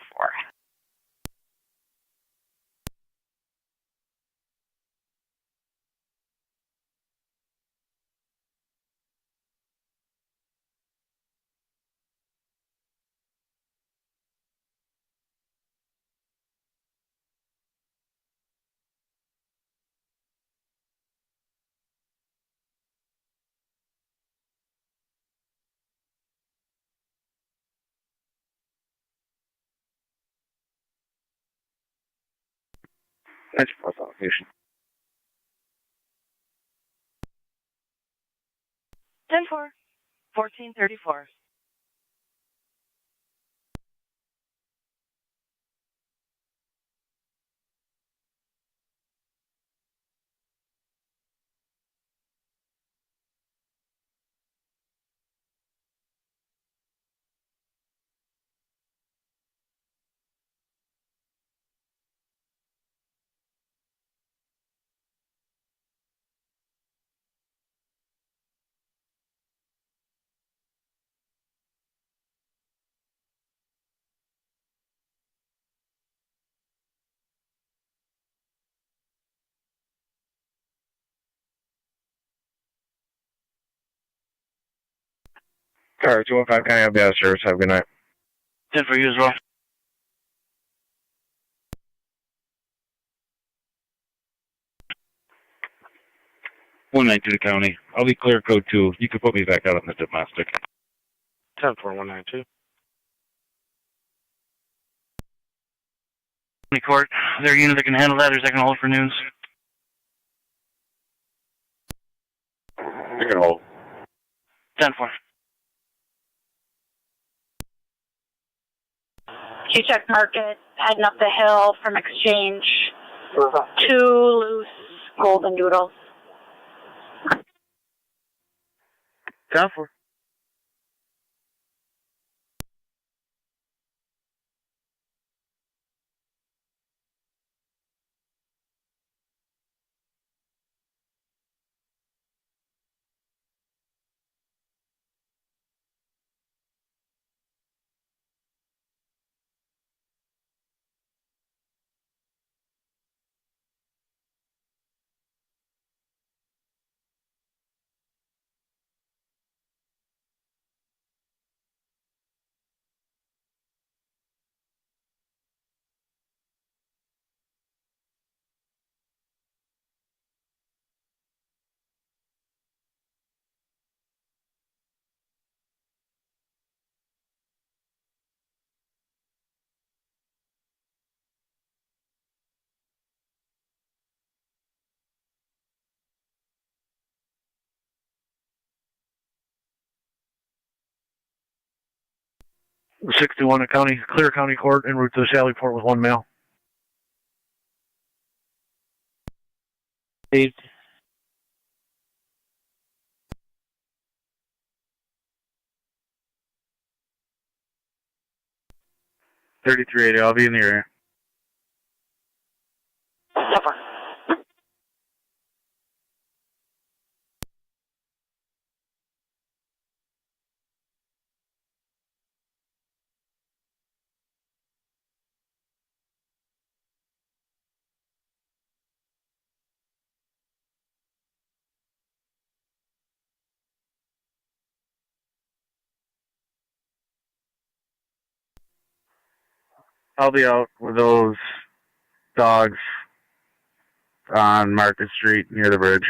That's for location. 10-4. 1434. Car 215 County, I'll be out of service. Have a good night. 10 for you as well. .192 to county. I'll be clear code 2. You can put me back out on the domestic. 10-4-192. Court. Is there a unit that can handle that, or is that going to hold for news? You can hold. 10-4. Q-Check Market heading up the hill from Exchange. 2 loose golden doodles. 10-4. The 61 County, Clear County Court, en route to Sallyport with 1 male. Steve. $33.80, I'll be in the area. I'll be out with those dogs on Market Street near the bridge.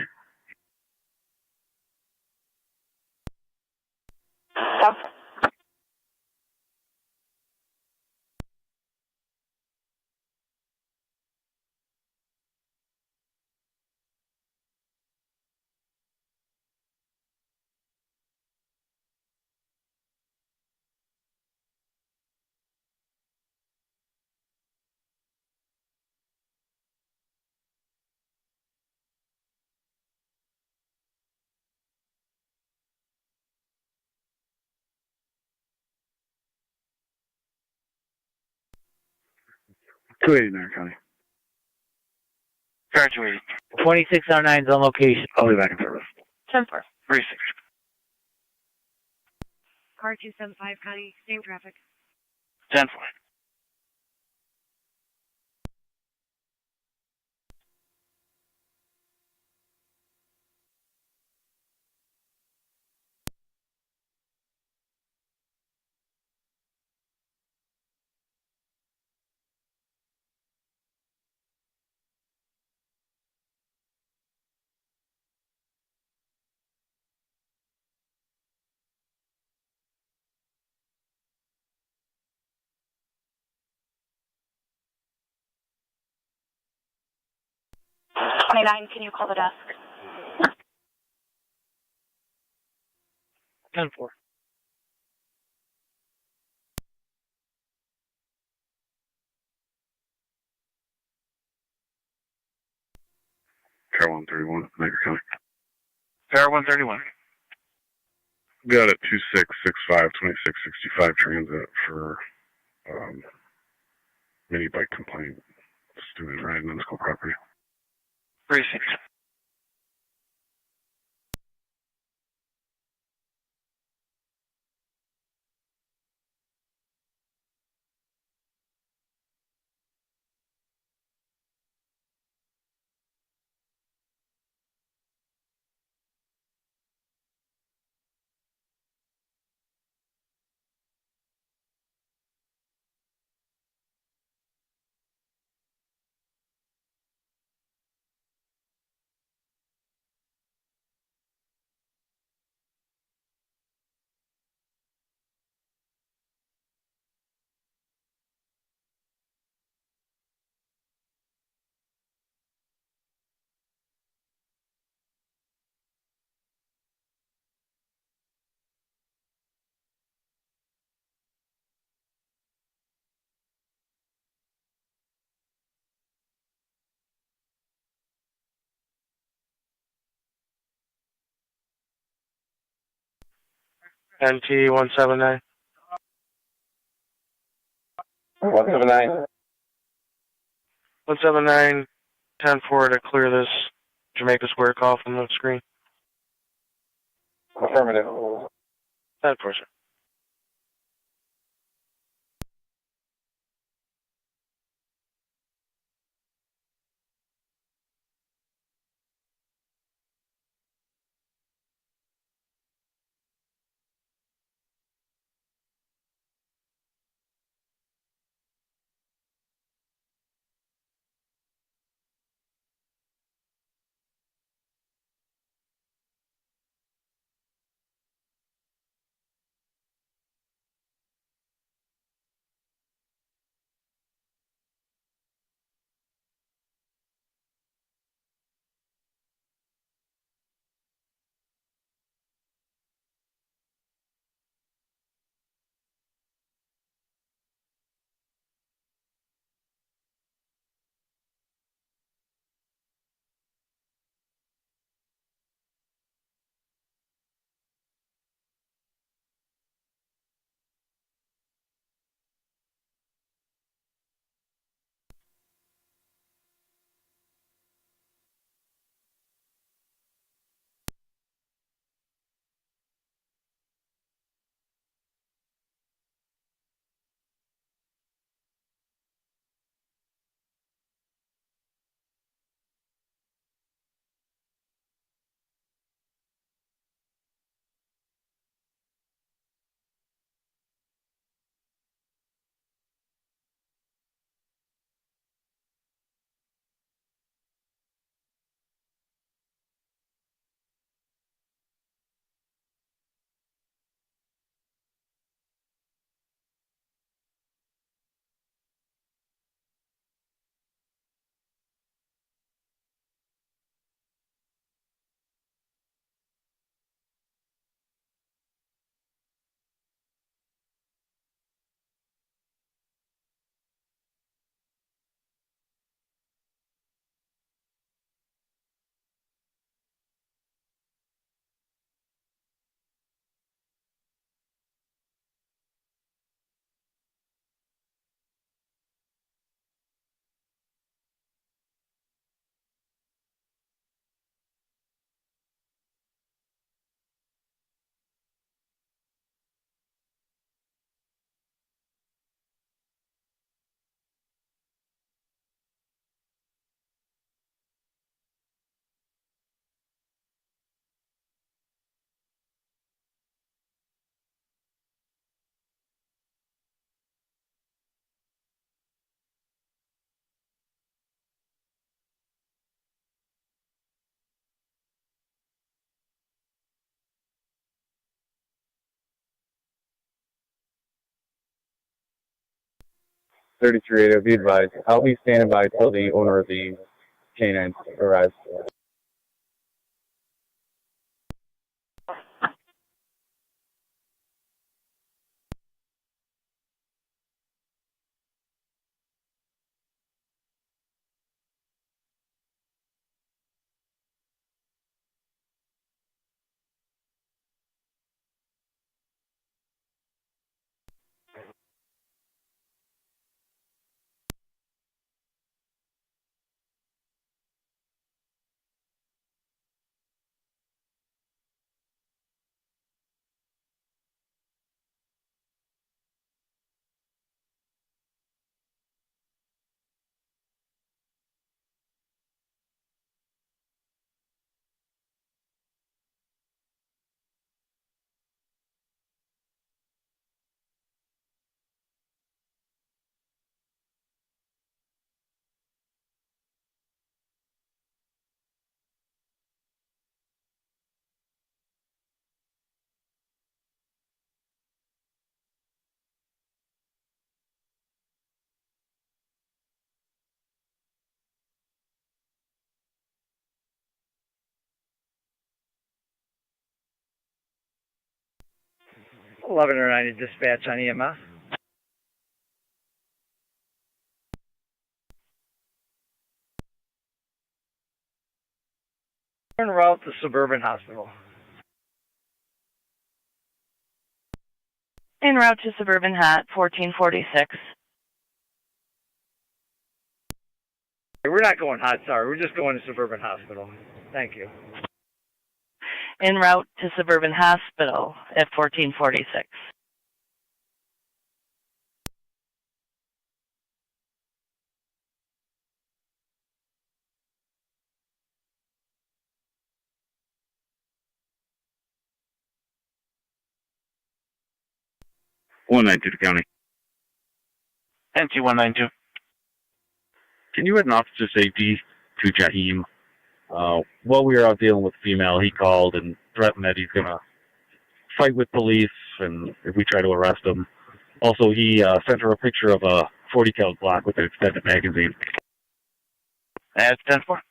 Niagara County. Car 280. 2609 is on location. I'll be back in service. 10-4. 36. Car 275 County, same traffic. 10-4. $29, can you call the desk? 10-4. Car 131, Niagara County. Car 131. Got it, 2665, 2665 transit for mini bike complaint. Student riding on school property. 36. NT 179. 179. 179, 10-4 to clear this Jamaica Square call from the screen. Affirmative. 10-4, sir. $33.80, be advised. I'll be standing by till the owner of the canine arrives. Eleven or 90 dispatch on EMS. En route to Suburban Hospital. En route to Suburban Hat, 1446. We're not going hot, sorry. We're just going to Suburban Hospital. Thank you. En route to Suburban Hospital at 1446. (192) to county. NT 192. Can you add an officer safety to Jaheim? While we were out dealing with the female, he called and threatened that he's gonna fight with police and if we try to arrest him. Also, he sent her a picture of a 40 cal Glock with an extended magazine. That's 10-4.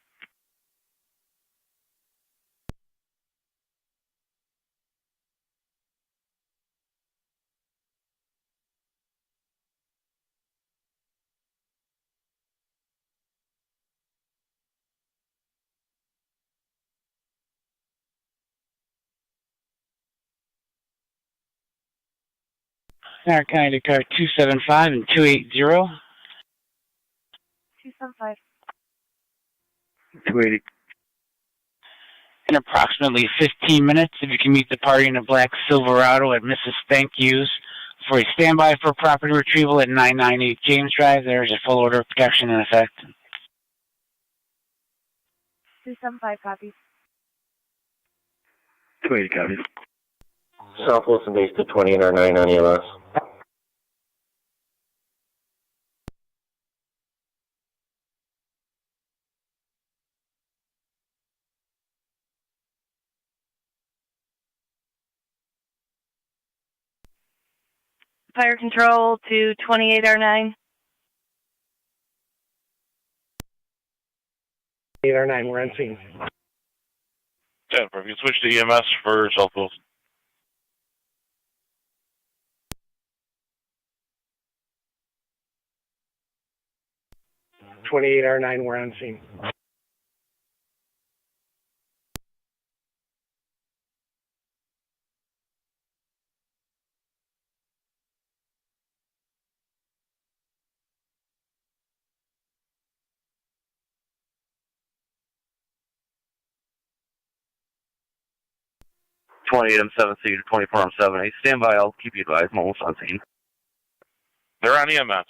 Niagara County car 275 and 280. 275. 280. In approximately 15 minutes, if you can meet the party in a black Silverado at Mrs. Thank You's for a standby for property retrieval at 998 James Drive. There is a full order of protection in effect. 275 copies. 280 copies. South Wilson base to 20 and R9 on ELS. Fire control to 28R9. 8R9, we're on scene. 10, if you switch to EMS for South Wilson. R9, we're on scene. (28M7C to 24M7A). Stand by, I'll keep you advised. I'm almost on scene. They're on EMS.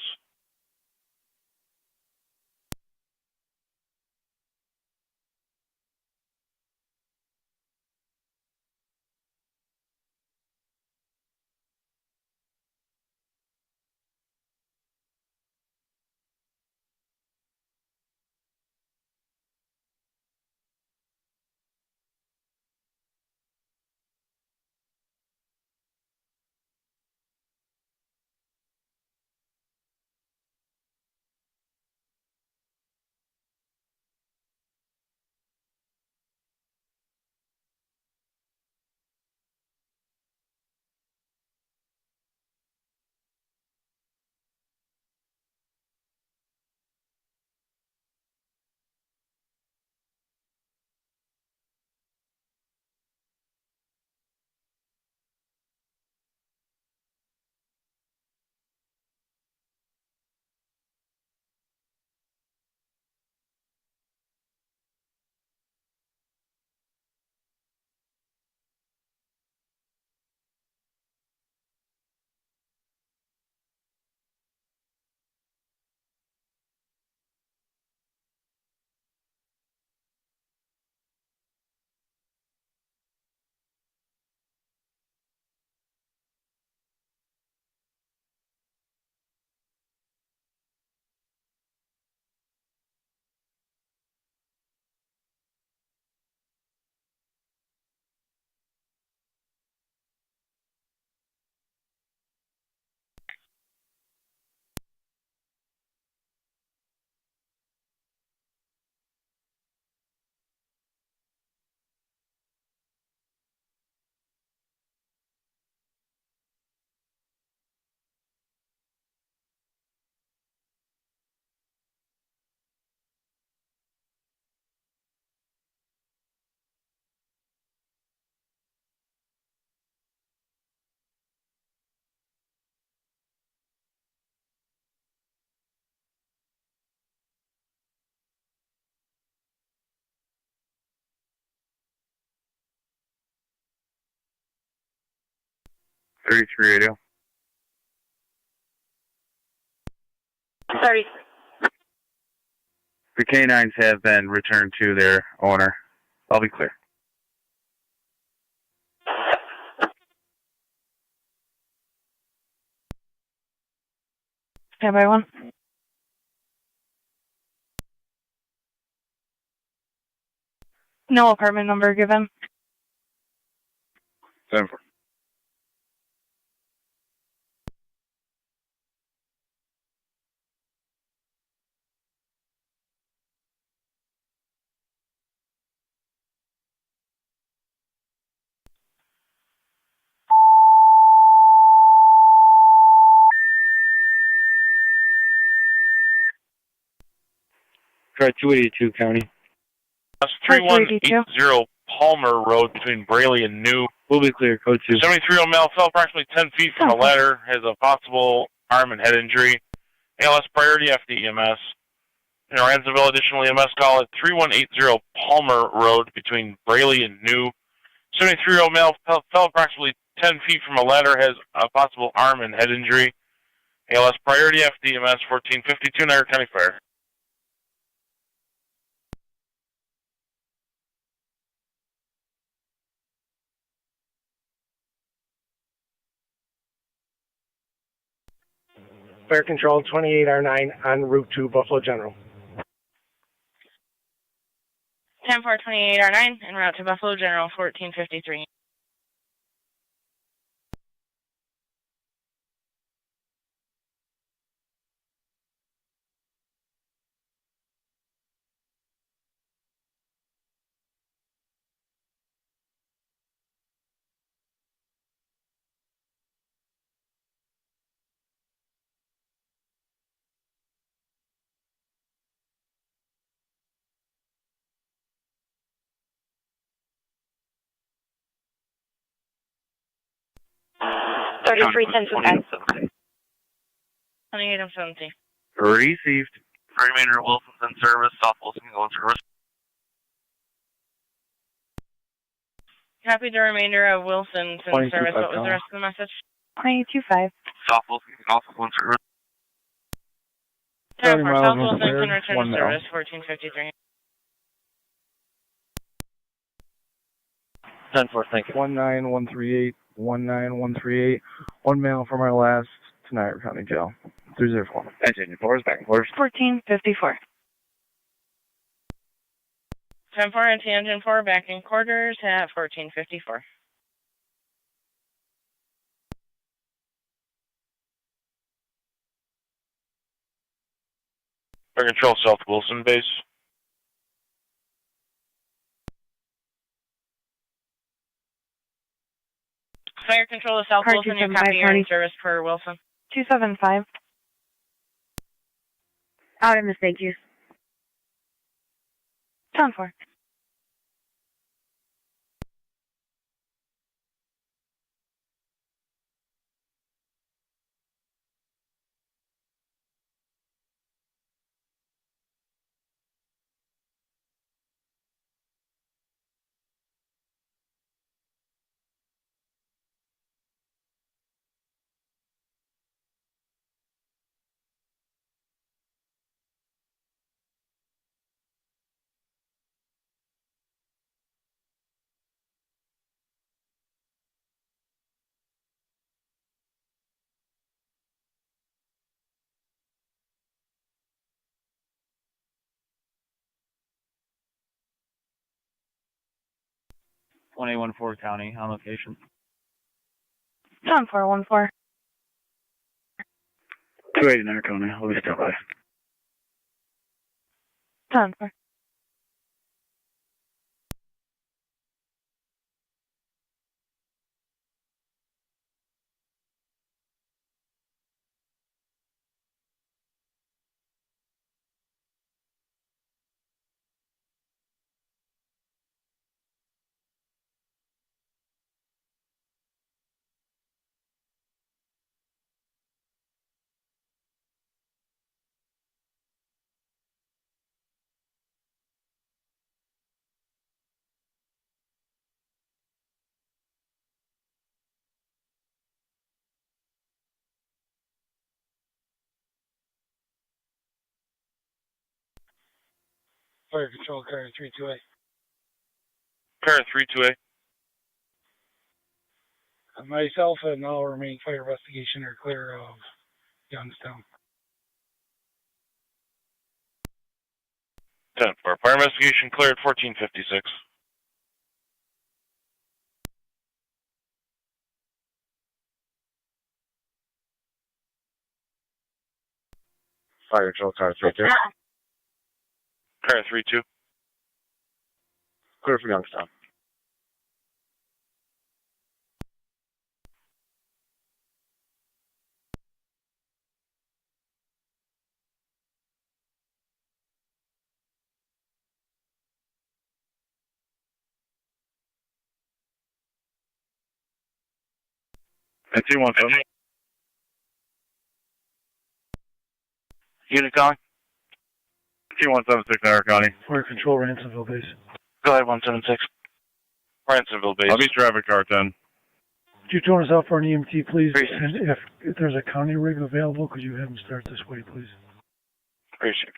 33 radio. 30. The canines have been returned to their owner. I'll be clear. Standby 1. No apartment number given. 10-4. Try 282 County. That's 3180 Palmer Road between Braley and New. We'll be clear, code 2. 73-year-old male fell approximately 10 feet from a ladder, has a possible arm and head injury. ALS priority FD EMS. In Ransomville, additional EMS call at 3180 Palmer Road between Braley and New. 73-year-old male fell approximately 10 feet from a ladder, has a possible arm and head injury. ALS priority FD EMS 1452 Niagara County Fire. Fire Control 28R9 en route to Buffalo General. 10-4-28R9 en route to Buffalo General 1453. $33.10. 2870. Received. Remainder of Wilson's in service, South Wilson can go in service. Copy the remainder of Wilson's in service. What was the rest of the message? 225. South Wilson can also go in service. 10-4, South miles Wilson can north, return 1 to mile. service 1453. 10-4, thank you. 19138, 19138. 1 male from our last to Niagara County Jail. 304. Engine 4 is back and forth. 1454. 10-4 into engine 4 back in quarters at 1454. Fire Control South Wilson base. Fire Control to South Car Wilson, you 275, copy your in service per Wilson. 275. Out of mistake use. 10-4. .4 County on location. 10-4-14. 280 Niagara County. I'll be still by. 10-4. Fire Control, Car 32A. Car 32A. Myself and all remaining fire investigation are clear of Youngstown. 10-4. Fire investigation cleared 1456. Fire Control, Car 32. Car 32. Clear for Youngstown. At 217. Unit calling. 2176 Niagara County. Fire Control, Ransomville base. Go ahead, 176. Ransomville base. I'll be traffic car 10. Could you tone us out for an EMT, please? And if there's a county rig available, could you have them start this way, please? Appreciate it.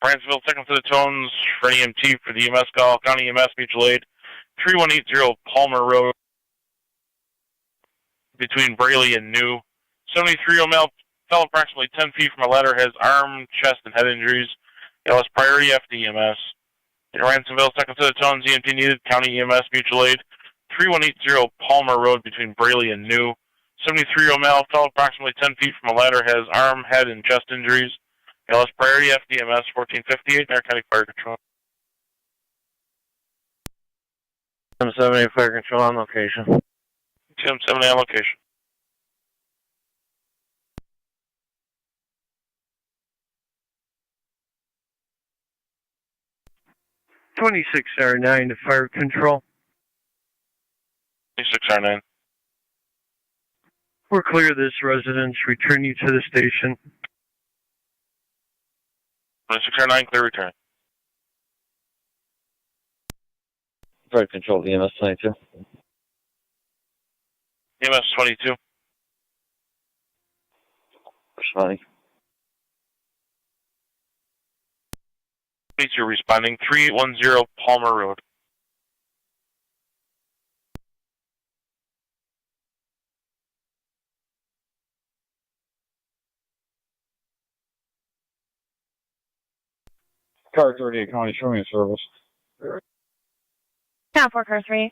Bransville, second to the tones for EMT for the EMS call. County EMS Mutual Aid, 3180 Palmer Road, between Braley and New. 73-year-old male fell approximately 10 feet from a ladder, has arm, chest, and head injuries. ALS priority after EMS. In Ransomville, second to the tones, EMT needed. County EMS Mutual Aid, 3180 Palmer Road, between Braley and New. 73-year-old male fell approximately 10 feet from a ladder, has arm, head, and chest injuries. ALS priority FDMS 1458, Niagara County Fire Control. 770 Fire Control on location. 270 on location. R9 to Fire Control. 26R9. We're clear of this residence. Return you to the station. 26R9, clear return. Fire Control, EMS 22. EMS 22. Responding. Police are responding. 3810 Palmer Road. Car 38 County, show me a service. Now for Car 3.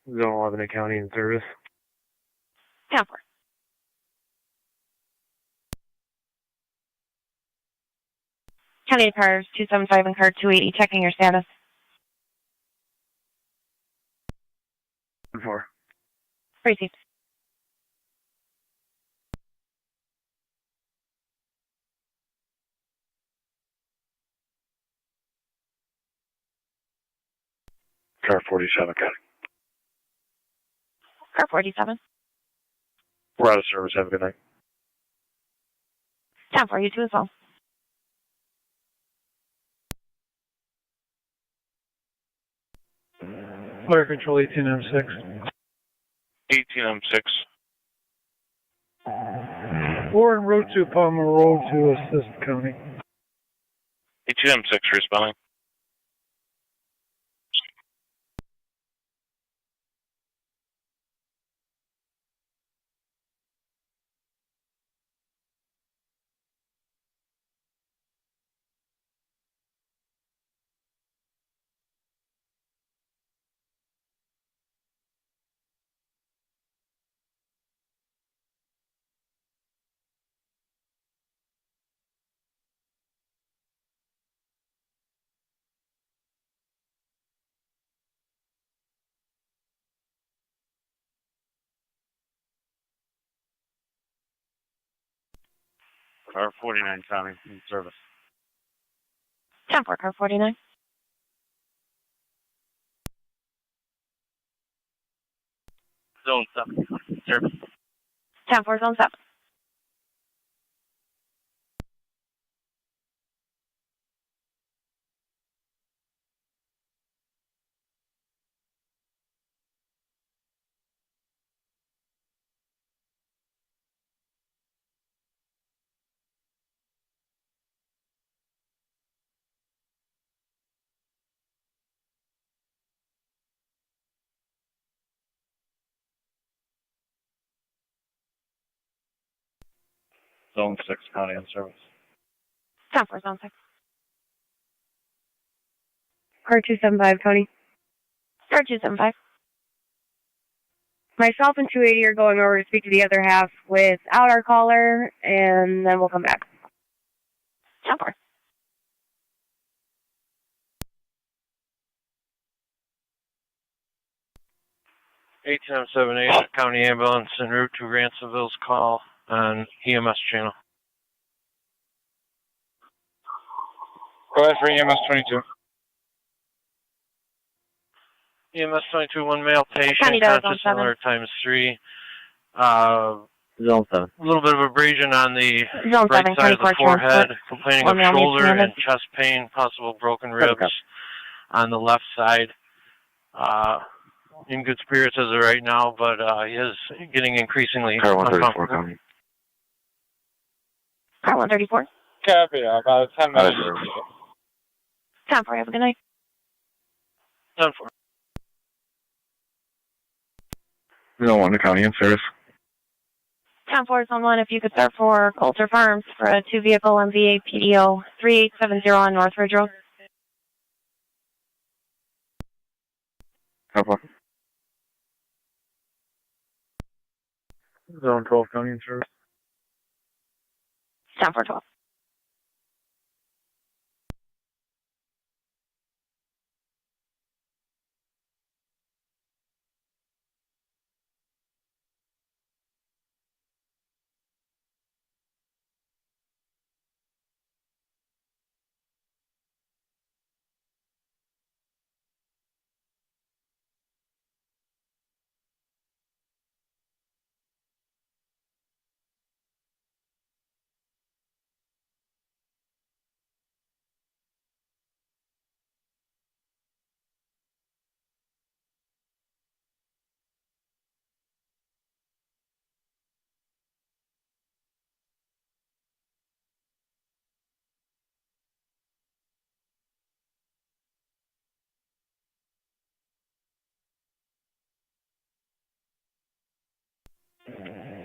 Zone 11 at County in service. Now for. County cars 275 and car 280, checking your status. 4. Received. Car 47 County. Car 47. We're out of service. Have a good night. Down for you too as well. Fire Control 18M6. 18M6. We're en route to Palmer Road to assist County. 18M6 responding. Car 49 County in service. 10-4, car 49. Zone 7. Service. 10-4, zone 7. Zone 6 County in service. 10-4, zone 6. Car 275, Tony. Car 275. Myself and 280 are going over to speak to the other half without our caller, and then we'll come back. 10-4. ATM-78, County Ambulance en route to Ransomville's call on EMS channel. Go ahead for EMS 22. EMS 22, one male patient, County does, conscious zone 7. alert ×3. Zone 7. A little bit of abrasion on the Zone right 7, side of the County forehead, transport. complaining One of male needs shoulder transit. and chest pain, possible broken ribs on the left side. In good spirits as of right now, but he is getting increasingly Car 134 uncomfortable. County. Car 134. Copy, about 10 minutes. 10-4, have a good night. 10-4. Zone 1 County in service. 10-4, zone 1, if you could start for Coulter Farms for a 2-vehicle MVA PDO 3870 on North Ridge Road. How far? Zone 12 County in service. 10-4, 12.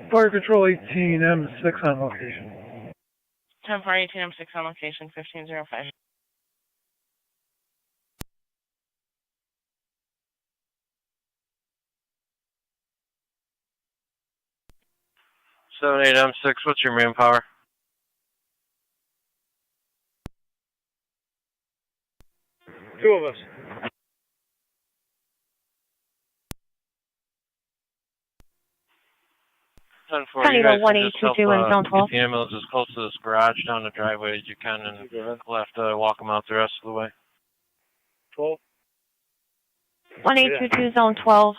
Fire Control 18, M6 on location. 10-4, 18, M6 on location, 1505. Seven eight M6, what's your manpower? Two of us. Ten four. County You guys Road can just help 1822 in zone 12. get the ambulance as close to this garage down the driveway as you can, and we'll have to walk them out the rest of the way. 12. 1822 zone 12,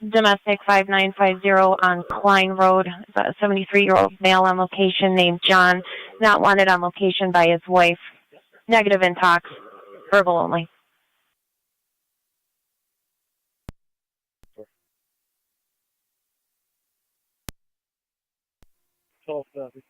domestic 5950 on Klein Road. A 73-year-old male on location named John, not wanted on location by his wife. Negative intox, verbal only. 12, copy.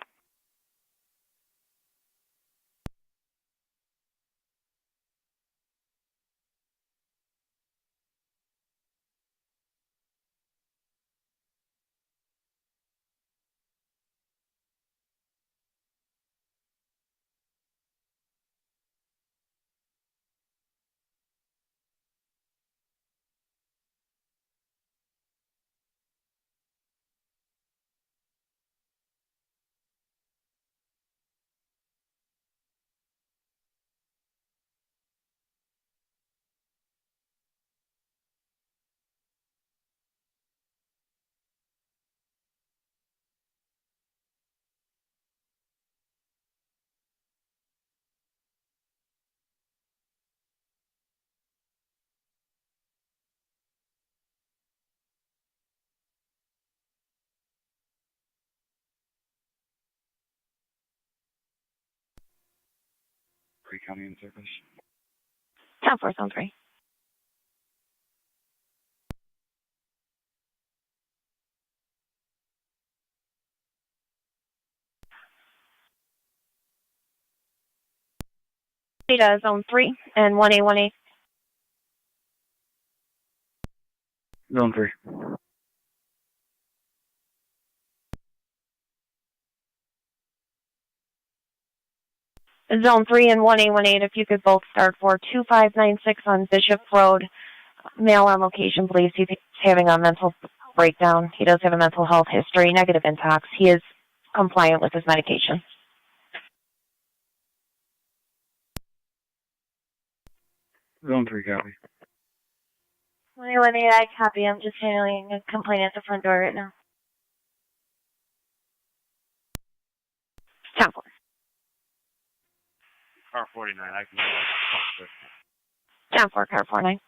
3 County in service. 10-4, Zone 3. Data Zone 3 and 1A. Zone 3. Zone 3 and 1A, if you could both start for 2596 on Bishop Road. Male on location, please. He's having a mental breakdown. He does have a mental health history, negative intox. He is compliant with his medication. Zone 3, copy. 1A, I copy. I'm just handling a complaint at the front door right now. 10-4. Car 49, I can. 10-4, car 49.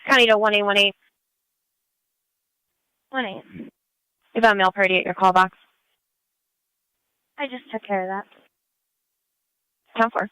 County to 1A. 1A. You've got a mail party at your call box. I just took care of that. 10-4.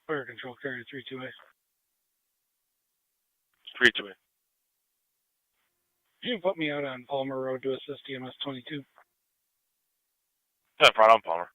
Fire control carrier 328. 328. Can you put me out on Palmer Road to assist EMS 22? Yeah, right on, Palmer.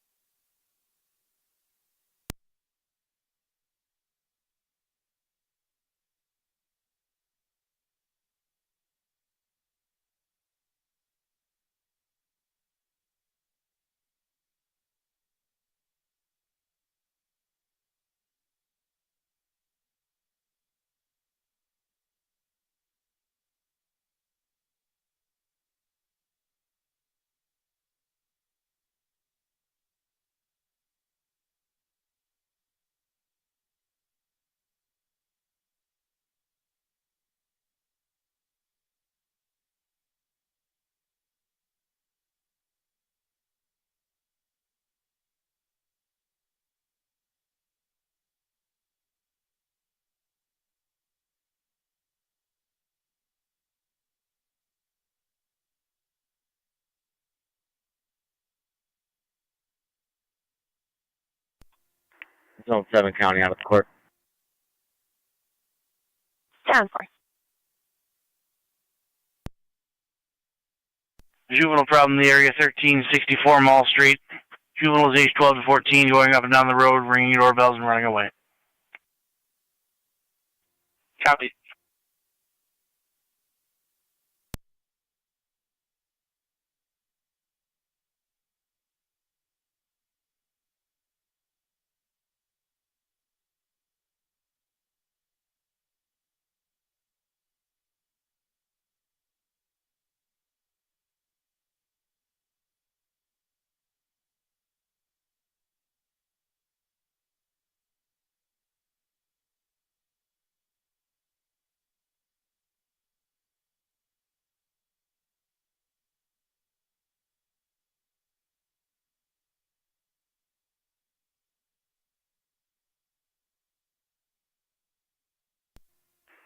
Zone 7 County out of court. 10-4. Juvenile problem in the area, 1364 Mall Street. Juvenile is age 12 to 14, going up and down the road, ringing doorbells and running away. Copy.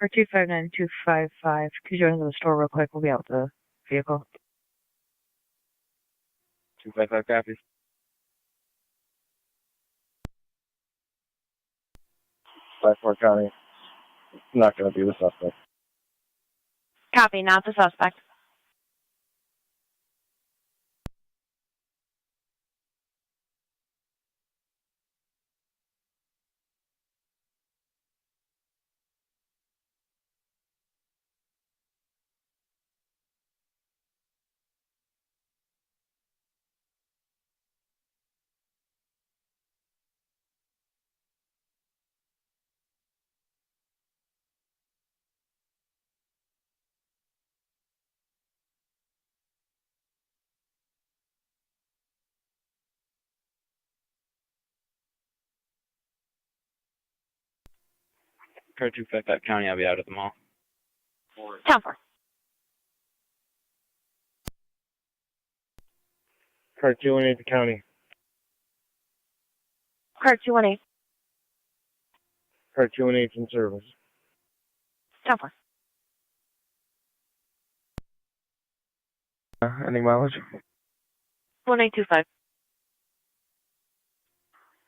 Car 259255. Could you go into the store real quick? We'll be out the vehicle. 255 copies. Lockport County. Not going to be the suspect. Copy, not the suspect. Car 255 County, I'll be out at the mall. 10-4. Car 218 County. Car 218. Car 218 in service. 10-4. Any mileage? 1825.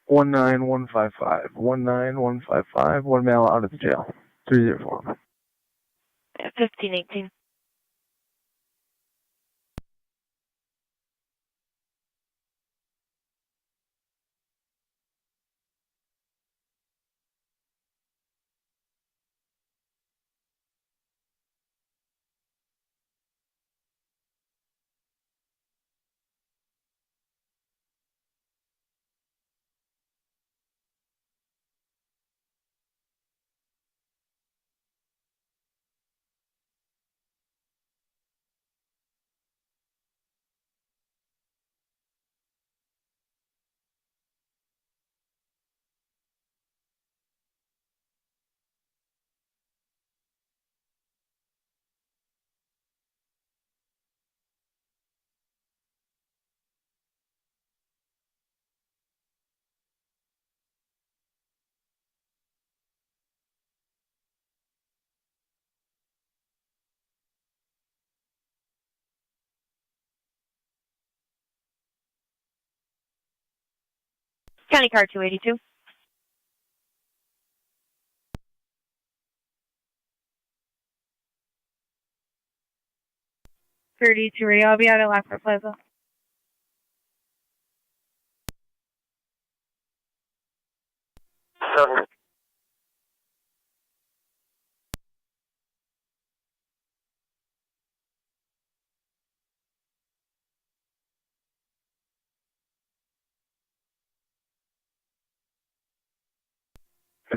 19155. 19155. One male out of the jail. 304. 1518. County Car 282. I'll be out at Lockport Plaza.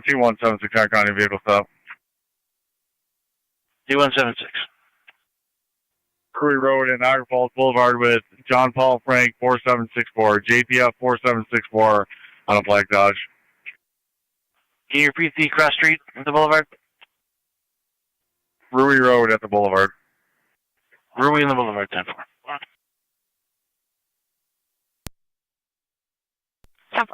T176 County vehicle stop. T176. Erie Road and Niagara Falls Boulevard with John Paul Frank 4764. JPF 4764 on a black Dodge. Can you repeat the cross street at the boulevard? Erie Road at the boulevard. Rui in the boulevard, 10-4. 10-4.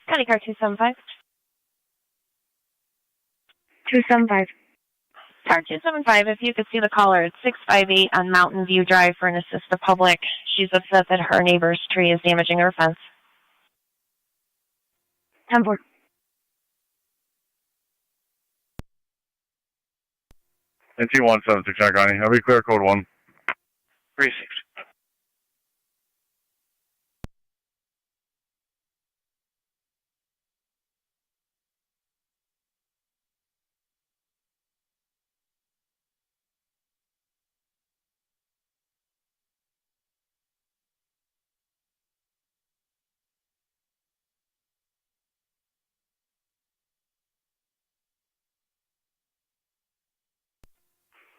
County Car 275. 275. Car 275, if you could see the caller, it's 658 on Mountain View Drive for an assist the public. She's upset that her neighbor's tree is damaging her fence. 10-4. NT176 Niagara County. I'll be clear code 1. Precinct.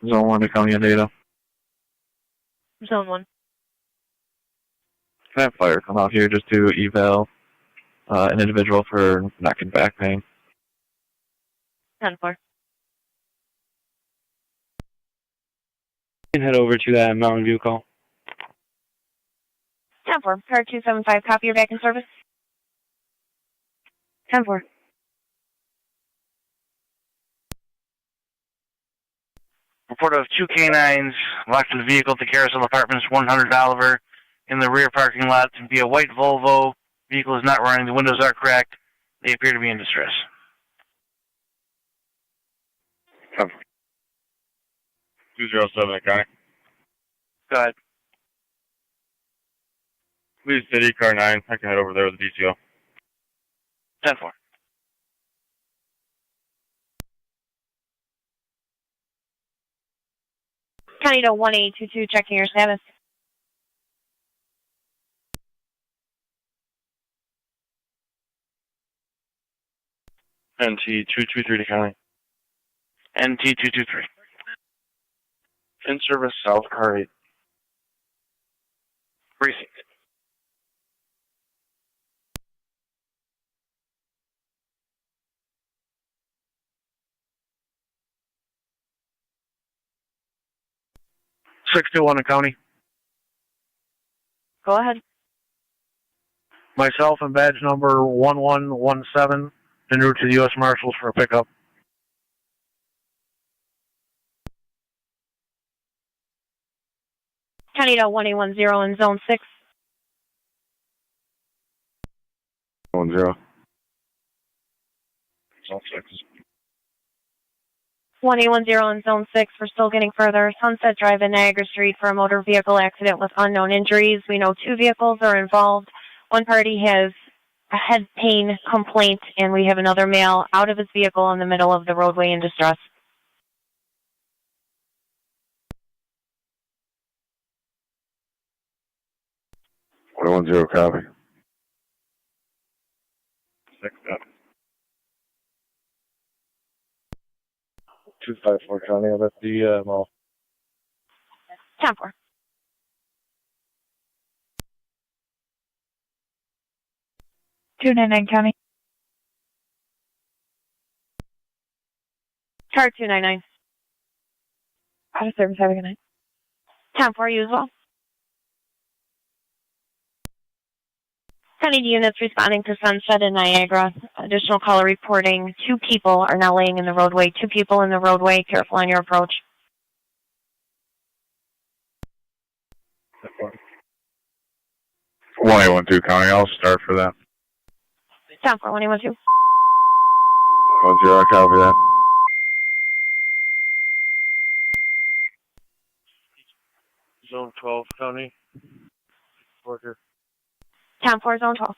Zone 1 to County and data. Zone 1. Can I have fire come out here just to eval an individual for neck and back pain? 10-4. You can head over to that Mountain View call. 10-4. Car 275, copy, you're back in service. 10-4. Report of 2 canines locked in the vehicle at the Carousel Apartments, 100 Oliver, in the rear parking lot. To be a white Volvo. Vehicle is not running. The windows are cracked. They appear to be in distress. 207 County. Go ahead. Please City, car 9. I can head over there with the DCO. 10-4. County to 1822, checking your status. NT223 to County. NT223. In service south, car 8. Precinct. .621 in County. Go ahead. Myself and badge number 1117 en route to the U.S. Marshals for a pickup. County to 1810 in zone 6. 10. Zone 6. 1810 in zone 6. We're still getting further. Sunset Drive and Niagara Street for a motor vehicle accident with unknown injuries. We know 2 vehicles are involved. One party has a head pain complaint, and we have another male out of his vehicle in the middle of the roadway in distress. 110 copy. 6 copy. 254 County, I'm at the mall. 10-4. County. Car 299. Out of service, have a good night. 10-4, you as well. County units responding to Sunset and Niagara. Additional caller reporting 2 people are now laying in the roadway. 2 people in the roadway. Careful on your approach. 1812 County, I'll start for that. 10-4, 1812. 10, copy that. Zone 12 County. Worker. 10-4, zone 12.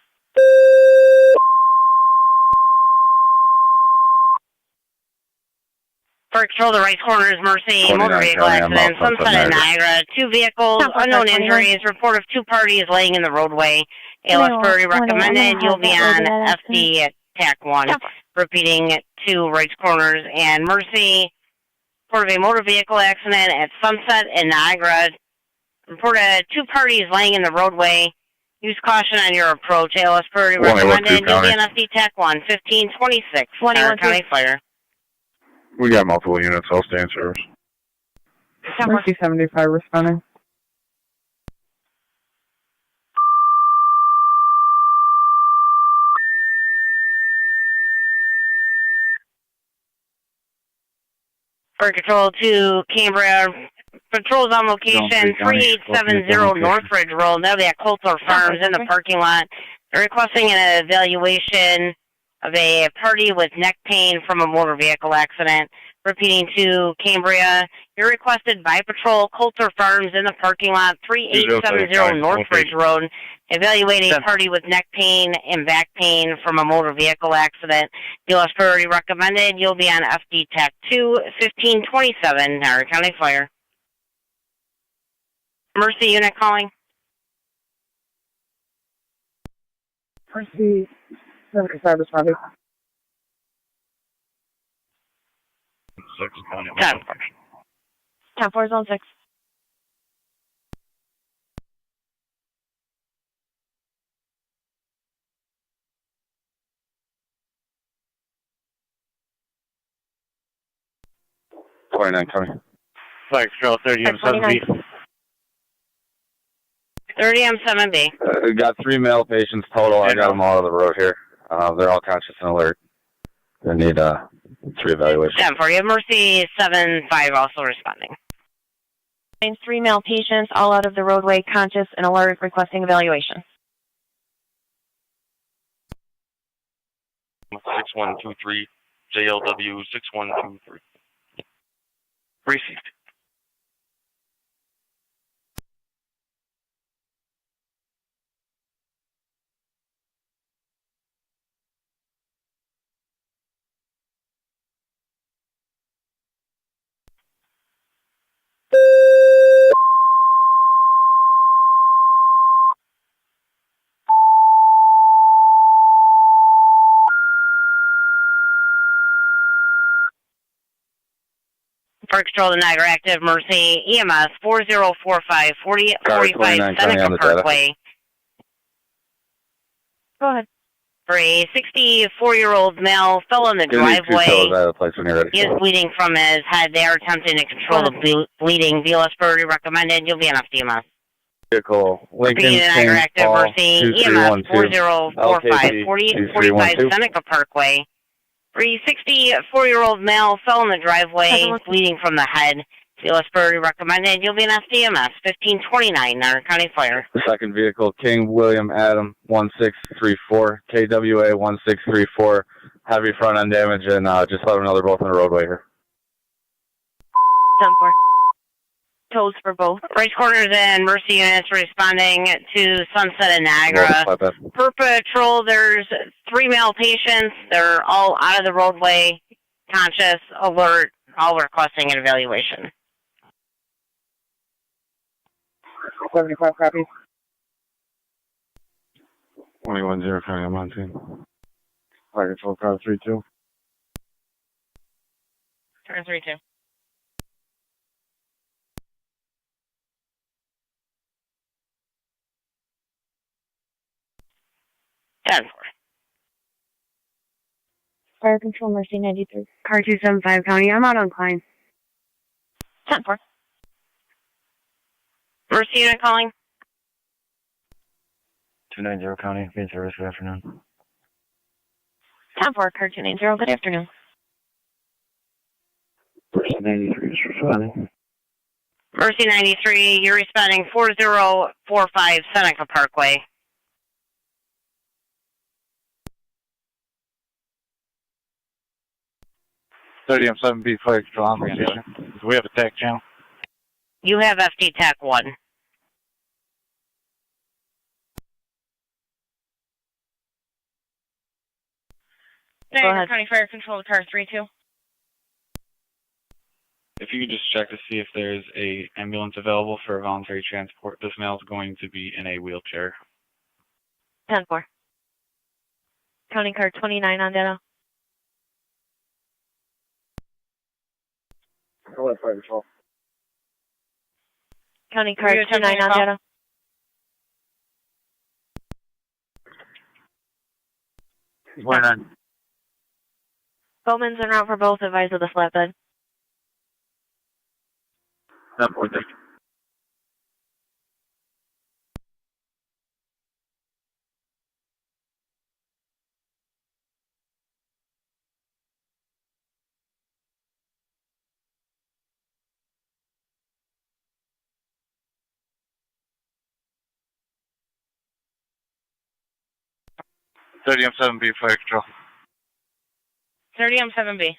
For control, the right corner is Mercy, motor vehicle accident, Sunset and Niagara. 2 vehicles, unknown injuries, report of 2 parties laying in the roadway. ALS priority recommended. You'll be on FD at TAC 1. Repeating 2 right corners and Mercy. Report of a motor vehicle accident at Sunset and Niagara. Report of 2 parties laying in the roadway. Use caution on your approach. ALS priority recommended. You'll be on FD TAC 1, 1526. Niagara County Fire. We got multiple units, I'll stay in service. Mercy 75 responding. For control to Cambria. Patrols on location 3870 Northridge Road. That'll be at Coulter Farms in the parking lot. They're requesting an evaluation of a party with neck pain from a motor vehicle accident. Repeating to Cambria, your requested by patrol Coulter Farms in the parking lot, 3870 Northbridge Road, evaluating party with neck pain and back pain from a motor vehicle accident. Dealer's priority recommended. You'll be on FD TAC 2, 1527, Niagara County Fire. Mercy unit calling. Mercy, service responding. 10-4, zone 6. County. Fire Control 30M7B. 30M7B. We got 3 male patients total. I got them all on the road here. They're all conscious and alert. They need 3 evaluations. 10-4, you have Mercy 7-5 also responding. 3 male patients, all out of the roadway, conscious and alert, requesting evaluation. 6123, JLW 6123. Received. Fire Control to Niagara Active, Mercy, EMS 4045 4045 Seneca Parkway. Go ahead. For a 64-year-old male fell in the driveway. He is bleeding from his head. They are attempting to control the bleeding. VLS priority recommended. You'll be on FDMS. Vehicle, Lincoln, Niagara Active, Paul, Mercy, EMS 4045 4045 Seneca Parkway. For a 64-year-old male fell in the driveway, bleeding from the head. VLS priority recommended. You'll be in FDMS 1529, Niagara County Fire. The second vehicle, King William Adam 1634, KWA 1634, heavy front end damage, and just let them know they're both on the roadway here. 10-4. Tows for both. Race corners and Mercy units responding to Sunset and Niagara. Per patrol, there's 3 male patients. They're all out of the roadway, conscious, alert, all requesting an evaluation. 75 copies. 210 County, I'm on team. Fire Control car 32. Turn 32. Fire Control, Mercy 93. Car 275 County, I'm out on Klein. 10-4. Mercy unit calling. 290 County, being service, good afternoon. 10-4, car 290, good afternoon. Mercy 93 is responding. Mercy 93, you're responding 4045 Seneca Parkway. M7B Fire Control on the station. Do we have a TAC channel? You have FD TAC 1. Niagara County Fire Control, car 32. If you could just check to see if there's a ambulance available for voluntary transport. This male is going to be in a wheelchair. 10-4. County car 29 on data. Go ahead, Fire Control. County car 29 on data. Bowman's en route for both, advise of the flatbed. 10-4. 30M7B Fire Control. 30M7B.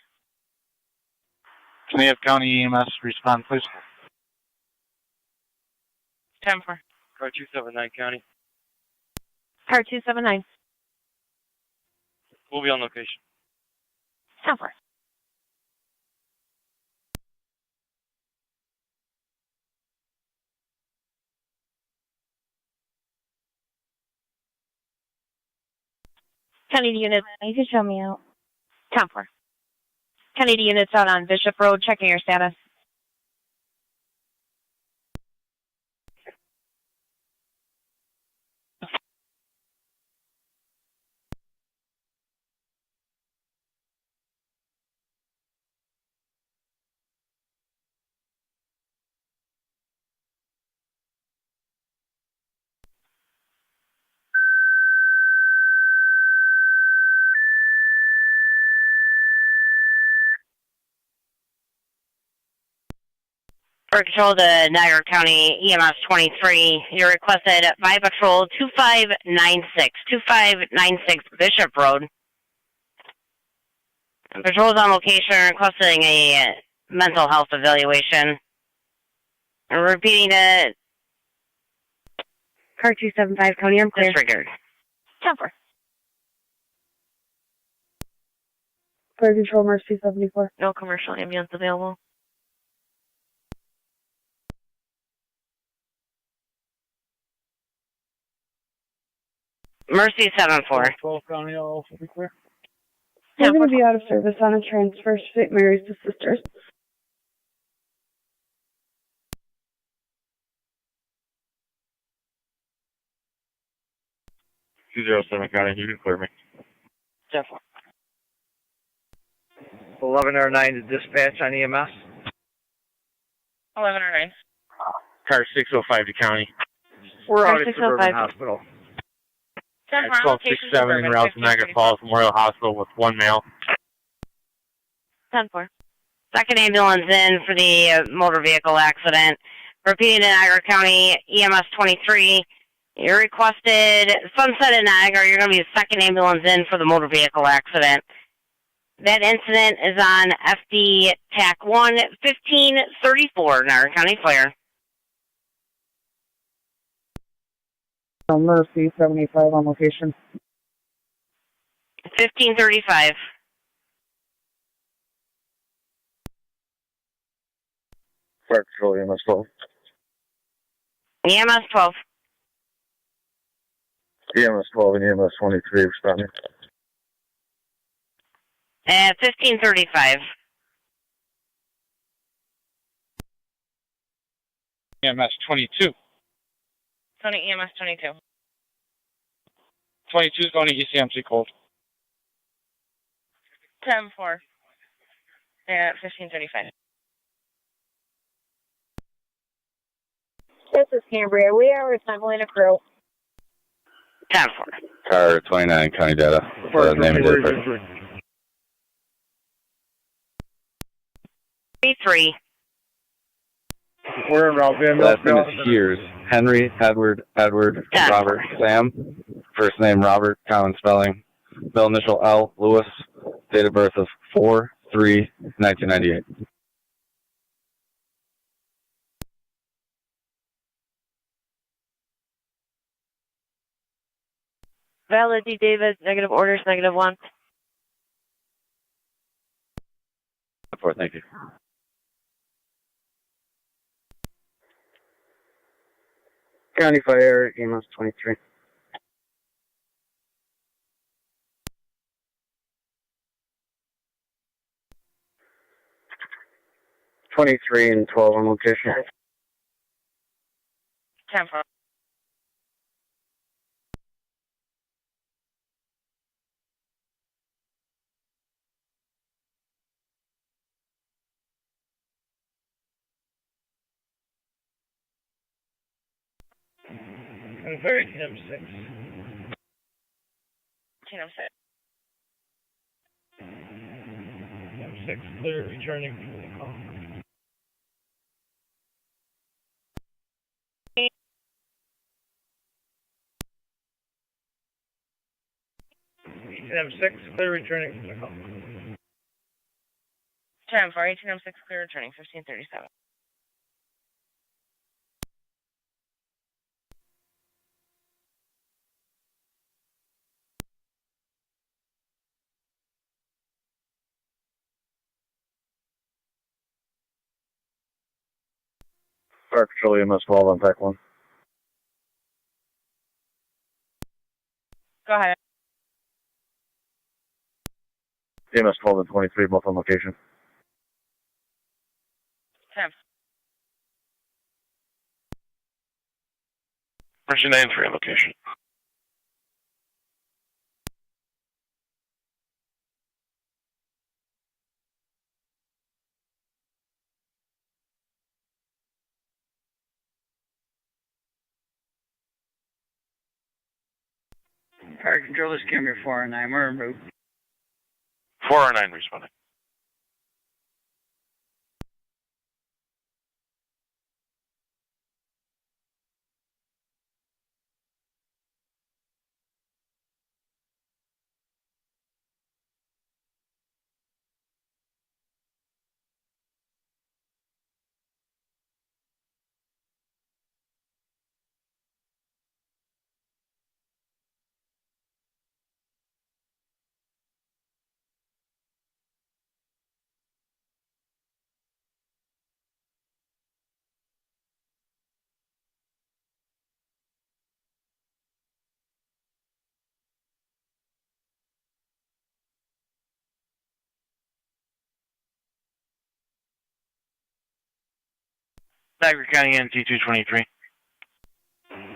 Niagara County EMS, respond, please. 10-4. Car 279 County. Car 279. We'll be on location. 10-4. County units. You can show me out. 10-4. County units out on Bishop Road, checking your status. For control to Niagara County EMS 23, you're requested by patrol 2596, 2596 Bishop Road. Patrol's on location requesting a mental health evaluation. And repeating to Car 275 County, I'm clear. Disregard. 10-4. Fire control, Mercy 74. No commercial ambulance available. Mercy 74. 12 County, all be clear. We're going to be out of service on a transfer to St. Mary's to Sisters. $207 County, you can clear me. 10-4. 1109 to dispatch on EMS. 1109. Car 605 to County. We're Car out at 605. Suburban Hospital. 10-4. 1267 en route to Niagara Falls Memorial Hospital with one male. 10-4. Second ambulance in for the motor vehicle accident. Repeating to Niagara County EMS 23. You're requested Sunset in Niagara. You're going to be the second ambulance in for the motor vehicle accident. That incident is on FD TAC 1 1534, Niagara County Fire. Mercy 75 on location. 1535. Fire control, EMS 12. EMS 12. EMS 12 and EMS 23 responding. At 1535. EMS 22. Tony EMS 22. 22 is going to ECMC cold. 10-4. At 1535. This is Cambria. We are assembling a crew. 10-4. Car 29 County data. Name and date of birth. 3. We're in Route Last name is Hears. Henry, Edward, Robert, Sam. First name Robert, common spelling. Middle initial L, Lewis. Date of birth of 4/3/1998. Valid D. Davis, negative orders, -1. Thank you. County Fire, EMS 23. (23) and 12 on location. 10-4. And very M6. 10-6. M6 clear, returning for the call. M6 clear, returning for the call. 10 for 18M6 clear, returning 1537. Fire Control EMS 12 on Pack 1. Go ahead. EMS 12 and 23, both on location. 10. Mission 93 on location. Fire Control, this is Camry 409. We're en route. 409 responding. Niagara County NT 223.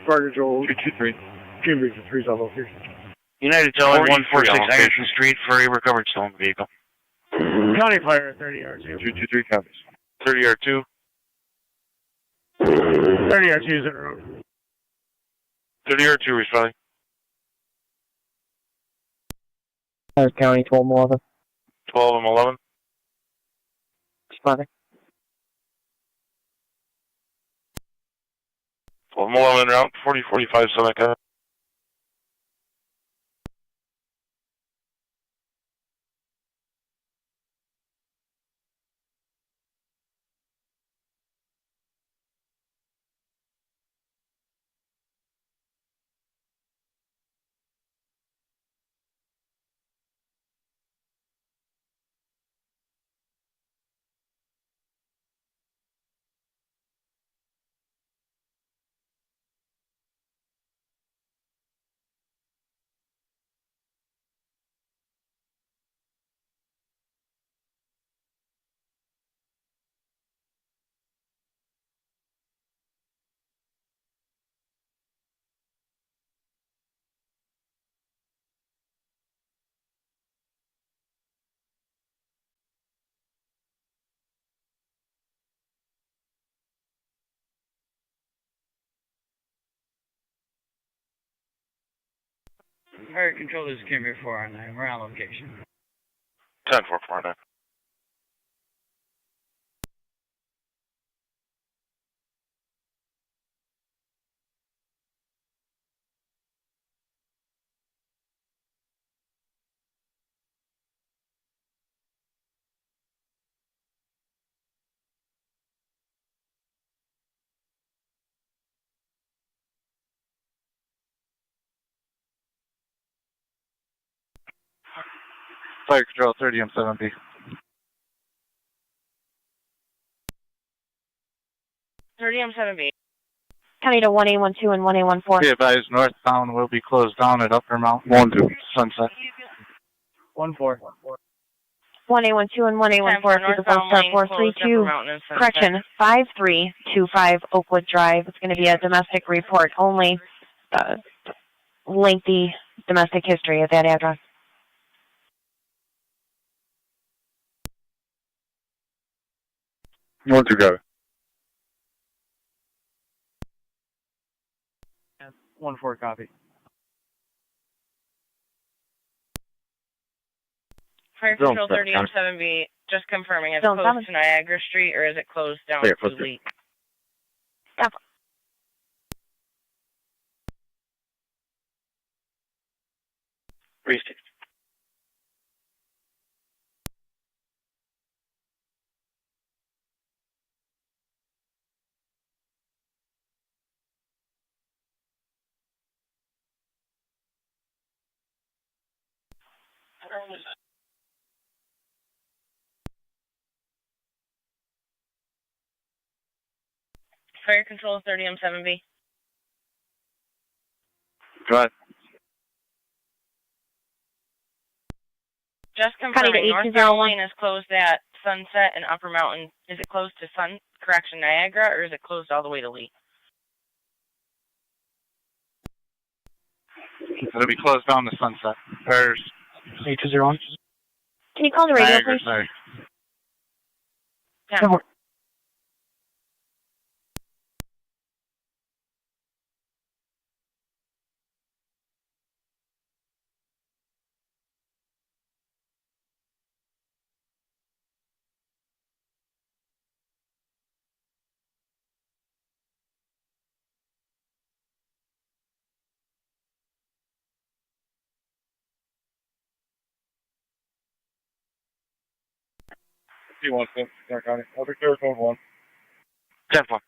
Fire Control 223. Camry 3's on location. United Towing 43 146 on Anderson Street for a recovered stolen vehicle. County Fire 30 R2. 223 copies. 30 R2. 30 R2 is en route. 30 R2 responding. County 12 and 11. 12 and 11. Responding. 12 and 11 route. 4045 Seneca. Fire Control, this is Camry 409. We're on location. 10-449. Fire Control 30 M7B. M7B. County to 1A12 and 1A14. Be advised, northbound will be closed down at Upper Mount 1-2 Sunset. 1-4. 1A12 and 1A14 to the Star 432. Correction, 5325 Oakwood Drive. It's going to be a domestic report only. Lengthy domestic history at that address. One, two, got it. 1-4 copy. Fire Control 30 M7B, just confirming, it's closed to Niagara Street, or is it closed down to Leak? Yep. Restate. Fire control 30M7B. Go ahead. Just County confirming, to northbound 8201. lane is closed at Sunset and Upper Mountain. Is it closed to Niagara, or is it closed all the way to Lee? It'll be closed down to Sunset. There's 8201. Can you call the radio, Niagara, please? sorry. 10-4. C1, Niagara County. I'll be clear code 1. 10-4.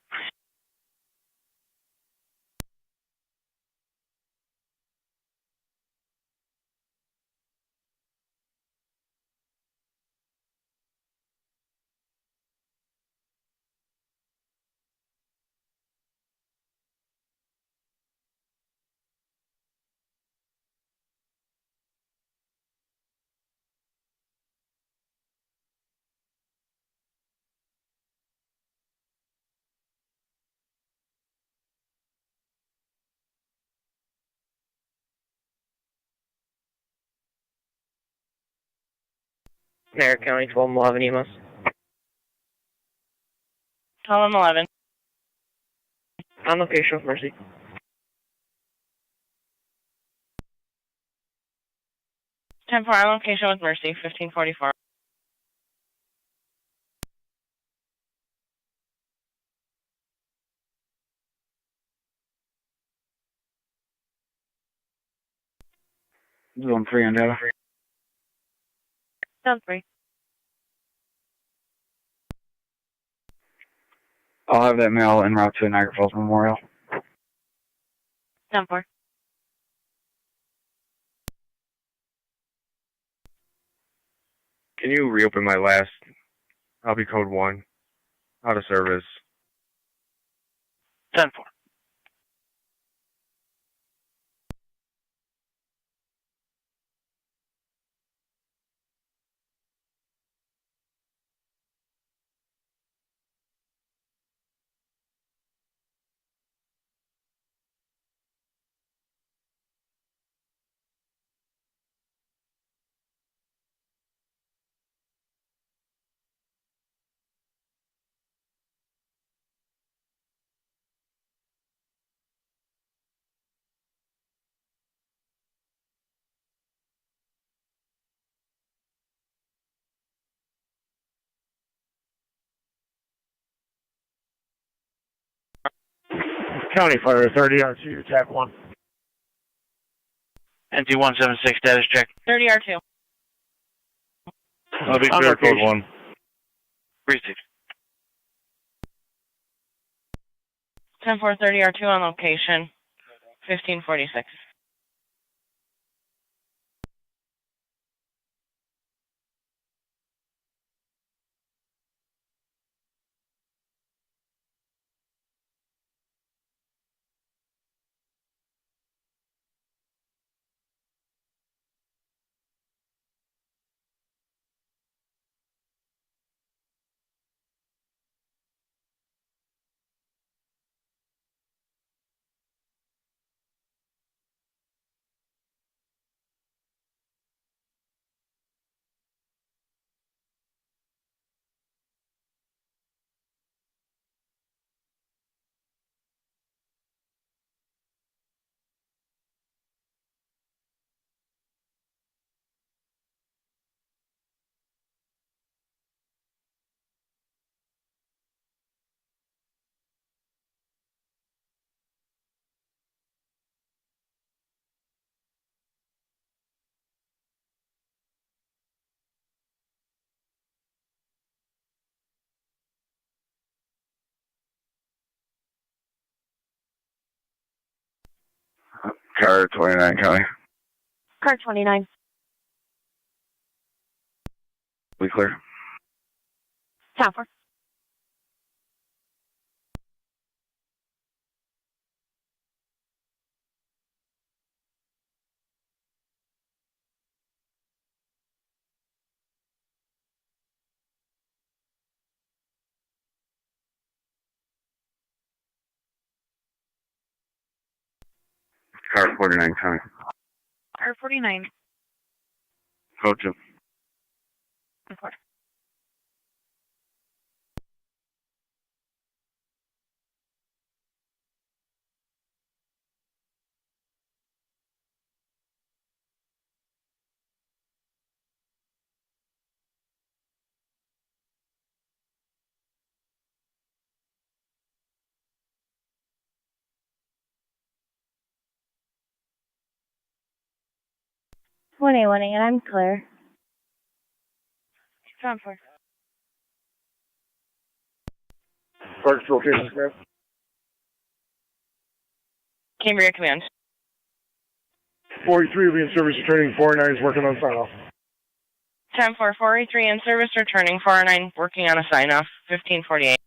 Niagara County 1211 EMS. 1211. On location with Mercy. 10-4 on location with Mercy, 1544. Zone 3 on data. Zone 3. I'll have that mail en route to Niagara Falls Memorial. 10-4. Can you reopen my last? I'll be code 1. Out of service. 10-4. County Fire 30 R2, attack 1. NT176 status check. 30R2. I'll be clear code 1. Received. 10-4 30R2 on location, 1546. Car 29 County. Car 29. We clear. Top 4. Car 49 County. R49. Code 2. Report. And I'm clear. Top 4. Parks location, Smith. Cambria Command. 43 will be in service returning. 49 is working on sign off. 10-4, 483 in service returning. 409 working on a sign off. 1548.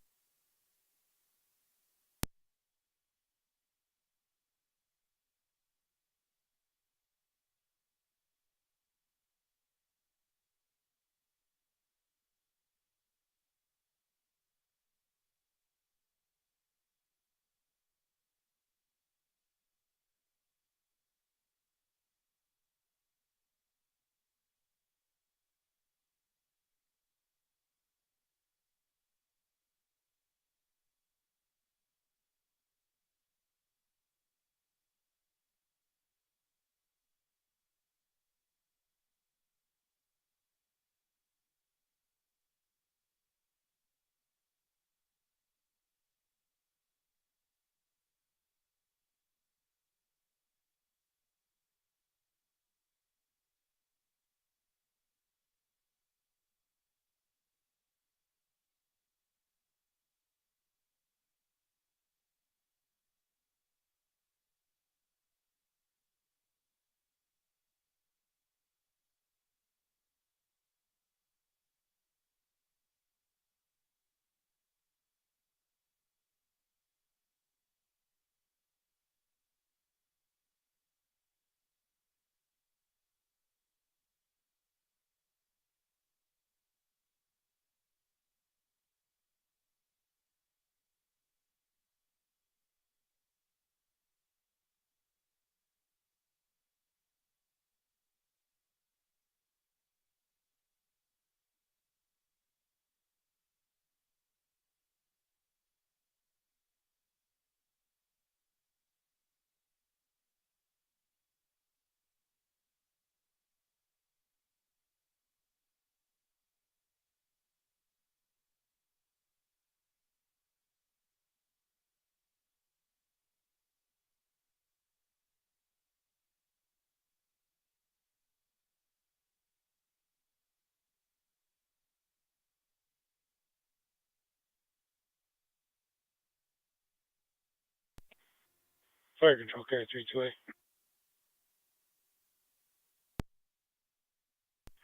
Fire control, carry 32A.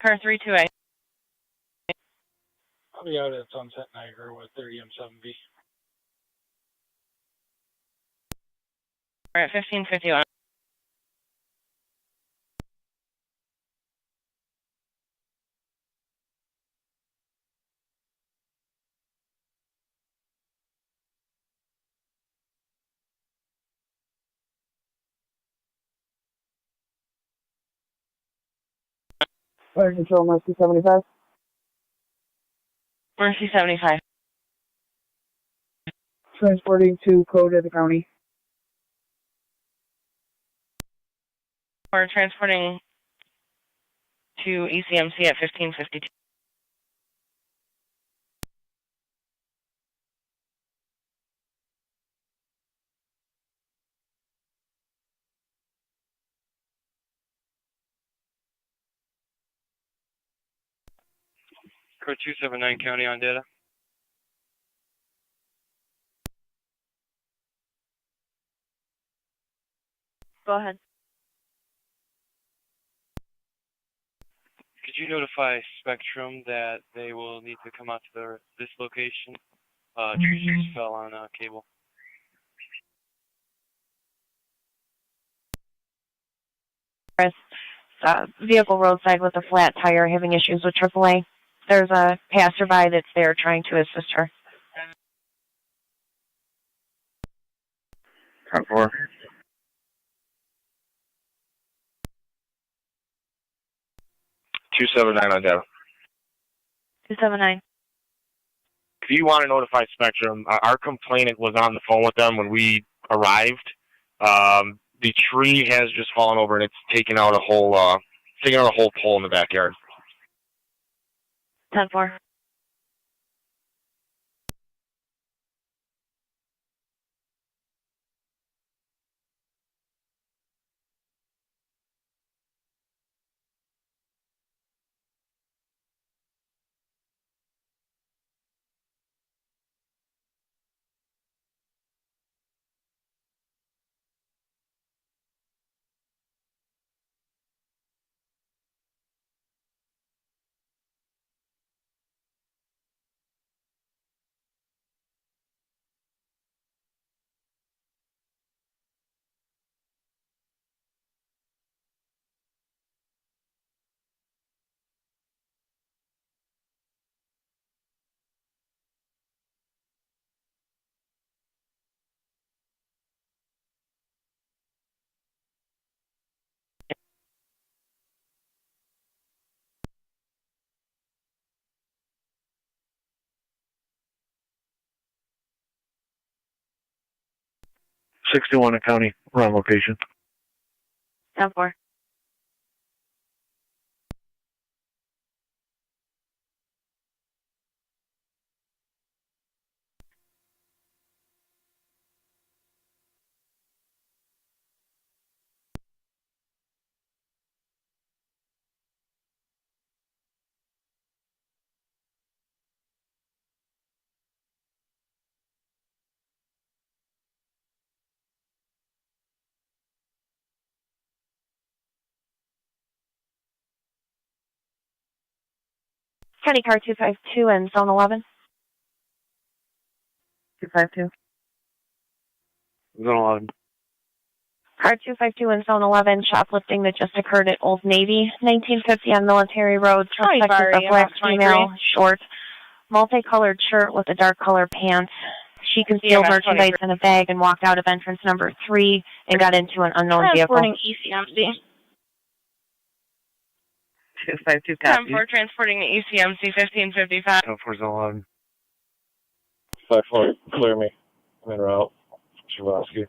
Car 32A. I'll be out at Sunset Niagara with 30 M7B. We're at 1551. Fire control, Mercy 75. Mercy 75. Transporting to code of the county. We're transporting to ECMC at 1552. Code 279 County on data. Go ahead. Could Did you notify Spectrum that they will need to come out to this location? Tree fell on cable. Vehicle roadside with a flat tire having issues with AAA. There's a passerby that's there trying to assist her. 10-4. On data. 279. If you want to notify Spectrum, our complainant was on the phone with them when we arrived. The tree has just fallen over and it's taken out a whole pole in the backyard. 10-4. Tonawanda County, we're on location. 10-4. County car 252 and zone 11. 252. Zone 11. Car 252 in zone 11, shoplifting that just occurred at Old Navy, 1950 on Military Road. Suspect is a black female, short, multicolored shirt with a dark color pants. She concealed merchandise in a bag and walked out of entrance number 3 and got into an unknown vehicle. Transporting ECMC. 252 copy. 10-4 transporting the ECMC 1555. 10-4 zone 11. 5-4, clear me. I'm en route. Shavosky.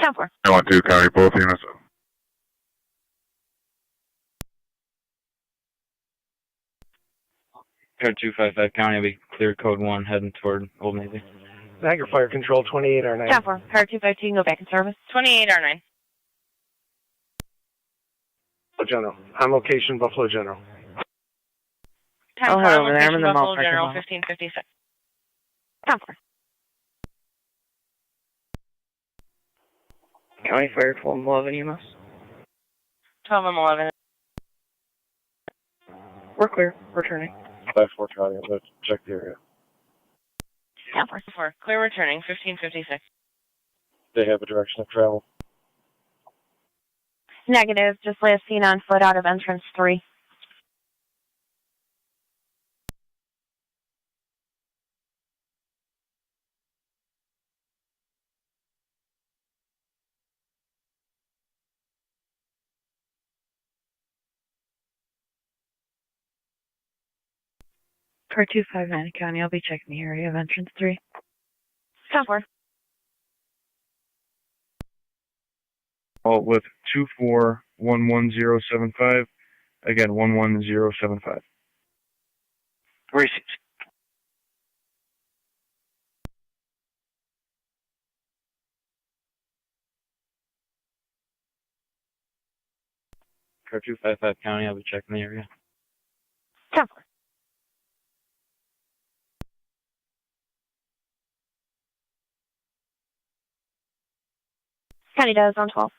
10-4. I want to county both units. Code 255 County will be clear code 1 heading toward Old Navy. Niagara Fire Control 28R9. 10-4. Car 252 can go back in service. 28R9. General. On location, Buffalo General. 10-4 on location, Buffalo General 1556. 10-4. County Fire 1211 EMS. 12 and 11. We're clear. Returning. 5-4 County, I'm going to check the area. 10-4. Clear returning 1556. They have a direction of travel. Negative, just last seen on foot out of entrance 3. Car 259 County, I'll be checking the area of entrance 3. 10-4. With 2411075. Again, 11075. Received. Car 255 County, I'll be checking the area. 10-4. County does on 12.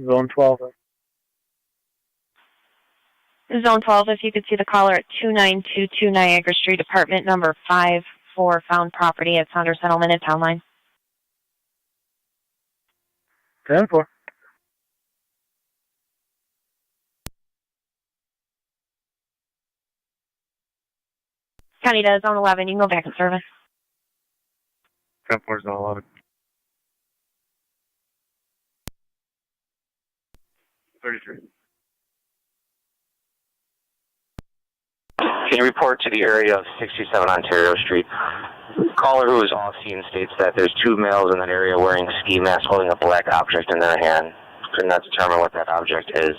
Zone 12. Zone 12, if you could see the caller at 2922 Niagara Street, apartment number 5 for found property at Saunders Settlement and Town Line. 10-4. County to Zone 11, you can go back in service. 10-4 Zone 11. 33. Can you report to the area of 67 Ontario Street? Caller who is off scene states that there's two males in that area wearing ski masks holding a black object in their hand. Could not determine what that object is.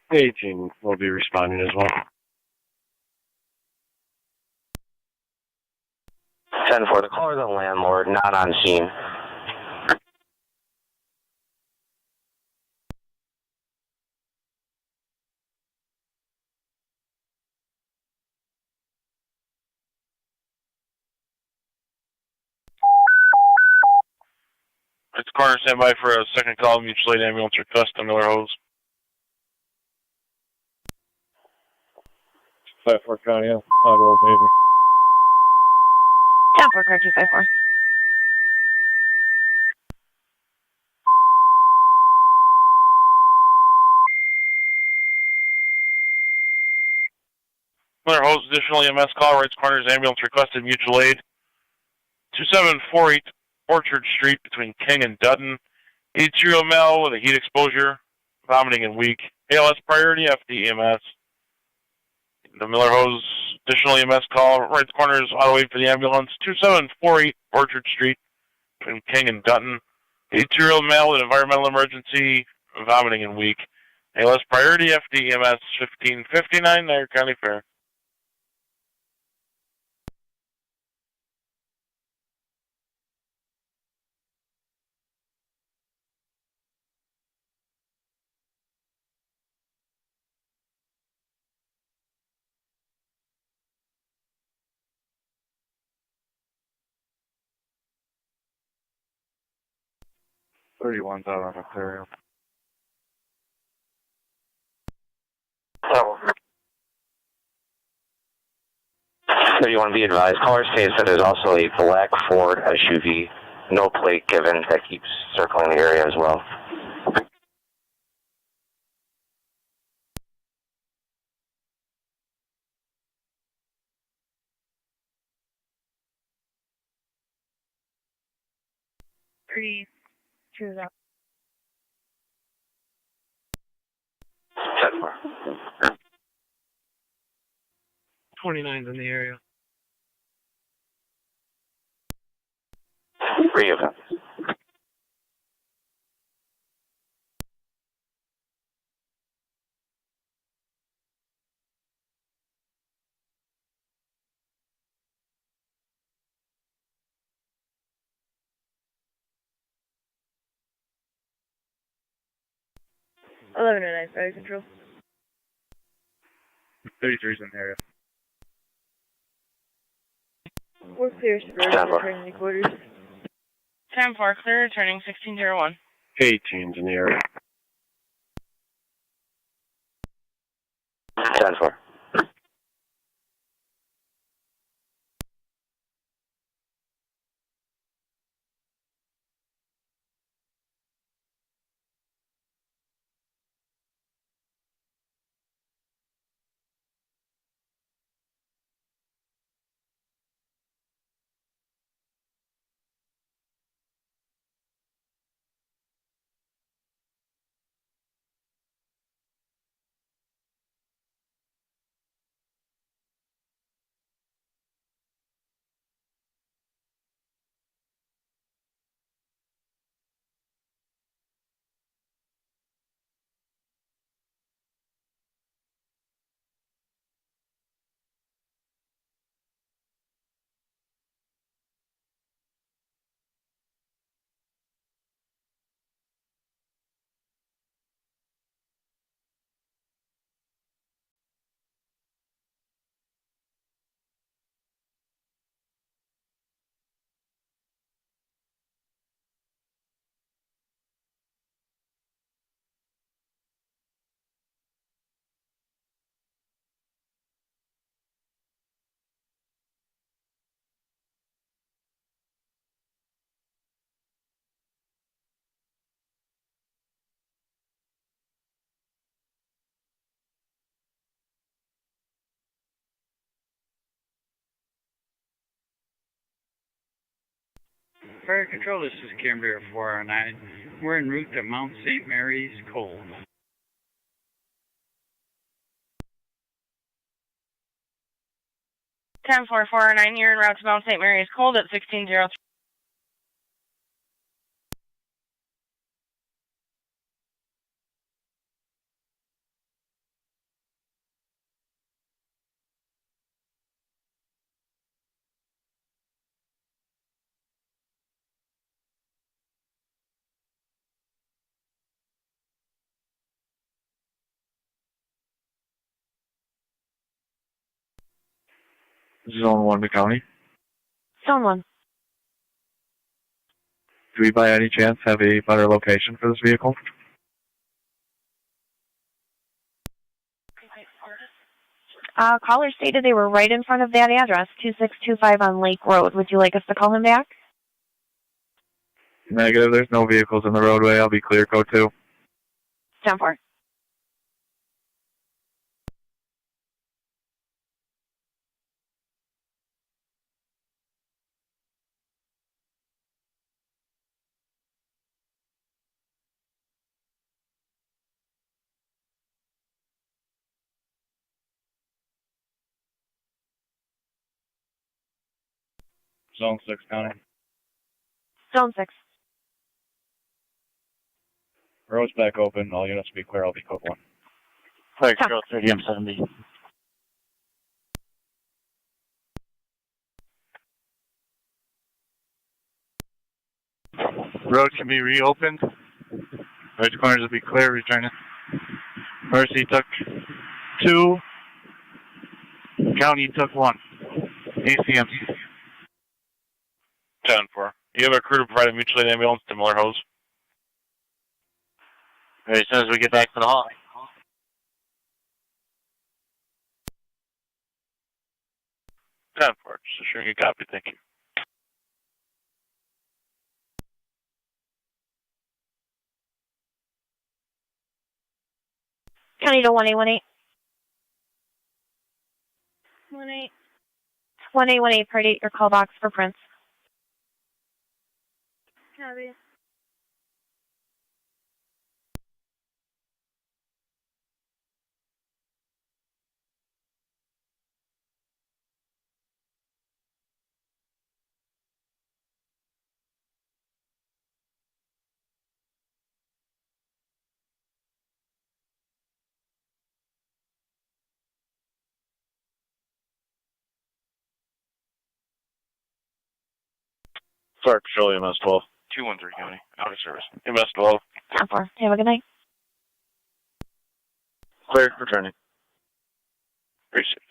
Aging will be responding as well. 10-4, the caller is a landlord, not on scene. It's corner standby for a second call, mutual aid ambulance request on Miller Hose. 54 County, Ottawa, baby. 10-4, car 254. Miller Hose, additional EMS call, Wrights Corners ambulance requested, mutual aid. 2748 Orchard Street between King and Dutton. 82-year-old male with a heat exposure, vomiting and weak. ALS priority, FD EMS. The Miller Hose, additional EMS call, Wrights Corners, auto wait for the ambulance. 2748 Orchard Street between King and Dutton. 82-year-old male with environmental emergency, vomiting and weak. ALS priority, FD EMS 1559, Niagara County Fair. 31's out on Ontario. So you want to be advised, caller states that there's also a black Ford SUV, no plate given, that keeps circling the area as well. Pretty true that. 29's in the area. 3 of them. Eleven and 9, fire control. 33's in the area. We're clear, suburban, returning to quarters. 10-4, clear, returning 1601. 18's in the area. 10-4. Fire Control, this is Canberra 409. We're en route to Mount St. Mary's, Cole. Ten 409, you're en route to Mount St. Mary's, Cold at 1603. Zone 1 County. Zone 1. Do we by any chance have a better location for this vehicle? Caller stated they were right in front of that address, 2625 on Lake Road. Would you like us to call him back? Negative, there's no vehicles in the roadway. I'll be clear code 2. 10-4. Zone 6 County. Zone 6. Road's back open. All units be clear. I'll be code 1. Fire Control 30 M70. Road can be reopened. Right corners will be clear. Returning. Mercy took 2. County took 1. ACM. 10-4. You have a crew to provide a mutual aid ambulance to Miller Hose. As soon as we get back to the hall. Just assuring you copy. Thank you. County to 1818. 1818, predate your call box for Prince. Copy. Fire Patrol EMS 12. 213 County. Out of service. EMS 12. 10-4. Have a good night. Clear. Returning. Appreciate it.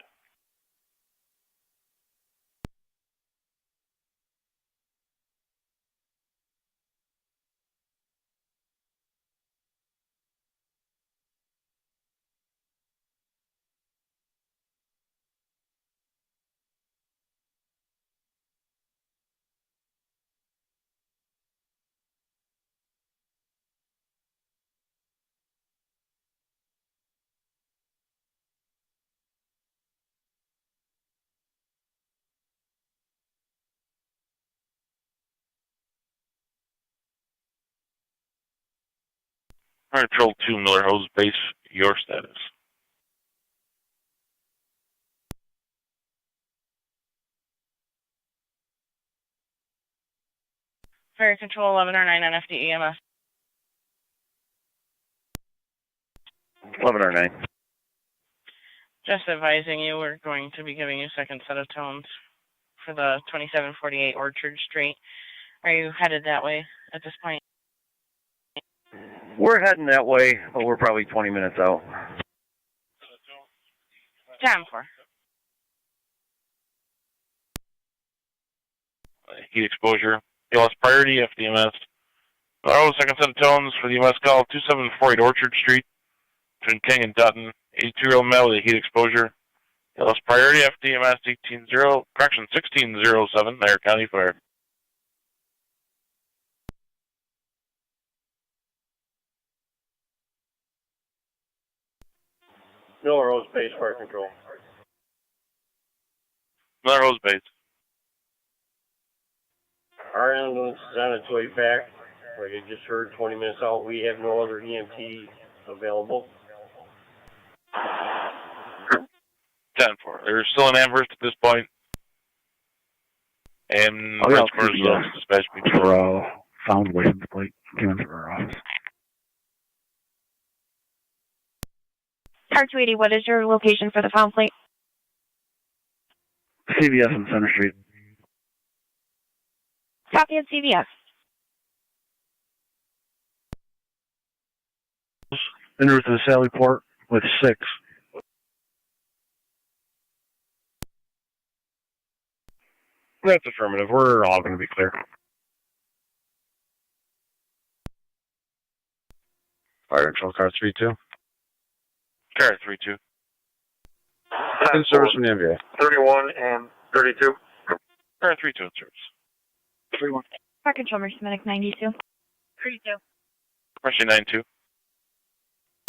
Fire Patrol 2 Miller Hose Base. Your status. Fire Control 1109 on FD EMS. 1109. Just advising you, we're going to be giving you a second set of tones for the 2748 Orchard Street. Are you headed that way at this point? We're heading that way, but we're probably 20 minutes out. 10-4. Heat exposure. You lost priority FDMS. Oh, second set of tones for the EMS call 2748 Orchard Street between King and Dutton. 82-year-old male with a heat exposure. You lost priority FDMS 1607 Niagara County Fire. Miller Rose Base Fire Control. Miller Rose Base. Our ambulance is on its way back. Like I just heard 20 minutes out, we have no other EMT available. 10-4. There's still an ambulance at this point. And I'll be out Prince for Marshall dispatch me. found license plate came into our office. Car 280, what is your location for the found plate? CVS on Center Street. Copy at CVS. En route to the Sally Port with 6. That's affirmative. We're all going to be clear. Fire control car 3-2. Car 3-2. In service from the NBA. 31 and 32. Car 3-2 in service. 31. Fire Control Mercy Medic 92. 32. Mercy 9-2.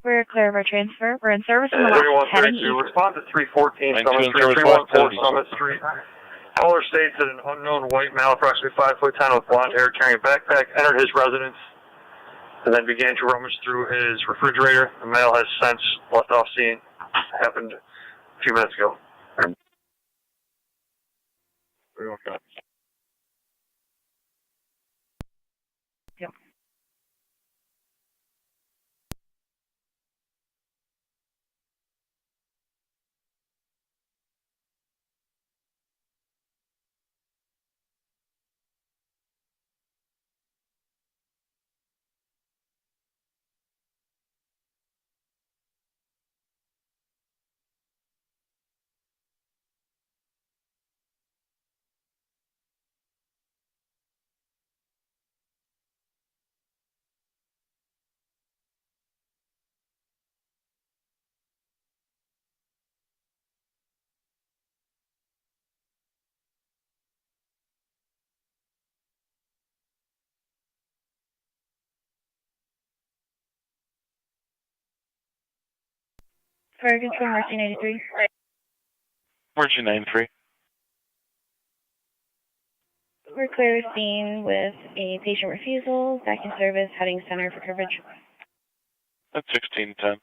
We're clear of our transfer. We're in service on the 31, left, heading 32. east. Respond to 314 Line Summit two in Street, service 314 west, Summit Street. Caller states that an unknown white male, approximately 5'10", with blonde hair, carrying a backpack, entered his residence and then began to rummage through his refrigerator. The male has since left off scene. Happened a few minutes ago. Okay. Yep. Fire Control Mercy 93. Mercy 9-3. We're clear of scene with a patient refusal. Back in service, heading center for coverage. That's 16-10.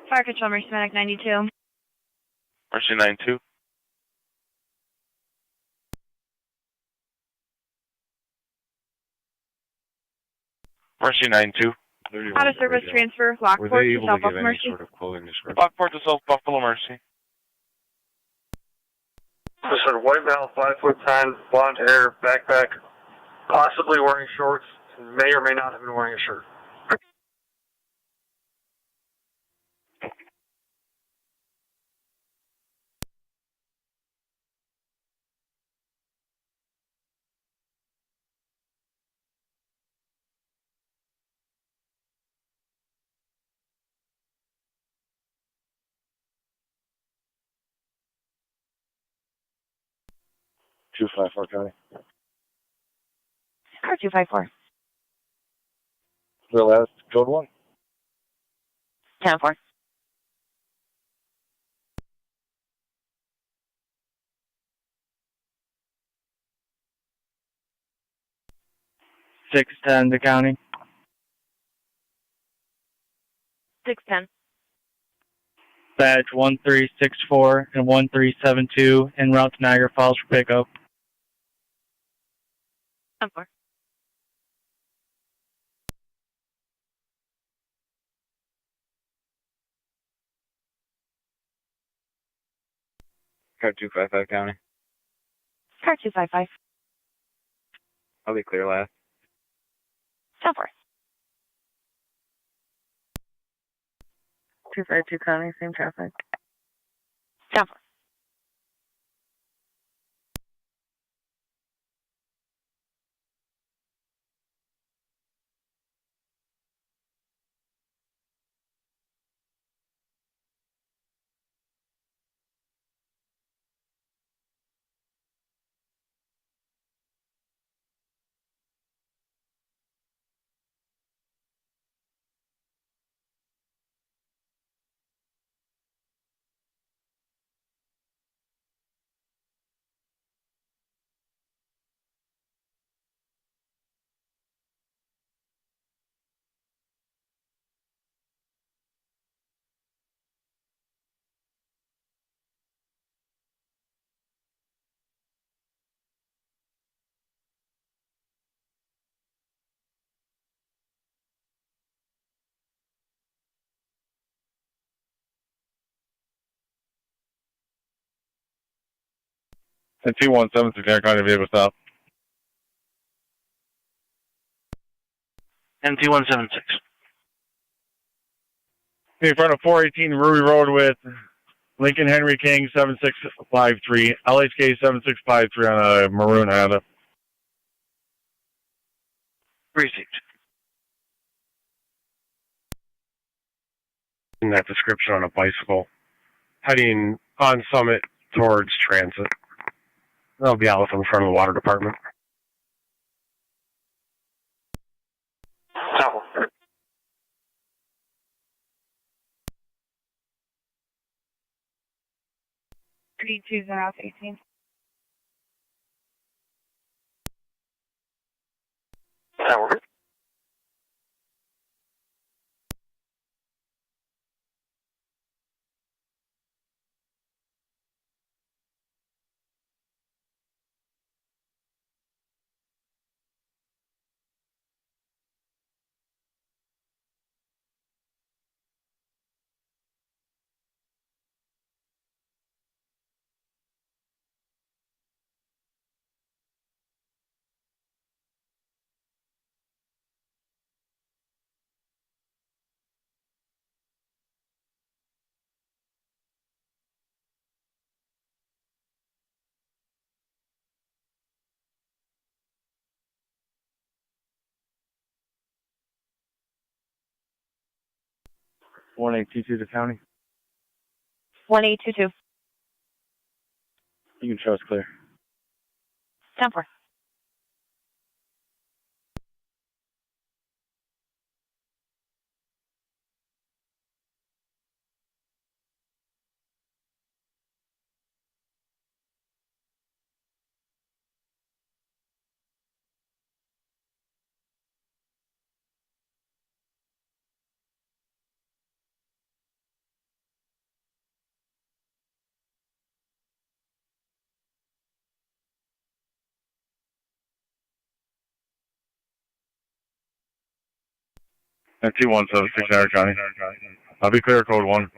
Fire Control Mercy Medic 92. Mercy 9-2. Mercy 9-2. Out of service transfer, Lockport to South Buffalo Mercy. Lockport to South Buffalo Mercy. This is a white male, 5'10", blonde hair, backpack, possibly wearing shorts, and may or may not have been wearing a shirt. Two 5-4 County. Car 254. The last code 1. 10-4. Six 10 the county. 610. Badge 1364 and 1372 en route to Niagara Falls for pickup. 10-4. Car 255 County. Car 255. I'll be clear last. 10-4. 252 County, same traffic. 10-4. And 217 Niagara County vehicle stop. NT176. In front of 418 Ruby Road with Lincoln Henry King 7653, LHK 7653 on a maroon Honda. Received. In that description on a bicycle, heading on Summit towards Transit. That'll be out in front of the water department. No. 3218. Tower. One 822 to county. 1822. You can show us clear. 10-4. And 217 Niagara County. I'll be clear, code 1.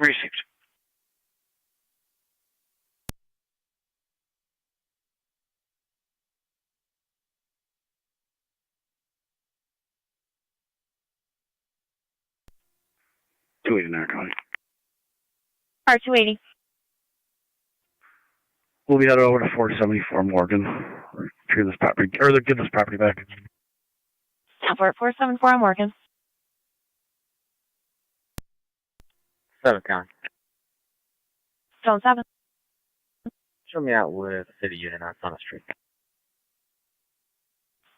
Received. Niagara County. R280. We'll be headed over to 474 Morgan. Clear this property, or give this property back. 10-4, 474 on Morgan. 7 County. Zone 7. Show me out with a city unit on Summit Street.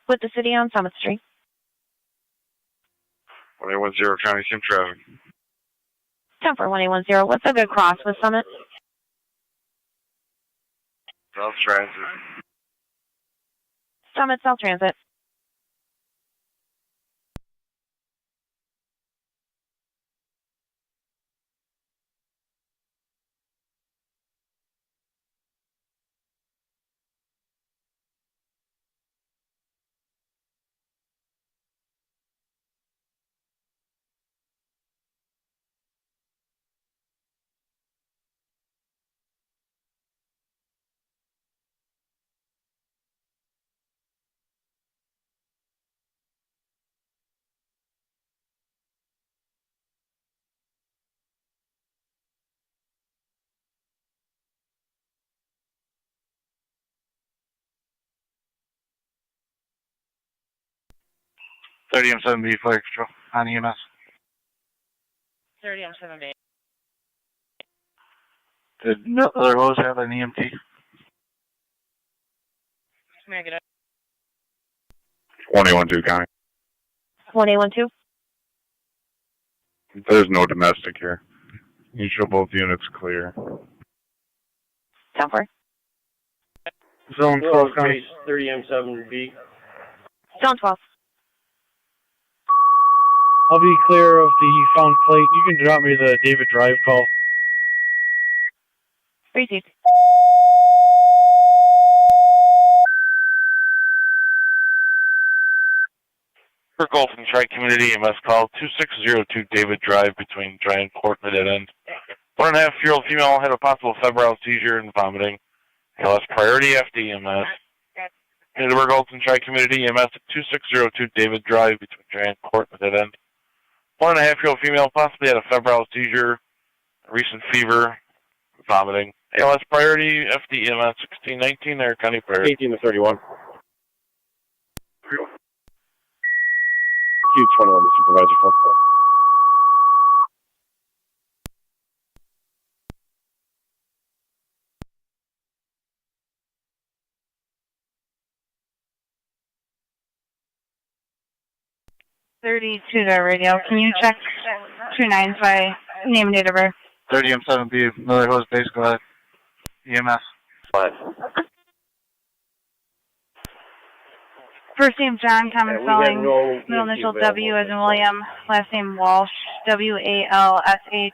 With the city on Summit Street. 1810 County Sim traffic. 10-4, 1810. What's a good cross with Summit? South Transit. Summit South Transit. M7B fire control on EMS. 30 on 7B. Did no other hose have an EMT? Negative. 1812 County. 1812. There's no domestic here. You show both units clear. 10-4. Zone 12 County. 30 M7B. Zone 12. I'll be clear of the found plate. You can drop me the David Drive call. Received. For Gulf and Tri-Community EMS call 2602 David Drive between Dry and Court, mid-end. 1.5-year-old female had a possible febrile seizure and vomiting. ALS priority FDMS. Edinburgh Alton Tri-Community EMS at 2602 David Drive between Giant Court and Dead End. 1.5-year-old female possibly had a febrile seizure, recent fever, vomiting. ALS priority FDMS 1619 Niagara County priority. 18 to 31. Q21 to supervisor phone call. Radio. Can you check 29s by name and date of birth? 30 M7B, Miller Hills Base Squad, EMS. What? First name John, common we have spelling, no middle EMT initial available. W as in William, last name Walsh, WALSH,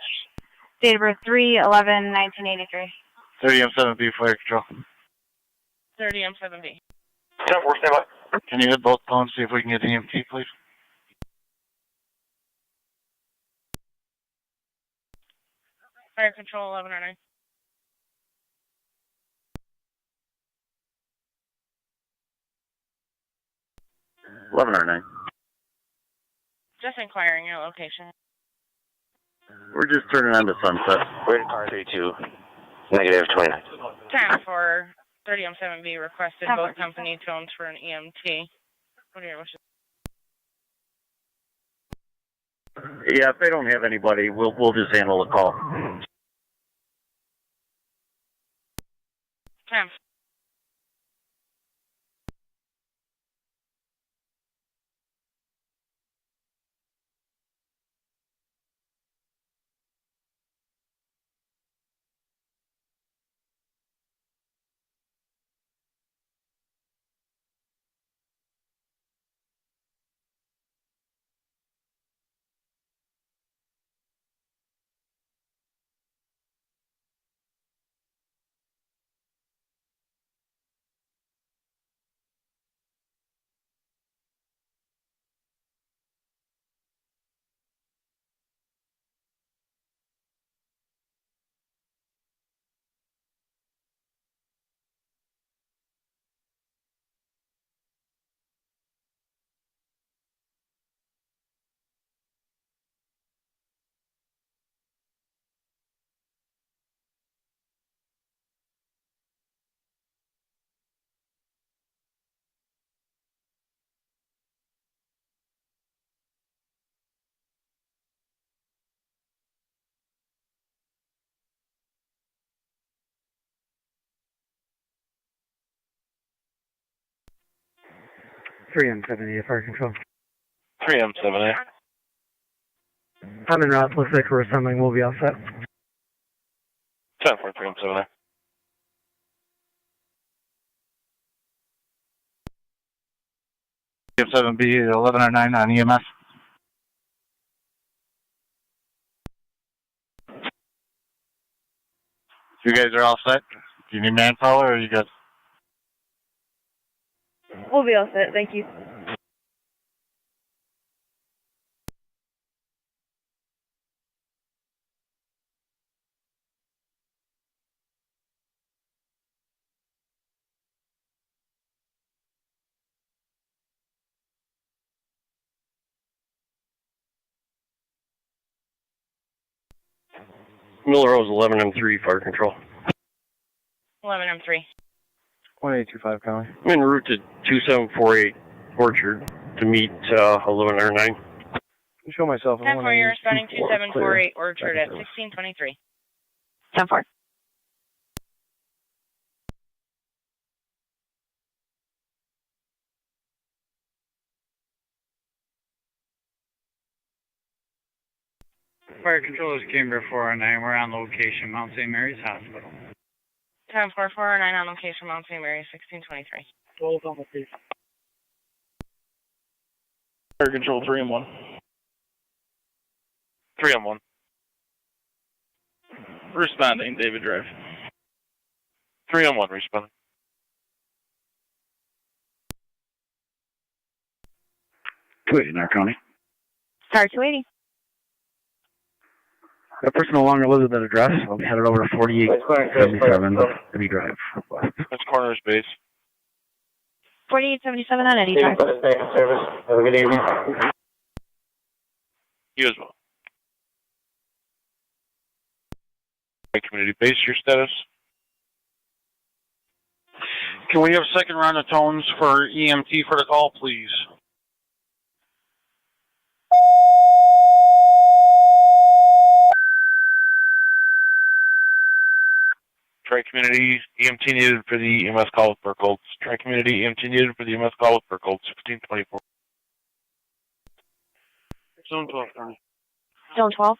date of birth 3/11/1983. 30 M7B, fire control. 30 M7B. 10-4, stand by. Can you hit both phones, see if we can get EMT, please? Fire control 1109. Just inquiring your location. We're just turning on to sunset. We're in car 32, negative 29. Time for 30 M7B requested both company tones for an EMT. What are your wishes? Yeah, if they don't have anybody, we'll just handle the call. Time. Three M70, fire control. 3 M7A. I'm in route. Looks like we're assembling. We'll be all set. 10-4, 3 M7A. M7B, 1109 on EMS. You guys are all set? Do you need manpower or you guys? We'll be all set, thank you. Miller Rose 11M3, fire control. 11 M3. 1825 County. I'm en route to 2748 Orchard to meet 1109. Show myself. 10-4, you're responding 2748 Orchard at 1623. 10-4. Fire control is Cambria 409. We're on location, Mount St. Mary's Hospital. 10-4, 409 on location, Mount St. Mary, 1623. Fire control 3 M1. 3 M1. Responding, David Drive. 3 M1 responding. Niagara County. Star 280. The person no longer lives at that address. I'll be headed over to 4877 Eddie Drive. That's coroner's base. 4877 on Eddie Drive. Have a good evening. You as well. Community base, your status? Can we have a second round of tones for EMT for the call, please? Tri-community EMT needed for the EMS call with Burkholz. Tri-community EMT needed for the EMS call with Burkholz. 1624. Zone 12, Tony. Zone 12.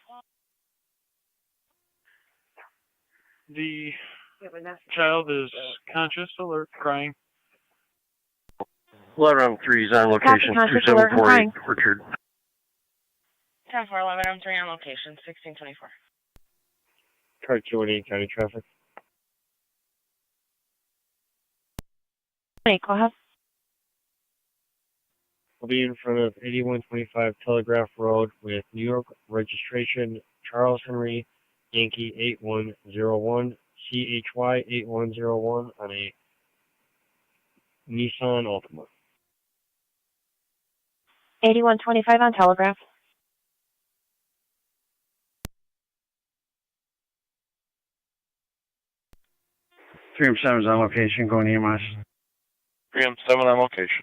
The child is conscious, alert, crying. 11-3 is on location. 2748 Orchard. 10-4, 11-3 on location. 1624. Tri-218 County Traffic. Hey, go ahead. I'll be in front of 8125 Telegraph Road with New York registration Charles Henry Yankee 8101 CHY 8101 on a Nissan Altima. 8125 on Telegraph. Three M7 is on location, going EMS. 3M7 on location.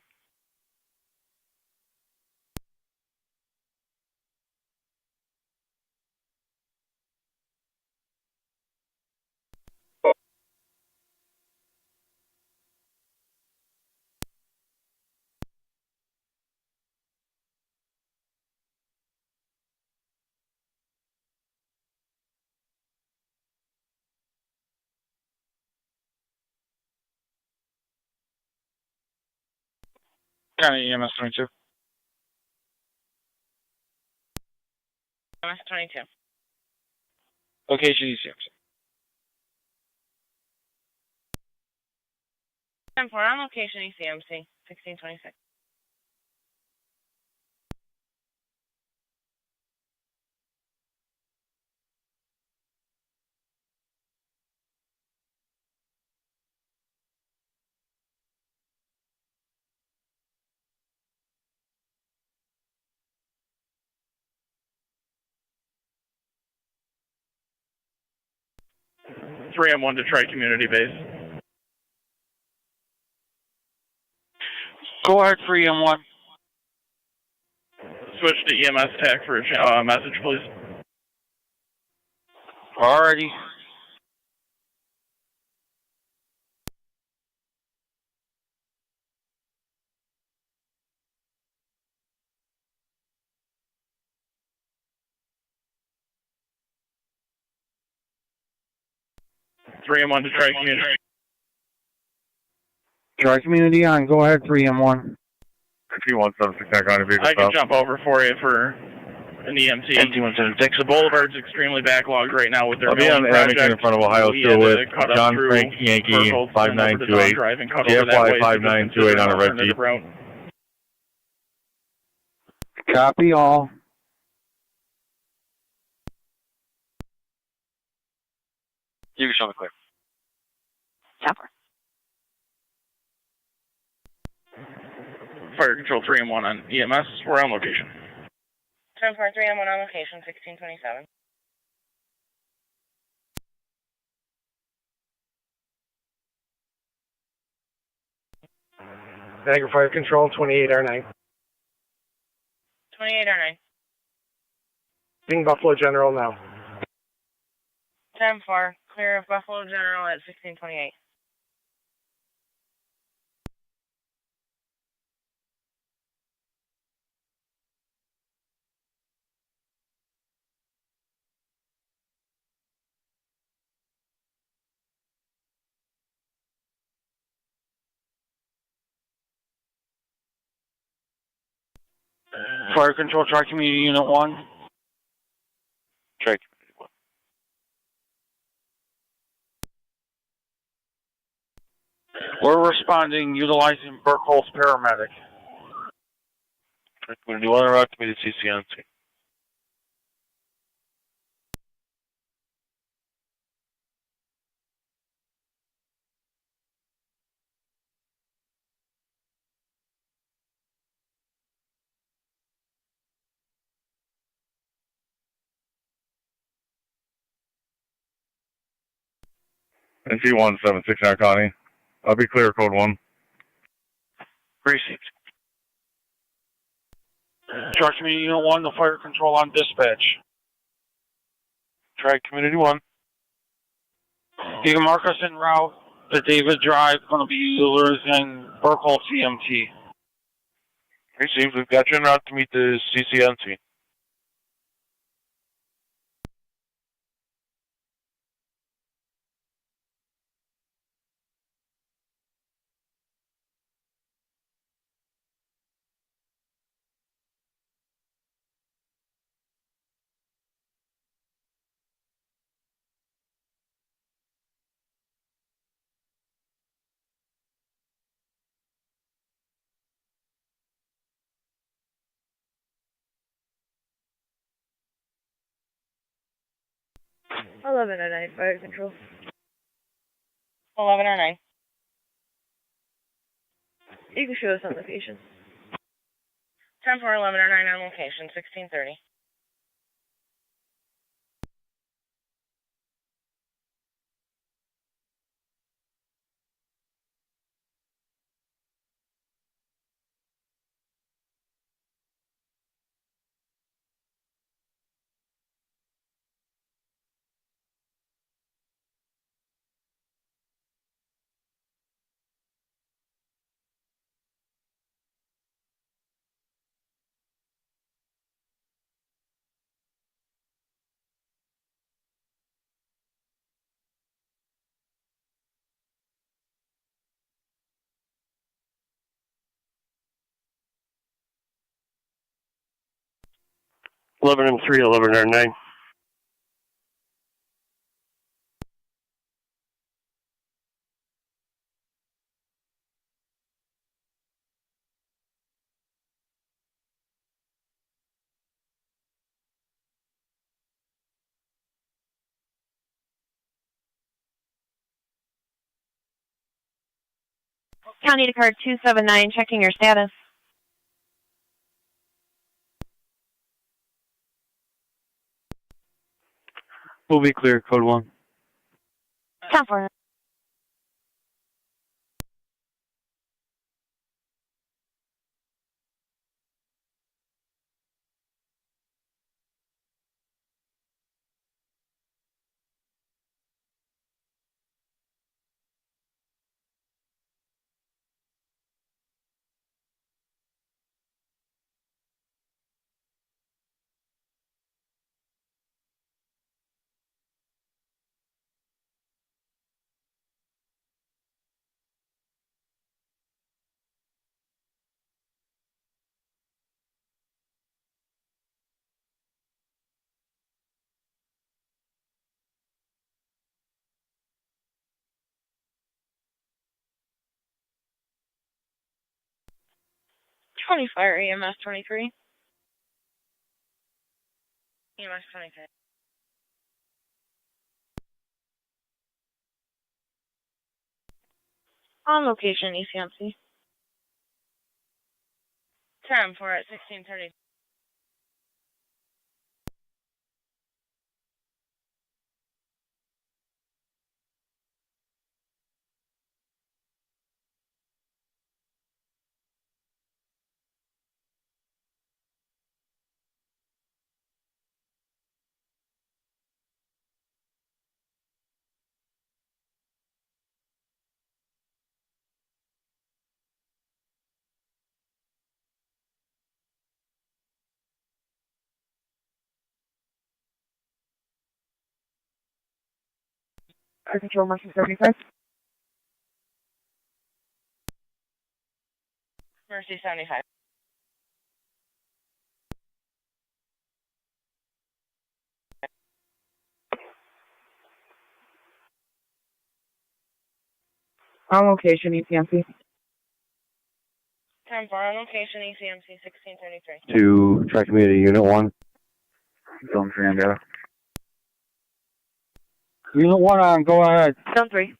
County EMS 22. EMS 22. Location ECMC. 10-4 on location ECMC. 1626. Three M1 to Tri-Community Base. Go ahead, 3M1. Switch to EMS TAC for a message, please. Alrighty. Three M1 to Tri-Community. Tri-Community on, go ahead, 3M1. 3176 on a vehicle. I can jump over for you for an EMT. The Boulevard's extremely backlogged right now with their I'll be on Abington in front of Ohio still with John Frank Yankee 5928. GFY 5928 on a red Jeep. Copy all. You can show me clear. Chopper. Fire Control 3M1 on EMS. We're on location. 10-4, 3M1 on location. 1627. Niagara Fire Control 28R9. 28R9. Being Buffalo General now. 10-4, clear of Buffalo General at 1628. Fire Control Tri-Community Unit 1. Tri-Community 1. We're responding utilizing Burkholz paramedic. Tri-Community 1 route committed CCNC. NC176 Niagara County. I'll be clear, code 1. Received. Tri-Community Unit 1, the fire control on dispatch. Tri-Community 1. You can mark us en route to David Drive, going to be Eulers and Burkholz EMT. Received. We've got you en route to meet the CCNC. Eleven or 9, fire control. 11 or 9. You can show us on location. 10 for 11 or 9 on location, 1630. Eleven and 3, 11 and 9. County to card 279, checking your status. We'll be clear, code 1. 10 for. County Fire EMS 23. EMS 23. On location, ECMC. 10 for at 1630. Fire control, Mercy 75. Mercy 75. On location, ECMC. 10 for on location, ECMC 1633. To Tri-Community Unit 1. Zone 3 on data. Unit 1 go ahead. Zone 3.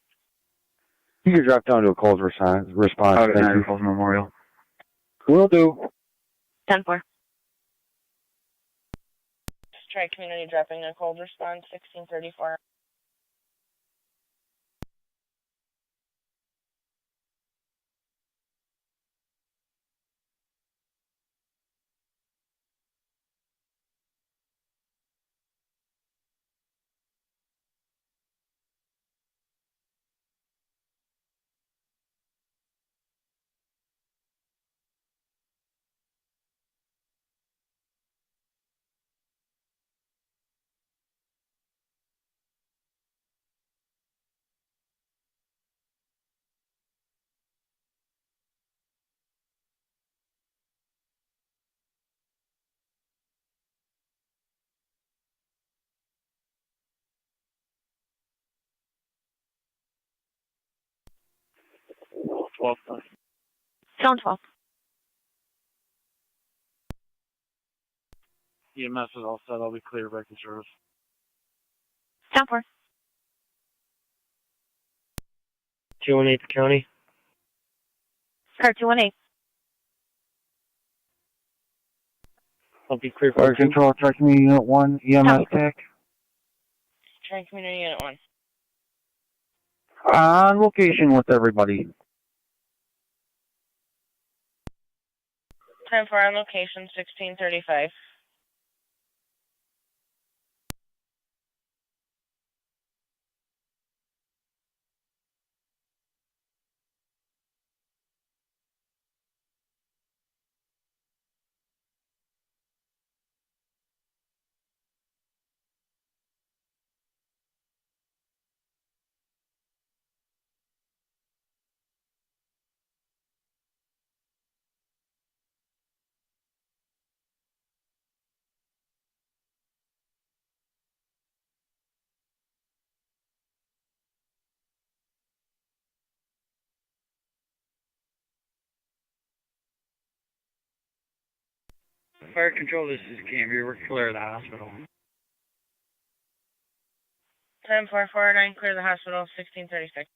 You can drop down to a cold response. Out at Thank Niagara you. Falls Memorial. Will do. 10 4. Tri-Community dropping a cold response, 1634. 12. Zone 12. EMS is all set. I'll be clear back in service. Zone 4. 218 to county. Car 218. I'll be clear for Fire control, check me Unit 1, EMS tech. Tri Community Unit 1. On location with everybody. 10-4 on location, 1635. Fire control, this is Cambria. We're clear of the hospital. 10-4, 409, clear the hospital, 1636.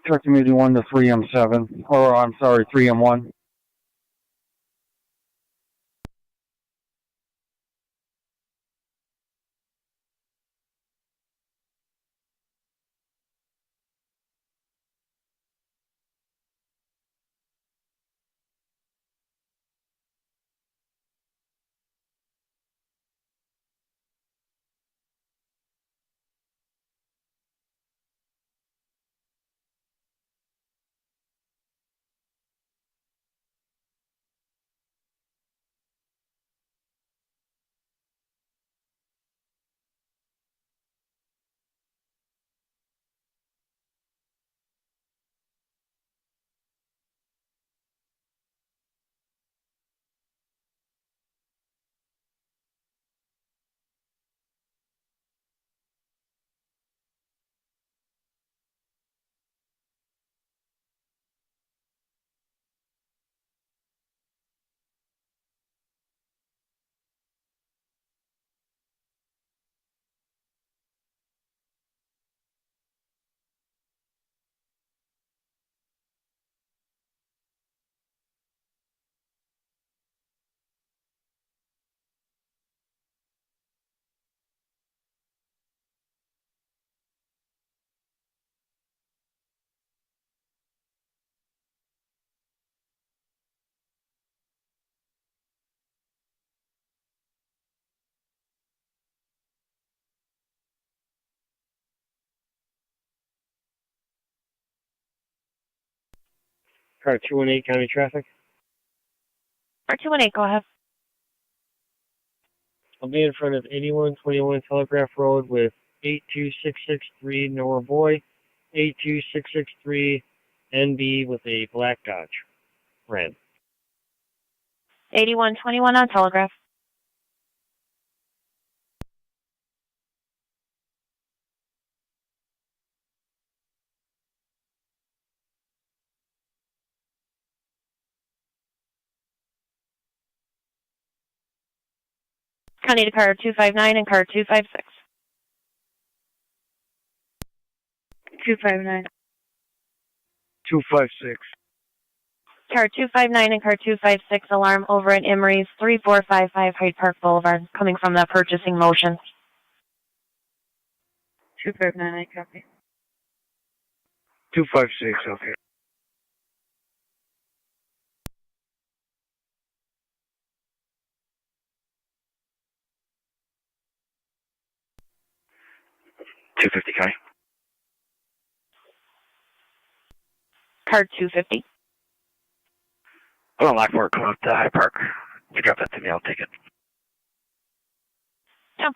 Truck community 1 to 3M7, or I'm sorry, 3M1. Car 218 county traffic. Car 218, go ahead. I'll be in front of 8121 Telegraph Road with 82663 Nora Boy, 82663 NB with a black Dodge. Red. 8121 on Telegraph. County to car 259 and car 256. 259. 256. Car 259 and car 256 alarm over at Emery's 3455 Hyde Park Boulevard, coming from the purchasing motion. 259, I copy. 256, okay. County. Car 250. I'm on Lockport, come up to Hyde Park. If you drop that to me, I'll take it. 10-4.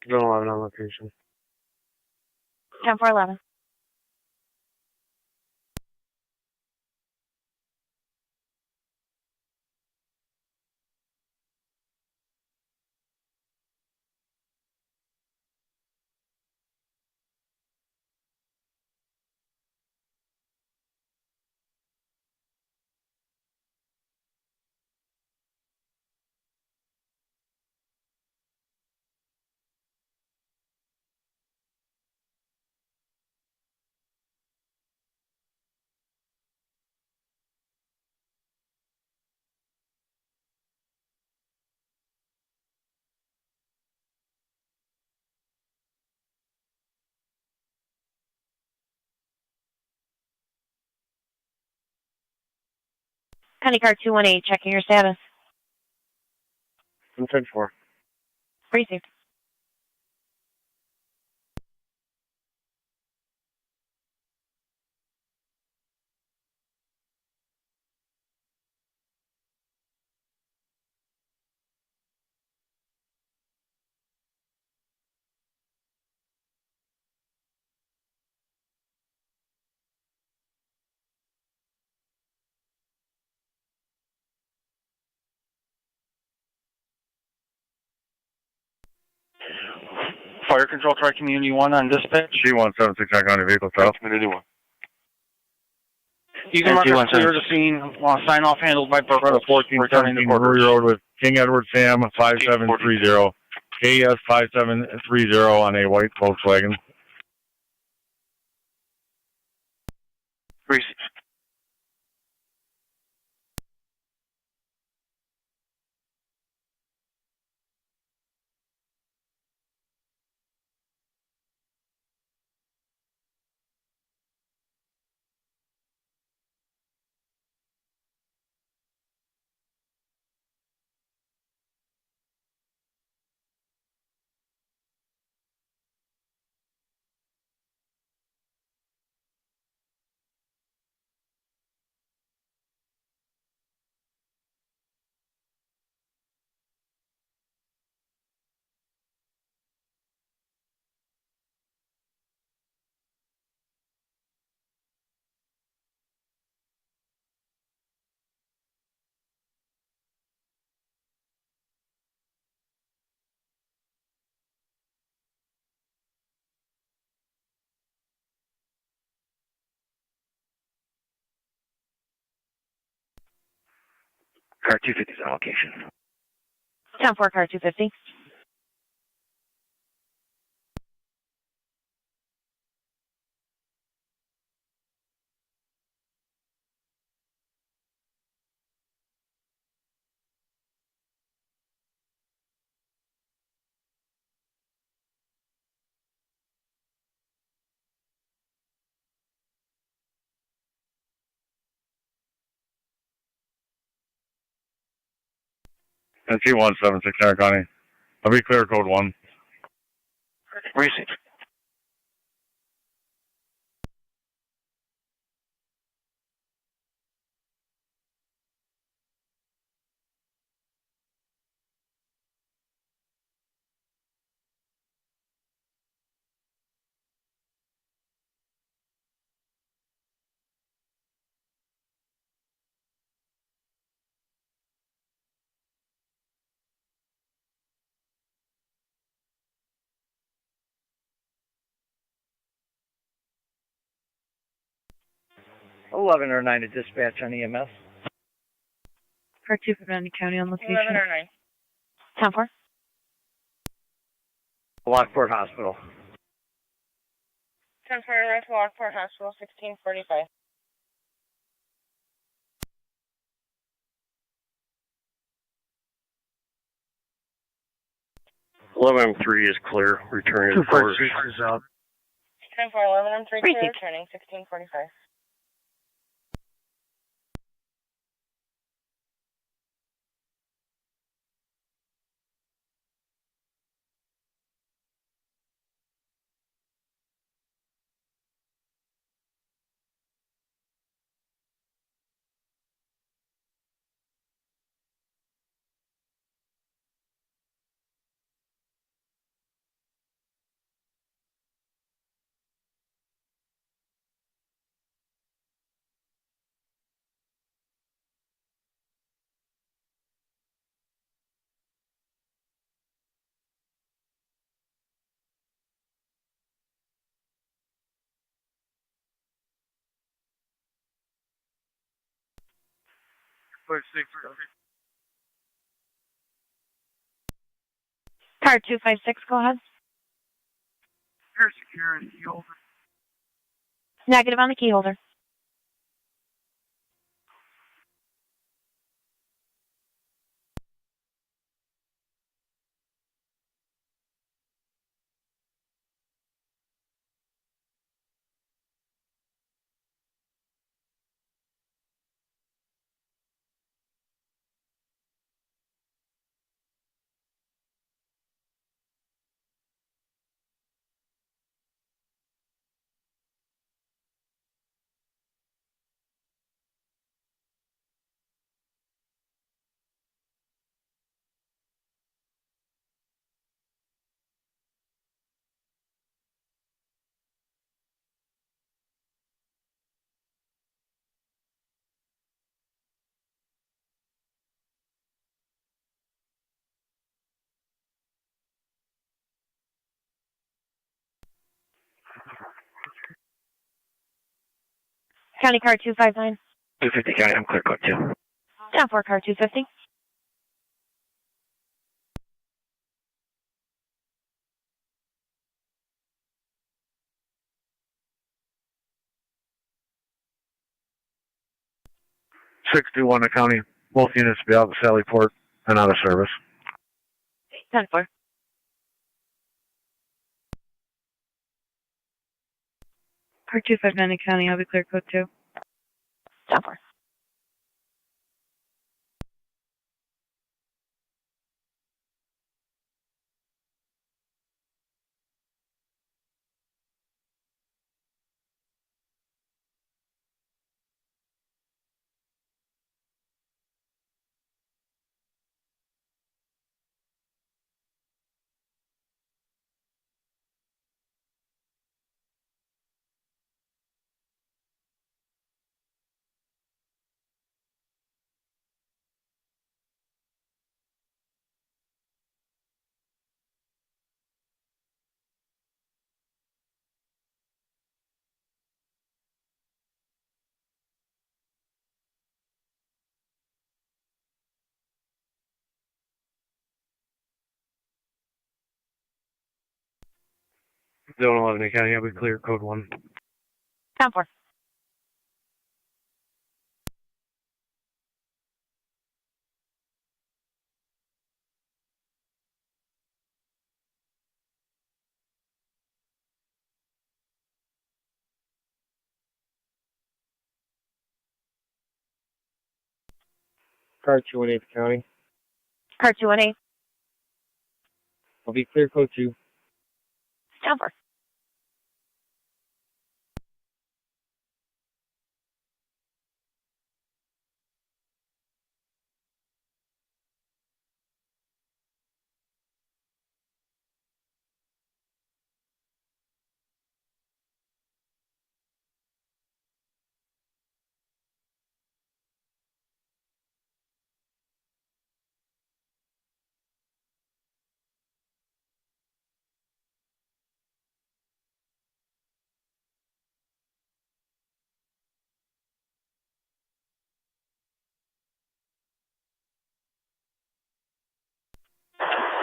Zone 11 on location. 10-4-11. County Car 218, checking your status. I'm 10-4. Received. Fire Control Tri-Community 1 on dispatch. C176 County Vehicle South. Community 1. You can mark us clear the scene. Sign off handled by Burke. 1417 Brewery Road with King Edward Sam 5730. KS 5730 on a white Volkswagen. Received. Car 250 is on location. 10-4, car 250. And C176 County. I'll be clear code 1. Received. Eleven or 9 to dispatch on EMS. Car 2 for Vandy County on 11 location. or 9. 10-4. Lockport Hospital. 10 for arrival to Lockport Hospital, 1645. M3 is clear. Returning to 256 is out. 10 for 11 and 3 clear, Received. returning 1645. Car 256, go ahead. You're secure and key holder. Negative on the key holder. County car 259. 250 County, I'm clear code 2. 10-4, car 250. Wanda County. Both units be out of Sallyport and out of service. 10-4. Car 259 County, I'll be clear code 2. 10-4. Zone 11 County, I'll be clear code 1. 10-4. Car 218 County. Car 218. I'll be clear code 2. 10-4.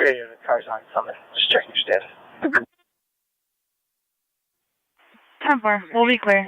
Radio, the car's on Summit. Just checking your status. 10-4, we'll be clear.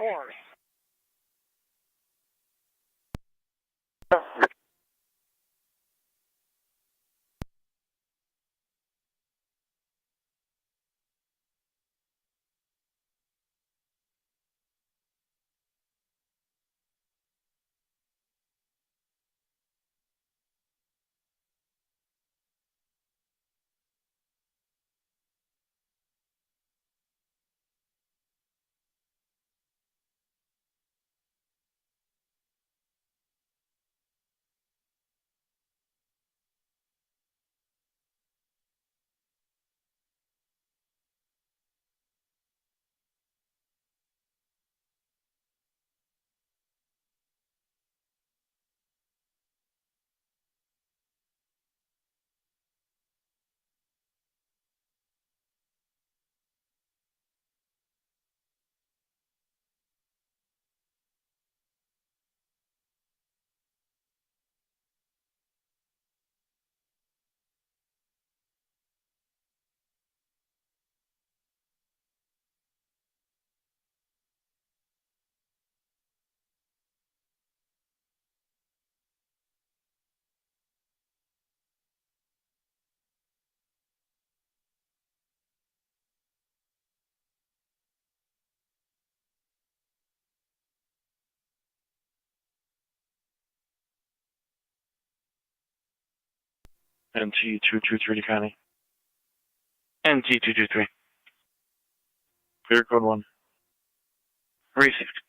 NT223 County. NT223. Clear code 1. Received.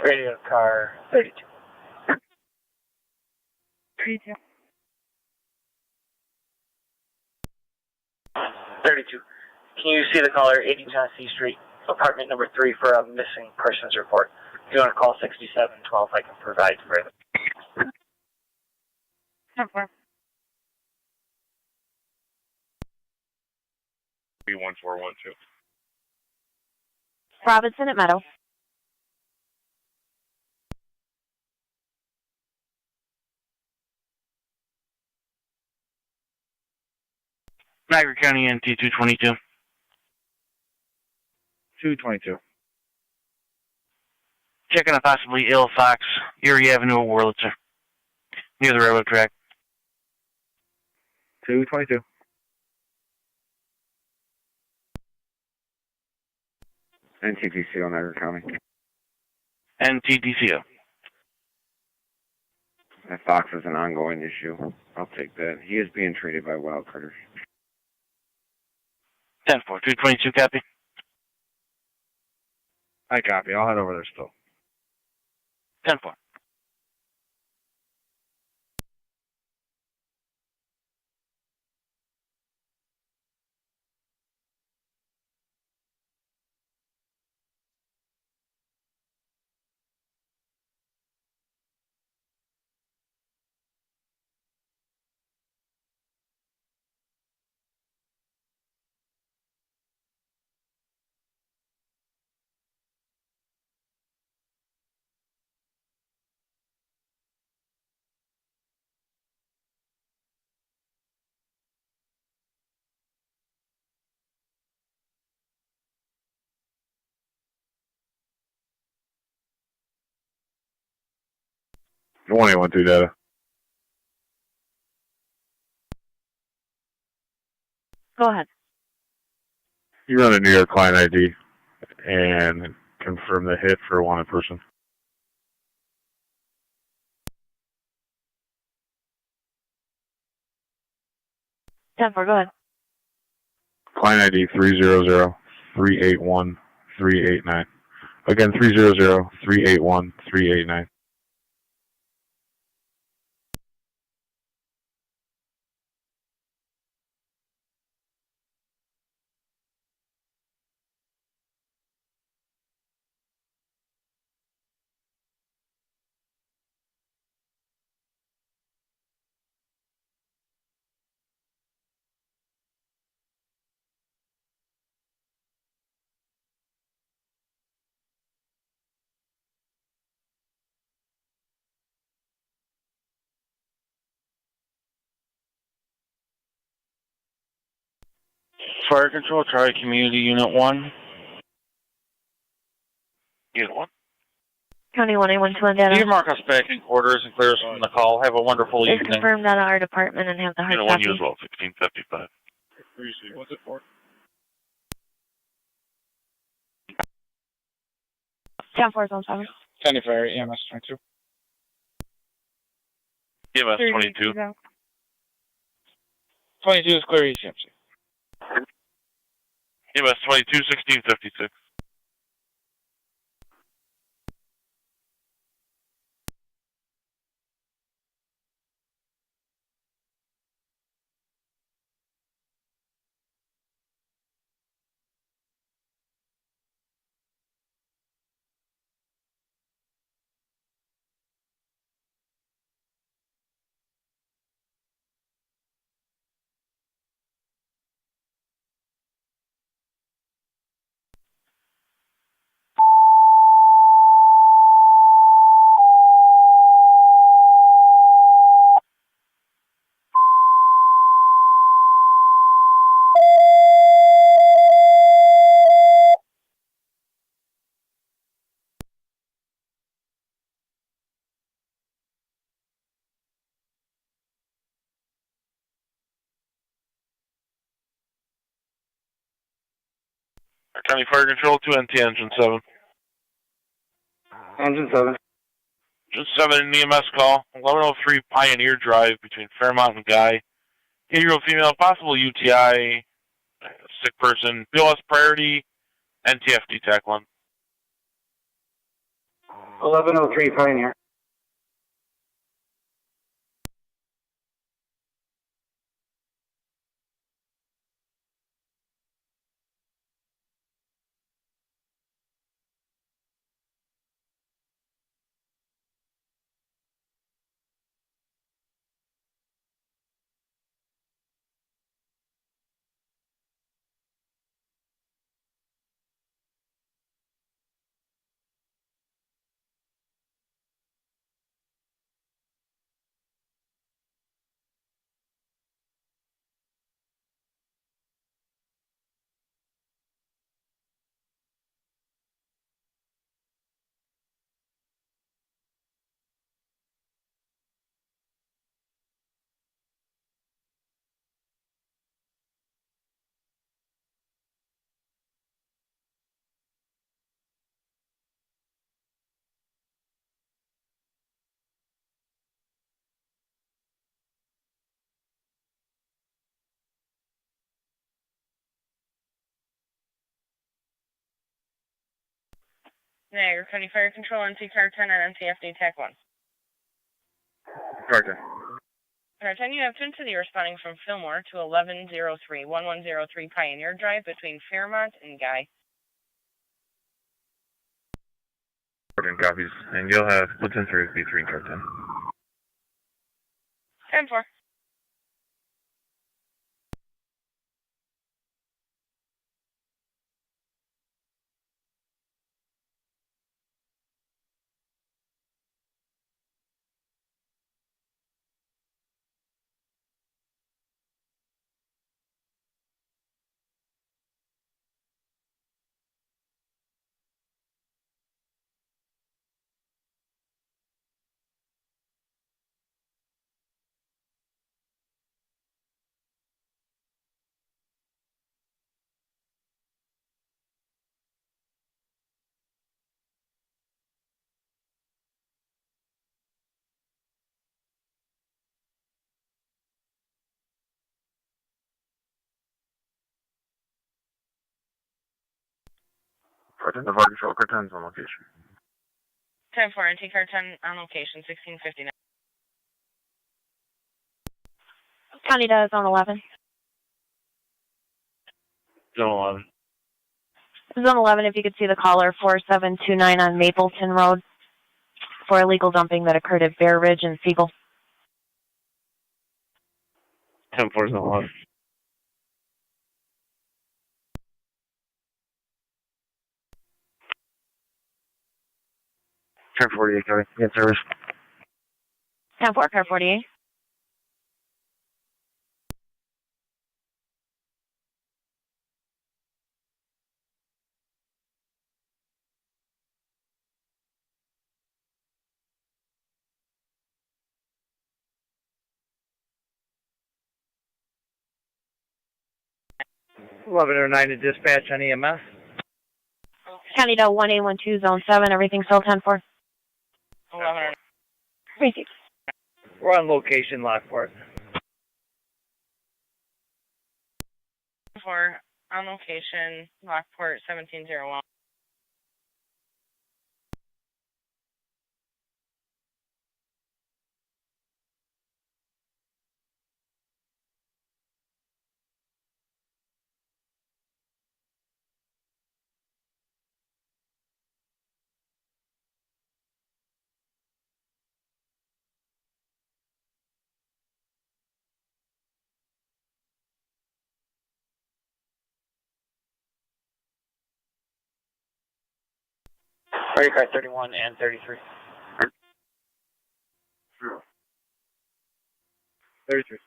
Radio, car 32. 32. 32. Can you see the caller, 80 Genesee Street, apartment number 3, for a missing persons report? If you want to call 6712, I can provide further. 10-4. 1412. Robinson at Meadow. Niagara County NT222. 222. Checking a possibly ill fox, Erie Avenue, Wurlitzer, near the railroad track. 222. NTDCO, Niagara County. NTDCO. That fox is an ongoing issue. I'll take that. He is being treated by wild critters. 10-4, 222, copy. I copy. I'll head over there still. 10-4. The 1812 data. Go ahead. You run a New York client ID and confirm the hit for a wanted person. Denver, go ahead. Client ID 300-381-389. Again, 300-381-389. Fire Control, try Community Unit 1. Unit 1. County 1A12 data. You can mark us back in quarters and clear us from the call. Have a wonderful Please evening. confirm that our department and have the hard Unit 1, copy. you as well, 1655. What's it for? 10-4-7. County Fire, EMS 22. EMS 22. 22 is clear ECMC. EMS 22, 1656. County Fire Control, 2 NT Engine 7. Engine 7. Engine 7 in EMS call. 1103 Pioneer Drive between Fairmont and Guy. 8-year-old female, possible UTI, sick person, BLS priority, NTFD TAC 1. 1103 Pioneer. Niagara County Fire Control, NC Car 10 and NTFD TAC 1. Car 10. Car 10, you have Twin City responding from Fillmore to 1103 Pioneer Drive between Fairmont and Guy. 14 copies, and you'll have Platoon 3 with B3 and Car 10. 10-4. Car 10 to Fire Control, Car 10's on location. 10-4, NT Car 10 on location, 1659. County does on 11. Zone 11. Zone 11, if you could see the caller, 4729 on Mapleton Road for illegal dumping that occurred at Bear Ridge and Siegel. 10-4 Zone 11. 1048, County. In service. 10-4, car 48. 1109 to dispatch on EMS. County Del 1812, Zone 7, everything still 10-4. 11. Receive. We're on location, Lockport. For on location, Lockport 1701. Are you car 31 and 33? 33.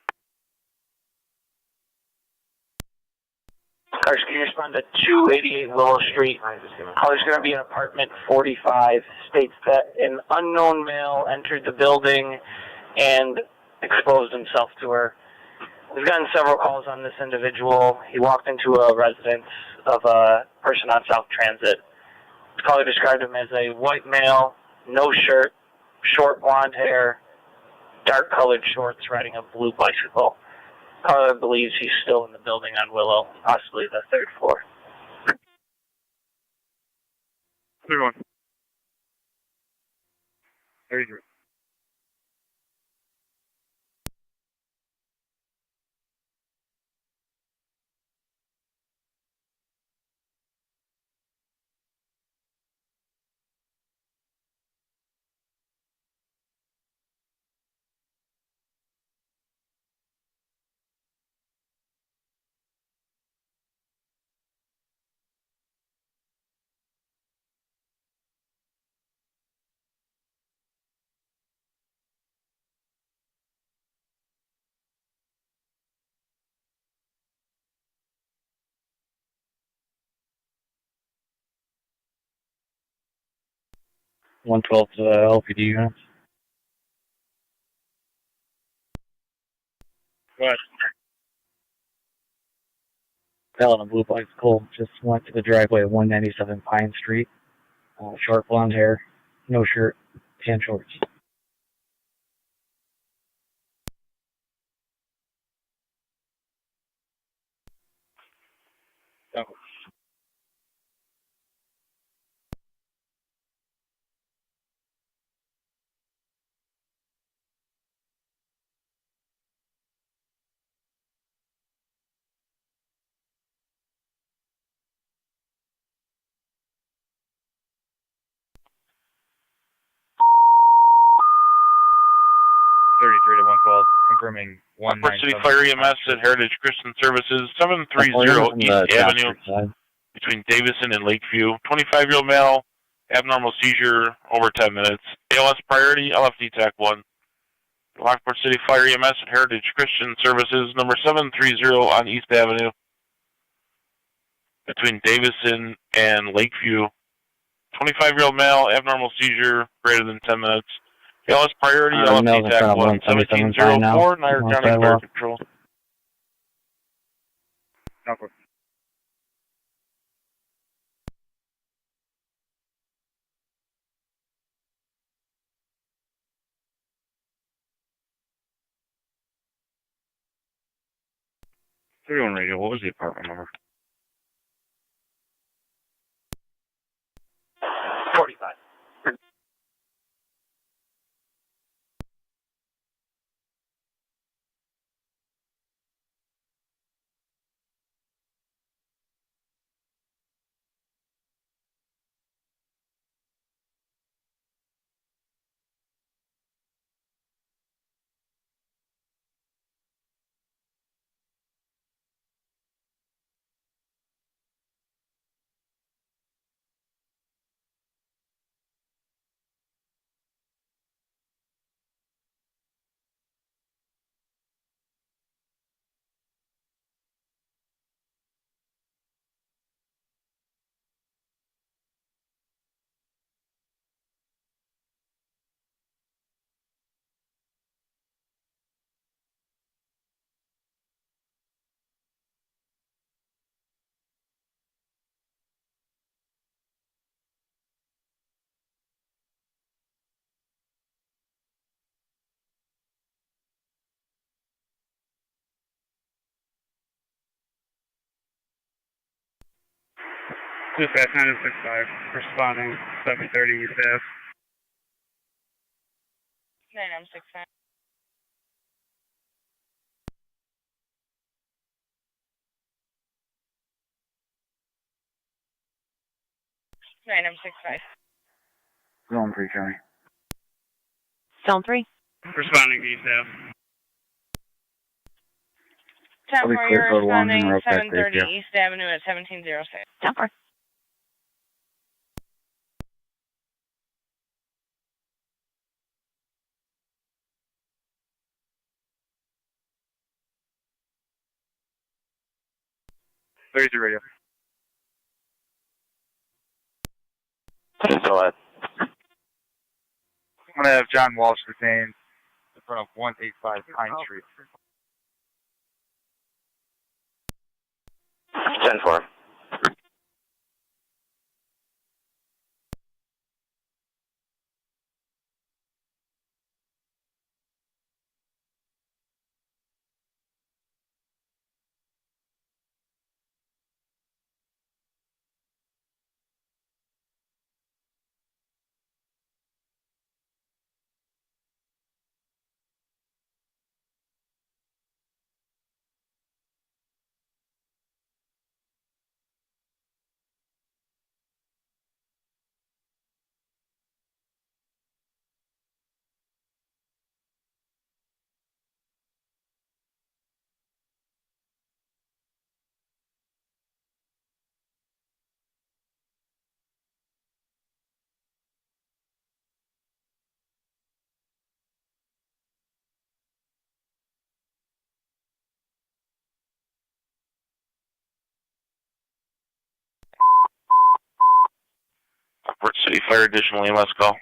Cars, can you respond to 288 Willow Street? Caller's going to be in apartment 45. States that an unknown male entered the building and exposed himself to her. We've gotten several calls on this individual. He walked into a residence of a person on South Transit. The caller described him as a white male, no shirt, short blonde hair, dark colored shorts, riding a blue bicycle. Caller believes he's still in the building on Willow, possibly the 3rd floor. 31. 33. One 12 to the LPD units. Go ahead. Fell in a blue bicycle, just went to the driveway of 197 Pine Street. Short blonde hair, no shirt, tan shorts. Go. 33 to 112, confirming Lockport City Fire EMS at Heritage Christian Services, 730 East Avenue, between Davison and Lakeview. 25-year-old male, abnormal seizure, over 10 minutes. ALS priority, LFD TAC 1. Lockport City Fire EMS at Heritage Christian Services, number 730 on East Avenue, between Davison and Lakeview. 25-year-old male, abnormal seizure, greater than 10 minutes. ALS priority, LFD TAC 1, 1704, Niagara County Fire Control. Lockport. .31 radio, what was the apartment number? 45. Dispatch 965, responding 7:30 East Ave. 9965. Zone 3 County. Zone 3. Responding to East Ave. 10-4, you're code 1 responding and we're okay, 730 thank you. East Avenue at 1706. 10-4. Radio. Go ahead. I'm going to have John Walsh detained in front of 185 Pine Street. 10-4. Lockport City Fire, additional EMS call.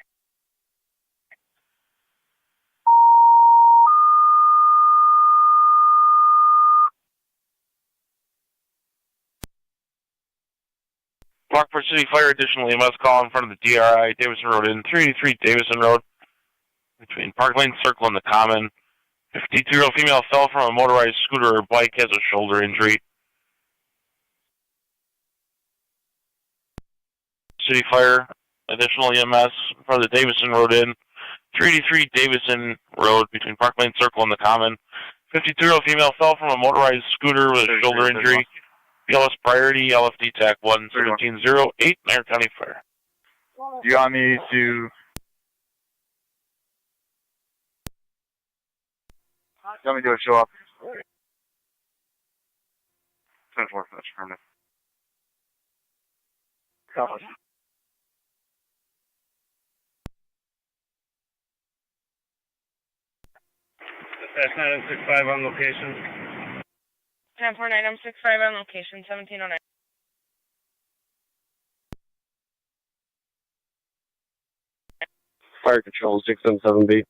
Lockport City Fire, additional EMS call in front of the DRI, Davison Road in 383 Davison Road, between Park Lane Circle and the Common. 52-year-old female fell from a motorized scooter or bike, has a shoulder injury. City Fire, additional EMS in front of the Davison Road in 383 Davison Road, between Park Lane Circle and the Common. 52-year-old female fell from a motorized scooter with a shoulder injury. BLS priority, LFD TAC 11708, Niagara County Fire. You want me to... You want me to show up? 10-4, that's permanent. Copy. Dispatch 965 on location. 10-4, 965 on location, 1709. Fire Control 6M7B.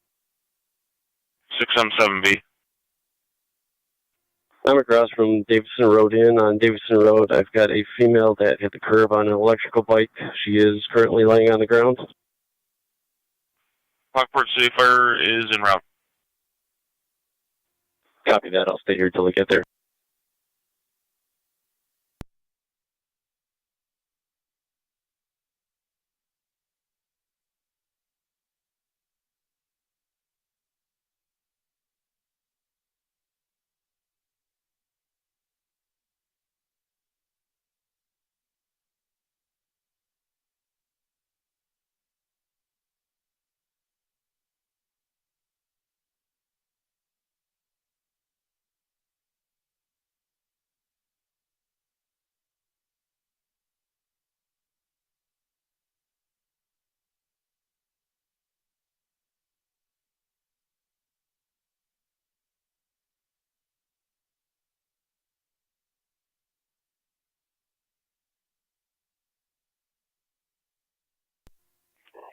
6M7B. I'm across from Davison Road in. On Davison Road, I've got a female that hit the curb on an electrical bike. She is currently laying on the ground. Lockport City Fire is en route. Copy that. I'll stay here till I get there.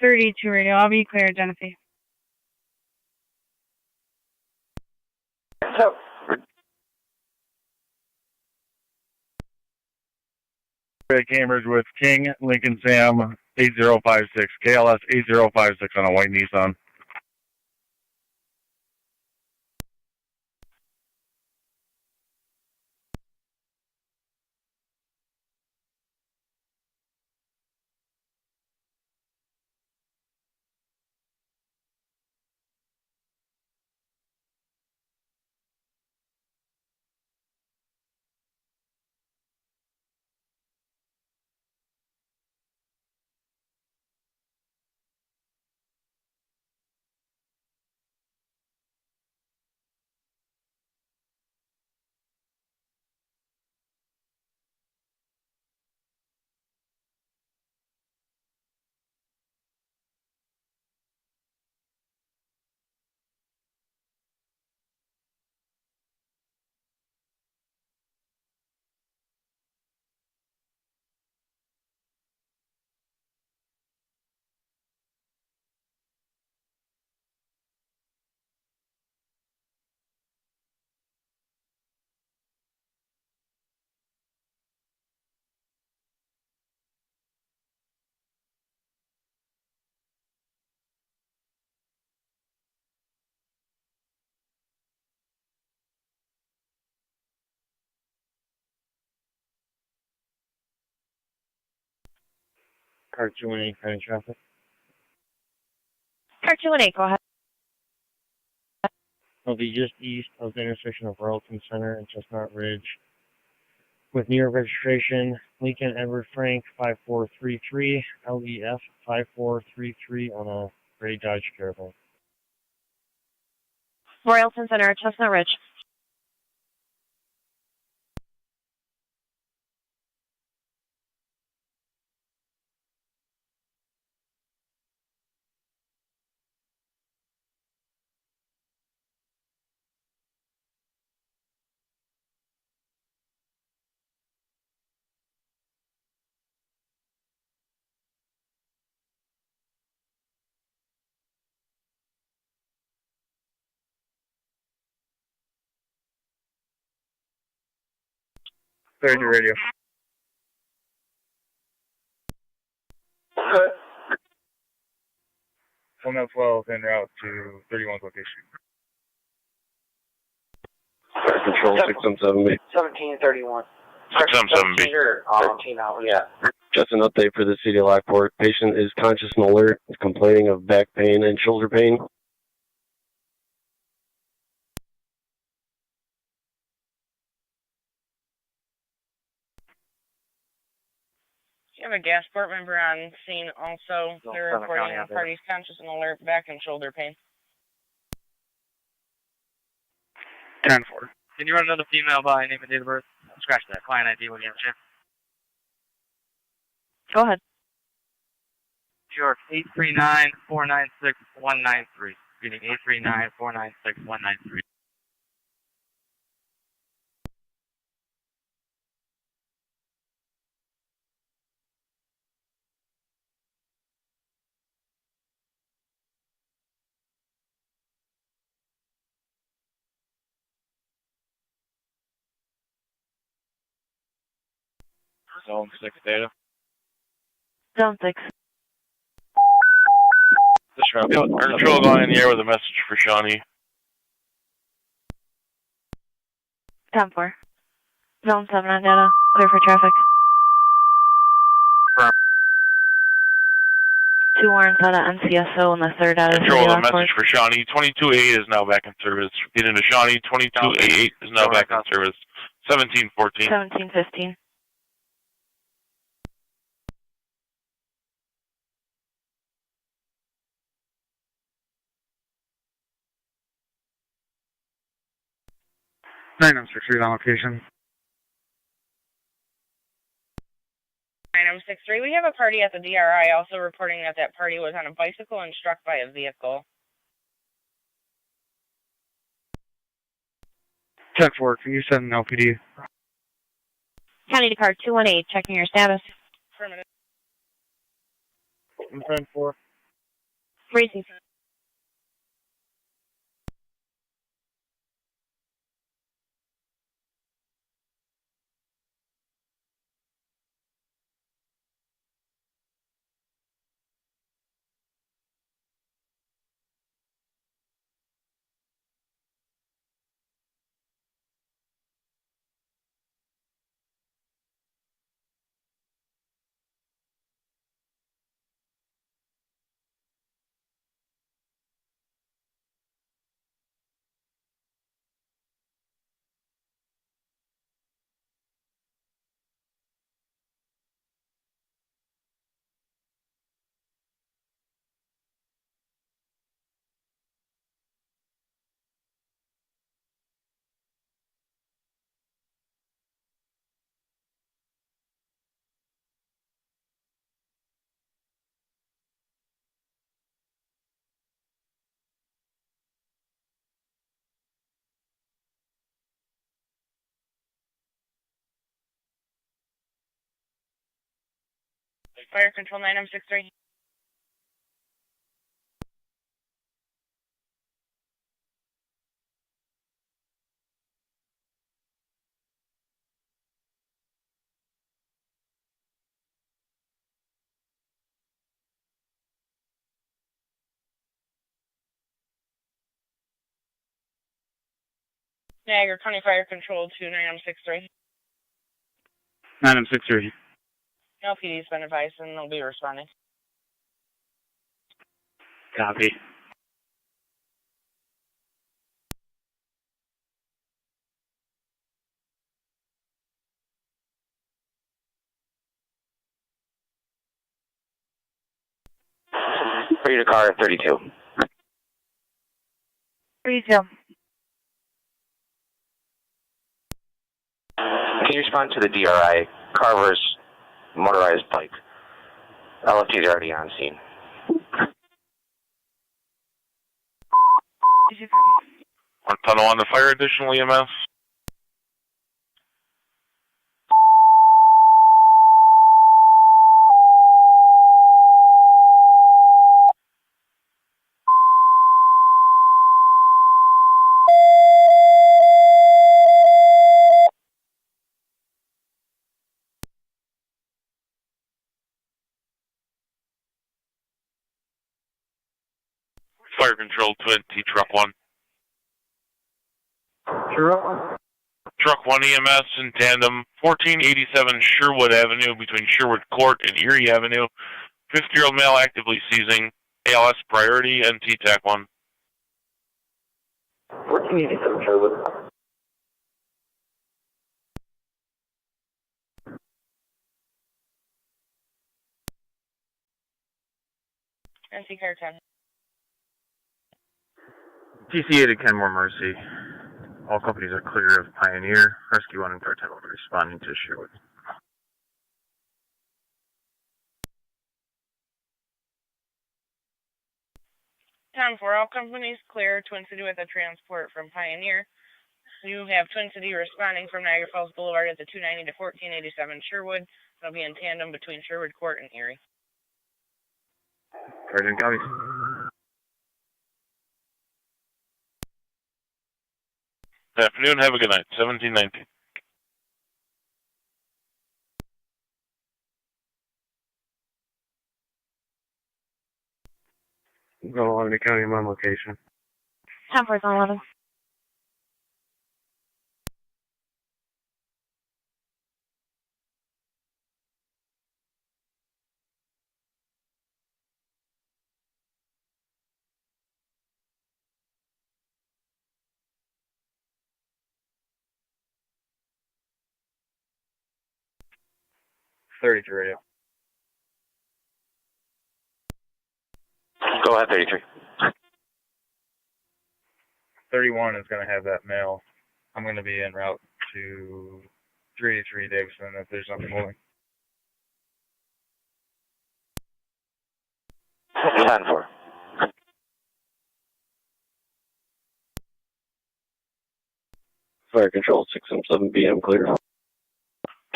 .32 radio. I'll be clear, Genesee. So, Cambridge with King, Lincoln Sam, 8056, KLS 8056 on a white Nissan. Car 218, County Traffic. Car 218, go ahead. It'll be just east of the intersection of Royalton Center and Chestnut Ridge. With New York registration, Lincoln Edward Frank 5433, LEF 5433 on a gray Dodge Caravan. Royalton Center, Chestnut Ridge. Third radio. 112 en route to 31's location. Control 617B. 1731. 617B. 15 hours, yeah. Just an update for the city of Lockport. Patient is conscious and alert, complaining of back pain and shoulder pain. You have a Gasport member on scene also. They're reporting the party's conscious and alert, back and shoulder pain. 10-4. Can you run another female by name and date of birth? Scratch that. Client ID when you have a chance. Go ahead. Sure. 839-496-193. Reading 839-496-193. Zone 6 data. Zone 6. Our control going in the air with a message for Shawnee. 10-4. Zone 7 on data. Clear for traffic. Firm. 2 warrants out of NCSO and the third out of Control, the Lockport. message for Shawnee. 2288 is now back in service. Get into Shawnee. 2288 is now back in service. 1714. 1715. Item 63 on location. Item 63, we have a party at the DRI also reporting that that party was on a bicycle and struck by a vehicle. 10-4, can you send an LPD? County to car 218, checking your status. Affirmative. 10-4. Receive. Fire control 9M63. Niagara County Fire Control to 9M63. 9M63. LPD's been advised and they'll be responding. Copy. Ready to car 32. 32. Can you respond to the DRI Carver's motorized bike? LFT is already on scene. On Tonawanda Fire, additional EMS. Fire control 20, truck 1. Truck 1 EMS in tandem, 1487 Sherwood Avenue between Sherwood Court and Erie Avenue. 50-year-old male actively seizing. ALS priority, NT TAC 1. 1487 Sherwood. NC Car 10. TCA to Kenmore Mercy. All companies are clear of Pioneer. Rescue 1 and Car 10 will be responding to Sherwood. 10-4, all companies clear Twin City with a transport from Pioneer. You have Twin City responding from Niagara Falls Boulevard at the 290 to 1487 Sherwood. It'll be in tandem between Sherwood Court and Erie. Sergeant copies. Good afternoon, have a good night. 1719. Go along to County on location. 10-4, 11. Radio. Go ahead, 33. 31 is going to have that mail. I'm going to be en route to 383 Davidson if there's nothing moving. 10-4. Fire control 617 BM clear.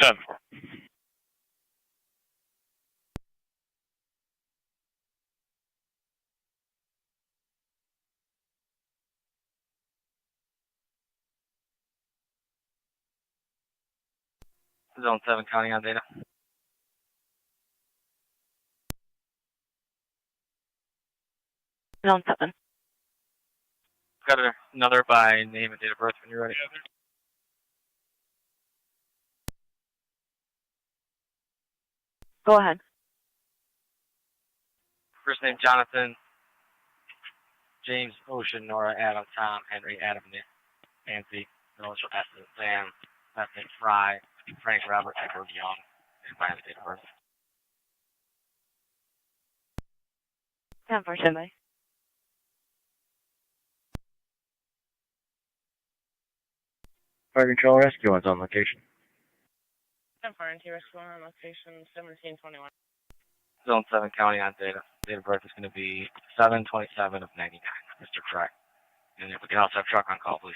10-4. Zone 7 counting on data. Zone 7. Got another by name and date of birth when you're ready. Go ahead. First name Jonathan, James, Ocean, Nora, Adam, Tom, Henry, Adam, Nancy, middle initial S, Sam, last name Fry, Frank, Robert, Edward, Young, expired date of birth. 10-4, standby. Fire control rescue one's on location. 10-4, NT Rescue 1 on location 1721. Zone 7 counting on data. Date of birth is going to be 7/27 of 99. Mr. Fry. And if we can also have truck on call, please.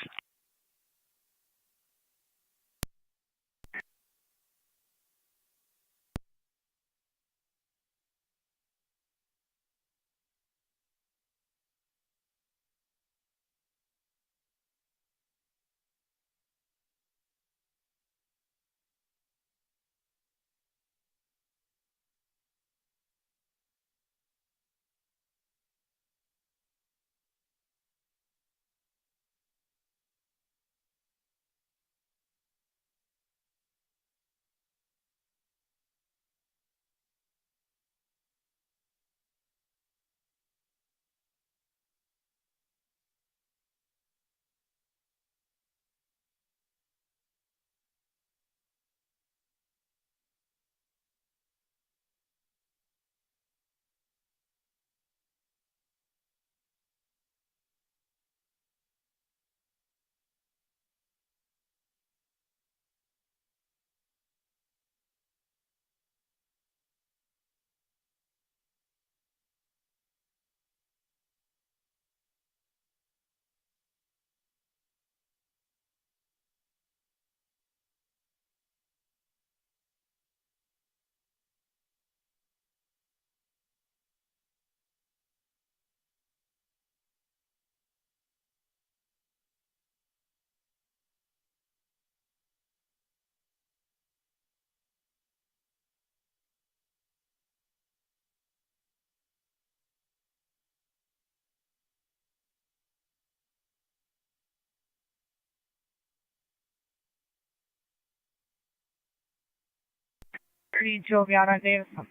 Jovi out on Davison.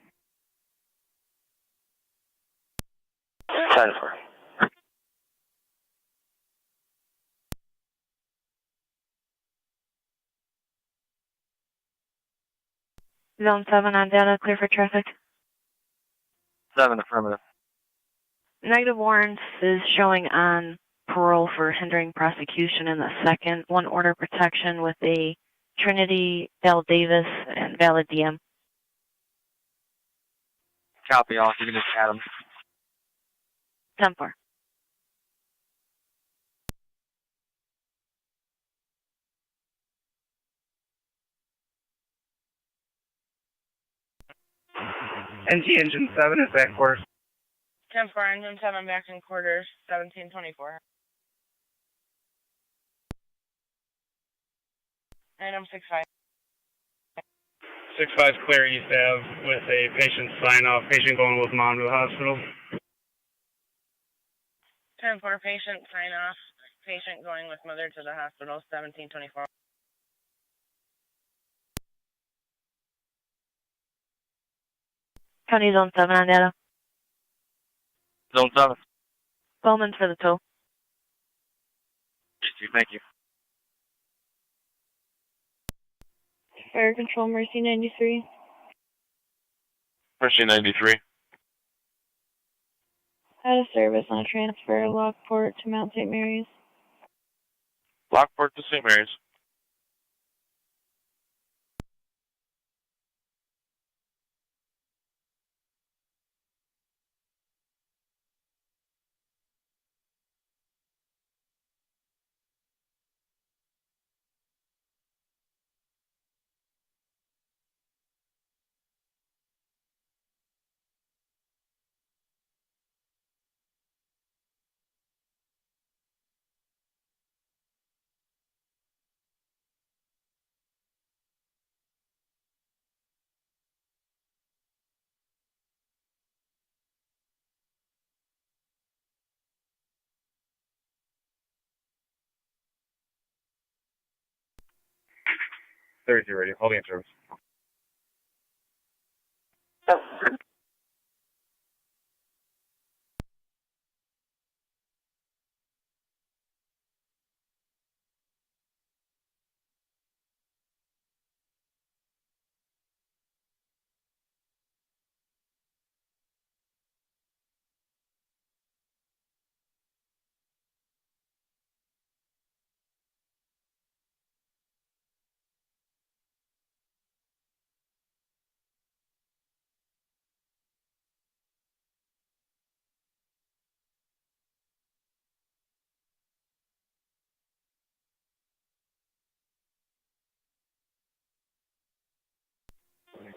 10-4. Zone 7 on data, clear for traffic. 7, affirmative. Negative warrants is showing on parole for hindering prosecution in the second. One order protection with a Trinity, Val Davis, and valid DM. Copy all. You can just add them. 10-4. NG Engine 7 is back course. 10-4, Engine 7 back in quarters, 1724. Item 6-5. 6-5 clear East Ave with a patient sign-off. Patient going with mom to the hospital. 10-4, patient sign off. Patient going with mother to the hospital, 1724. County Zone 7 on data. Zone 7. Bowman for the tow. Thank you. Fire Control, Mercy 93. Mercy 93. Out of service on transfer, Lockport to Mount St. Mary's. Lockport to St. Mary's. Thursday radio, holding in service.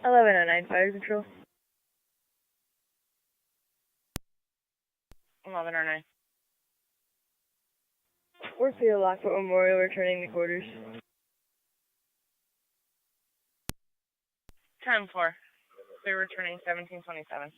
Eleven oh nine, Fire Control. 1109. Work for the Lockport Memorial, returning to quarters. 10-4. We're returning 1727.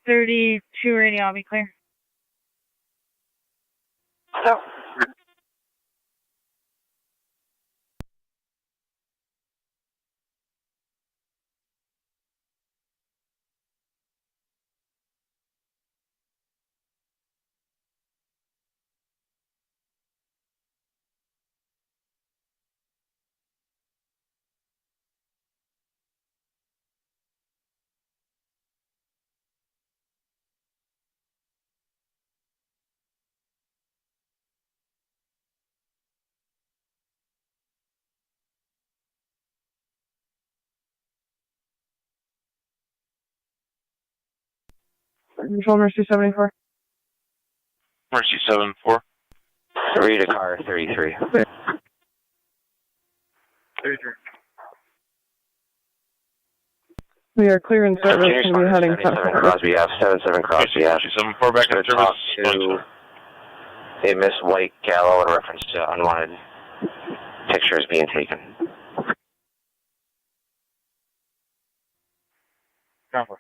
32 radio, I'll be clear. No. Control Mercy 74. Mercy 7-4. Read a car 33. 33. We are clear in service and we're heading 77 Crosby Ave, 77 Crosby Ave. 7-4 back in service. Talk to a Miss White Gallo in reference to unwanted pictures being taken. Copy.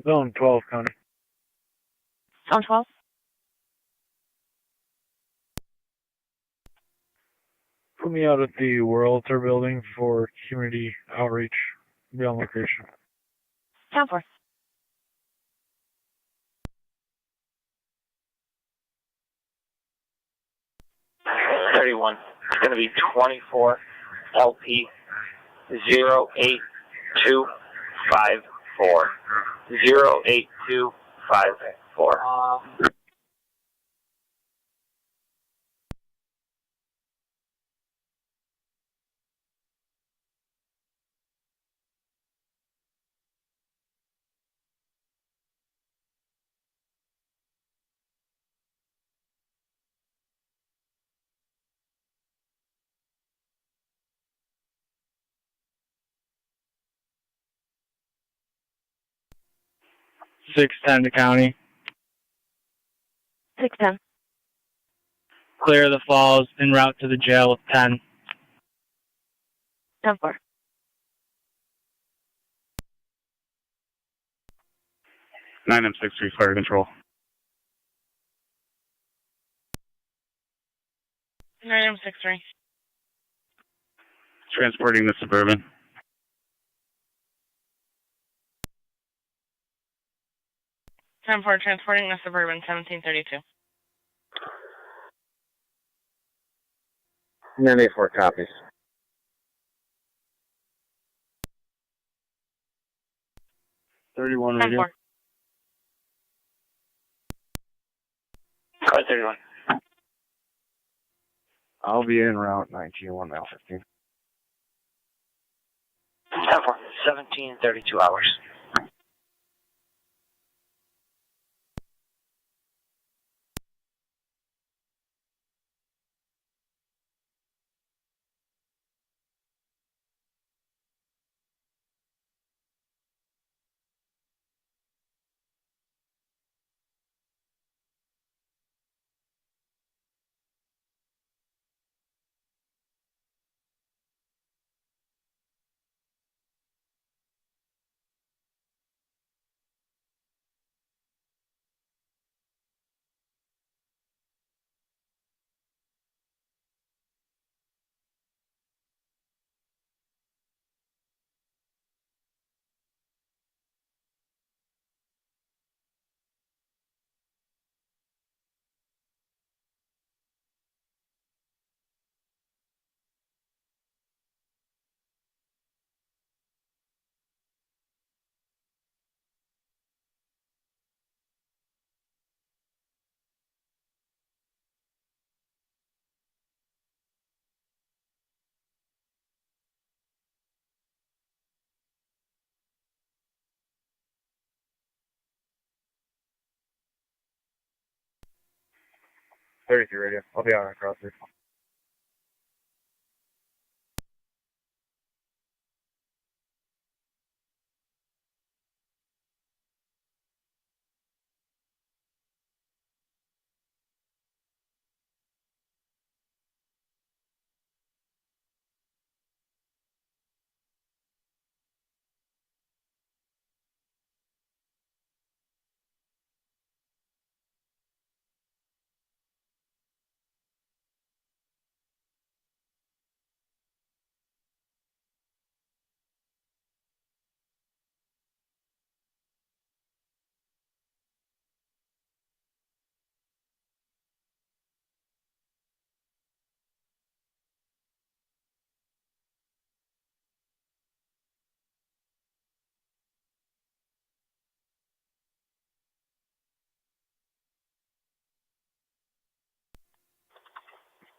Zone 12, County. Zone 12? Put me out at the World Tour building for community outreach. Be on location. Sound 4. It's going to be 24 LP 08254. 08254. 610 to County. 610. Clear the falls en route to the jail with 10. Sound 4. 9M63 fire control. 9M63. Transporting the Suburban. 10-4, transporting the Suburban, 1732. 984 copies. 31 radio. 10-4. Car 31. I'll be en route 19-1 mile 15. 10-4, 1732 hours. Radio. I'll be on across here.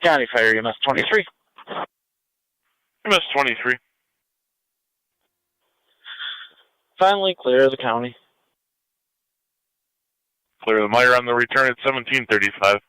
County Fire EMS 23. EMS 23. Finally, clear the county. Clear the Meyer on the return at 1735.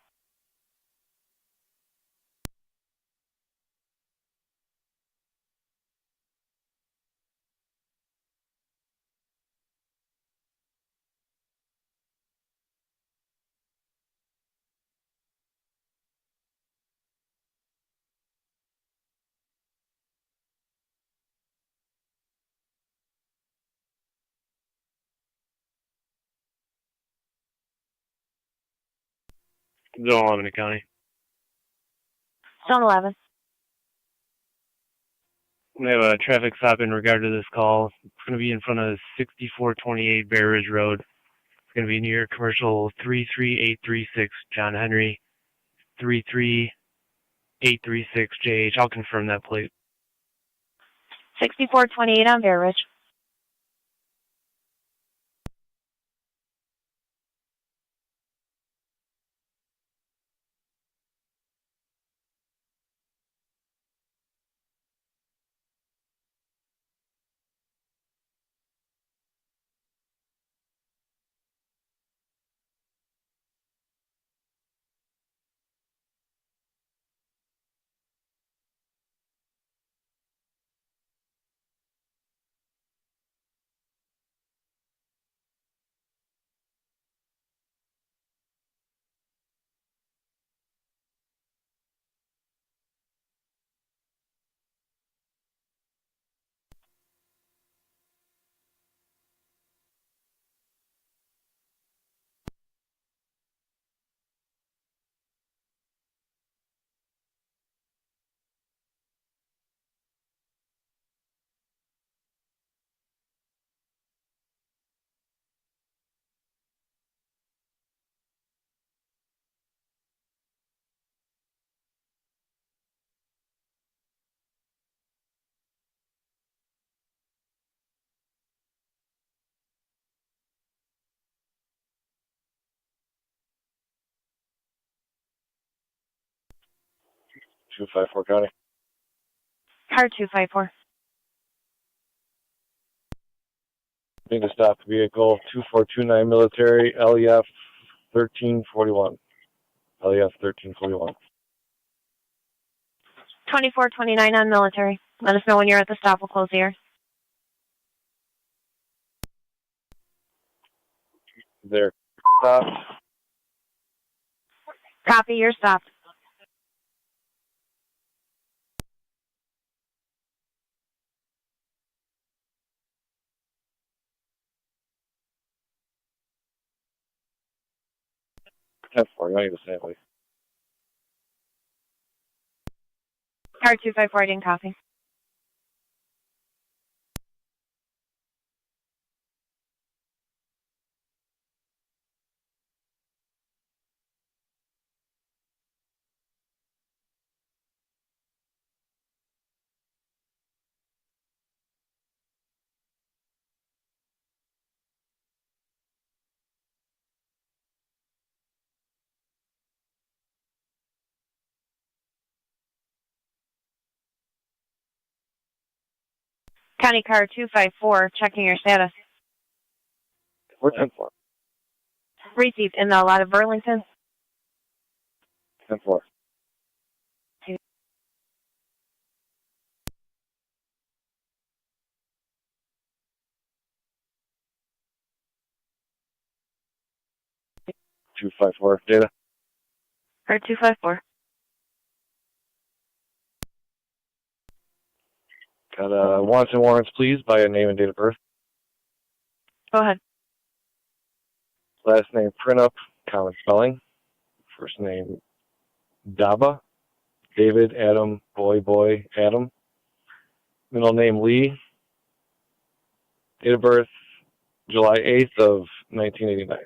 Zone 11 County. Zone 11. We have a traffic stop in regard to this call. It's going to be in front of 6428 Bear Ridge Road. It's going to be near commercial 33836 John Henry 33836 JH. I'll confirm that plate. 6428 on Bear Ridge. Two five four County. Car 254. Need to stop the vehicle 2429 military LEF 1341. LEF 1341. 2429 on military. Let us know when you're at the stop. We'll close the air. There. Stopped. Copy, you're stopped. That's for you. I need to say please. Car 254, I didn't copy. County Car 254, checking your status. We're 10-4. Received in the lot of Burlington. 10-4. Two five four data. Car 254. Got wants and warrants, please, by a name and date of birth. Go ahead. Last name print up, common spelling. First name Daba, David, Adam, boy, Adam. Middle name Lee. Date of birth July 8th of 1989.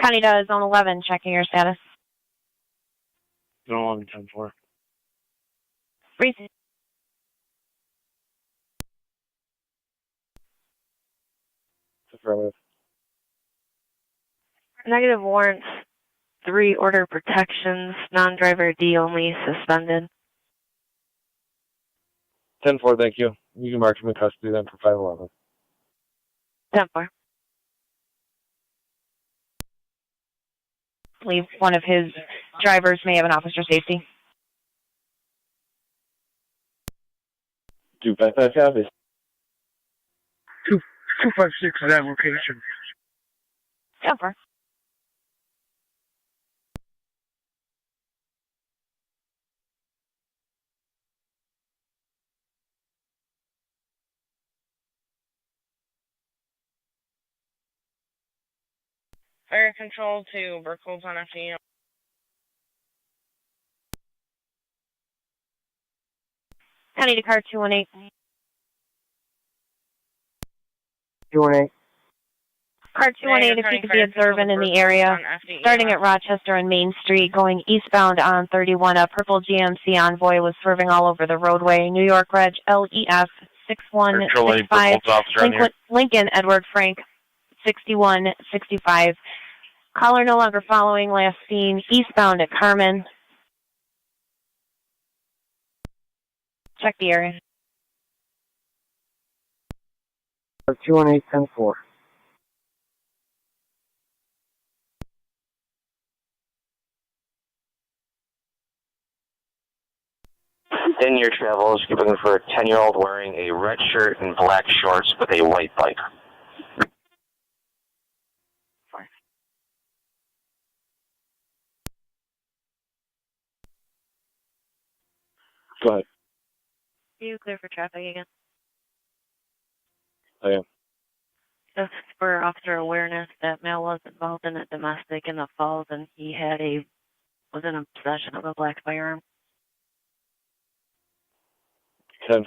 County does Zone 11, checking your status. Zone 11, 10-4. Receive. Affirmative. Negative warrants, 3 order protections, non-driver D only, suspended. 10-4, thank you. You can mark him in custody then for 511. 10-4. Believe one of his drivers may have an officer safety. 255 copy. 256 is that location. 10-4. Fire control to Burkholz on FE. County to car 218. 218. Car 218, if you could be observant in the area, starting at Rochester and Main Street, going eastbound on 31, a purple GMC Envoy was swerving all over the roadway. New York Reg LEF 6165. Lincoln Edward Frank 6165. Caller no longer following, last seen eastbound at Carmen. Check the area. 218, 10-4. In your travels, you're looking for a 10-year-old wearing a red shirt and black shorts with a white bike. Go ahead. Are you clear for traffic again? I am. Just for officer awareness, that male was involved in a domestic in the Falls, and he was in possession of a black firearm. 10-4.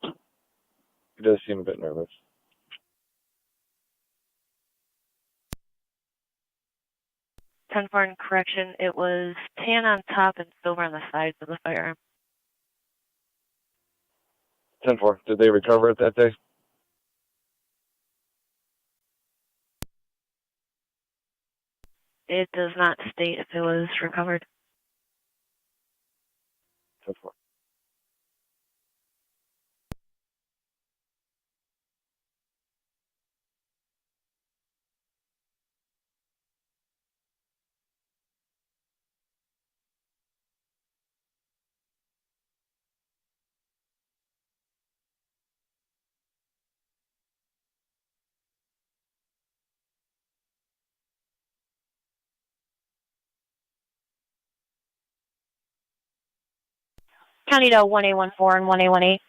He does seem a bit nervous. For correction, it was tan on top and silver on the sides of the firearm. 10-4. Did they recover it that day? It does not state if it was recovered. 10-4. County to 1A14 and 1A18.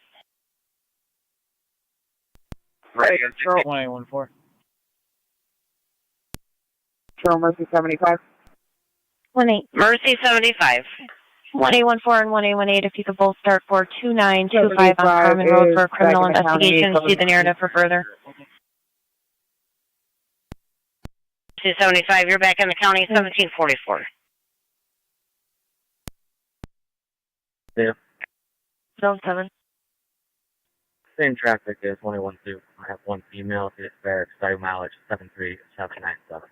Right, Charles. 1A14. Charles Mercy 75. 1-8. Mercy 75. 1A14 and 1A18, if you could both start for 2925 on Carmen Road for a criminal investigation. See the narrative for further. 275, you're back in the county, 1744. Yeah. Zone 7. Same traffic as 2012. I have one female, it's fair, expired mileage 73797.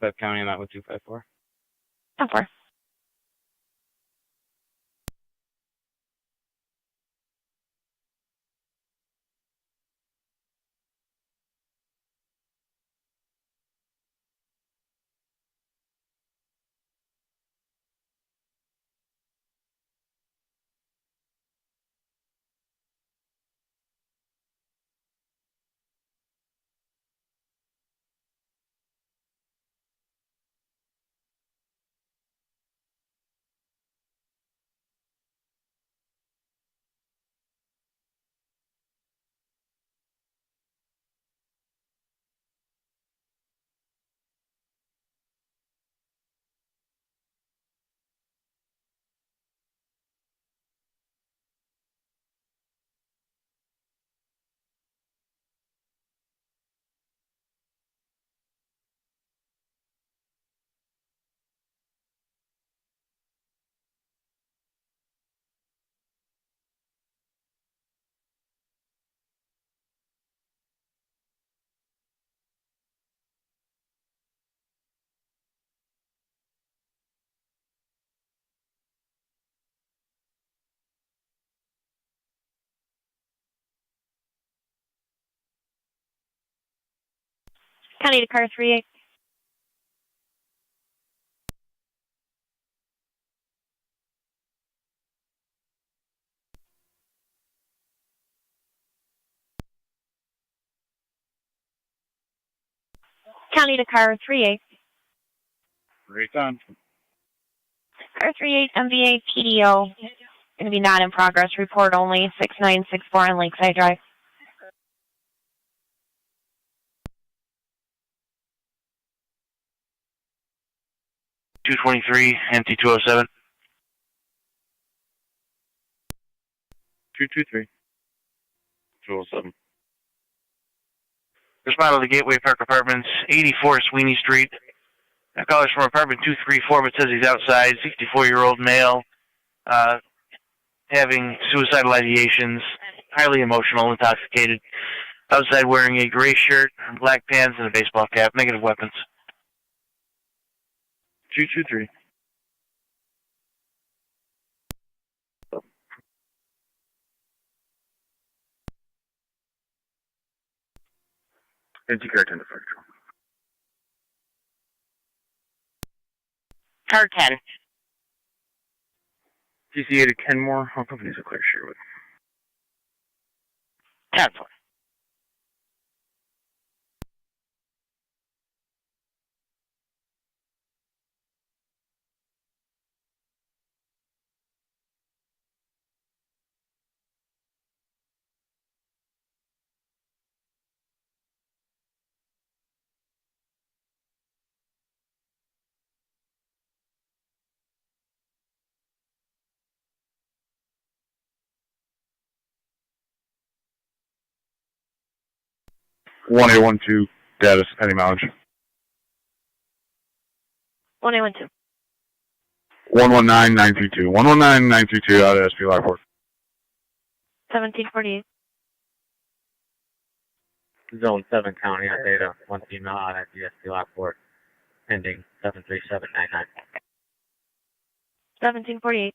That county, I'm at with 254. 10-4. County to car 38. County to car 38. Right on. Car 38 MVA PDO. Going to be not in progress. Report only 6964 on Lakeside Drive. .223, empty 207. 223. 207. Respond to the Gateway Park Apartments, 84 Sweeney Street. That caller's from apartment 234, but says he's outside. 64-year-old male, having suicidal ideations, highly emotional, intoxicated. Outside wearing a gray shirt, black pants, and a baseball cap. Negative weapons. 223. Empty car 10 to fire. Car 10. TCA to Kenmore. All companies are clear share with. 10-4. One 1812 status, any mileage. 1812. 119932. 119932 out of SP Lockport. 1748. Zone 7 County on data. One female out at DSP Lockport. Pending 73799. 1748.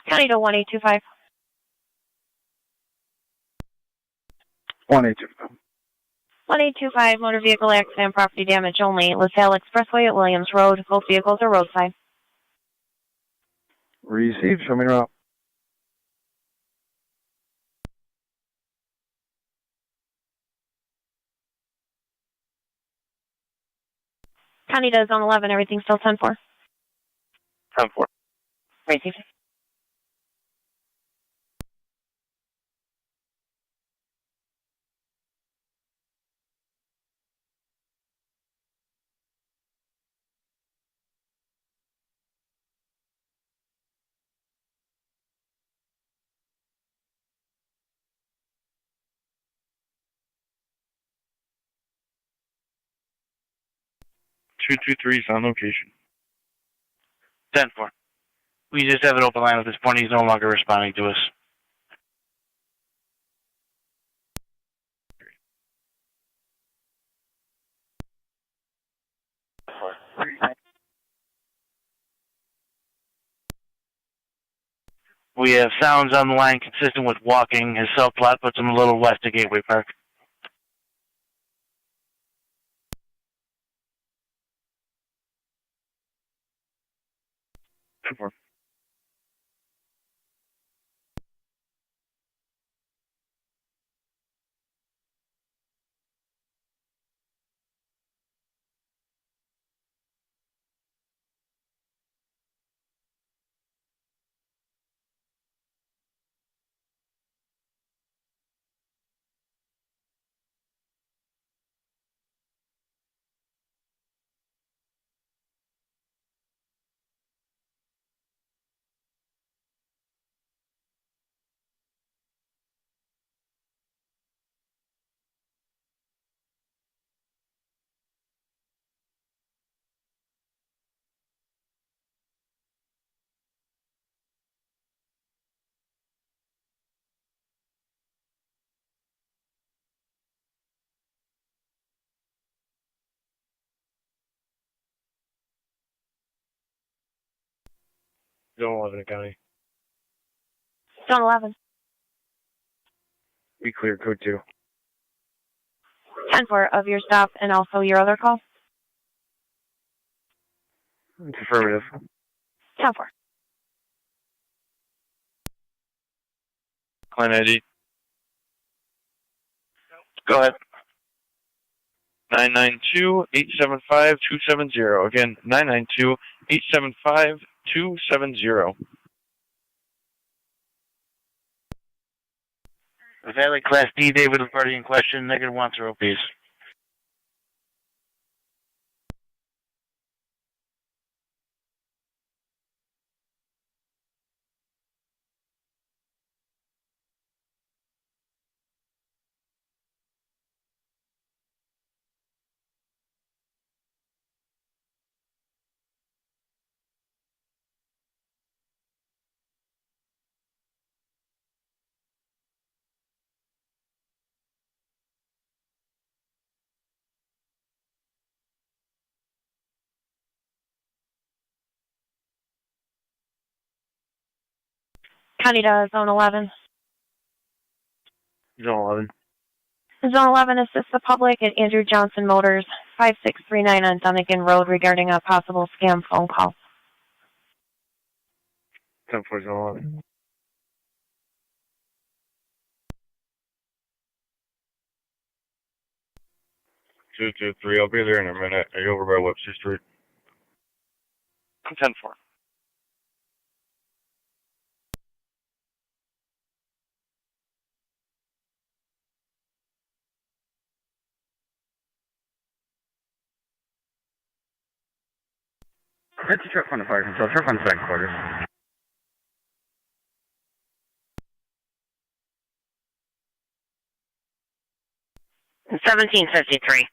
County to 1825. 1825. 1825, motor vehicle accident, property damage only. LaSalle Expressway at Williams Road. Both vehicles are roadside. Received. Show me route. County to zone 11. Everything still 10-4. 10-4. Received. Two two three is on location. 10-4. We just have an open line at this point. He's no longer responding to us. We have sounds on the line consistent with walking. His cell plot puts him a little west of Gateway Park. 10-4. Zone 11 in county. Zone 11. We clear code 2. 10-4 of your stop and also your other call. It's affirmative. 10-4. Client ID. Go ahead. 992-875-270. Again, 992-875-270. Valley Class D, David, the party in question, -1 please. County to Zone 11. Zone 11. Zone 11 assists the public at Andrew Johnson Motors, 5639 on Dunnigan Road regarding a possible scam phone call. 10-4 Zone 11. Two, 3. I'll be there in a minute. Are you over by Webster Street? 10-4. That's a truck on the fire control. Truck on the second quarter. 1753.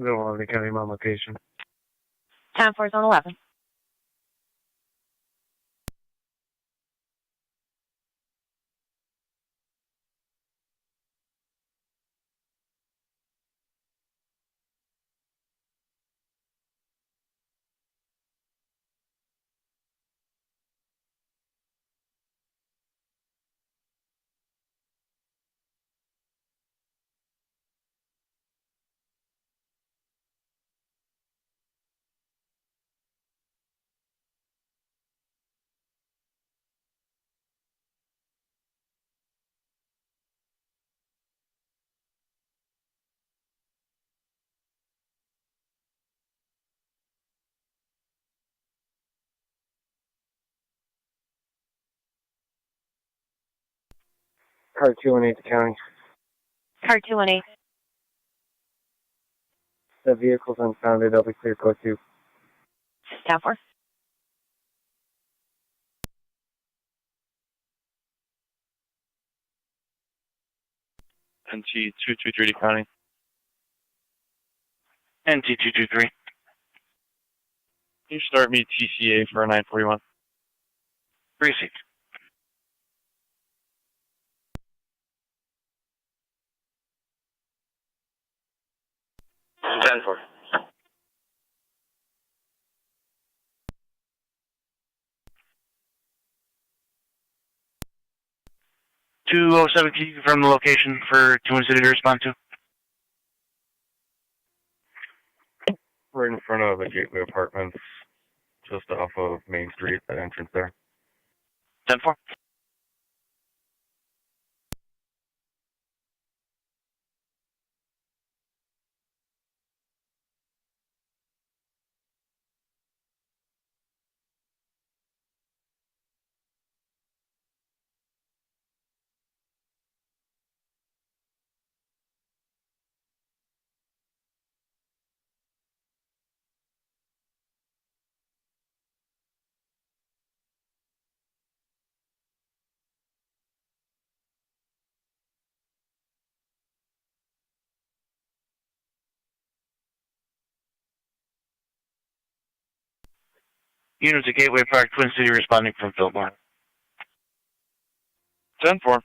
Zone 11 county on location. 10-4 Zone 11. Car 218 to county. Car 218. The vehicle's unfounded. I'll be clear code 2. 10-4. NT-223 to county. NT-223. Can you start me TCA for a 941? Received. 10-4. Can you confirm the location for Twin City to respond to? Right in front of the Gateway Apartments, just off of Main Street, that entrance there. 10-4. Units at Gateway Park, Twin City responding from Fillmore. 10-4.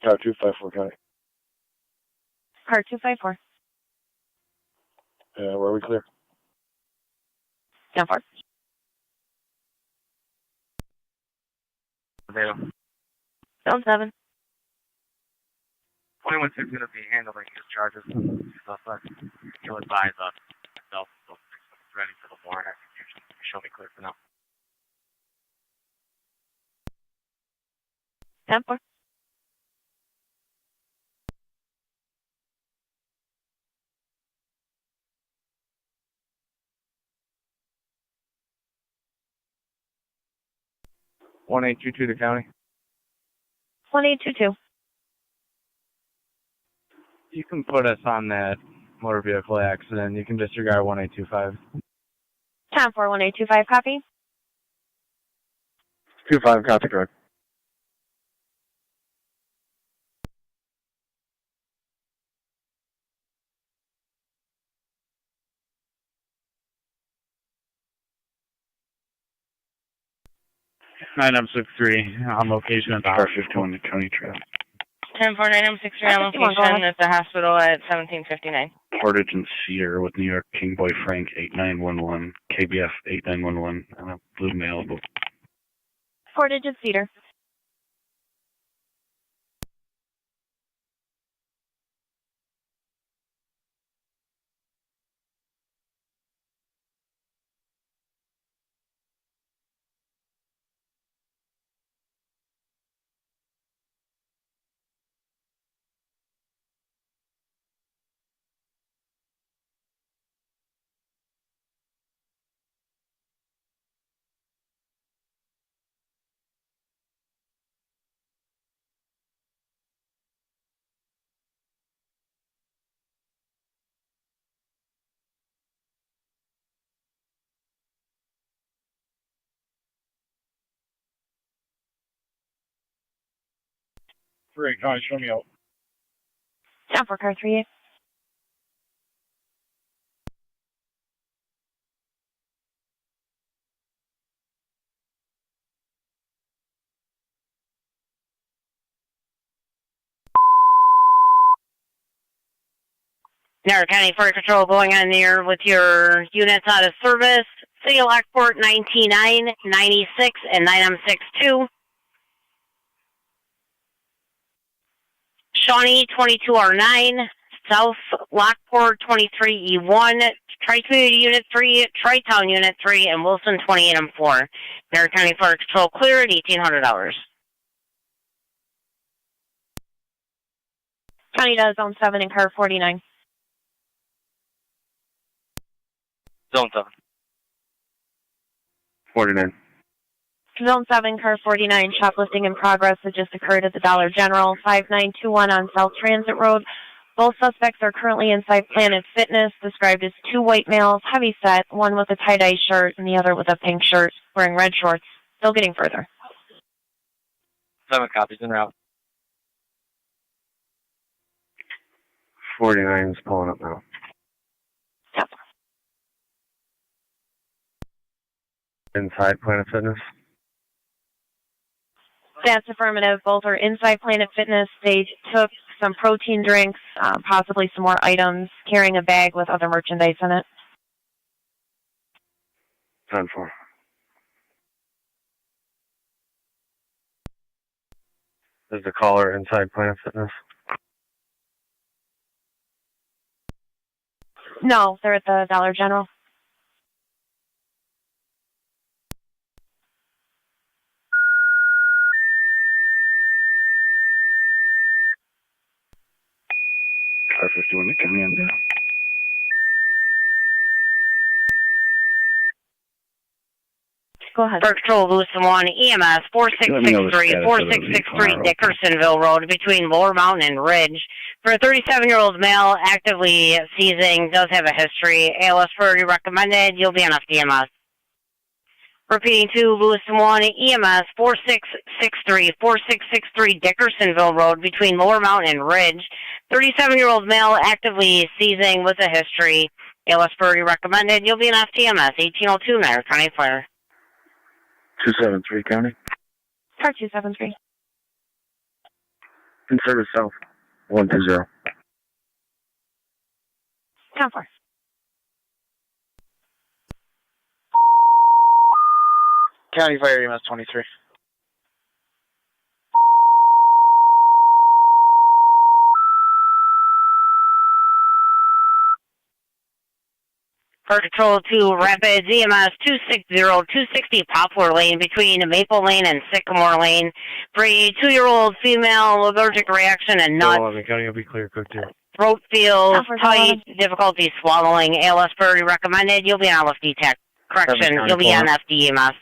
Car 254 County. Car 254. Where are we clear? 10-4. Available. Zone 7. 21-6 is going to be handling discharges. Suspect. You'll advise us myself. So it's ready for the warrant execution. Show me clear for now. 10-4. One 822 to county. 1822. You can put us on that motor vehicle accident. You can disregard 1825. 10-4, 1825, copy. 25 copy, correct. Nine M63 on location at the Car 51 to county traffic. 10-4, 9M63 on location at the hospital at 1759. Portage and Cedar with New York King Boy Frank 8911, KBF 8911, and a blue male. Portage and Cedar. Great, Connie, show me out. 10-4, car 38. Niagara County Fire Control going on there with your units out of service. City of Lockport 199, 96, and 9M62. Shawnee 22R9, South Lockport 23E1, Tri-Community Unit 3, Tri-Town Unit 3, and Wilson 28M4. Niagara County Fire Control clear at $1,800. County does Zone 7 and car 49. Zone 7. 49. Zone 7, car 49, shoplifting in progress that just occurred at the Dollar General, 5921 on South Transit Road. Both suspects are currently inside Planet Fitness, described as two white males, heavy set, one with a tie-dye shirt and the other with a pink shirt, wearing red shorts. Still getting further. 7 copies en route. 49 is pulling up now. Yep. Inside Planet Fitness. That's affirmative. Both are inside Planet Fitness. They took some protein drinks, possibly some more items, carrying a bag with other merchandise in it. 10-4. Is the caller inside Planet Fitness? No, they're at the Dollar General. Car 51 to county on down. Go ahead. Park Patrol Lewiston 1, EMS 4663 Dickersonville Road between Lower Mountain and Ridge. For a 37-year-old male, actively seizing, does have a history. ALS priority recommended. You'll be on FDMS. Repeating to Lewiston 1, EMS 4663 Dickersonville Road between Lower Mountain and Ridge. 37-year-old male, actively seizing with a history. ALS priority recommended. You'll be in FTMS, 1802 Niagara County Fire. 273 County. Car 273. In service south. 120. 10-4. County Fire EMS 23. Park Patrol 2 Rapids, EMS 260 Poplar Lane between Maple Lane and Sycamore Lane. For a 2-year-old female, allergic reaction and nuts. 11 County will be clear, code 2. Throat feels tight, difficulty swallowing. ALS priority recommended. You'll be on LFD tech. Correction, you'll be on FDEMS.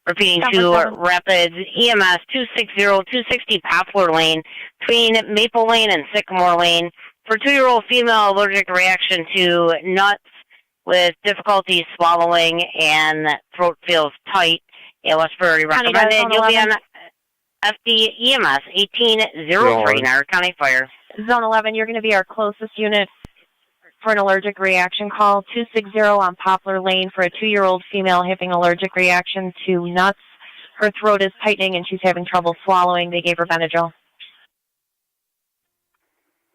Repeating to Rapids, EMS 260 Poplar Lane between Maple Lane and Sycamore Lane. For 2-year-old female, allergic reaction to nuts with difficulty swallowing and throat feels tight. ALS priority recommended. You'll be on FDEMS 1803 Niagara County Fire. Zone 11, you're going to be our closest unit for an allergic reaction call. 260 on Poplar Lane for a 2-year-old female having allergic reaction to nuts. Her throat is tightening and she's having trouble swallowing. They gave her Benadryl.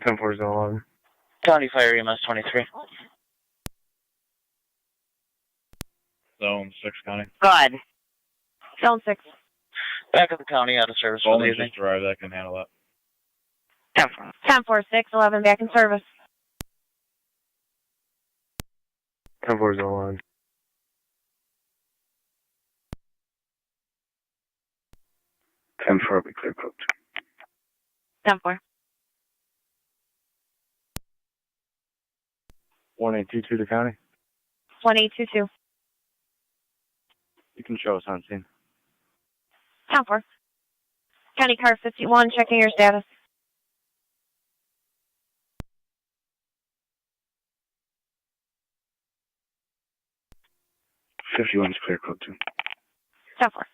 10-4 Zone 11. County Fire EMS 23. Zone 6 County. Good. Zone 6. Back at the county, out of service for the Only evening. just arrived, I can handle that. 10-4 611 back in service. 10-4 Zone 11. I'll be clear, code 10-4. 1822 to county. 1822. You can show us on scene. 10-4. County car 51, checking your status. Is clear, code 2. 10-4.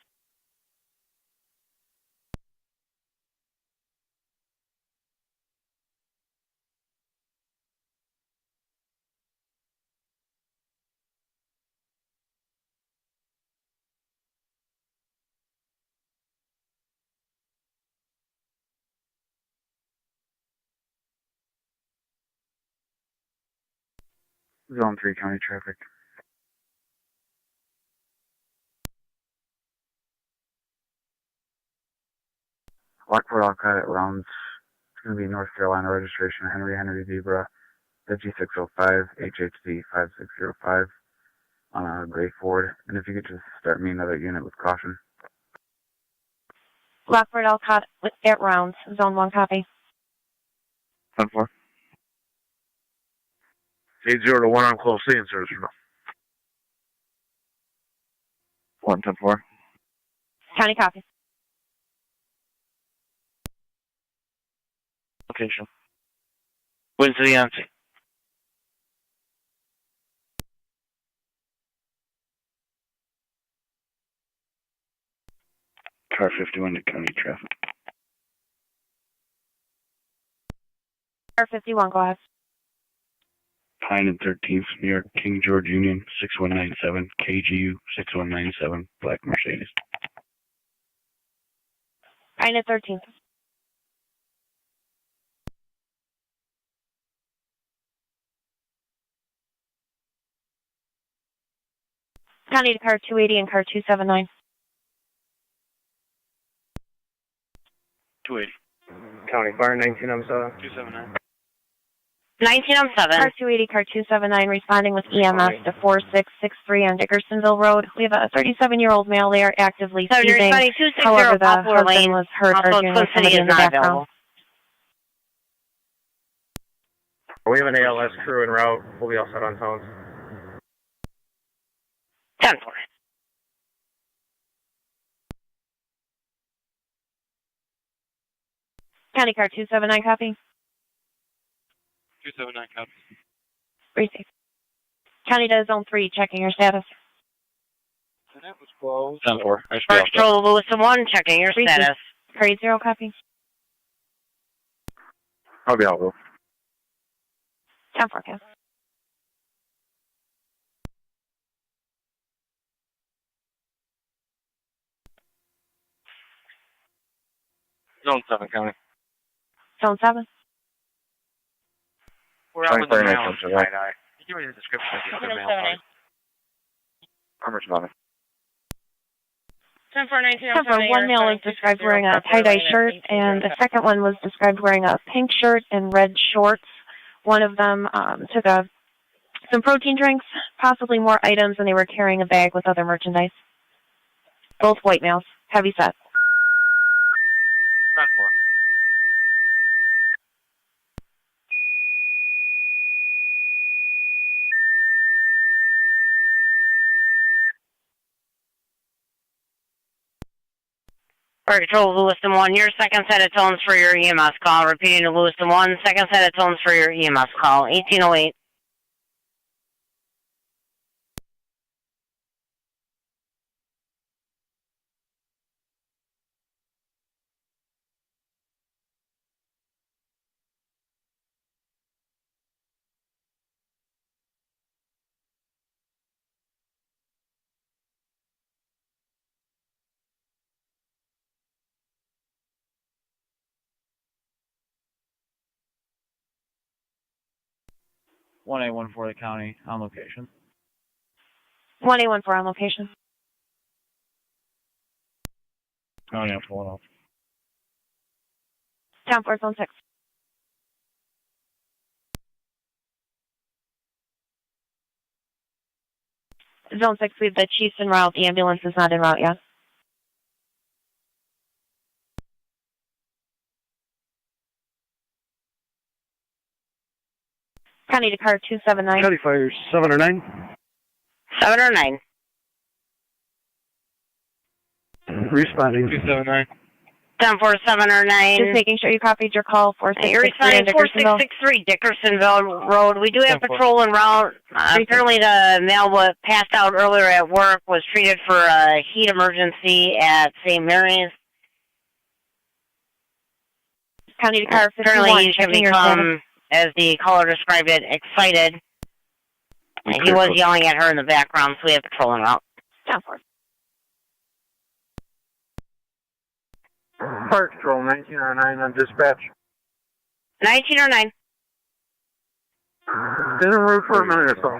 Zone 3 County traffic. Lockport Alcott rounds. It's going to be North Carolina registration, Henry Zebra, 5605, HHC 5605 on a gray Ford. And if you could just start me another unit with caution. Lockport Alcott at rounds. Zone 1 copy. 10-4. 80 to 1 on close C in service for now. 1-10-4. County copy. Location. Win City on scene. Car 51 to county traffic. Car 51, go ahead. Pine and 13th, New York, King George Union, 6197, KGU 6197, Black Mercedes. Pine at 13th. County to car 280 and car 279. 280. County Fire 1907. 279. 1907. Car 280, car 279, responding with EMS to 4663 on Dickersonville Road. We have a 37-year-old male there actively seizing. However, the husband was hurt arguing with somebody in the background. We have an ALS crew en route. We'll be all set on tones. 10-4. County car 279, copy. 279 copy. Receive. County to zone 3, checking your status. And that was closed. 10-4. I should be First all set. Patrol Lewiston 1, checking your Receive. status. Car 80, copy. I'll be out, Will. 10 forecast. Zone 7, County. Zone 7. We're out with the 24 mail. nights, right? Give me the description of the other mail. 7A. How much money? 10-4-19, 10-4, one male was described wearing a tie-dye shirt, and the second one was described wearing a pink shirt and red shorts. One of them took some protein drinks, possibly more items, and they were carrying a bag with other merchandise. Both white males, heavy set. 10-4. First Patrol Lewiston 1, your second set of tones for your EMS call. Repeating to Lewiston 1, second set of tones for your EMS call. 1808. One A 1 for the county on location. 1A14 on location. County, I'm pulling off. 10-4, zone 6. Zone 6, we have the chief's en route. The ambulance is not en route yet. County to car 279. County fires 7 or 9. 7 or 9. Responding. 279. 10-4, 7 or 9. Just making sure you copied your call. You're 4663 in responding Dickersonville. 4663 Dickersonville Road. We do have 10-4. patrol en route. Apparently the male was passed out earlier at work, was treated for a heat emergency at St. Mary's. County to car 51, Apparently he can checking your status. become, as the caller described it, excited. And he was yelling at her in the background, so we have patrol en route. 10-4. Park Patrol 1909 on dispatch. 19 or 9. Been en route for a minute or so.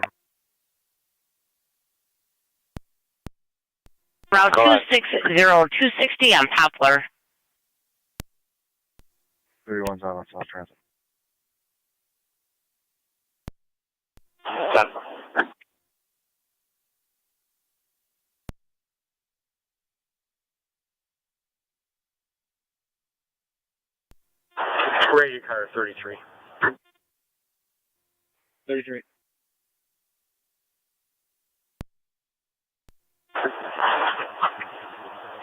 Route 260, 260 on Poplar. 31's on South Transit. 10. Radio car 33. 33.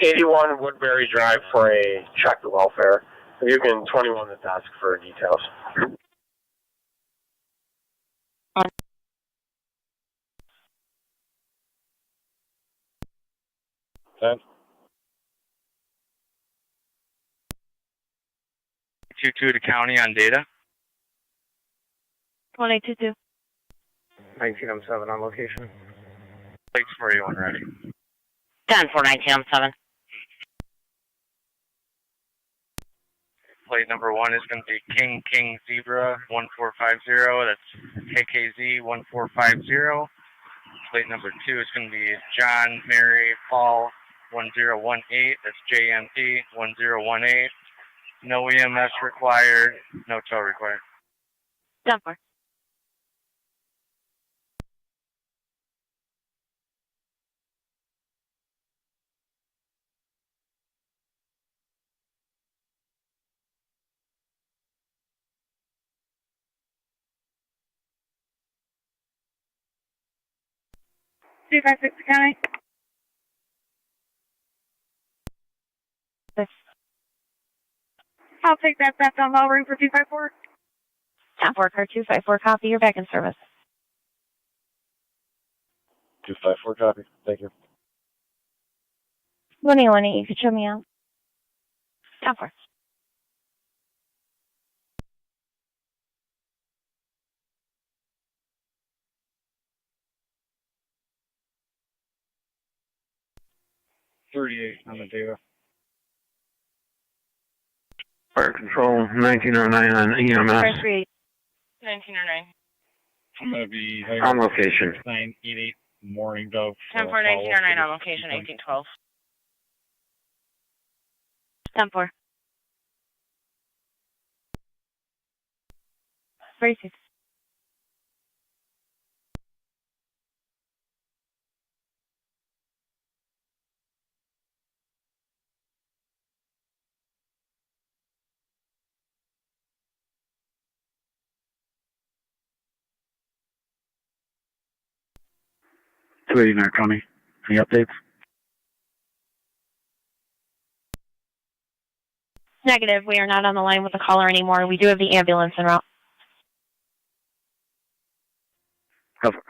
'81 Woodbury Drive for a check the welfare. You can 21 the desk for details. Ten. 2-2 to county on data. 1822. 1907 on location. Plates for you when ready. 10-4-19-7. Plate number 1 is going to be King Zebra 1450. That's KKZ 1450. Plate number 2 is going to be John Mary Paul 1018. That's JMP 1018. No EMS required. No tow required. 10-4. Two five six county. 6. I'll take that back on bell ring for 254. 10-4, car 254, copy. You're back in service. 254 copy. Thank you. 118, you could show me out. 10-4. On the data. Fire control 1909 on EMS. Car 38. 1909. I'm going to be On location. 988 Morning Dove. 10-4, 1909 on location, 1812. 10-4. 36. Niagara County. Any updates? Negative. We are not on the line with the caller anymore. We do have the ambulance en route. Cover.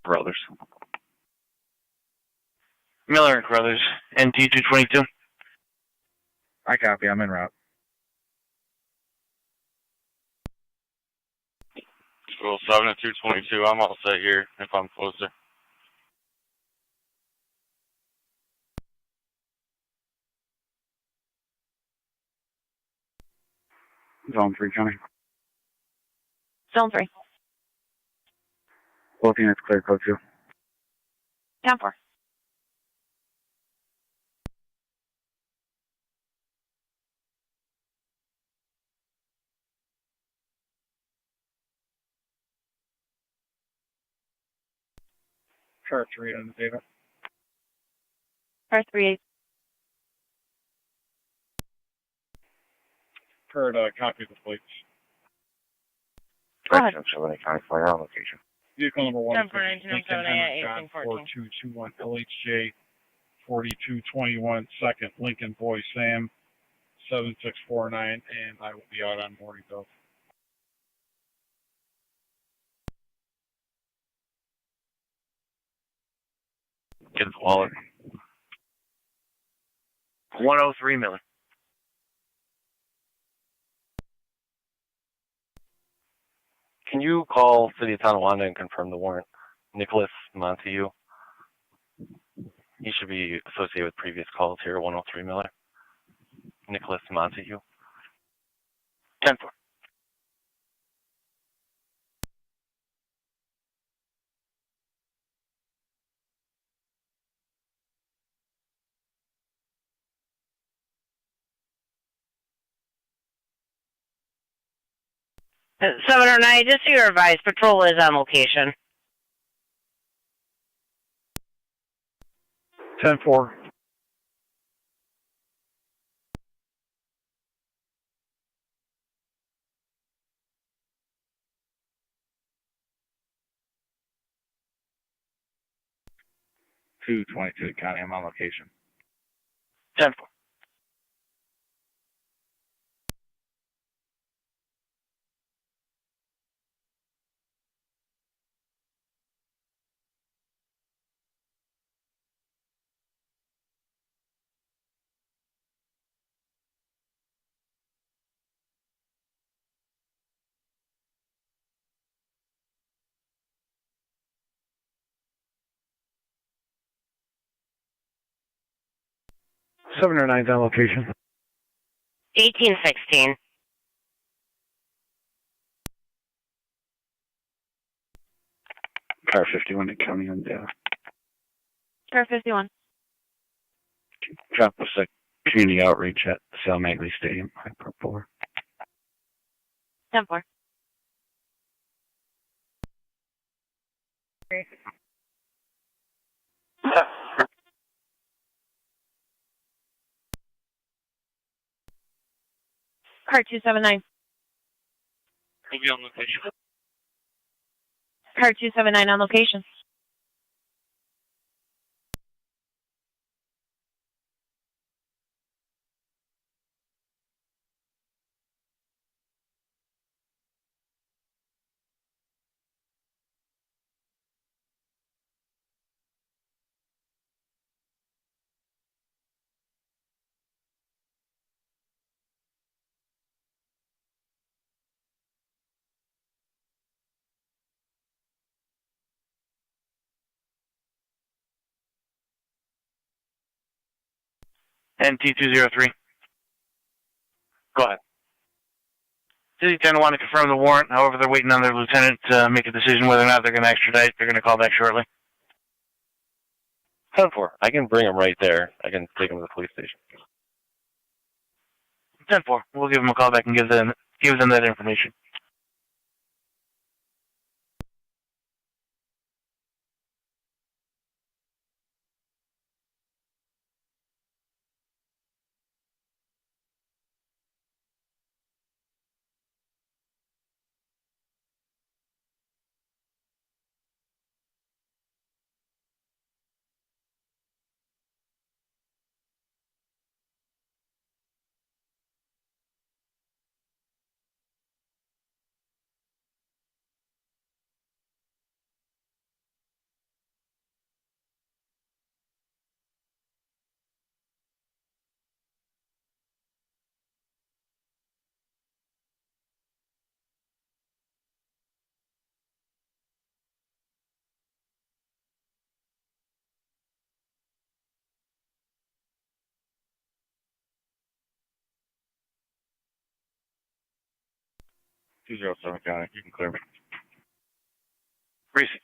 Brothers. Miller and Brothers, NT 222. I copy. I'm en route. School 7 at 222. I'm all set here if I'm closer. Zone 3 County. Zone 3. Both units clear code 2. 10-4. Chart 3 on the data. Car 38. Heard copy of the plates. Go ahead. 785 fire on location. Vehicle number 1. 10-4, 1907 at 1814. 4221 LHJ 4221 second Lincoln Boy Sam 7649, and I will be out on Morning Dove. Get his wallet. 103 Miller. Can you call City of Tonawanda and confirm the warrant? Nicholas Montague. He should be associated with previous calls here, 103 Miller. Nicholas Montague. 10-4. Uh, 709, just so you're advised, patrol is on location. 10-4. County, I'm on location. 10-4. Seven or nine's on location. 1816. Car 51 to County on data. Car 51. Drop us a community outreach at Sal Magley Stadium, Hyper 4. 10-4. Car 279. We'll be on location. Car 279 on location. NT203. Go ahead. City 10 want to confirm the warrant. However, they're waiting on their lieutenant to make a decision whether or not they're going to extradite. They're going to call back shortly. 10-4. I can bring him right there. I can take him to the police station. 10-4. We'll give them a call back and give them that information. $207 County. You can clear me. Precinct.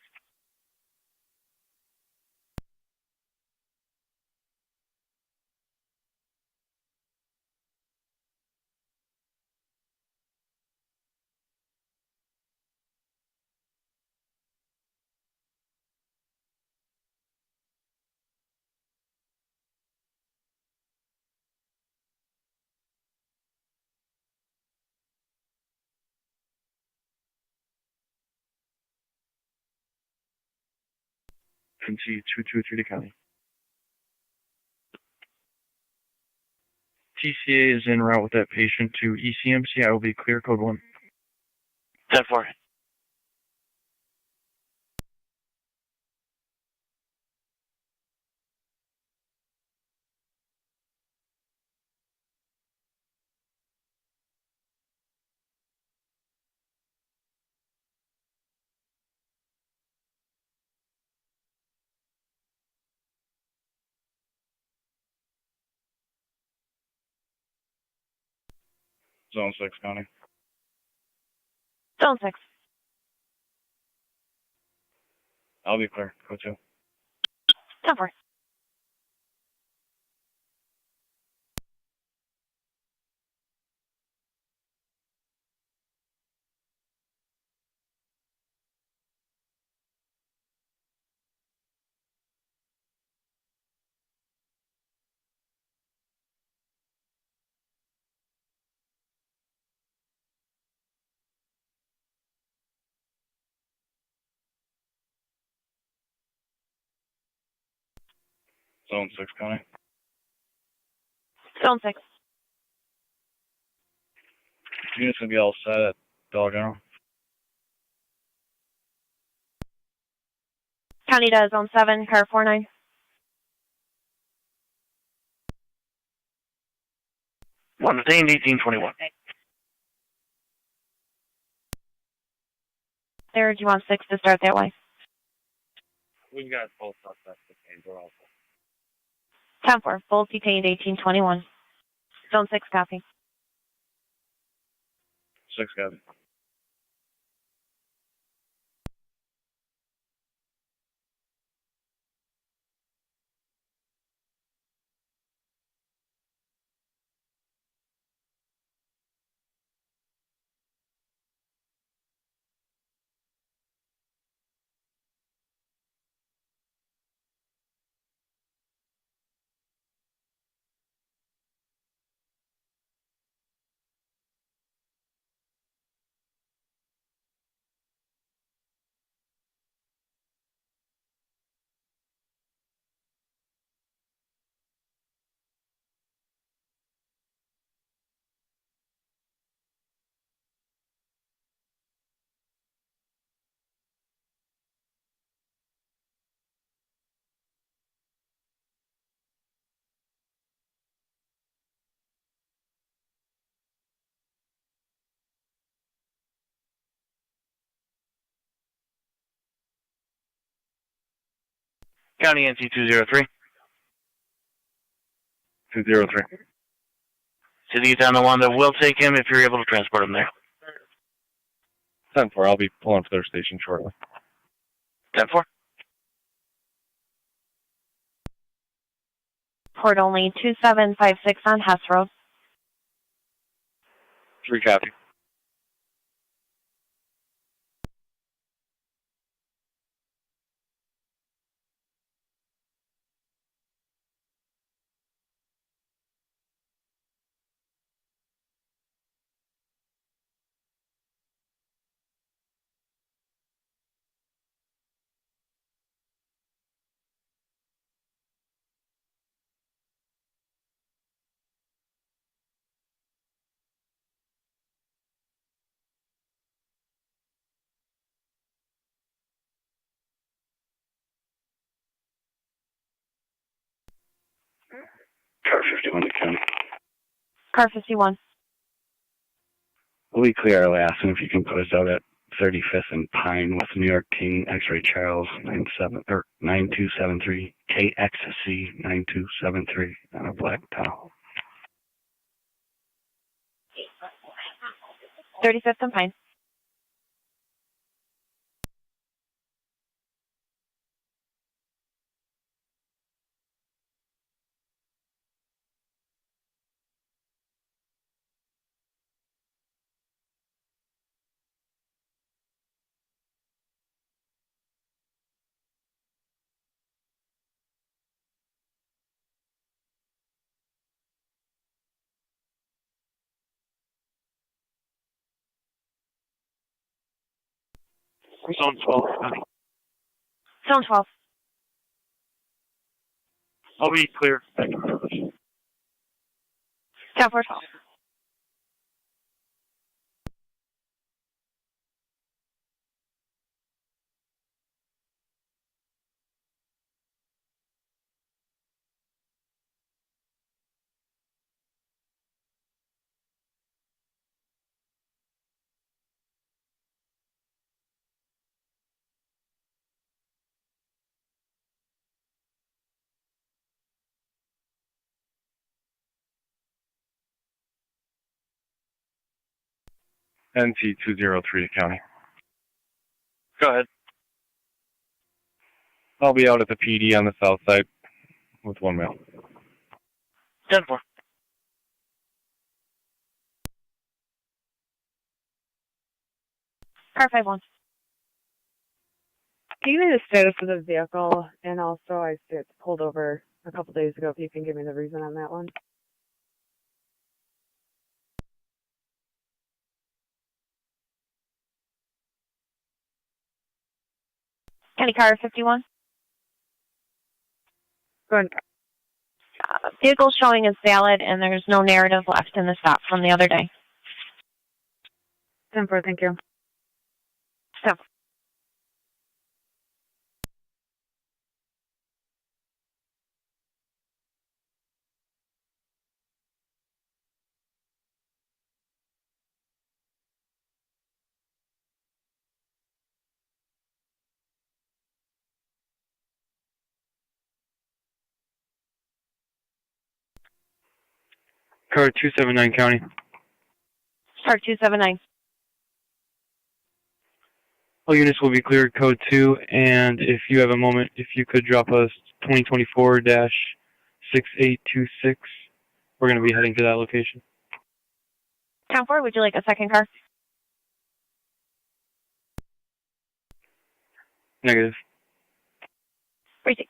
NT223 County. TCA is en route with that patient to ECMC. I will be clear, code 1. 10-4. Zone 6 County. Zone 6. I'll be clear, code 2. 10-4. Zone 6 County. Zone 6. Unit's gonna be all set at Dollar General. County to Zone 7, car 49. One detained, 1821. There, do you want 6 to start that way? We've got both suspects detained. We're all 10-4. Both detained, 1821. Zone 6, copy. 6 copy. County NT203. 203. City of Tonawanda will take him if you're able to transport him there. 10-4. I'll be pulling up to their station shortly. 10-4. Port only 2756 on Hess Road. 3 copy. Car 51 to county. Car 51. We'll be clear, I'll ask him if you can put us out at 35th and Pine with New York King X-Ray Charles 9273 KXC 9273 on a black towel. 35th and Pine. Zone 12. Zone 12. I'll be clear. 10-4-12. NT 203 to county. Go ahead. I'll be out at the PD on the south side with 1 male. 10-4. Car 51. Can you give me the status of the vehicle? And also, I see it's pulled over a couple days ago. If you can give me the reason on that one. County Car 51. Go ahead. Vehicle showing is valid, and there's no narrative left in the stop from the other day. 10-4, thank you. So. Car 279 county. Car 279. All units will be cleared code 2, and if you have a moment, if you could drop us 2024-6826, we're going to be heading to that location. 10-4, would you like a second car? Negative. Receipt.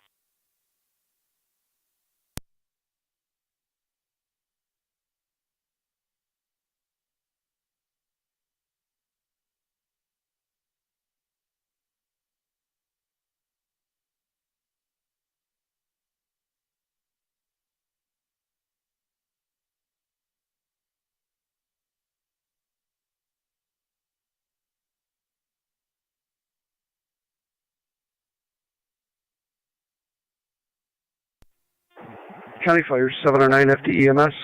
County Fire 709 FDEMS.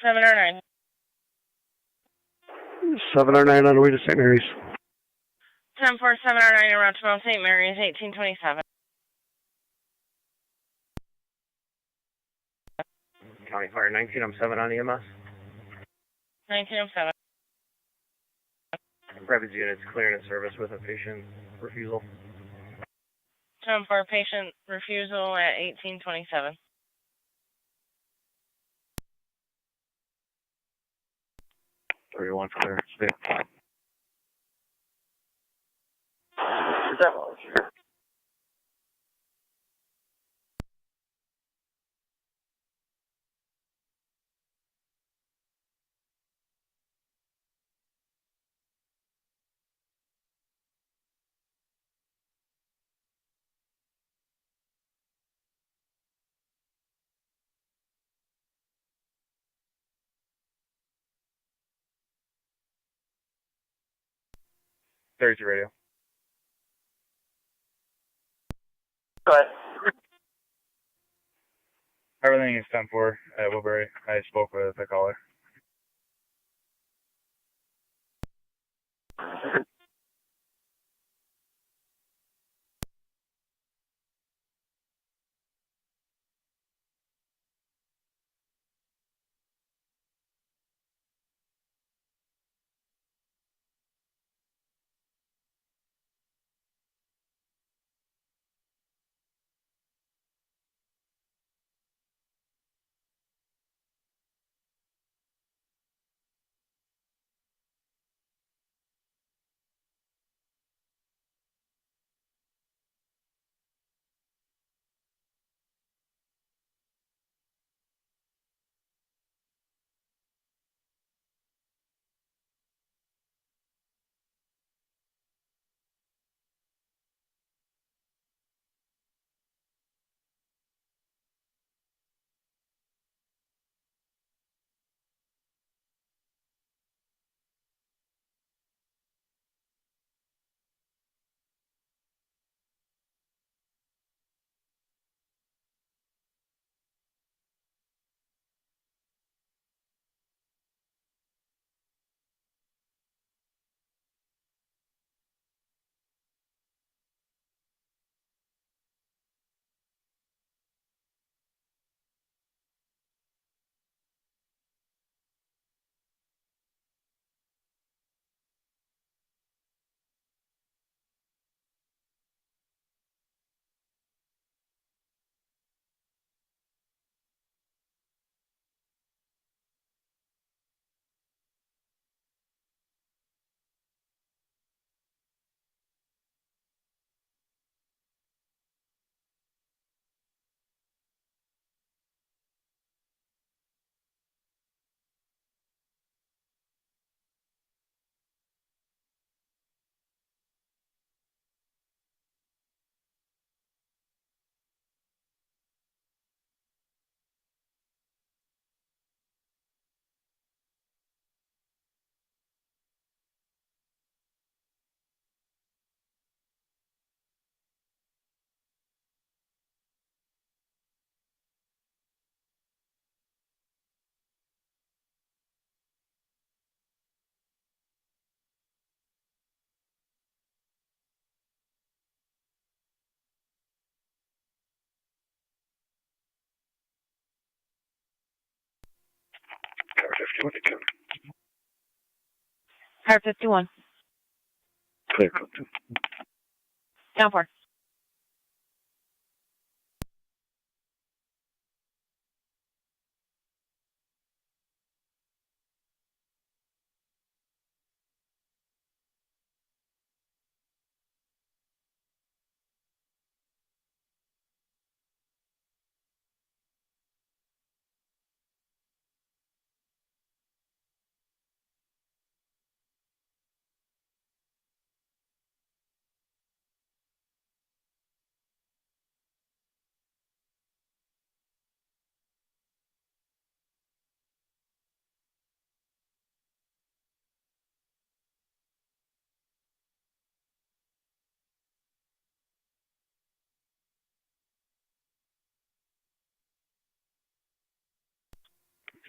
709. 709 on the way to St. Mary's. 10-4, 709 around 12 St. Mary's, 1827. County Fire, 1907 on EMS. 1907. Rapid units clearing in service with a patient refusal. 10-4 patient refusal at 1827. Everyone's clear. Stay. Thursday radio. Go ahead. Everything is 10-4 at Woodbury. I spoke with the caller. Car 51. Clear. 10-4.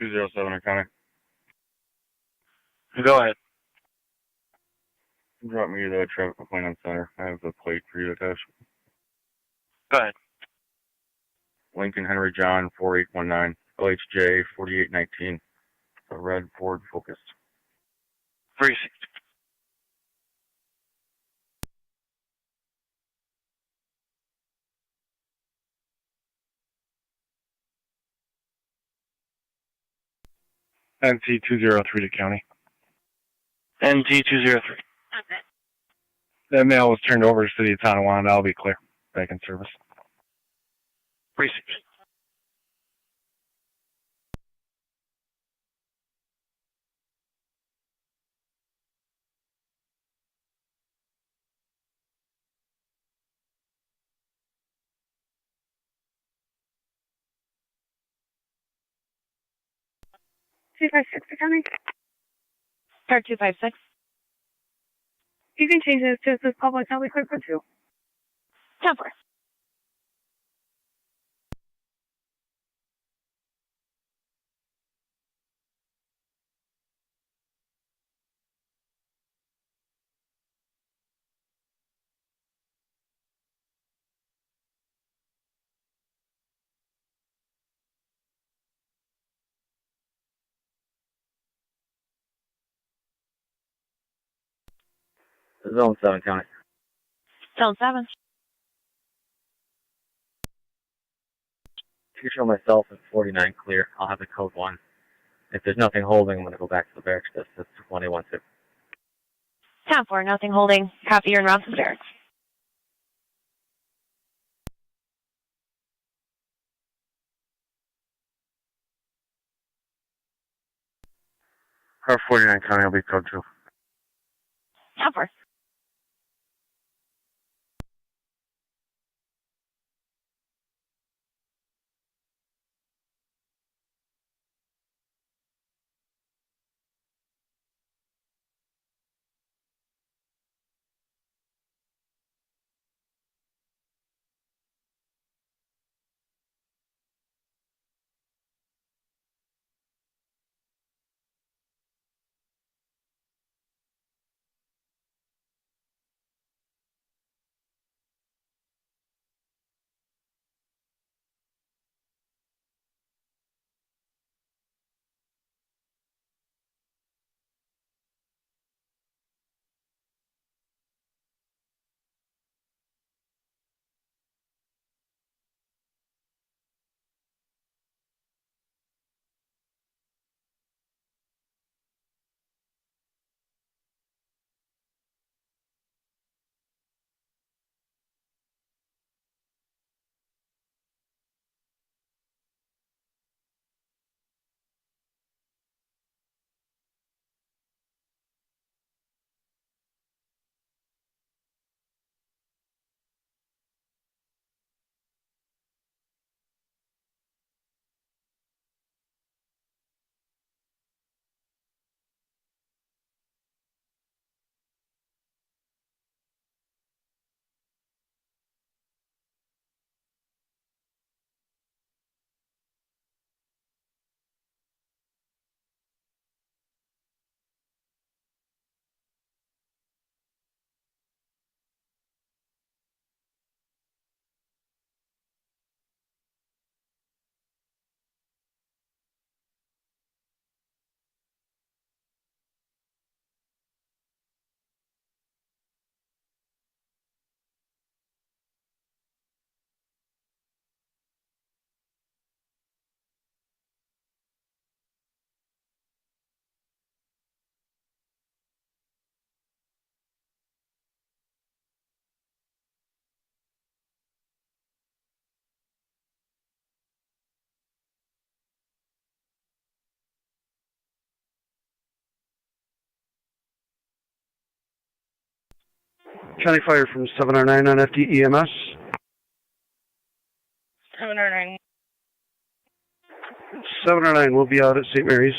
.207 County. Go ahead. Drop me the traffic complaint on center. I have the plate for you attached. Go ahead. Lincoln Henry John 4819. LHJ 4819. A red Ford Focus. Precinct. NT203 to county. NT203. That mail was turned over to the city of Tonawanda. I'll be clear. Back in service. Precinct. Two five six accounting. Car 256. You can change this to this public. I'll be quick for two. 10-4. Zone 7 county. Zone 7. If you show myself at 49 clear, I'll have the code 1. If there's nothing holding, I'm going to go back to the barracks. That's 21-2. 10-4. Nothing holding. Copy your en route to the barracks. Car 49 county, I'll be code 2. 10-4. County Fire from 709 on FDEMS. 709. 709 will be out at St. Mary's.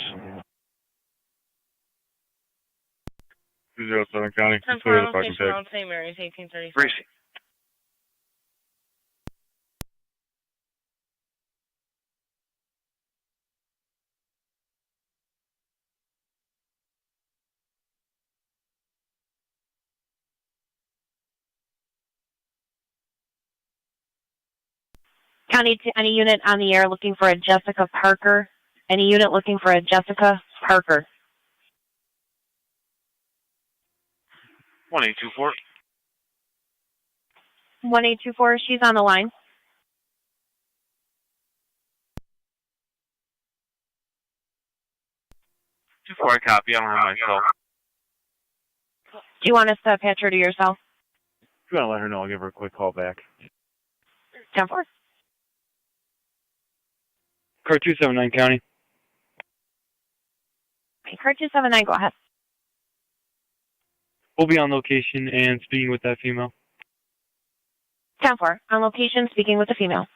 207 county. 10 Clear for the fucking location pig. on St. Mary's, 1836. Precinct. County to any unit on the air looking for a Jessica Parker. Any unit looking for a Jessica Parker. 1824. 1824, she's on the line. I copy. I don't have my cell. Do you want us to patch her to your cell? If you want to let her know, I'll give her a quick call back. 10-4. Car 279 County. Okay, car 279, go ahead. We'll be on location and speaking with that female. 10-4, on location, speaking with the female.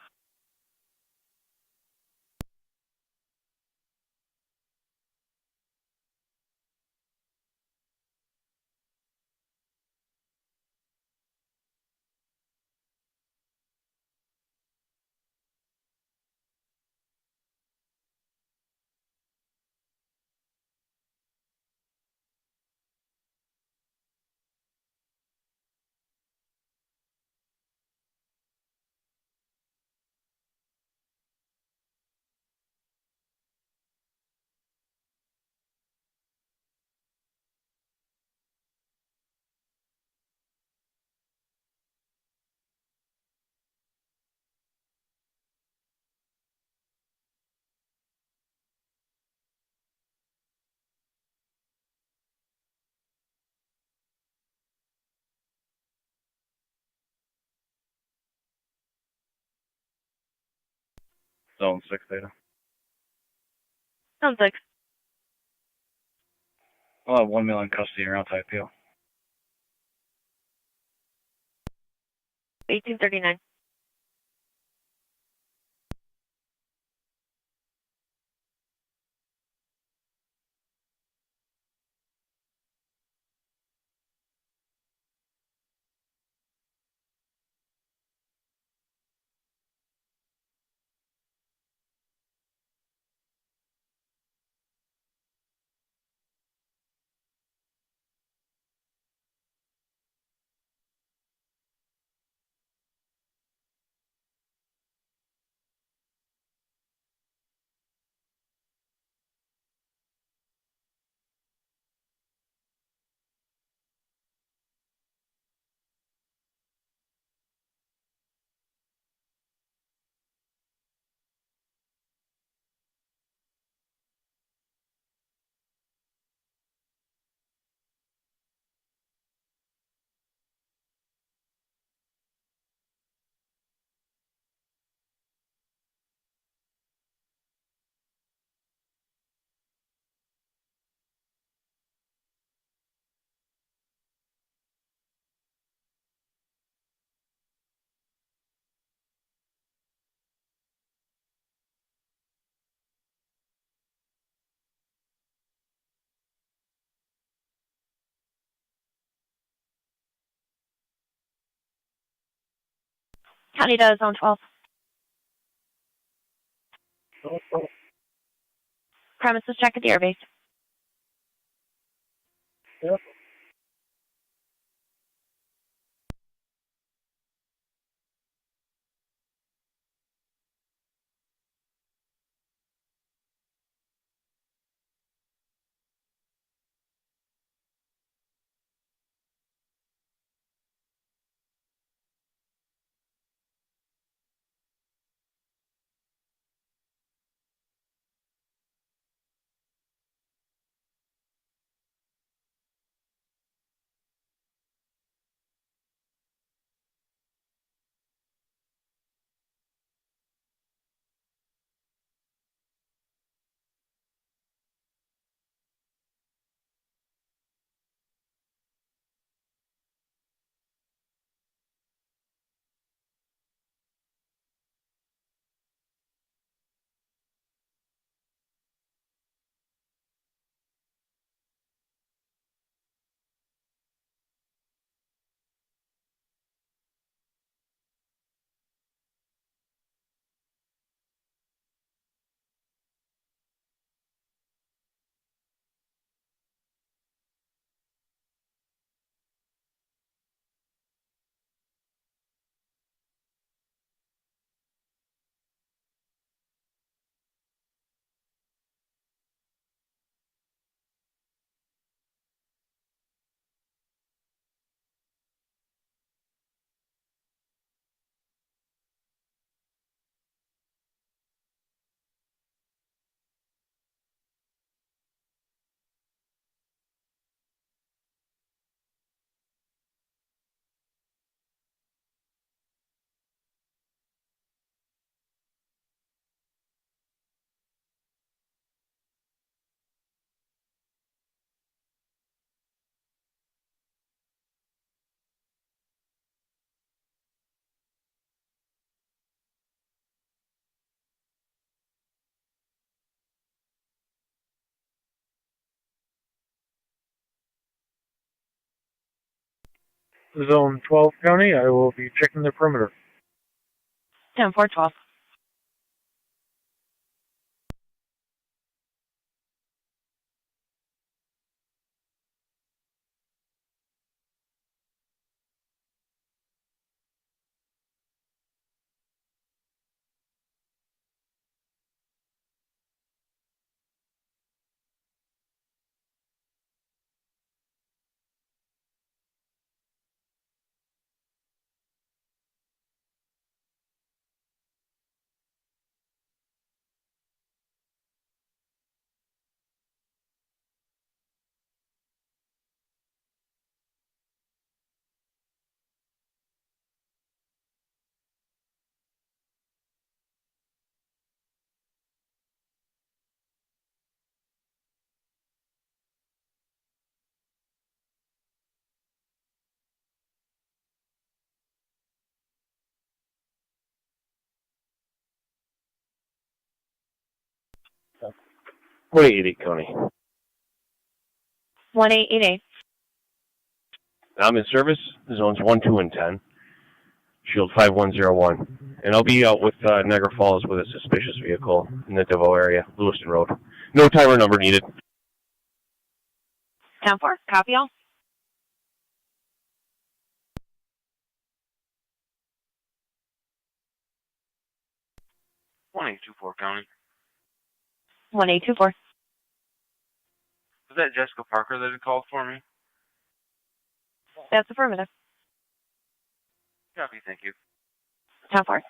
Zone 6 data. Zone 6. I'll have 1 male in custody or outside appeal. 1839. County does Zone 12. Premises check at the airbase. Yep. Zone 12 County, I will be checking the perimeter. 10-4-12. What Erie County? 1888. I'm in service, zones 1, 2, and 10. Shield 5101. And I'll be out with Niagara Falls with a suspicious vehicle in the DeVoe area, Lewiston Road. No timer number needed. 10-4. Copy all. Morning, 24 County. 1824. Was that Jessica Parker that had called for me? That's affirmative. Copy, thank you. 10-4.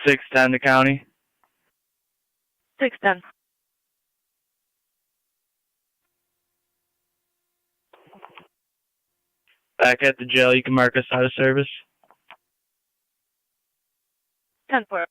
Six ten to county. 610. Back at the jail, you can mark us out of service. 10-4.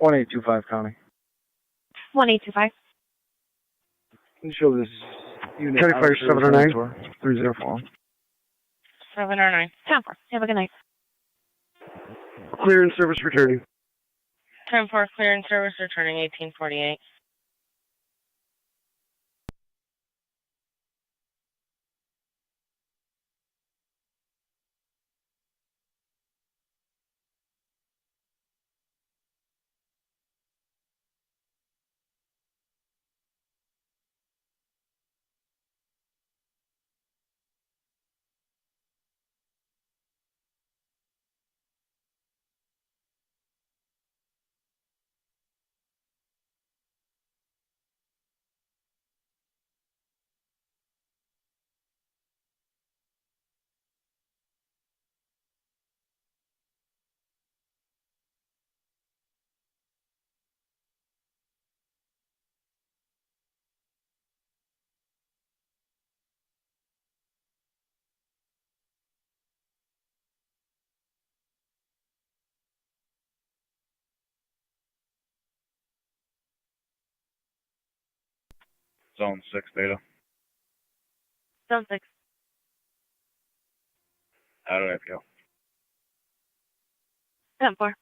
One 1825 County. 1825. Can you show this unit? County Fire 709. 304. 709. 10-4. Have a good night. Clear in service returning. 10-4, clear in service, returning 1848. Zone 6 data. Zone 6. How do I have to go? 10-4.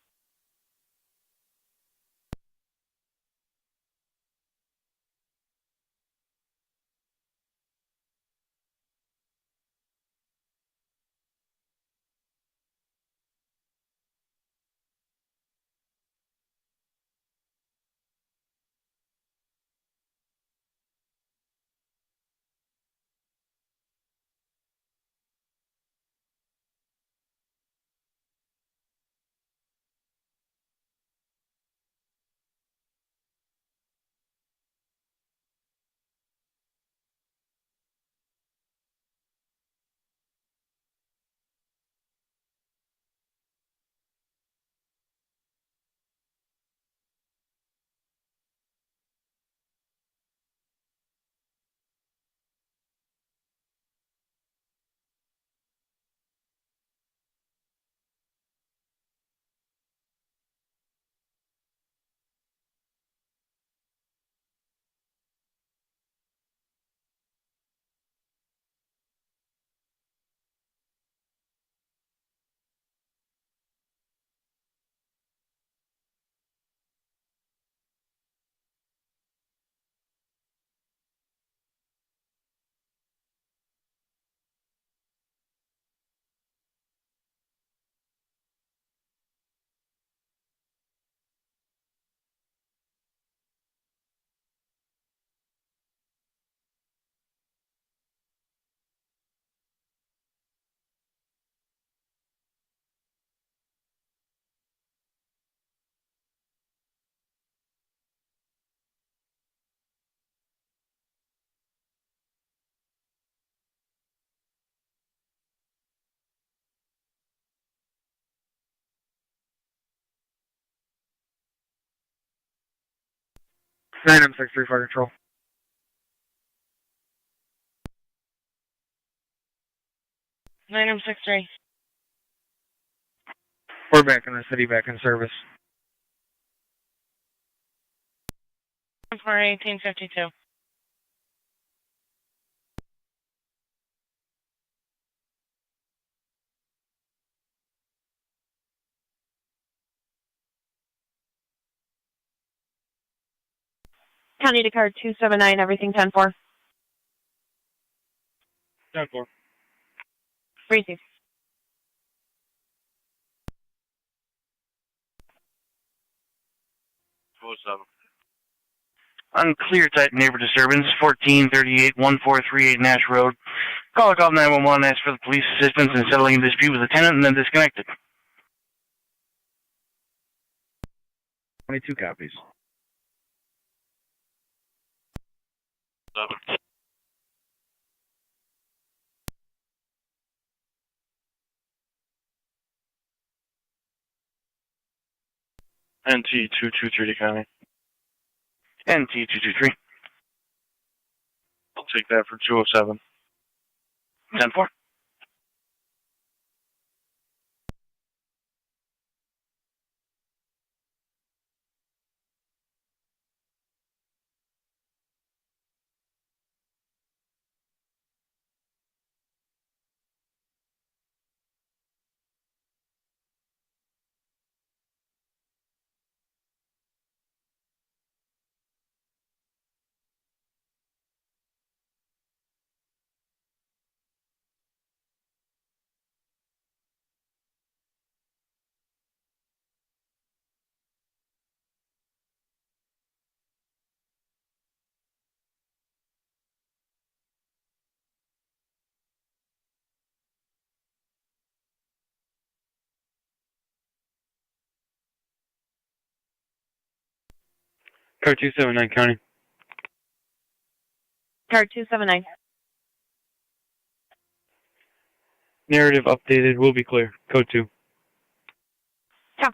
Nine M63 Fire Control. Nine M63. We're back in the city, back in service. 1852. County to card 279, everything 10-4. 10-4. Receive. Unclear type neighbor disturbance, 1438-1438 Nash Road. Call 911, ask for the police assistance in settling a dispute with a tenant, and then disconnected. 22 copies. 7. NT223 to County. NT223. I'll take that for 207. 10-4. Card 279 County. Card 279. Narrative updated, will be clear. Code 2. 10-4.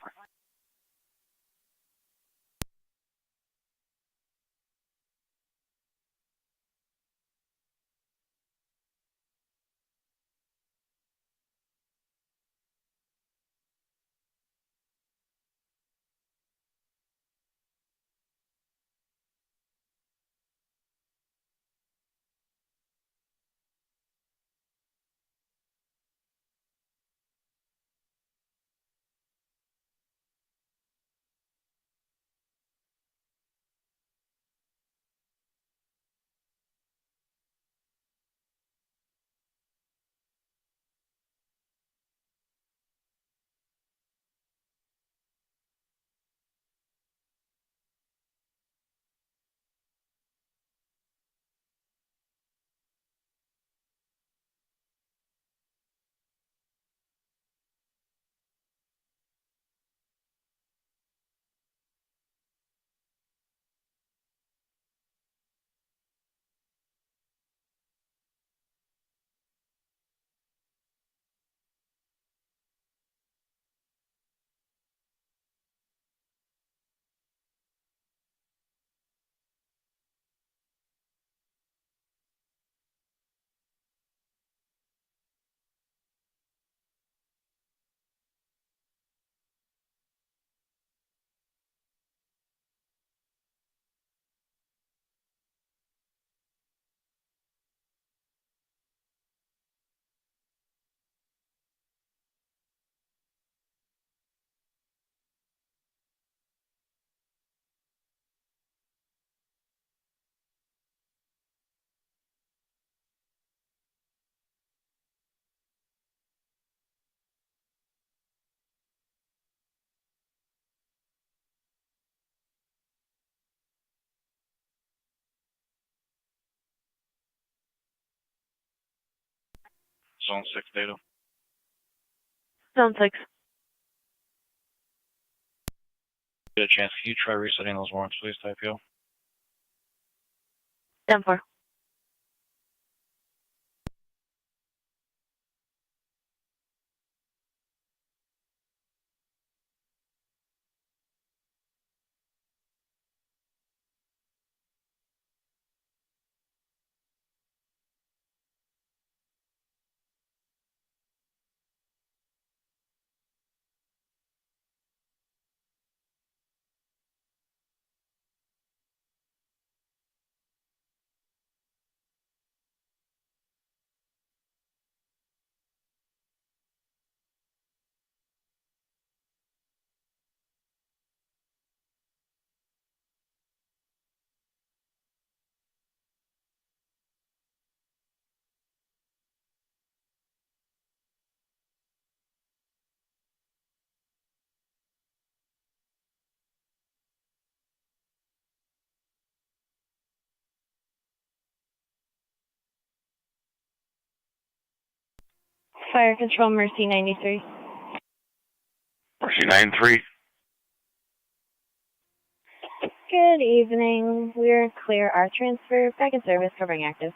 Zone 6 data. Zone 6. Get a chance, can you try resetting those warrants, please, type yo? 10-4. Fire Control, Mercy 93. Mercy 93. Good evening. We're clear. Our transfer back in service, covering active.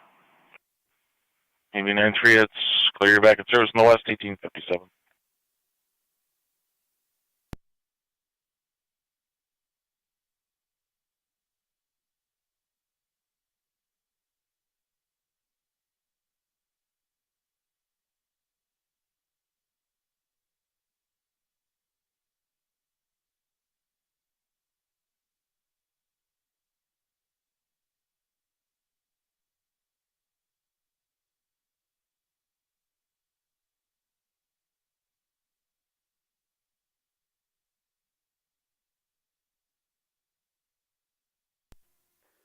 Navy 93, that's clear, you're back in service in the west, 1857.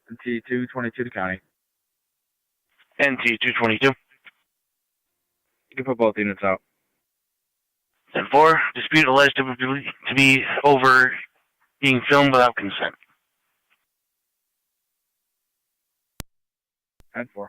NT 222 to county. NT 222. You can put both units out. 10-4, dispute alleged to be over being filmed without consent. 10-4.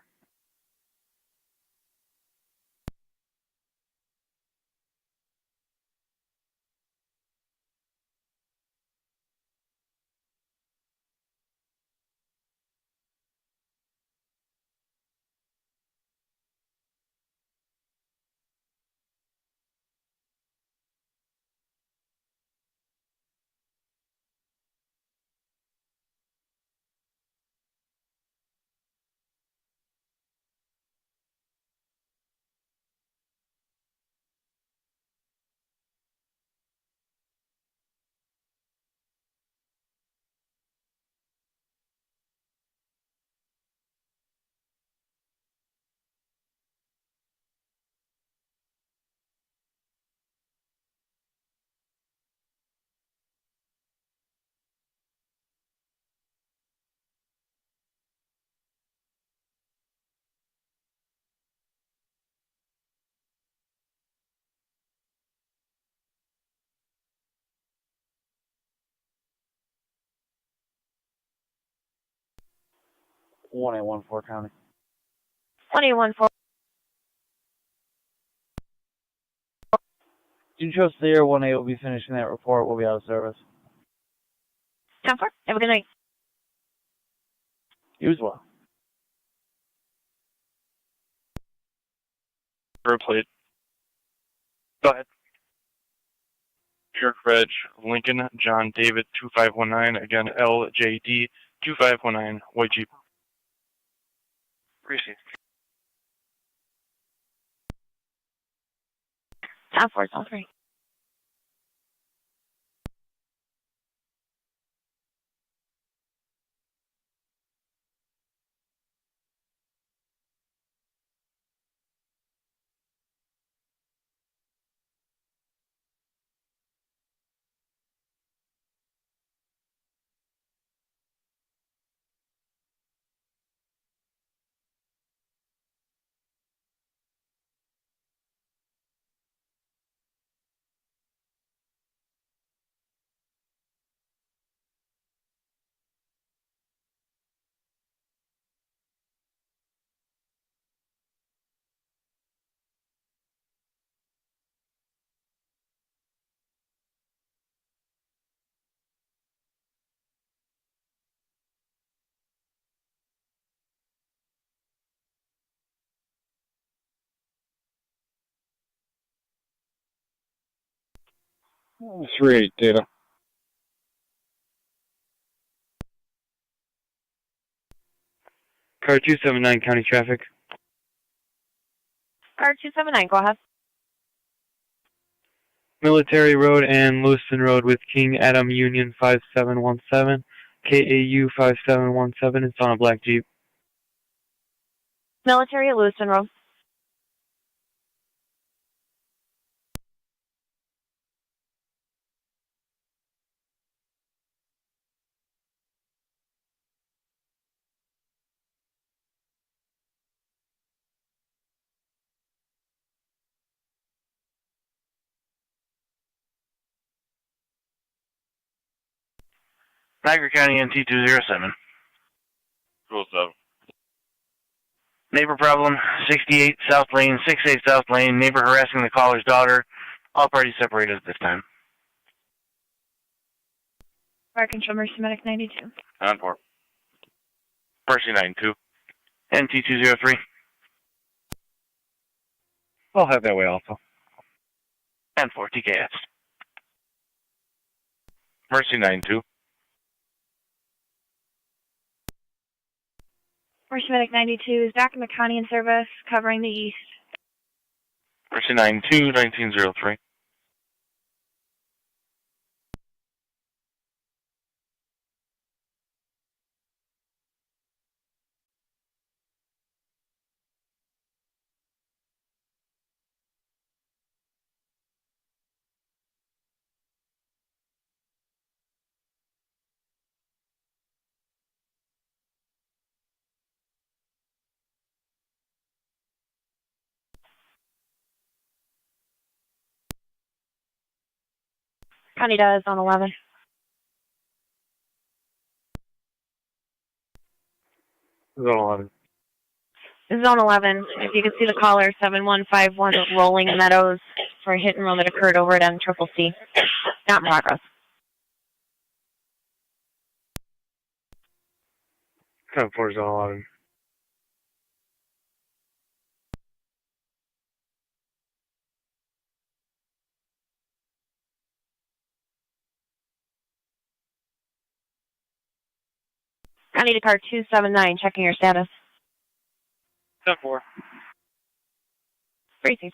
One at 1-4 county. 21-4. You trust the Air 1A will be finishing that report. We'll be out of service. 10-4. Have a good night. You as well. Plate. Go ahead. Pure Reg, Lincoln, John David 2519, again LJD 2519, white Jeep. Receive. 10-4, Zone 3. 3-8 data. Car 279, county traffic. Car 279, go ahead. Military Road and Lewiston Road with King Adam Union 5717, KAU 5717. It's on a black Jeep. Military at Lewiston Road. Niagara County NT 207. 207. Neighbor problem, 68 South Lane, 68 South Lane. Neighbor harassing the caller's daughter. All parties separated at this time. Fire Control Mercy Medic 92. On 4. Mercy 92. NT 203. I'll have that way also. And 4 TKS. Mercy 92. Mercy Medic 92 is back in the county in service, covering the east. Mercy 92, 1903. County does on 11. Zone 11. Zone 11, if you can see the caller, 7151 Rolling Meadows for a hit and run that occurred over at MCCC. Not in progress. 10-4 Zone 11. County to car 279, checking your status. 10-4. Briefing.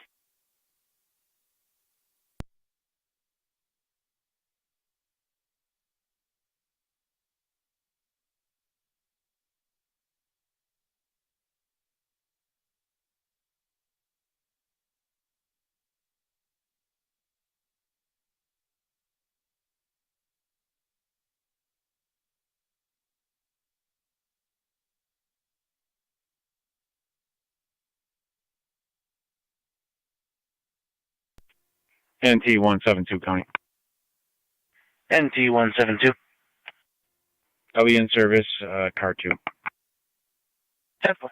NT 172 county. NT 172. I'll be in service, car 2. 10-4.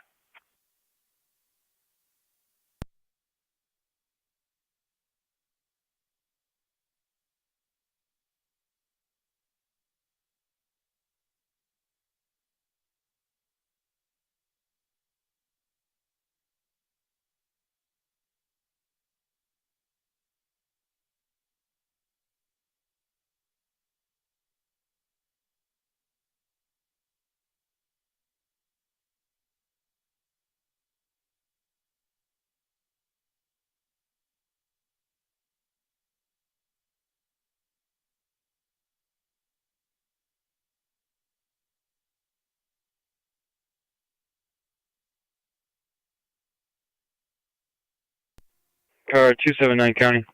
Car 279 county.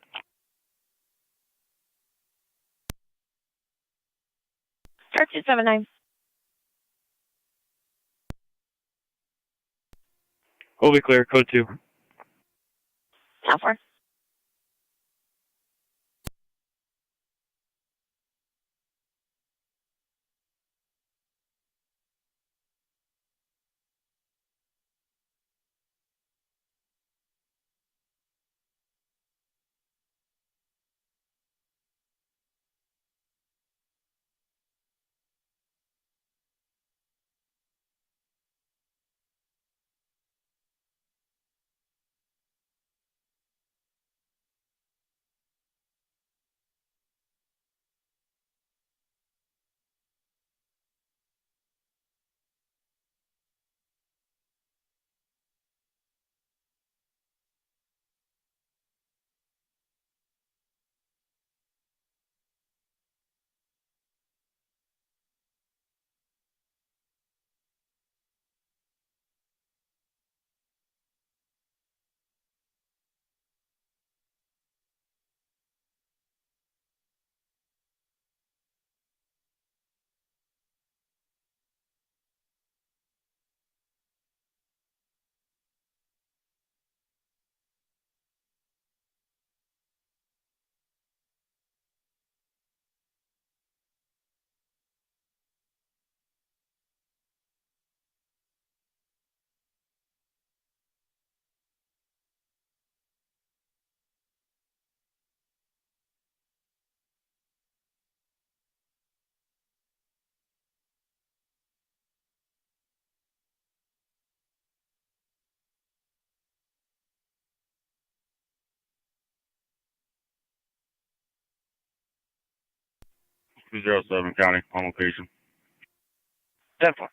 Car 279. We'll be clear, code 2. Now 4. 207 County on location. 10-4.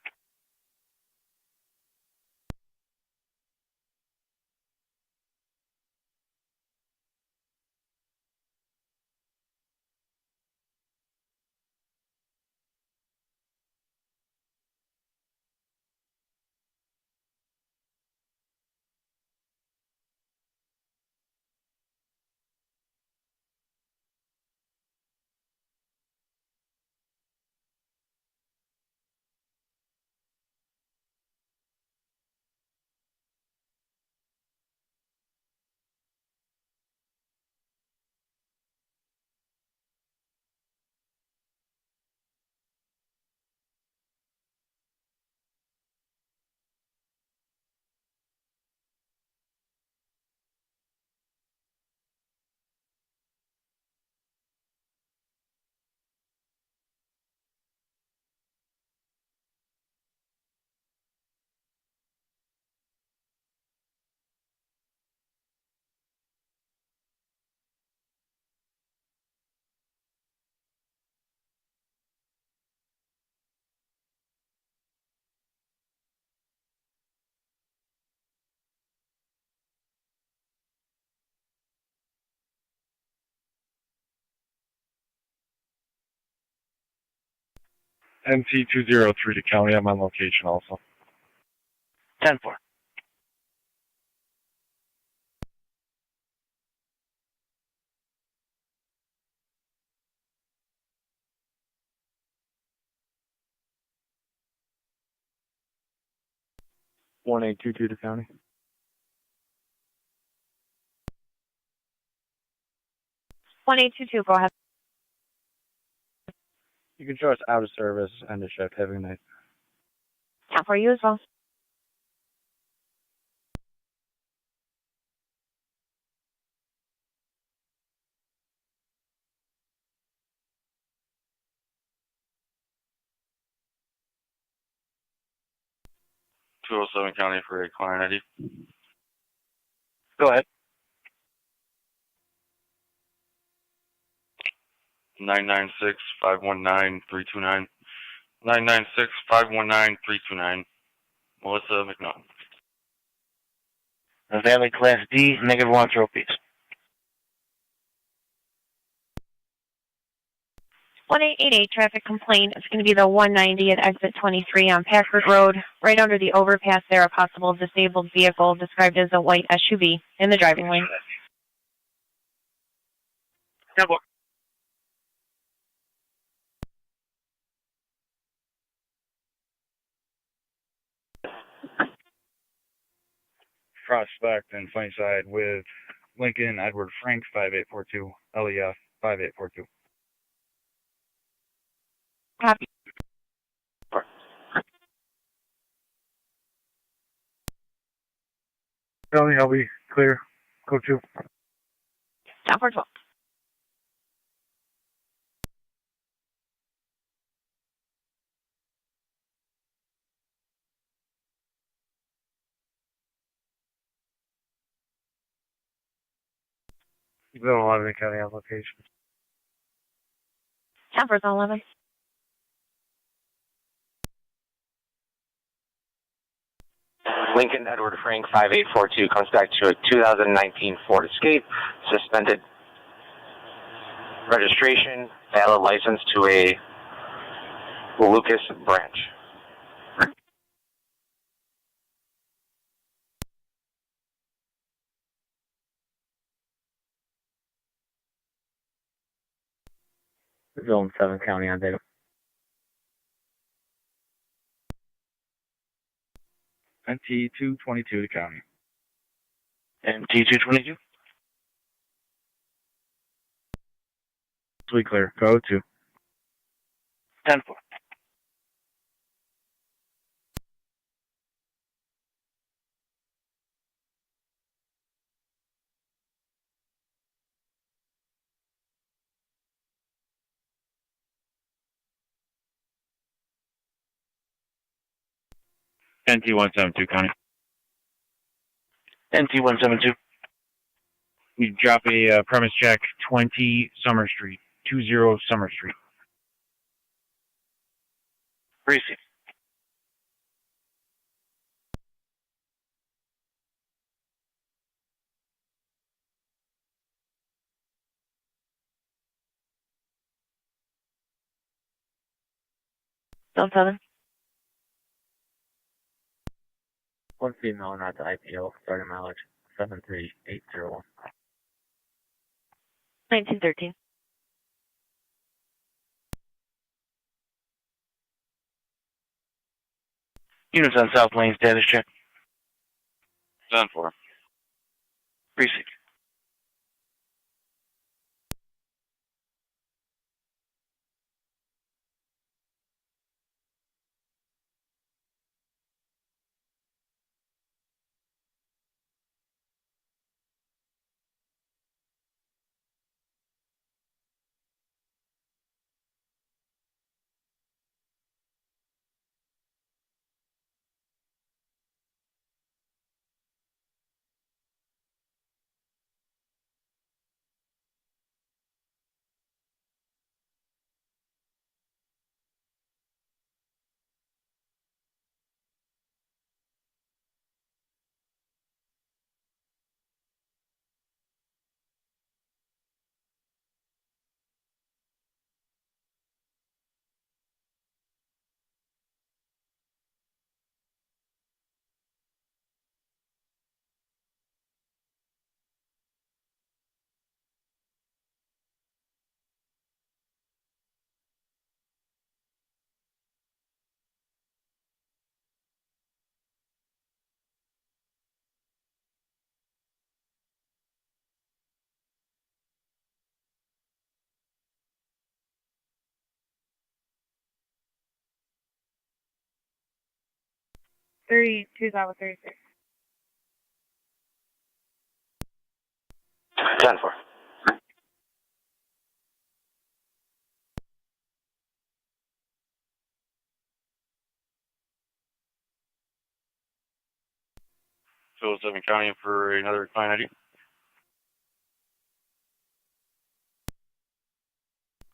NT203 to county. I'm on location also. 10-4. One 822 to county. One 822. Go ahead. You can show us out of service, end of shift. Have a good night. Yeah, for you as well. County for a client ID. Go ahead. 996-519-329. 996-519-329. Melissa McNaught. Valley Class D, -1 throw piece. 1888 traffic complaint. It's going to be the 190 at exit 23 on Packard Road. Right under the overpass there, a possible disabled vehicle described as a white SUV in the driving lane. Double. Prospect and Sunnyside with Lincoln Edward Frank 5842, LEF 5842. Copy. County, I'll be clear. Code 2. Down for 12. You've been a lot of county applications. Down for 11. Lincoln Edward Frank 5842 comes back to a 2019 Ford Escape, suspended registration, valid license to a Lucas branch. Zone 7 County on data. NT222 to county. NT222. Sweet clear. Code 2. 10-4. NT172 county. NT172. We drop a premise check 20 Summer Street. 20 Summer Street. Precinct. Zone 7. One female, not the IPO, starting mileage 73801. 1913. Units on South Lane, status check. 10-4. Precinct. Thirty-two thousand 36. 10-4. Phil 7 County for another client ID.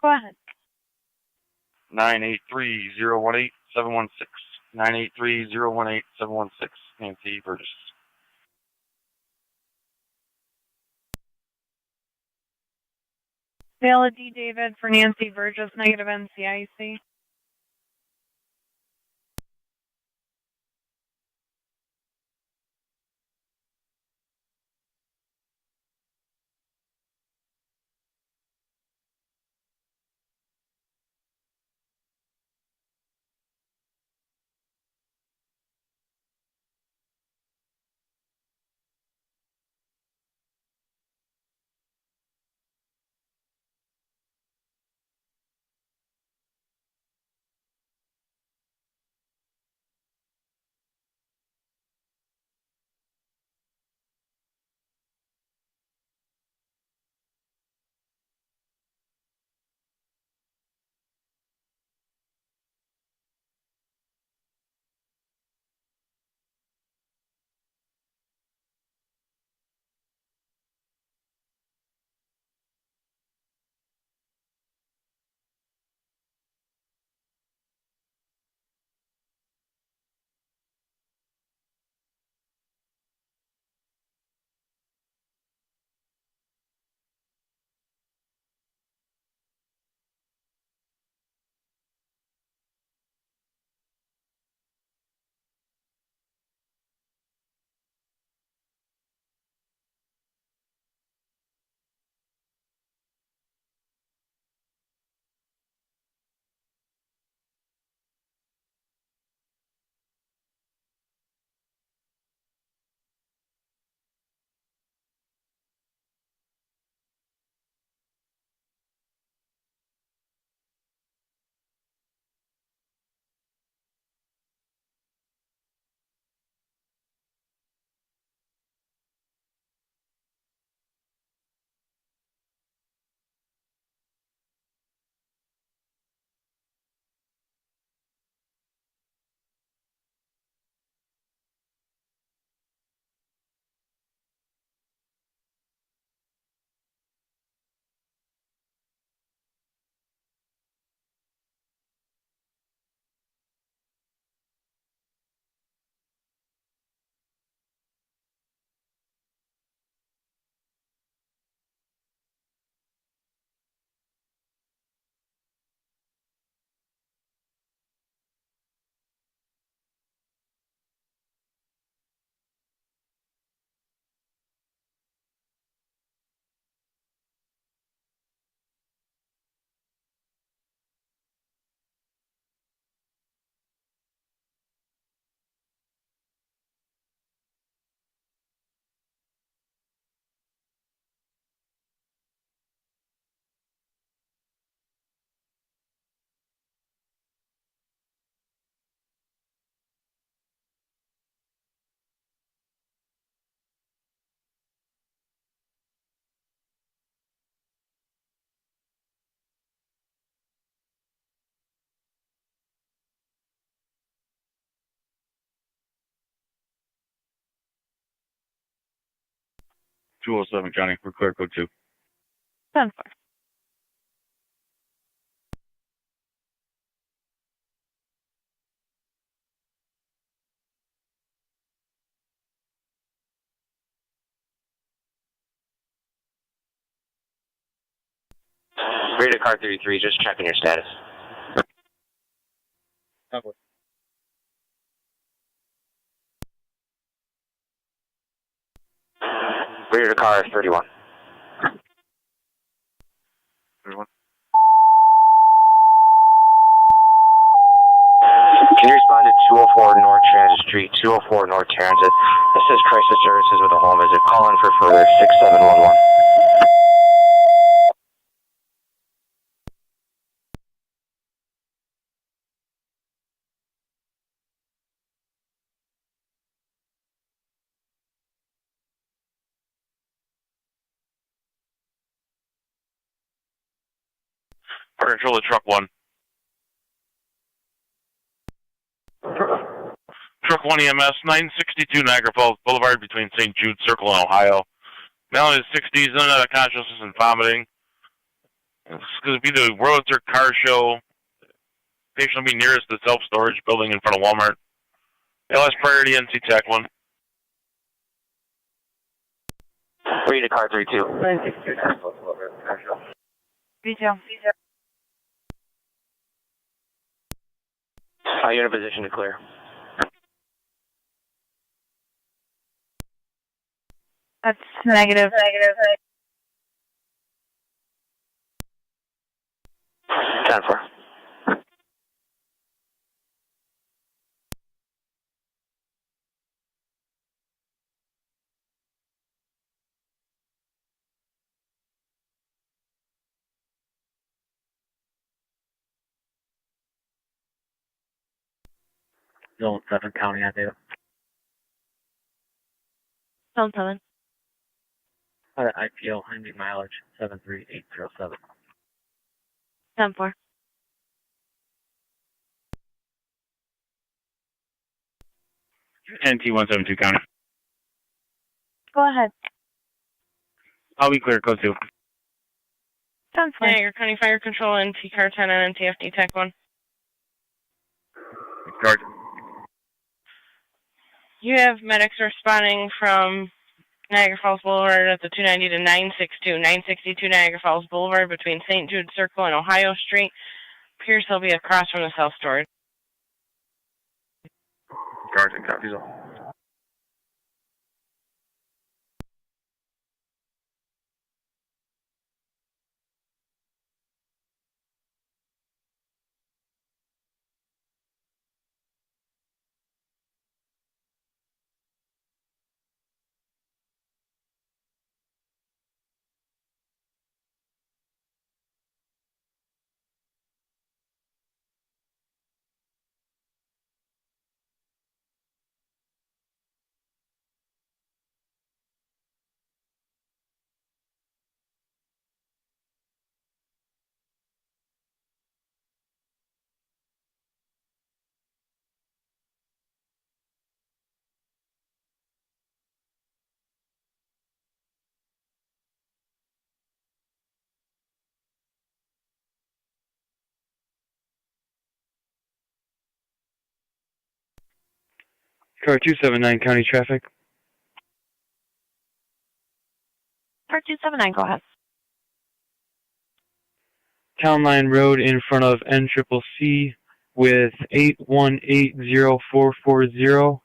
Go ahead. 983-018-716. 983-018-716. Nancy Burgess. Valid D. David for Nancy Burgess, negative NCIC. 207 County for clear code 2. 10-4. Read to car 33, just checking your status. Rear to car 31. 31. Can you respond to 204 North Transit Street, 204 North Transit? This is Crisis Services with a home visit. Call in for further 6711. Fire control to truck 1. Truck 1 EMS, 962 Niagara Falls Boulevard between St. Jude Circle and Ohio. Male in his 60s, in and out of consciousness and vomiting. It's going to be the Roadster car show. Patient will be nearest the self-storage building in front of Walmart. LS priority NC TAC 1. Read to car 32. 32. You're in a position to clear. That's negative. 10-4. Zone 7 County on data. Zone 7. IPO, Hyundai mileage 73807. 10-4. NT 172 County. Go ahead. I'll be clear, code 2. 10-4. Niagara County Fire Control, NT car 10 and NTFD TAC 1. Guard. You have medics responding from Niagara Falls Boulevard at the 290 to 962. 962 Niagara Falls Boulevard between St. Jude Circle and Ohio Street. Appears he'll be across from the self-storage. Guard and copies all. Car 279 County Traffic. Car 279, go ahead. Town Line Road in front of NCCC with 8180440.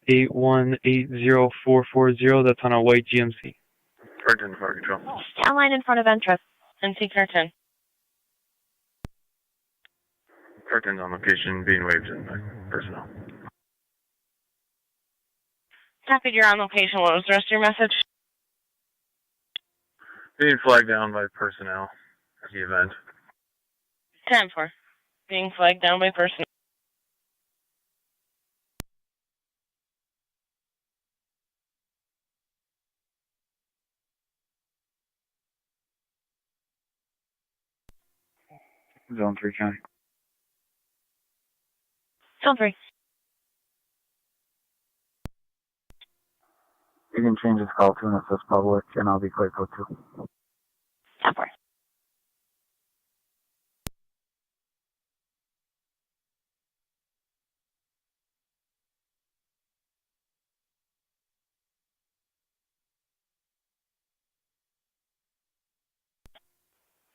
8180440. That's on a white GMC. Guard and fire control. Town line in front of entrance. NC car 10. Curtains on location being waved in by personnel. Copied, you're on location. What was the rest of your message? Being flagged down by personnel at the event. 10-4. Being flagged down by personnel. Zone 3 County. Zone 3. you can change this call to an assist public, and I'll be grateful too. Of course.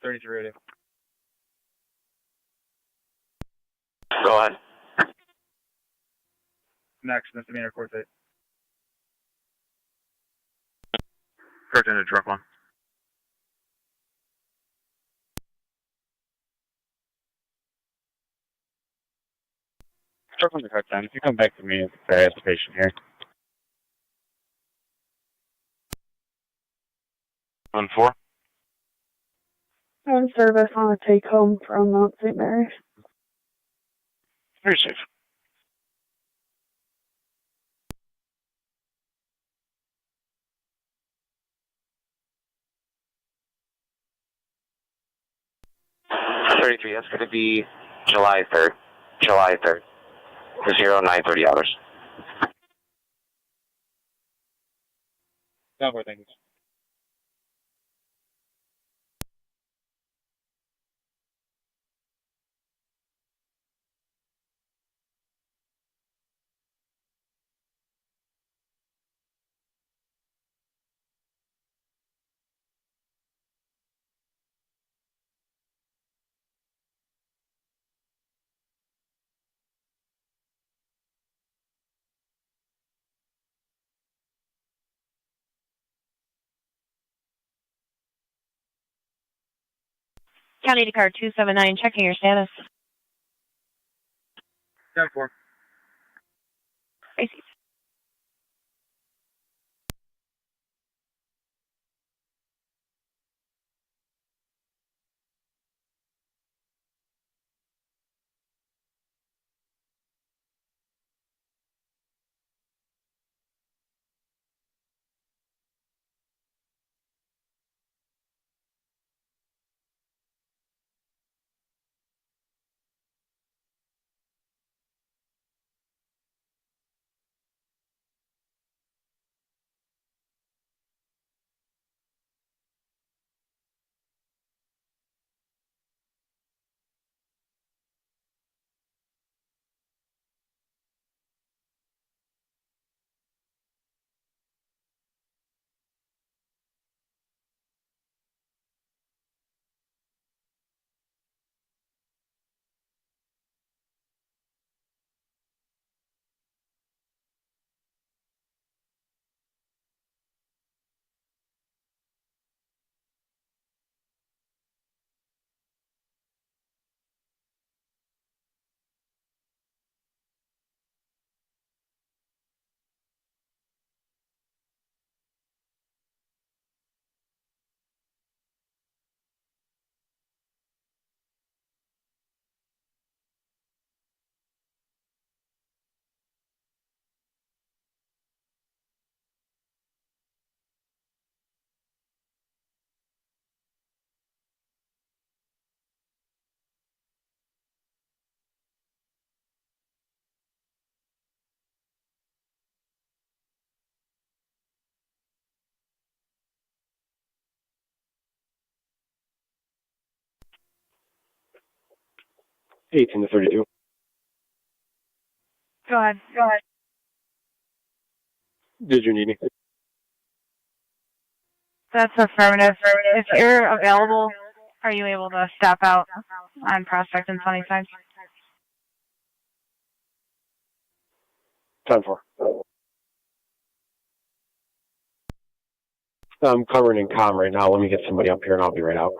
Radio. Go ahead. Next, misdemeanor court date. Correct into truck one. Truck one's a hard time. If you come back to me, I have the patient here. 1-4. On service on a take home from Mount St. Mary. Very safe. $33, that's going to be July 3rd. July 3rd. 0930 hours. No more things. County to car 279, checking your status. 10-4. I see. Eighteen to 32. Go ahead. Go ahead. Did you need me? That's affirmative. If you're available, are you able to step out on Prospect and Sunnyside? 10-4. I'm covering in comm right now. Let me get somebody up here and I'll be right out.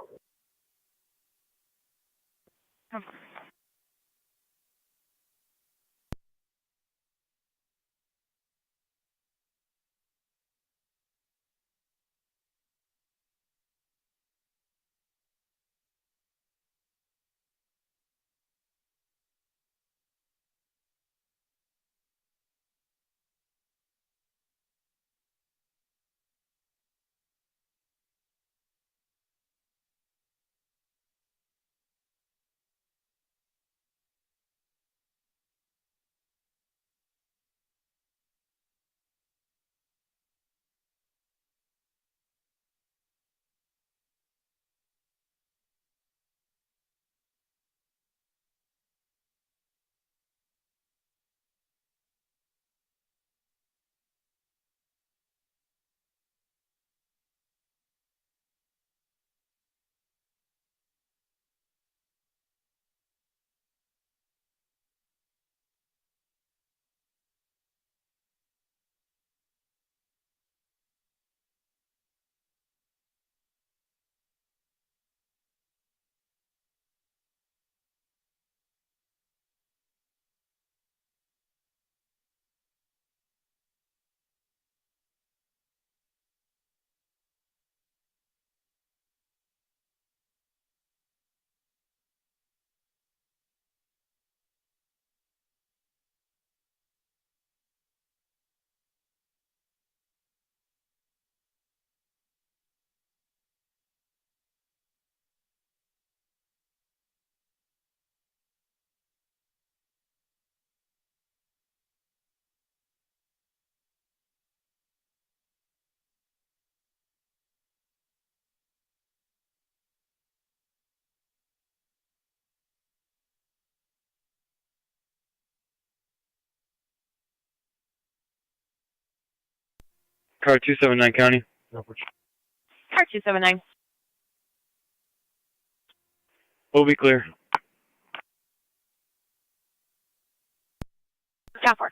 Car 279 County. Car 279. We'll be clear. Down 4.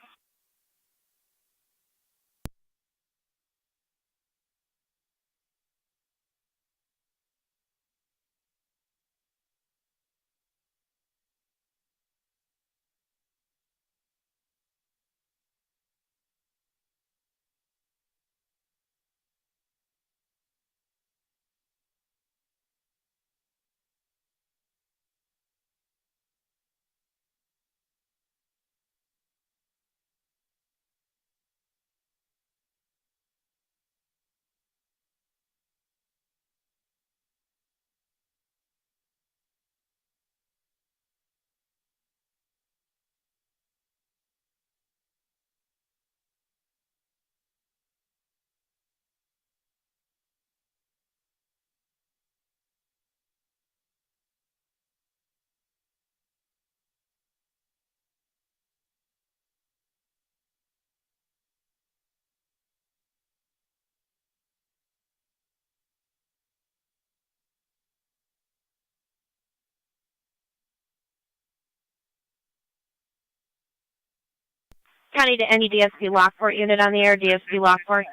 County to any DSP Lockport unit on the air, DSP Lockport.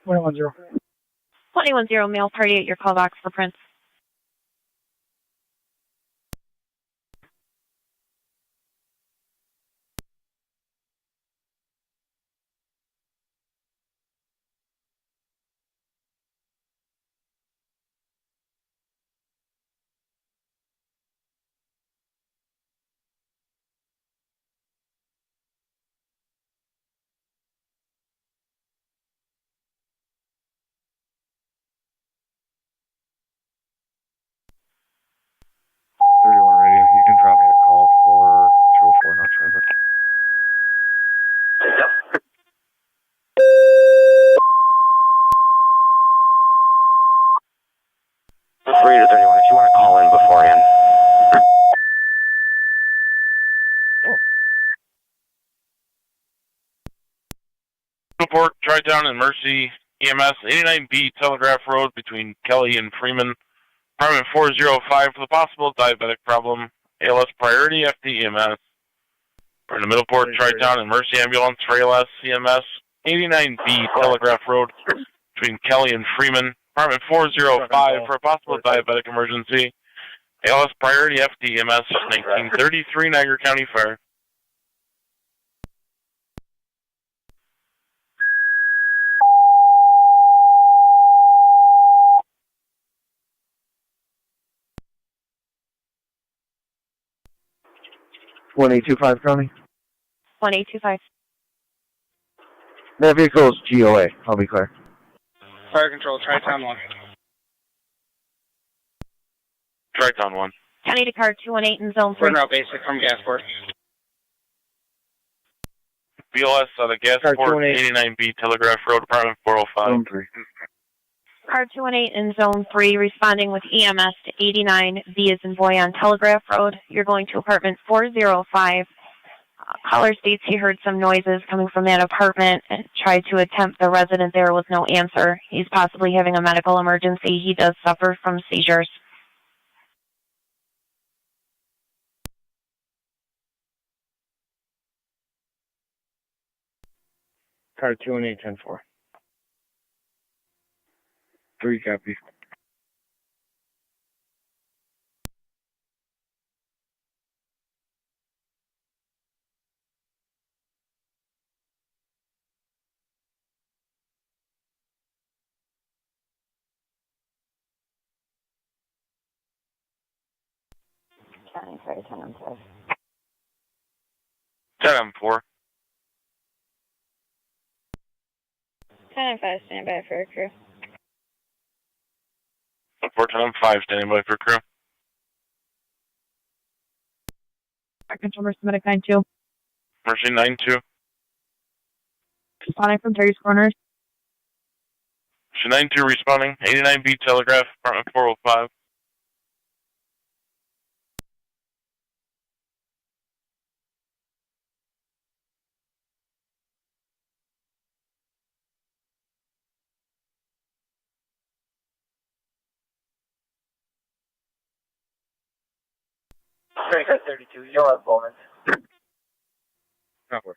One zero. 21-0 mail party at your call box for Prince. Radio. You can drop me a call for 204 North Transit. Yep. Free to 31 if you want to call in beforehand. Lockport, Tri-Town and Mercy, EMS, 89B Telegraph Road between Kelly and Freeman. Department 405 for the possible diabetic problem. ALS priority, FD EMS. We're in the Middleport, Tri-Town and Mercy ambulance for ALS, CMS, 89B Telegraph Road between Kelly and Freeman. Department 405 for a possible diabetic emergency. ALS priority, FD EMS, 1933 Niagara County Fire. One 825 County. 1825. That vehicle is GOA. I'll be clear. Fire control, Tri-Town 1. Tri-Town 1. County to car 218 in zone 3. Route basic from Gasport. BLS out of Gasport, 89B Telegraph Road, Department 405. Zone 3. Car 218 in zone 3, responding with EMS to 89 V as in boy on Telegraph Road. You're going to apartment 405. Caller states he heard some noises coming from that apartment and tried to attempt the resident there with no answer. He's possibly having a medical emergency. He does suffer from seizures. Car 218-10-4. 3 copy. County, sorry, 10-4. 10-4. 10-5, stand by for a crew. 10-5, standing by for crew. Control Mercy Medic 92. Mercy 92. Responding from Terry's Corners. Mercy 92 responding. 89B Telegraph, Department 405. 32. You'll have Bowman. Copper.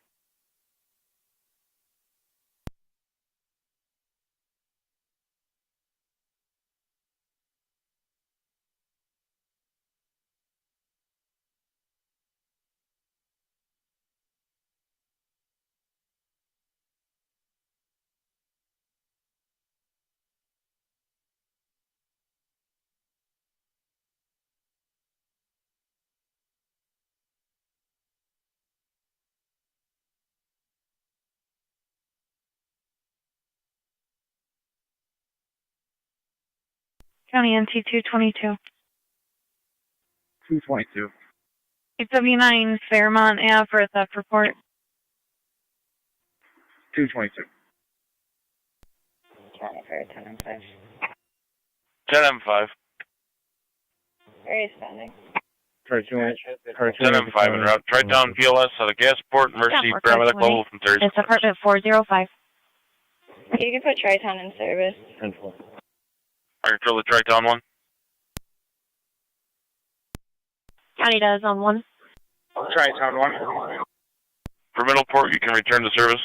County NT 222. 222. 879 Fairmont Ave for a theft report. 222. County Fair 10M5. 10M5. Where are you standing? 10M5 en route. Tri-Town PLS at a gas port. Mercy, paramedic level from 30. It's apartment 405. You can put Tri-Town in service. 10-4. I control the Tri-Town one. County does on 1. Tri-Town 1. For middle port, you can return to service.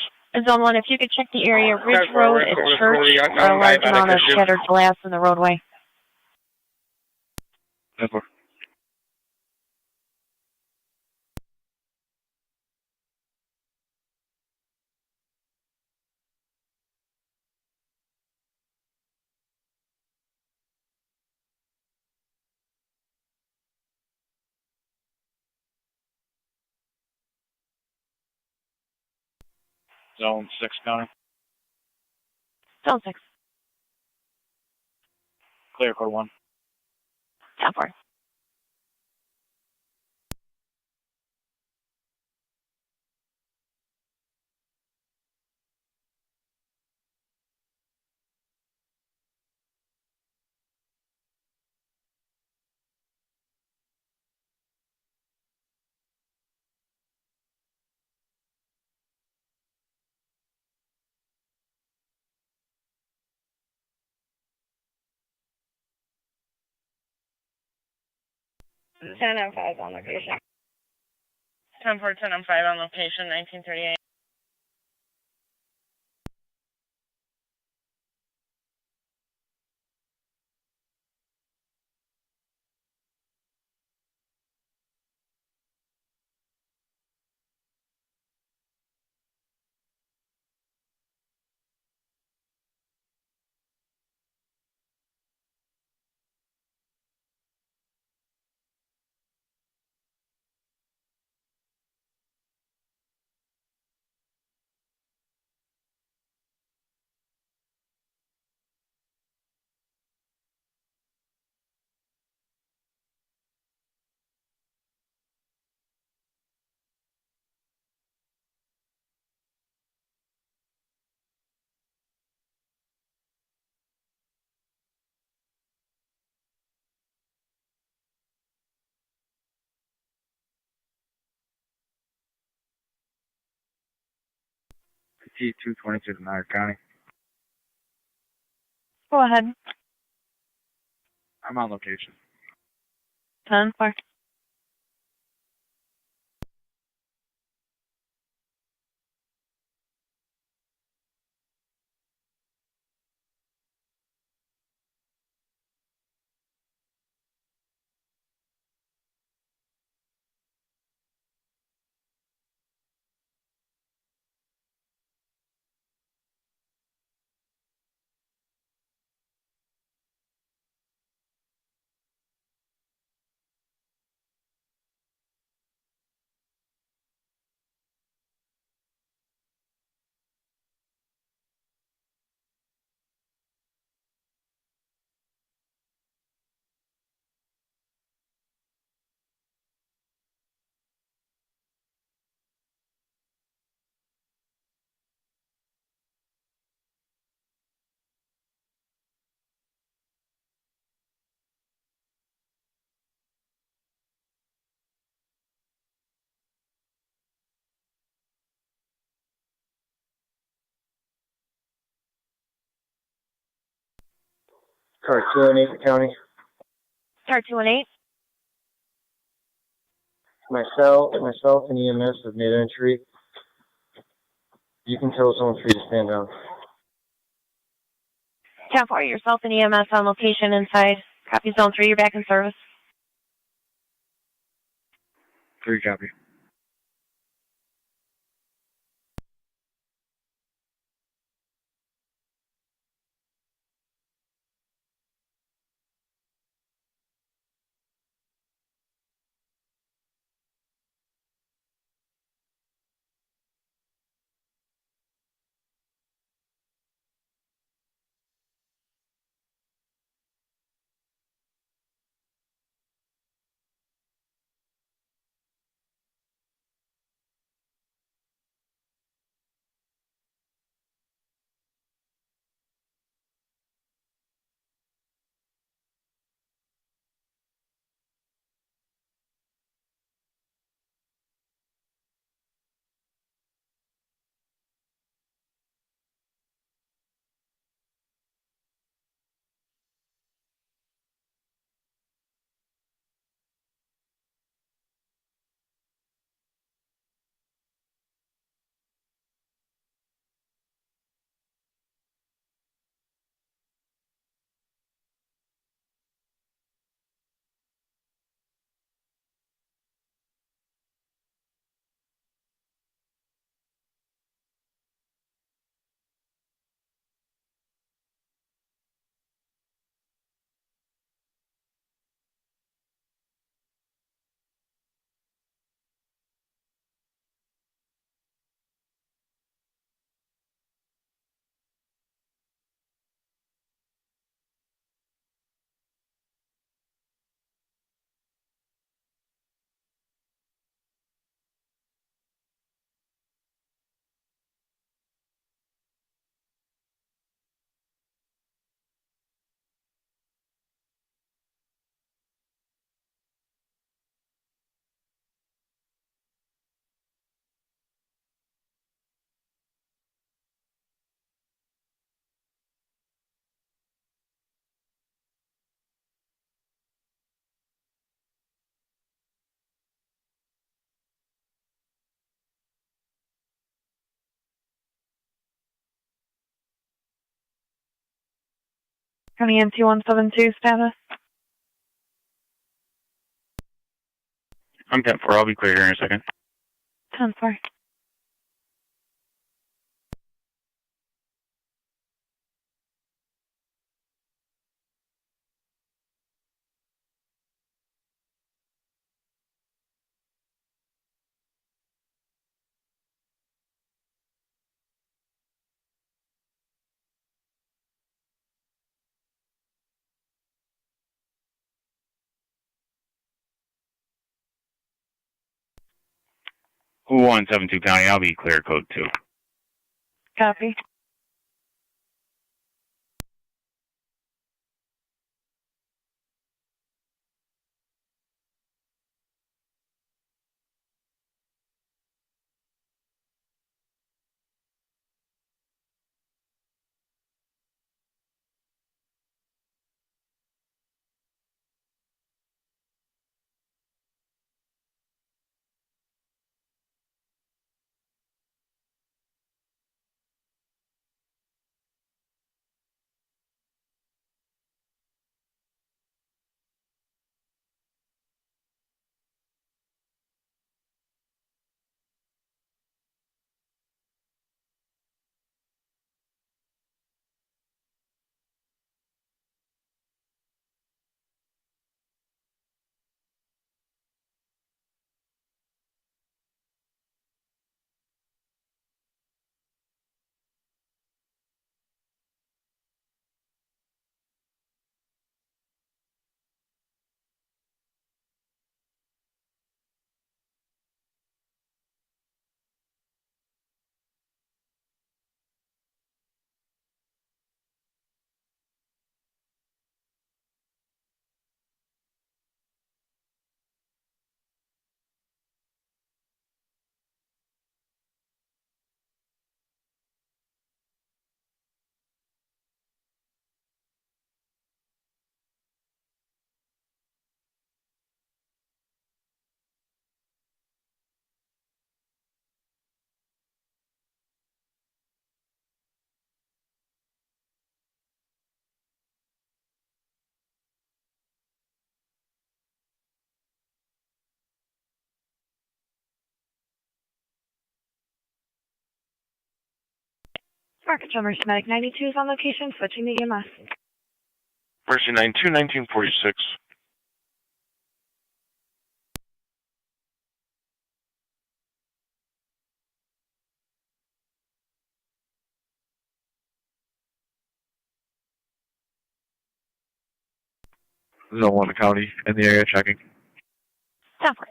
Zone 1, if you could check the area, Ridge Road and Church, a large amount of shattered glass in the roadway. 10-4. Zone 6 County. Zone 6. Clear code 1. 10-4. Mm-hmm. 10M5 on location. 10-4, 10M5 on location, 1938. T222 to Niagara County. Go ahead. I'm on location. 10-4. Car 2 in 8 County. Car 2 and 8. Myself and EMS have made entry. You can tell someone's free to stand down. 10-4, yourself and EMS on location inside. Copy zone 3, you're back in service. 3 copy. County NT172 status. I'm 10-4. I'll be clear here in a second. 10-4. Who 172 County? I'll be clear code 2. Copy. Market Drummer Schematic 92 is on location, switching to EMS. Mercy 92, 1946. Tonawanda County in the area checking. Temper.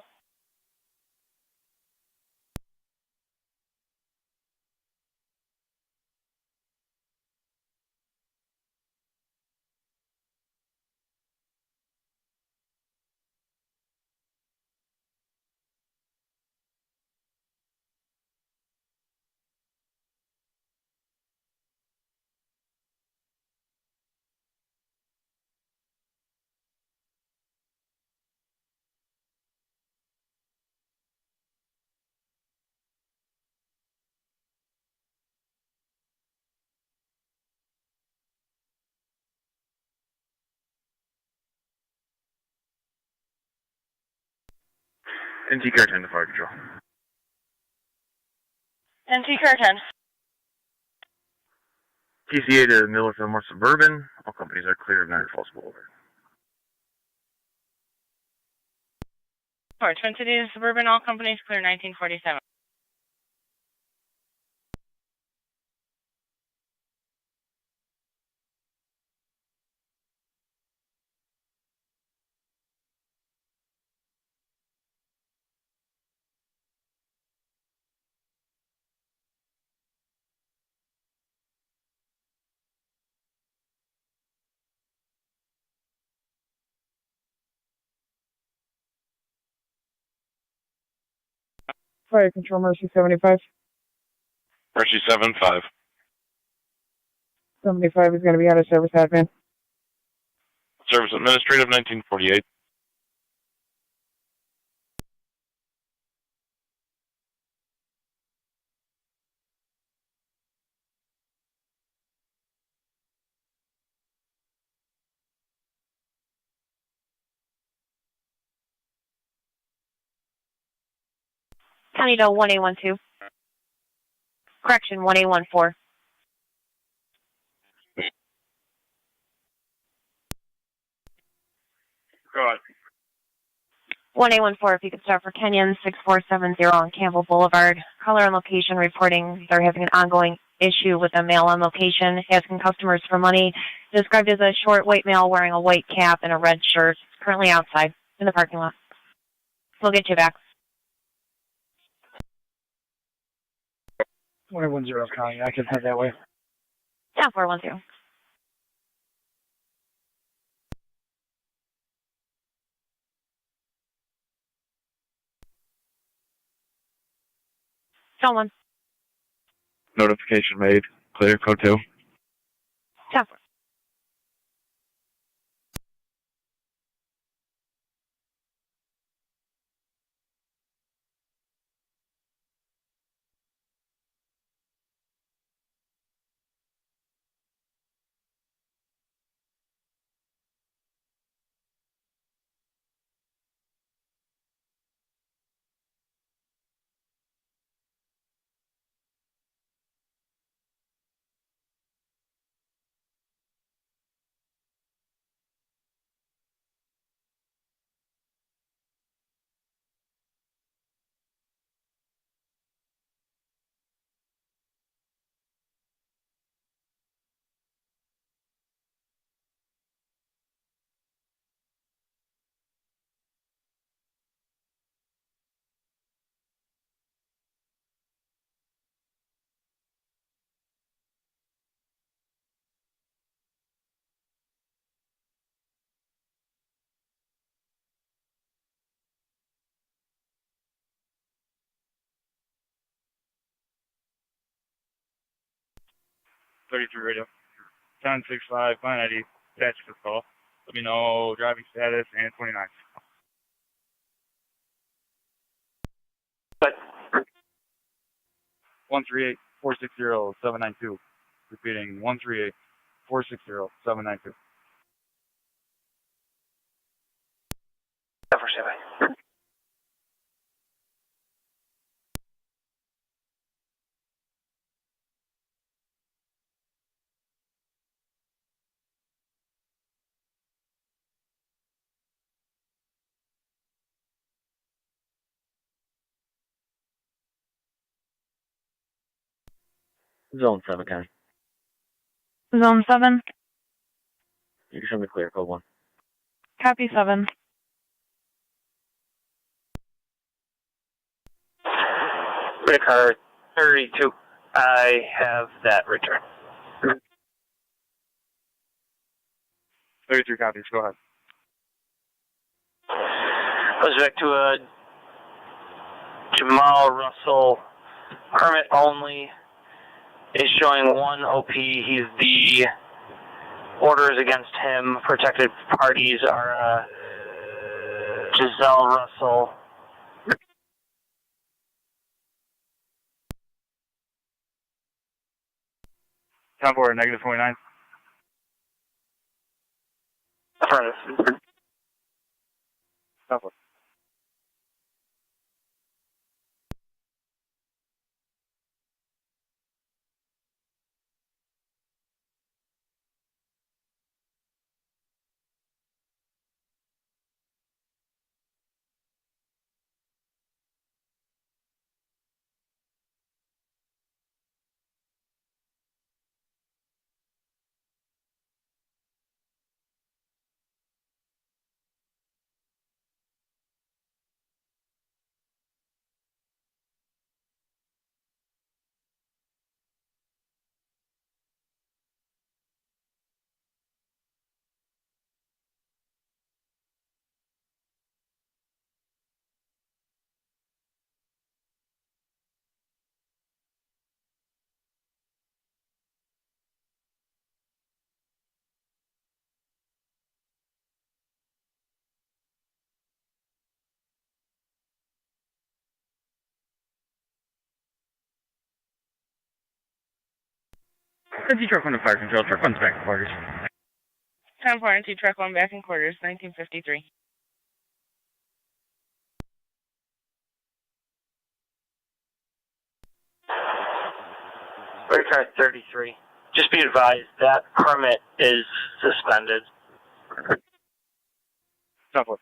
NT Car 10 to Fire Control. NT Car 10. TCA to Miller Fillmore Suburban. All companies are clear of Niagara Falls Boulevard. Or Twin Cities Suburban, all companies clear 1947. Fire Control Mercy 75. Mercy 75. 75 is going to be out of service admin. Service Administrative 1948. County to 1812. Correction, 1814. Go ahead. 1814, if you could start for Kenyon 6470 on Campbell Boulevard. Caller and location reporting they're having an ongoing issue with a male on location, asking customers for money. Described as a short white male wearing a white cap and a red shirt, currently outside in the parking lot. We'll get you back. 110 County, I can head that way. Yeah, 410. Someone. Notification made. Clear, code 2. Temper. Radio. 1065, fine ID. Dispatch for call. Let me know driving status and 29. But 138-460-792. Repeating, 138-460-792. Cover 7. Zone 7, County. Zone 7. You can show me clear, code 1. Copy 7. Red car 32. I have that return. 33 copies. Go ahead. Goes back to a Jamal Russell permit only. Is showing 1 OP. He's the orders against him. Protected parties are Giselle Russell. Time for negative 29. Affirmative. Time for. Empty truck 1 to fire control. Truck 1's back in quarters. Time for NC truck 1 back in quarters, 1953. Red car 33. Just be advised that permit is suspended. Time for.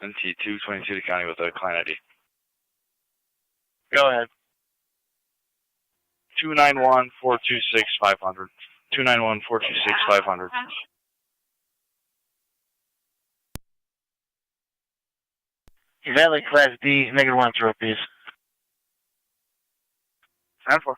NT222 to county with a client ID. Go ahead. 291-426-500. 291-426-500. Valley Class D, negative 1 throw, please. Time for.